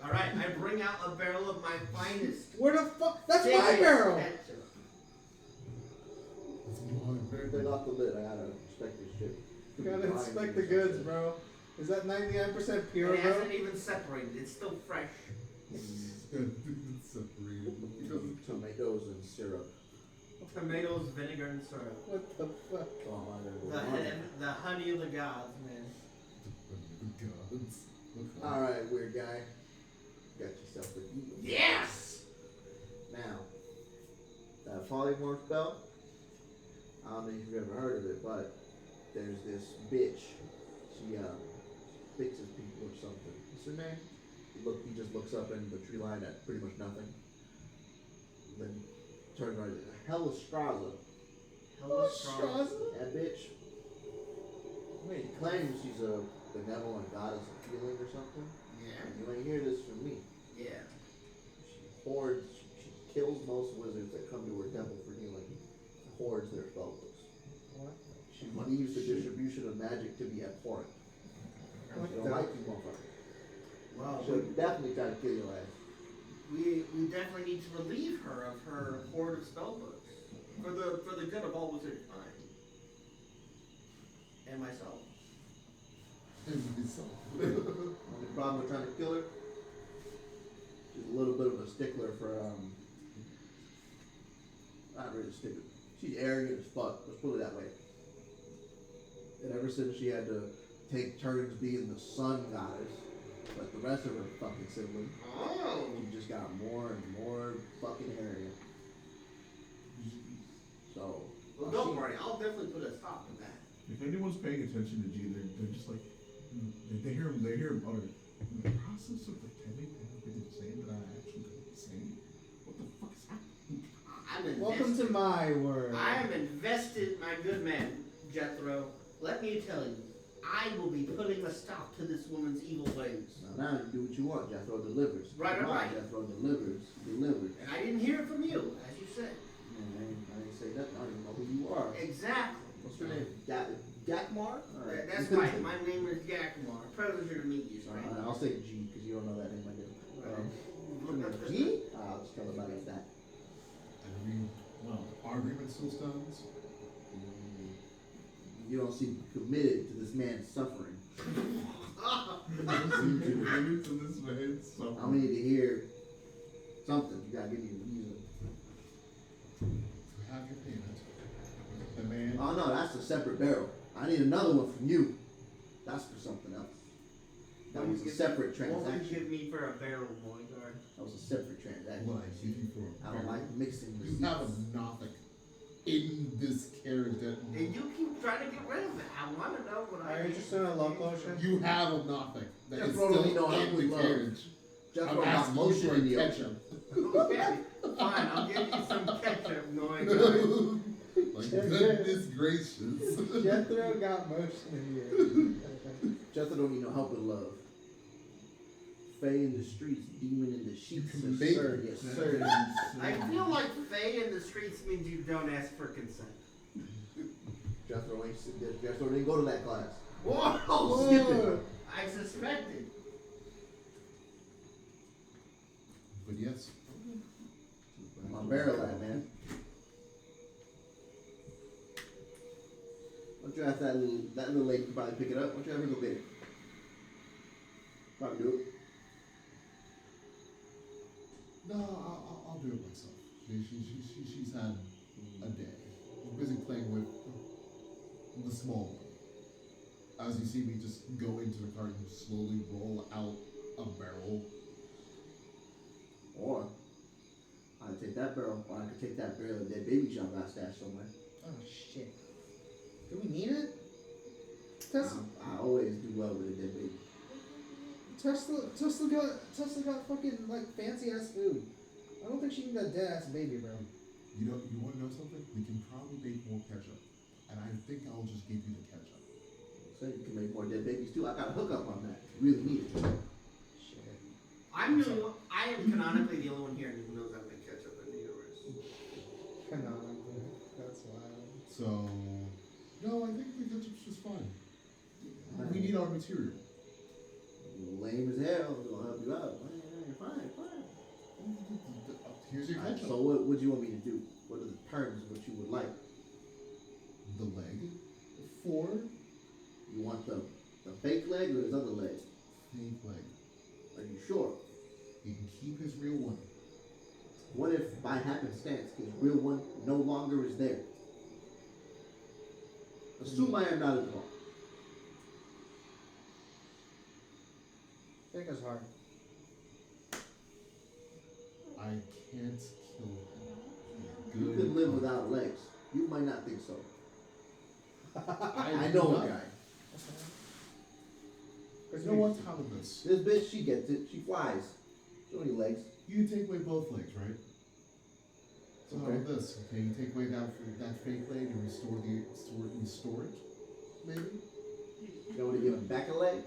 All right, I bring out a barrel of my finest. Where the fuck? That's Take my it, barrel. Hector. Take off the lid. I gotta inspect this shit. You gotta inspect the goods, bro. Is that 99% pure, It bro? hasn't even separated. It's still fresh. Tomatoes and syrup. Tomatoes, vinegar, and syrup. What the fuck? Oh, I gotta go. The honey of the gods, man. Alright, weird guy. Got yourself a deal. Yes! Now, that polymorph spell, I don't know if you've ever heard of it, but there's this bitch. She fixes people or something. What's her name? He just looks up in the tree line at pretty much nothing. Then turns around. Helistraza. Helistraza? That bitch. Wait, claims she's a benevolent goddess of healing or something. Yeah. You ain't hear this from me. Yeah. She hoards. She kills most wizards that come to her temple for healing. Hoards their spellbooks. What? She believes the distribution of magic to be abhorrent. She don't like you, motherfucker. Well, She'll definitely try to kill your ass. we definitely need to relieve her of her hoard of spellbooks for the good of all wizard kind and myself. Only problem with trying to kill her, she's a little bit of a stickler for not really a stickler. She's arrogant as fuck. Let's put it that way. And ever since she had to take turns being the sun goddess, like the rest of her fucking siblings, she just got more and more fucking arrogant. So, Well, don't worry. I'll definitely put a stop to that. if anyone's paying attention to G, they're just like, they hear him utter, in the process of pretending to have been insane that I actually been insane. What the fuck is happening? I'm invested. Welcome to my world. I am invested, my good man, Jethro. Let me tell you, I will be putting a stop to this woman's evil ways. now you do what you want. Jethro delivers. Right. Jethro delivers. And I didn't hear it from you, as you said. Man, I didn't say nothing. I don't even know who you are. Exactly. What's your name? Jakmar? Alright. That's right. My name is Yakmar. Pleasure to meet you, stranger. Alright, I'll say G because you don't know that name. I do. G? I'll just tell everybody it's that. Well, our agreement still stands. You don't seem committed to this man's suffering. Committed to this man's suffering. I'm gonna need to hear something. You gotta give me a reason. Have your payment. The man. Oh no, that's a separate barrel. I need another one from you. That's for something else. That was a separate What would you transaction. give me for a barrel, Boyguard? That was a separate transaction. What I give you for a I don't barrel. like mixing You receipts. have nothing in this carriage that And you keep trying to get rid of it. I want to know what I Are you interested in a love potion? you have of nothing. That is Jethro don't still know how in to the love. carriage. Jethro I'm got asking you motion for in the ketchup. Okay, fine. I'll give you some ketchup, Boyguard. Like goodness gracious. Jethro got motion in here. Jethro don't need no help with love. Faye in the streets, demon in the sheets. can Yes, make sir. it. Yes, sir. I feel like Faye in the streets means you don't ask for consent. Jethro didn't go to that class. Whoa! Skip it. I suspected. But yes. My barrel at, man. Why don't you ask that little lady to probably pick it up? Why don't you have her go get it? Probably do it. No, I'll do it myself. She's had a day. She's busy playing with the small one. As you see me just go into the car and slowly roll out a barrel. Or I could take that barrel, or I could take that barrel of dead baby shot got stashed somewhere. Oh shit. Do we need it? Tesla, I always do well with a dead baby. Tesla got fucking like fancy ass food. I don't think she can get a dead ass baby, bro. You know, you want to know something? We can probably make more ketchup, and I think I'll just give you the ketchup. So you can make more dead babies too. I got a hookup on that. Really need it. Shit. I'm the only one, I am canonically the only one here who knows how to make ketchup in the universe. Canonically. That's wild. So, no, I think the ketchup's just fine. We need our material. Lame as hell. It'll help you out. Fine. Here's your Alright, ketchup. so what do you want me to do? What are the terms of what you would like? The leg. 4. You want the fake leg or his other leg? Fake leg. Are you sure? He can keep his real one. What if by happenstance his real one no longer is there? Assume I am not at fault. Think it's hard. I can't kill him. You Good. could live without legs. You might not think so. I do know not. a guy. You know what? How about this? This bitch, she gets it. She flies. She don't need legs. You take away both legs, right? So how Okay. about this? Okay, you take away that fake leg and restore it, maybe? You want to give him back a leg?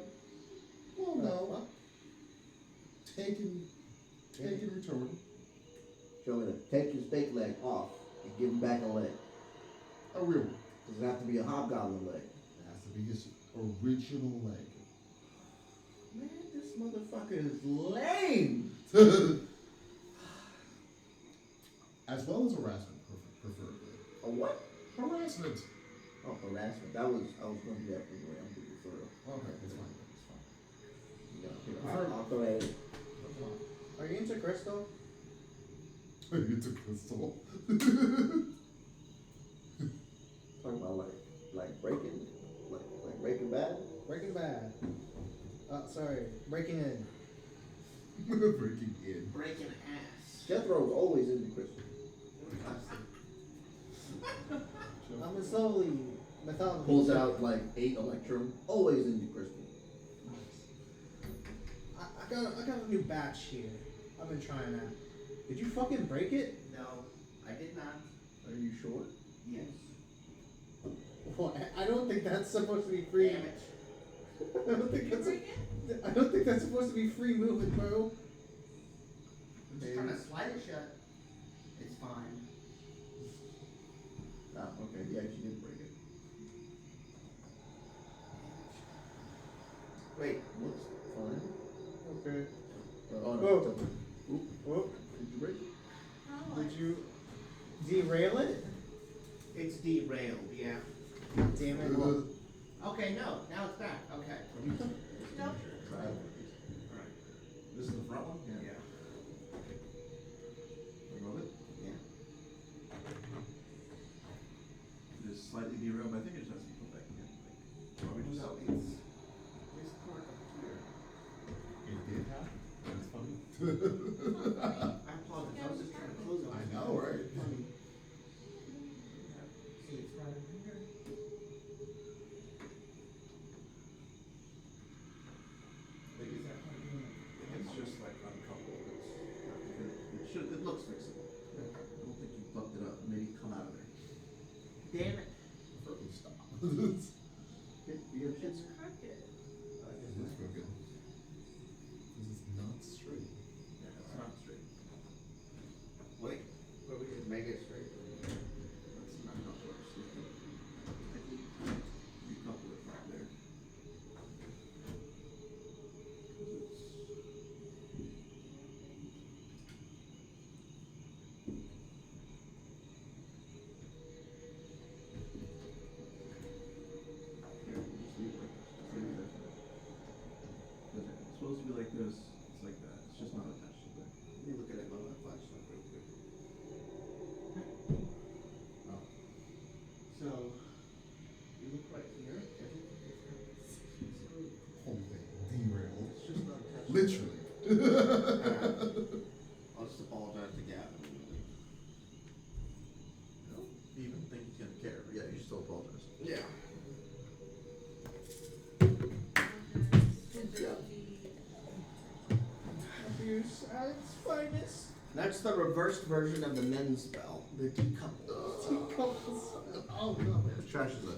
Well, no. Take and return. Show me to take his fake leg off and give him back a leg. A real one. Does it have to be a hobgoblin leg? It has to be his original leg. Man, this motherfucker is lame. As well as harassment, preferably. A what? Harassment. Oh, harassment. I was going to do that anyway. I'm doing referral. Okay, it's fine. I'll throw that in. Are you into Crystal? It's a crystal. Talking about like breaking, like Breaking Bad. Breaking Bad. Sorry, Breaking In. Breaking in. Breaking ass. Jethro's always into Crystal. I'm a solely mythology. Pulls out like 8 Electrum. Always into Crystal. I got a new batch here. I've been trying that. Did you fucking break it? No, I did not. Are you sure? Yes. Well, I don't think that's supposed to be free. Damn it. I don't think that's supposed to be free movement, bro. I'm just trying to slide it shut. It's fine. Ah, okay. Yeah, she didn't break it. Wait, looks fine. Okay. Oh no. Oh. Oop. Oh. Did you break it? Oh, Did you derail it? It's derailed, yeah. Damn it. Okay, no, now it's back. Okay. Nope. Try it. Alright. This is the front one? Yeah. Remove it? Yeah. Just slightly derailed, but I think it just has to be put back again. Like, why we just No, it's cord up here. It did have? That's funny. I apologize. I was just trying to close it. I know, right? See, it's right over here. Like, is that part doing it? It's just like uncoupled. It looks fixable. I don't think you fucked it up. Maybe come out of there. Damn it. Perfect stop. You have It's shits. crooked. This is broken. This is not straight. Yeah, it's not straight. Wait. But we just make it straight. That's not how it works. Recouple it right there. Here, just leave it like this. Just leave it there. It's supposed to be like this. It's like that. It's just not attached to there. Let me look at it while I flash stuff real quick. Oh. So, you look right here. Everything is screwed. Whole thing. Derailed. It's just not attached. Literally. I'll just apologize to Gavin. I don't even think he's gonna care. But yeah, you still apologize. Yeah. Abuse at its finest. That's the reversed version of the men's spell. The decouple. Oh no, man. Whose trash is that?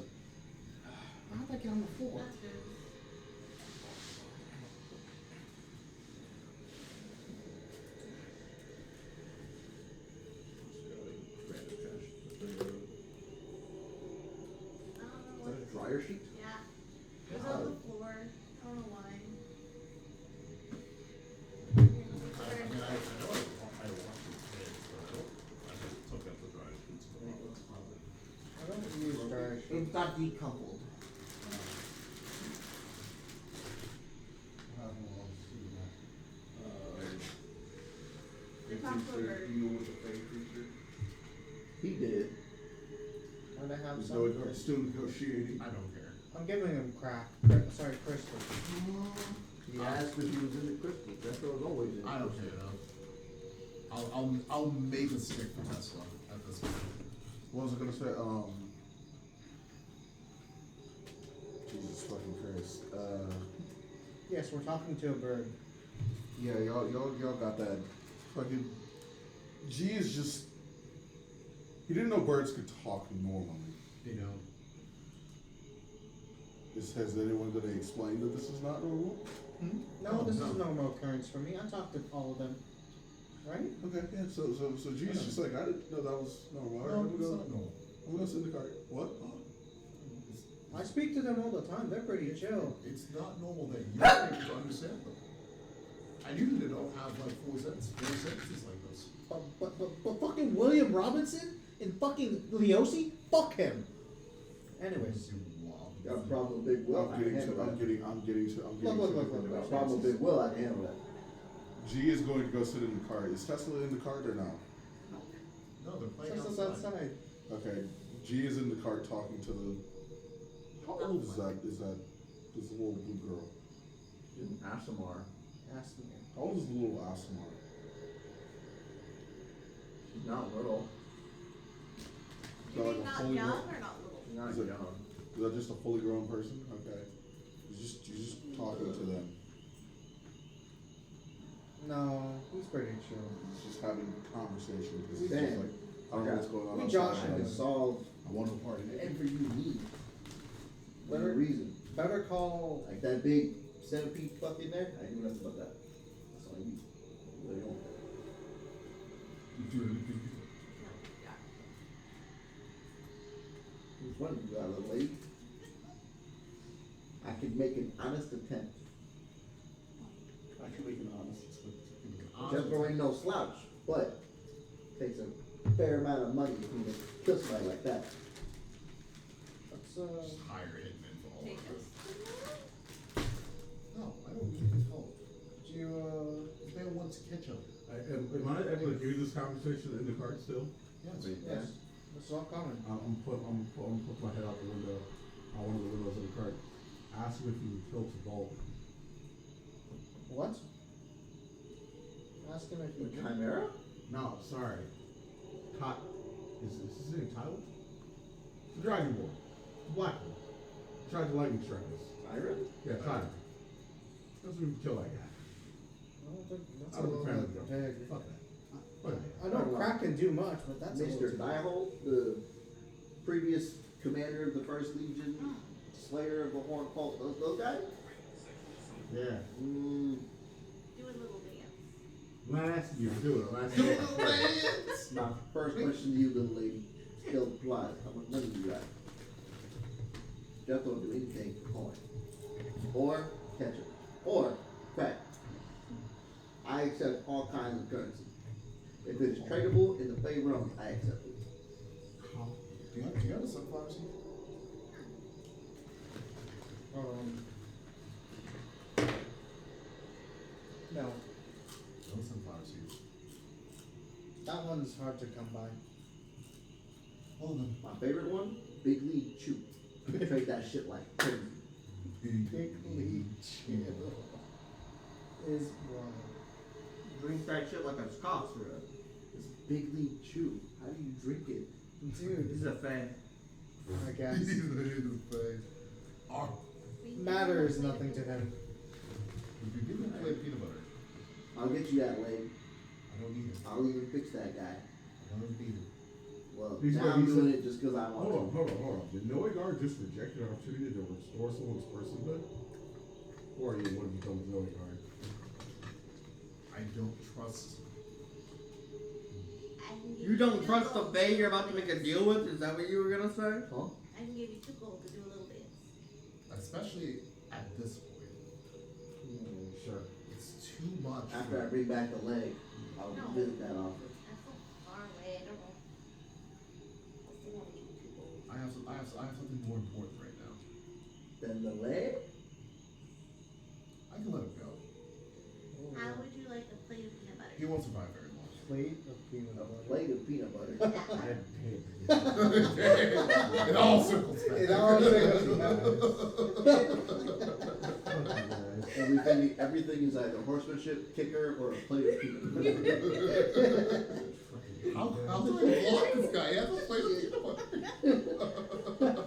How'd that get on the floor? That's good. Random trash. I don't know Is what. that a dryer sheet? Yeah. It was on the floor. I don't know why. I mean, I know I watched it today, so I just took out the dry sheets. I don't use trash. It got decoupled. They talked to a bird. Deal with the fake creature. He did. And I have He's some. still negotiating. I don't care. I'm giving him crack. Sorry, crystal. He asked if he was in the crystal. That's what was always in. I don't care though. I'll make a stick for Tesla at this point. What was I gonna say? Jesus fucking Christ. Yes, we're talking to a bird. Yeah, y'all got that. Fucking G is just. He didn't know birds could talk normally. You know. Has anyone gonna explain that this is not normal? No, this is a normal occurrence for me. I talked to all of them. Right? Okay, yeah. So G is just like, I didn't know that was normal. All right, No, I'm it's gonna not normal. I'm gonna sit in the car. What? I speak to them all the time. They're pretty chill. It's not normal that you can't even understand them. I usually don't have like four sentences like this. But fucking William Robinson and fucking Leosi? Fuck him. Anyways. Got a problem with Big Will. I'm getting to. Look. Got a problem with Big Will. I can handle that. G is going to go sit in the car. Is Tesla in the car or no? No, they're playing Tesla's outside. outside. Okay. G is in the car talking to the. How old is that? Is that this little blue girl? Asimar. Ask me. How old is the little Asimar? She's not little. You Is that mean like a not fully young grown? or not little? She's not Is it- young. Is that just a fully grown person? Okay. You're just talking to them. No, he's pretty chill. He's just having a conversation because he's Damn. just like, I don't know what's going on. We outside. Josh I can solve I want no part in it. whatever you need. For Better- a reason. Better call. Like that big centipede fuck in there, I ain't doing nothing about that. That's all I need. What do you want? Which one you got, little lady? I could make an honest attempt. I can make an honest. Jethro ain't no slouch, but takes a fair amount of money for me to kill somebody like that. Let's Just hire hitmen for all Take of this. it. No, I don't need his help. do you This man wants ketchup. Am I able to hear this conversation in the car still? Yes. yes. This is all coming. I'm put my head out the window, out one of the windows of the car. Ask him if he killed Saval. What? Ask him if you The Chimera? No, sorry. Is his name Tyler? The Dragon Ball. The black one. Tried to lightning strike us. Tyra? Yeah, Tyler. That's when we kill that guy. I don't think that's Out of the family big. joke. Fuck that. Fuck that. I know crack can do much, but that's a Mr. little too- Diehole, the previous commander of the First Legion, slayer of the Horn Cult, those guys? Yeah. Do a little dance. I'm not asking you to do it. I'm asking you to do it. My first question to you, little lady, still applies. How much money you got? Jeff don't do anything for coin. Or ketchup. Or crack. I accept all kinds of currency. If it's tradable in the Fey realm, I accept it. Do you have a sunflower seed? No, No sunflower seeds. that one's hard to come by. Well then. My favorite one, Big League Chew. Trade that shit like crazy. Big league chill is wrong. Drink that shit like a Scotch syrup. It's Big League Chew. How do you drink it? Dude, He's a fan. I guess. Oh, Matter is nothing to him. you give me plain peanut butter. I'll get you that leg. I don't need it. I'll even fix that guy. I don't need it. Well, He's now what I'm he doing said. it just because I want Hold to. on. Did Noegar just reject an opportunity to restore someone's personhood? Or you want to become Noegar? I don't trust. You don't trust the Fae you're about to make a deal with? Is that what you were gonna say? Huh? I can give you 2 gold to do a little bit. Especially at this point. Sure. It's too much. After I bring back the leg, I'll No. visit that offer. That's so far away. I don't know. I still want to give you 2 gold. I have something more important right now. Then the leg? I can let him go. How would you like a plate of peanut butter? He won't survive very long. Plate of peanut A butter. plate of peanut butter. It all circles back. It all circles back. Everything is either horsemanship, kicker, or a plate of peanut butter. How do I block this guy? He has a plate of peanut butter.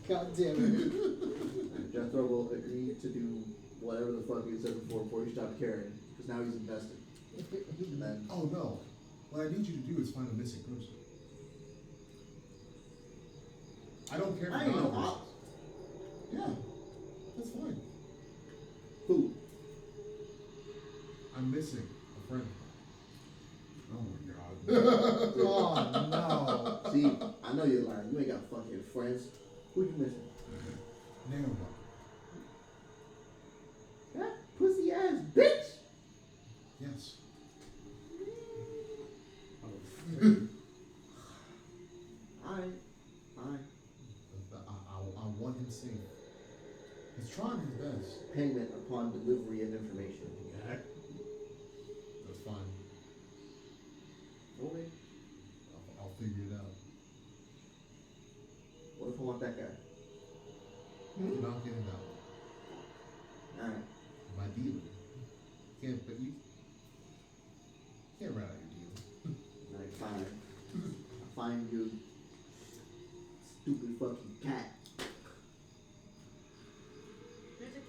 God damn it. Jethro will agree to do whatever the fuck he said before he stopped caring, because now he's invested. And then, Oh no. What I need you to do is find a missing person. I don't care I ain't no numbers. ops. Yeah, that's fine. Who? I'm missing a friend. Oh my god. Oh no. See, I know you're lying. You ain't got fucking friends. Who you missing? Nailbot. That pussy ass bitch! Yes. I want him safe. He's trying his best. Payment upon delivery of information. Yeah. That's fine. Okay. I'll figure it out. What if I want that guy? You're not getting that one. Alright. My dealer. Can't, but you can't rat out your dealer. Alright, fine. I find you. Stupid fucking cat. There's a cat.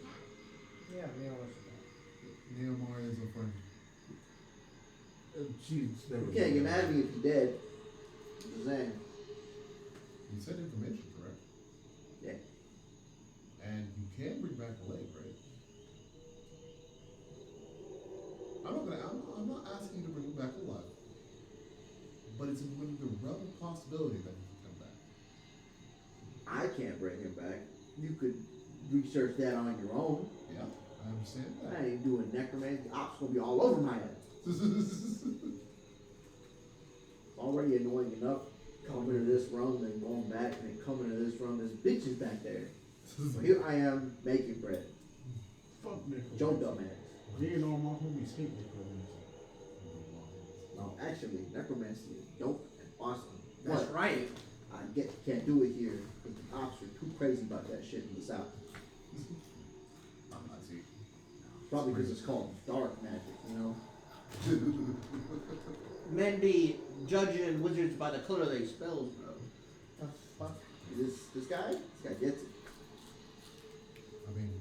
Yeah, Neil was that. Neomar is a friend. She's never. You can't get mad at me if you're dead. Just saying. You said information, correct? Yeah. And you can bring back a leg, right? I'm not asking you to bring him back alive. But it's within the realm of possibility that he can come back. I can't bring him back. You could research that on your own. Yeah, I understand that. I ain't doing necromancy. Ops gonna be all over my ass. Already annoying enough coming to this room and going back and then coming to this room. This bitch is back there. So here I am making bread. Fuck Nicholas. Joe dumbass. Me and all my homies hate Nicholas. No, actually, necromancy is dope and awesome. That's But right. I can't do it here. The ops are too crazy about that shit in the south. I see. Probably because it's called dark magic, you know? Men be judging wizards by the color of their spells, bro. The fuck? This guy gets it. I mean,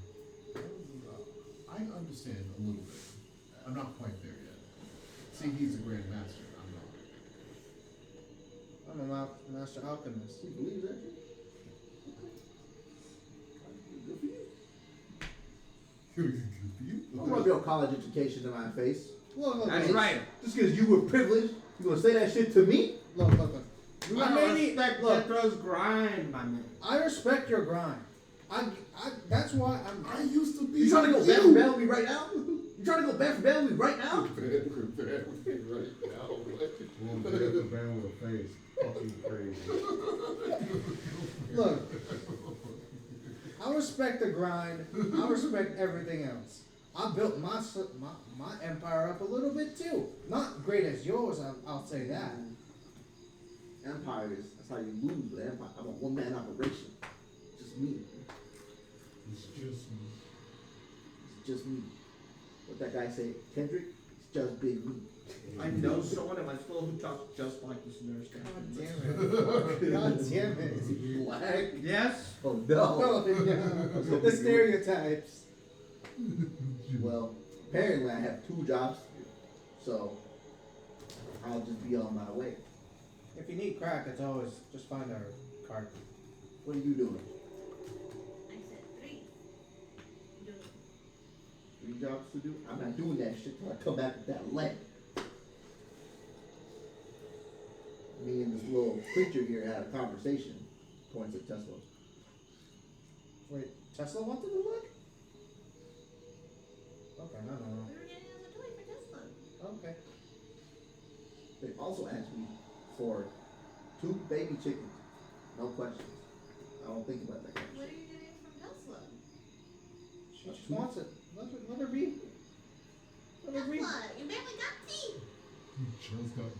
I understand a little bit. I'm not quite there yet. See, he's a grand master. I'm not. I'm a master alchemist. You believe that shit? Good for you. Don't rub your college education in my face. Look, That's look. right. Just because you were privileged, you gonna say that shit to me? Look. You I gotta respect look. Jethro's grind, my man. I respect your grind. That's why I used to be. You trying to go bad for bad with me right now? You trying to go bad for bad with me right now? Well, the band with a face. Fucking crazy. Look. I respect the grind. I respect everything else. I built my empire up a little bit too. Not great as yours, I'll say that. Empires, that's how you lose with empire. I'm a one-man operation. Just me. It's just me. It's just me. What that guy say? Kendrick? It's just big me. I know someone in my school who talks just like this nurse guy. God damn it. God damn it. Is he black? Yes. Oh no. Oh, yeah. The stereotypes. Well, apparently I have two jobs. So I'll just be on my way. If you need crack, it's always just find our card. What are you doing? I said 3. Do it. 3 jobs to do? I'm not doing that shit till I come back with that leg. Me and this little creature here had a conversation. Points at Tesla. Wait, Tesla wanted the leg? Okay, I don't know. We were getting it as a toy for Tesla. Okay. They also asked me for 2 baby chickens. No questions. I don't think about that kind of What are shit. you getting from Tesla? She just wants it. Let her be. Let her be. Tesla, you barely got teeth. Just got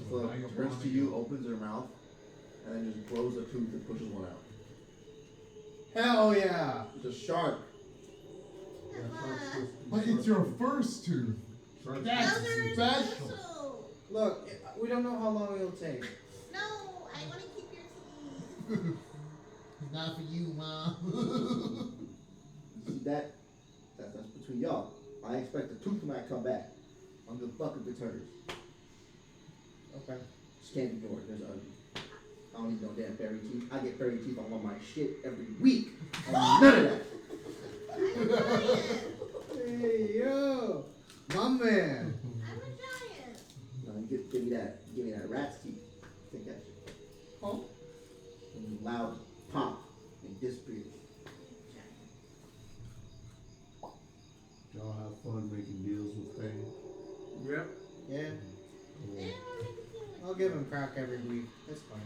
Tesla turns to you, opens her mouth, and then just blows a tooth and pushes one out. Hell yeah! It's a shark. But it's your first tooth. That's Those are special. special. Look, we don't know how long it'll take. No, I want to keep your teeth. Not for you, Mom. See that's between y'all. I expect the tooth might come back. I'm the fuck if it's hers. Okay. Just can't ignore it. There's ugly. I don't need no damn fairy teeth. I get fairy teeth on all my shit every week. I don't need none of that. Hey, yo! My man! I'm a giant. No, you give me that rat's teeth. Take that shit. Oh? And loud pop and disappear. Y'all have fun making deals with pain. Yep. Yeah. Yeah, we're making it. I'll give him crack every week. It's fine.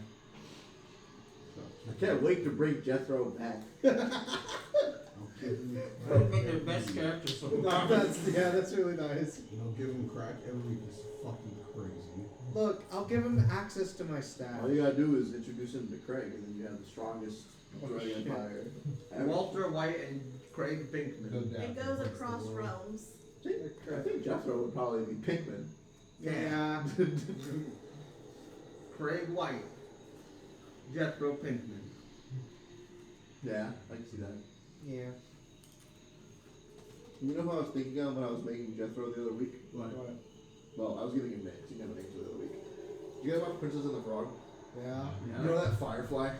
I can't wait to bring Jethro back. Make their best character so far. That's really nice. You know, give him crack every week is fucking crazy. Look, I'll give him access to my staff. All you gotta do is introduce him to Craig, and then you have the strongest drug empire ever. Walter White and Craig Pinkman. It goes across realms. I think Jethro would probably be Pinkman. Yeah. Craig White. Jethro Pinkman. Yeah, I can see that. Yeah. You know who I was thinking of when I was making Jethro the other week? What? Well, I was giving him names. He never names the other week. You guys watch Princess and the Frog? Yeah. You know that Firefly?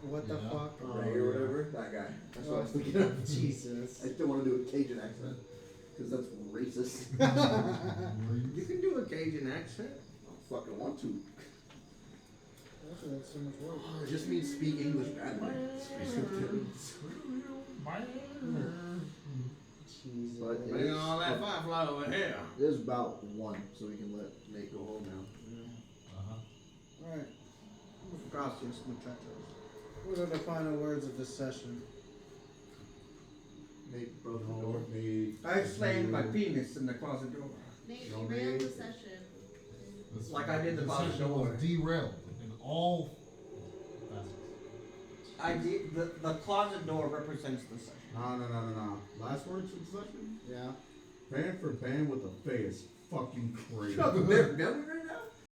What the fuck? Ray or whatever? That guy. That's what I was thinking of. Jesus. I still want to do a Cajun accent. Because that's racist. You can do a Cajun accent. I don't fucking want to. Actually, that's so much work. It just means speak English badly. Jesus. But it Bring is- all that Firefly over here. There's about 1, so we can let Nate go home now. Alright. Gracias, muchachos. What are the final words of this session? Nate broke the No, door. me. I slammed my penis in the closet door. Nate, No, you ran the Nate. session. Like I did the closet session door. was derailed in all facets. I did the closet door represents the session. No. Last words of the session? Yeah. Band for band with a face. Fucking crazy. They're right now?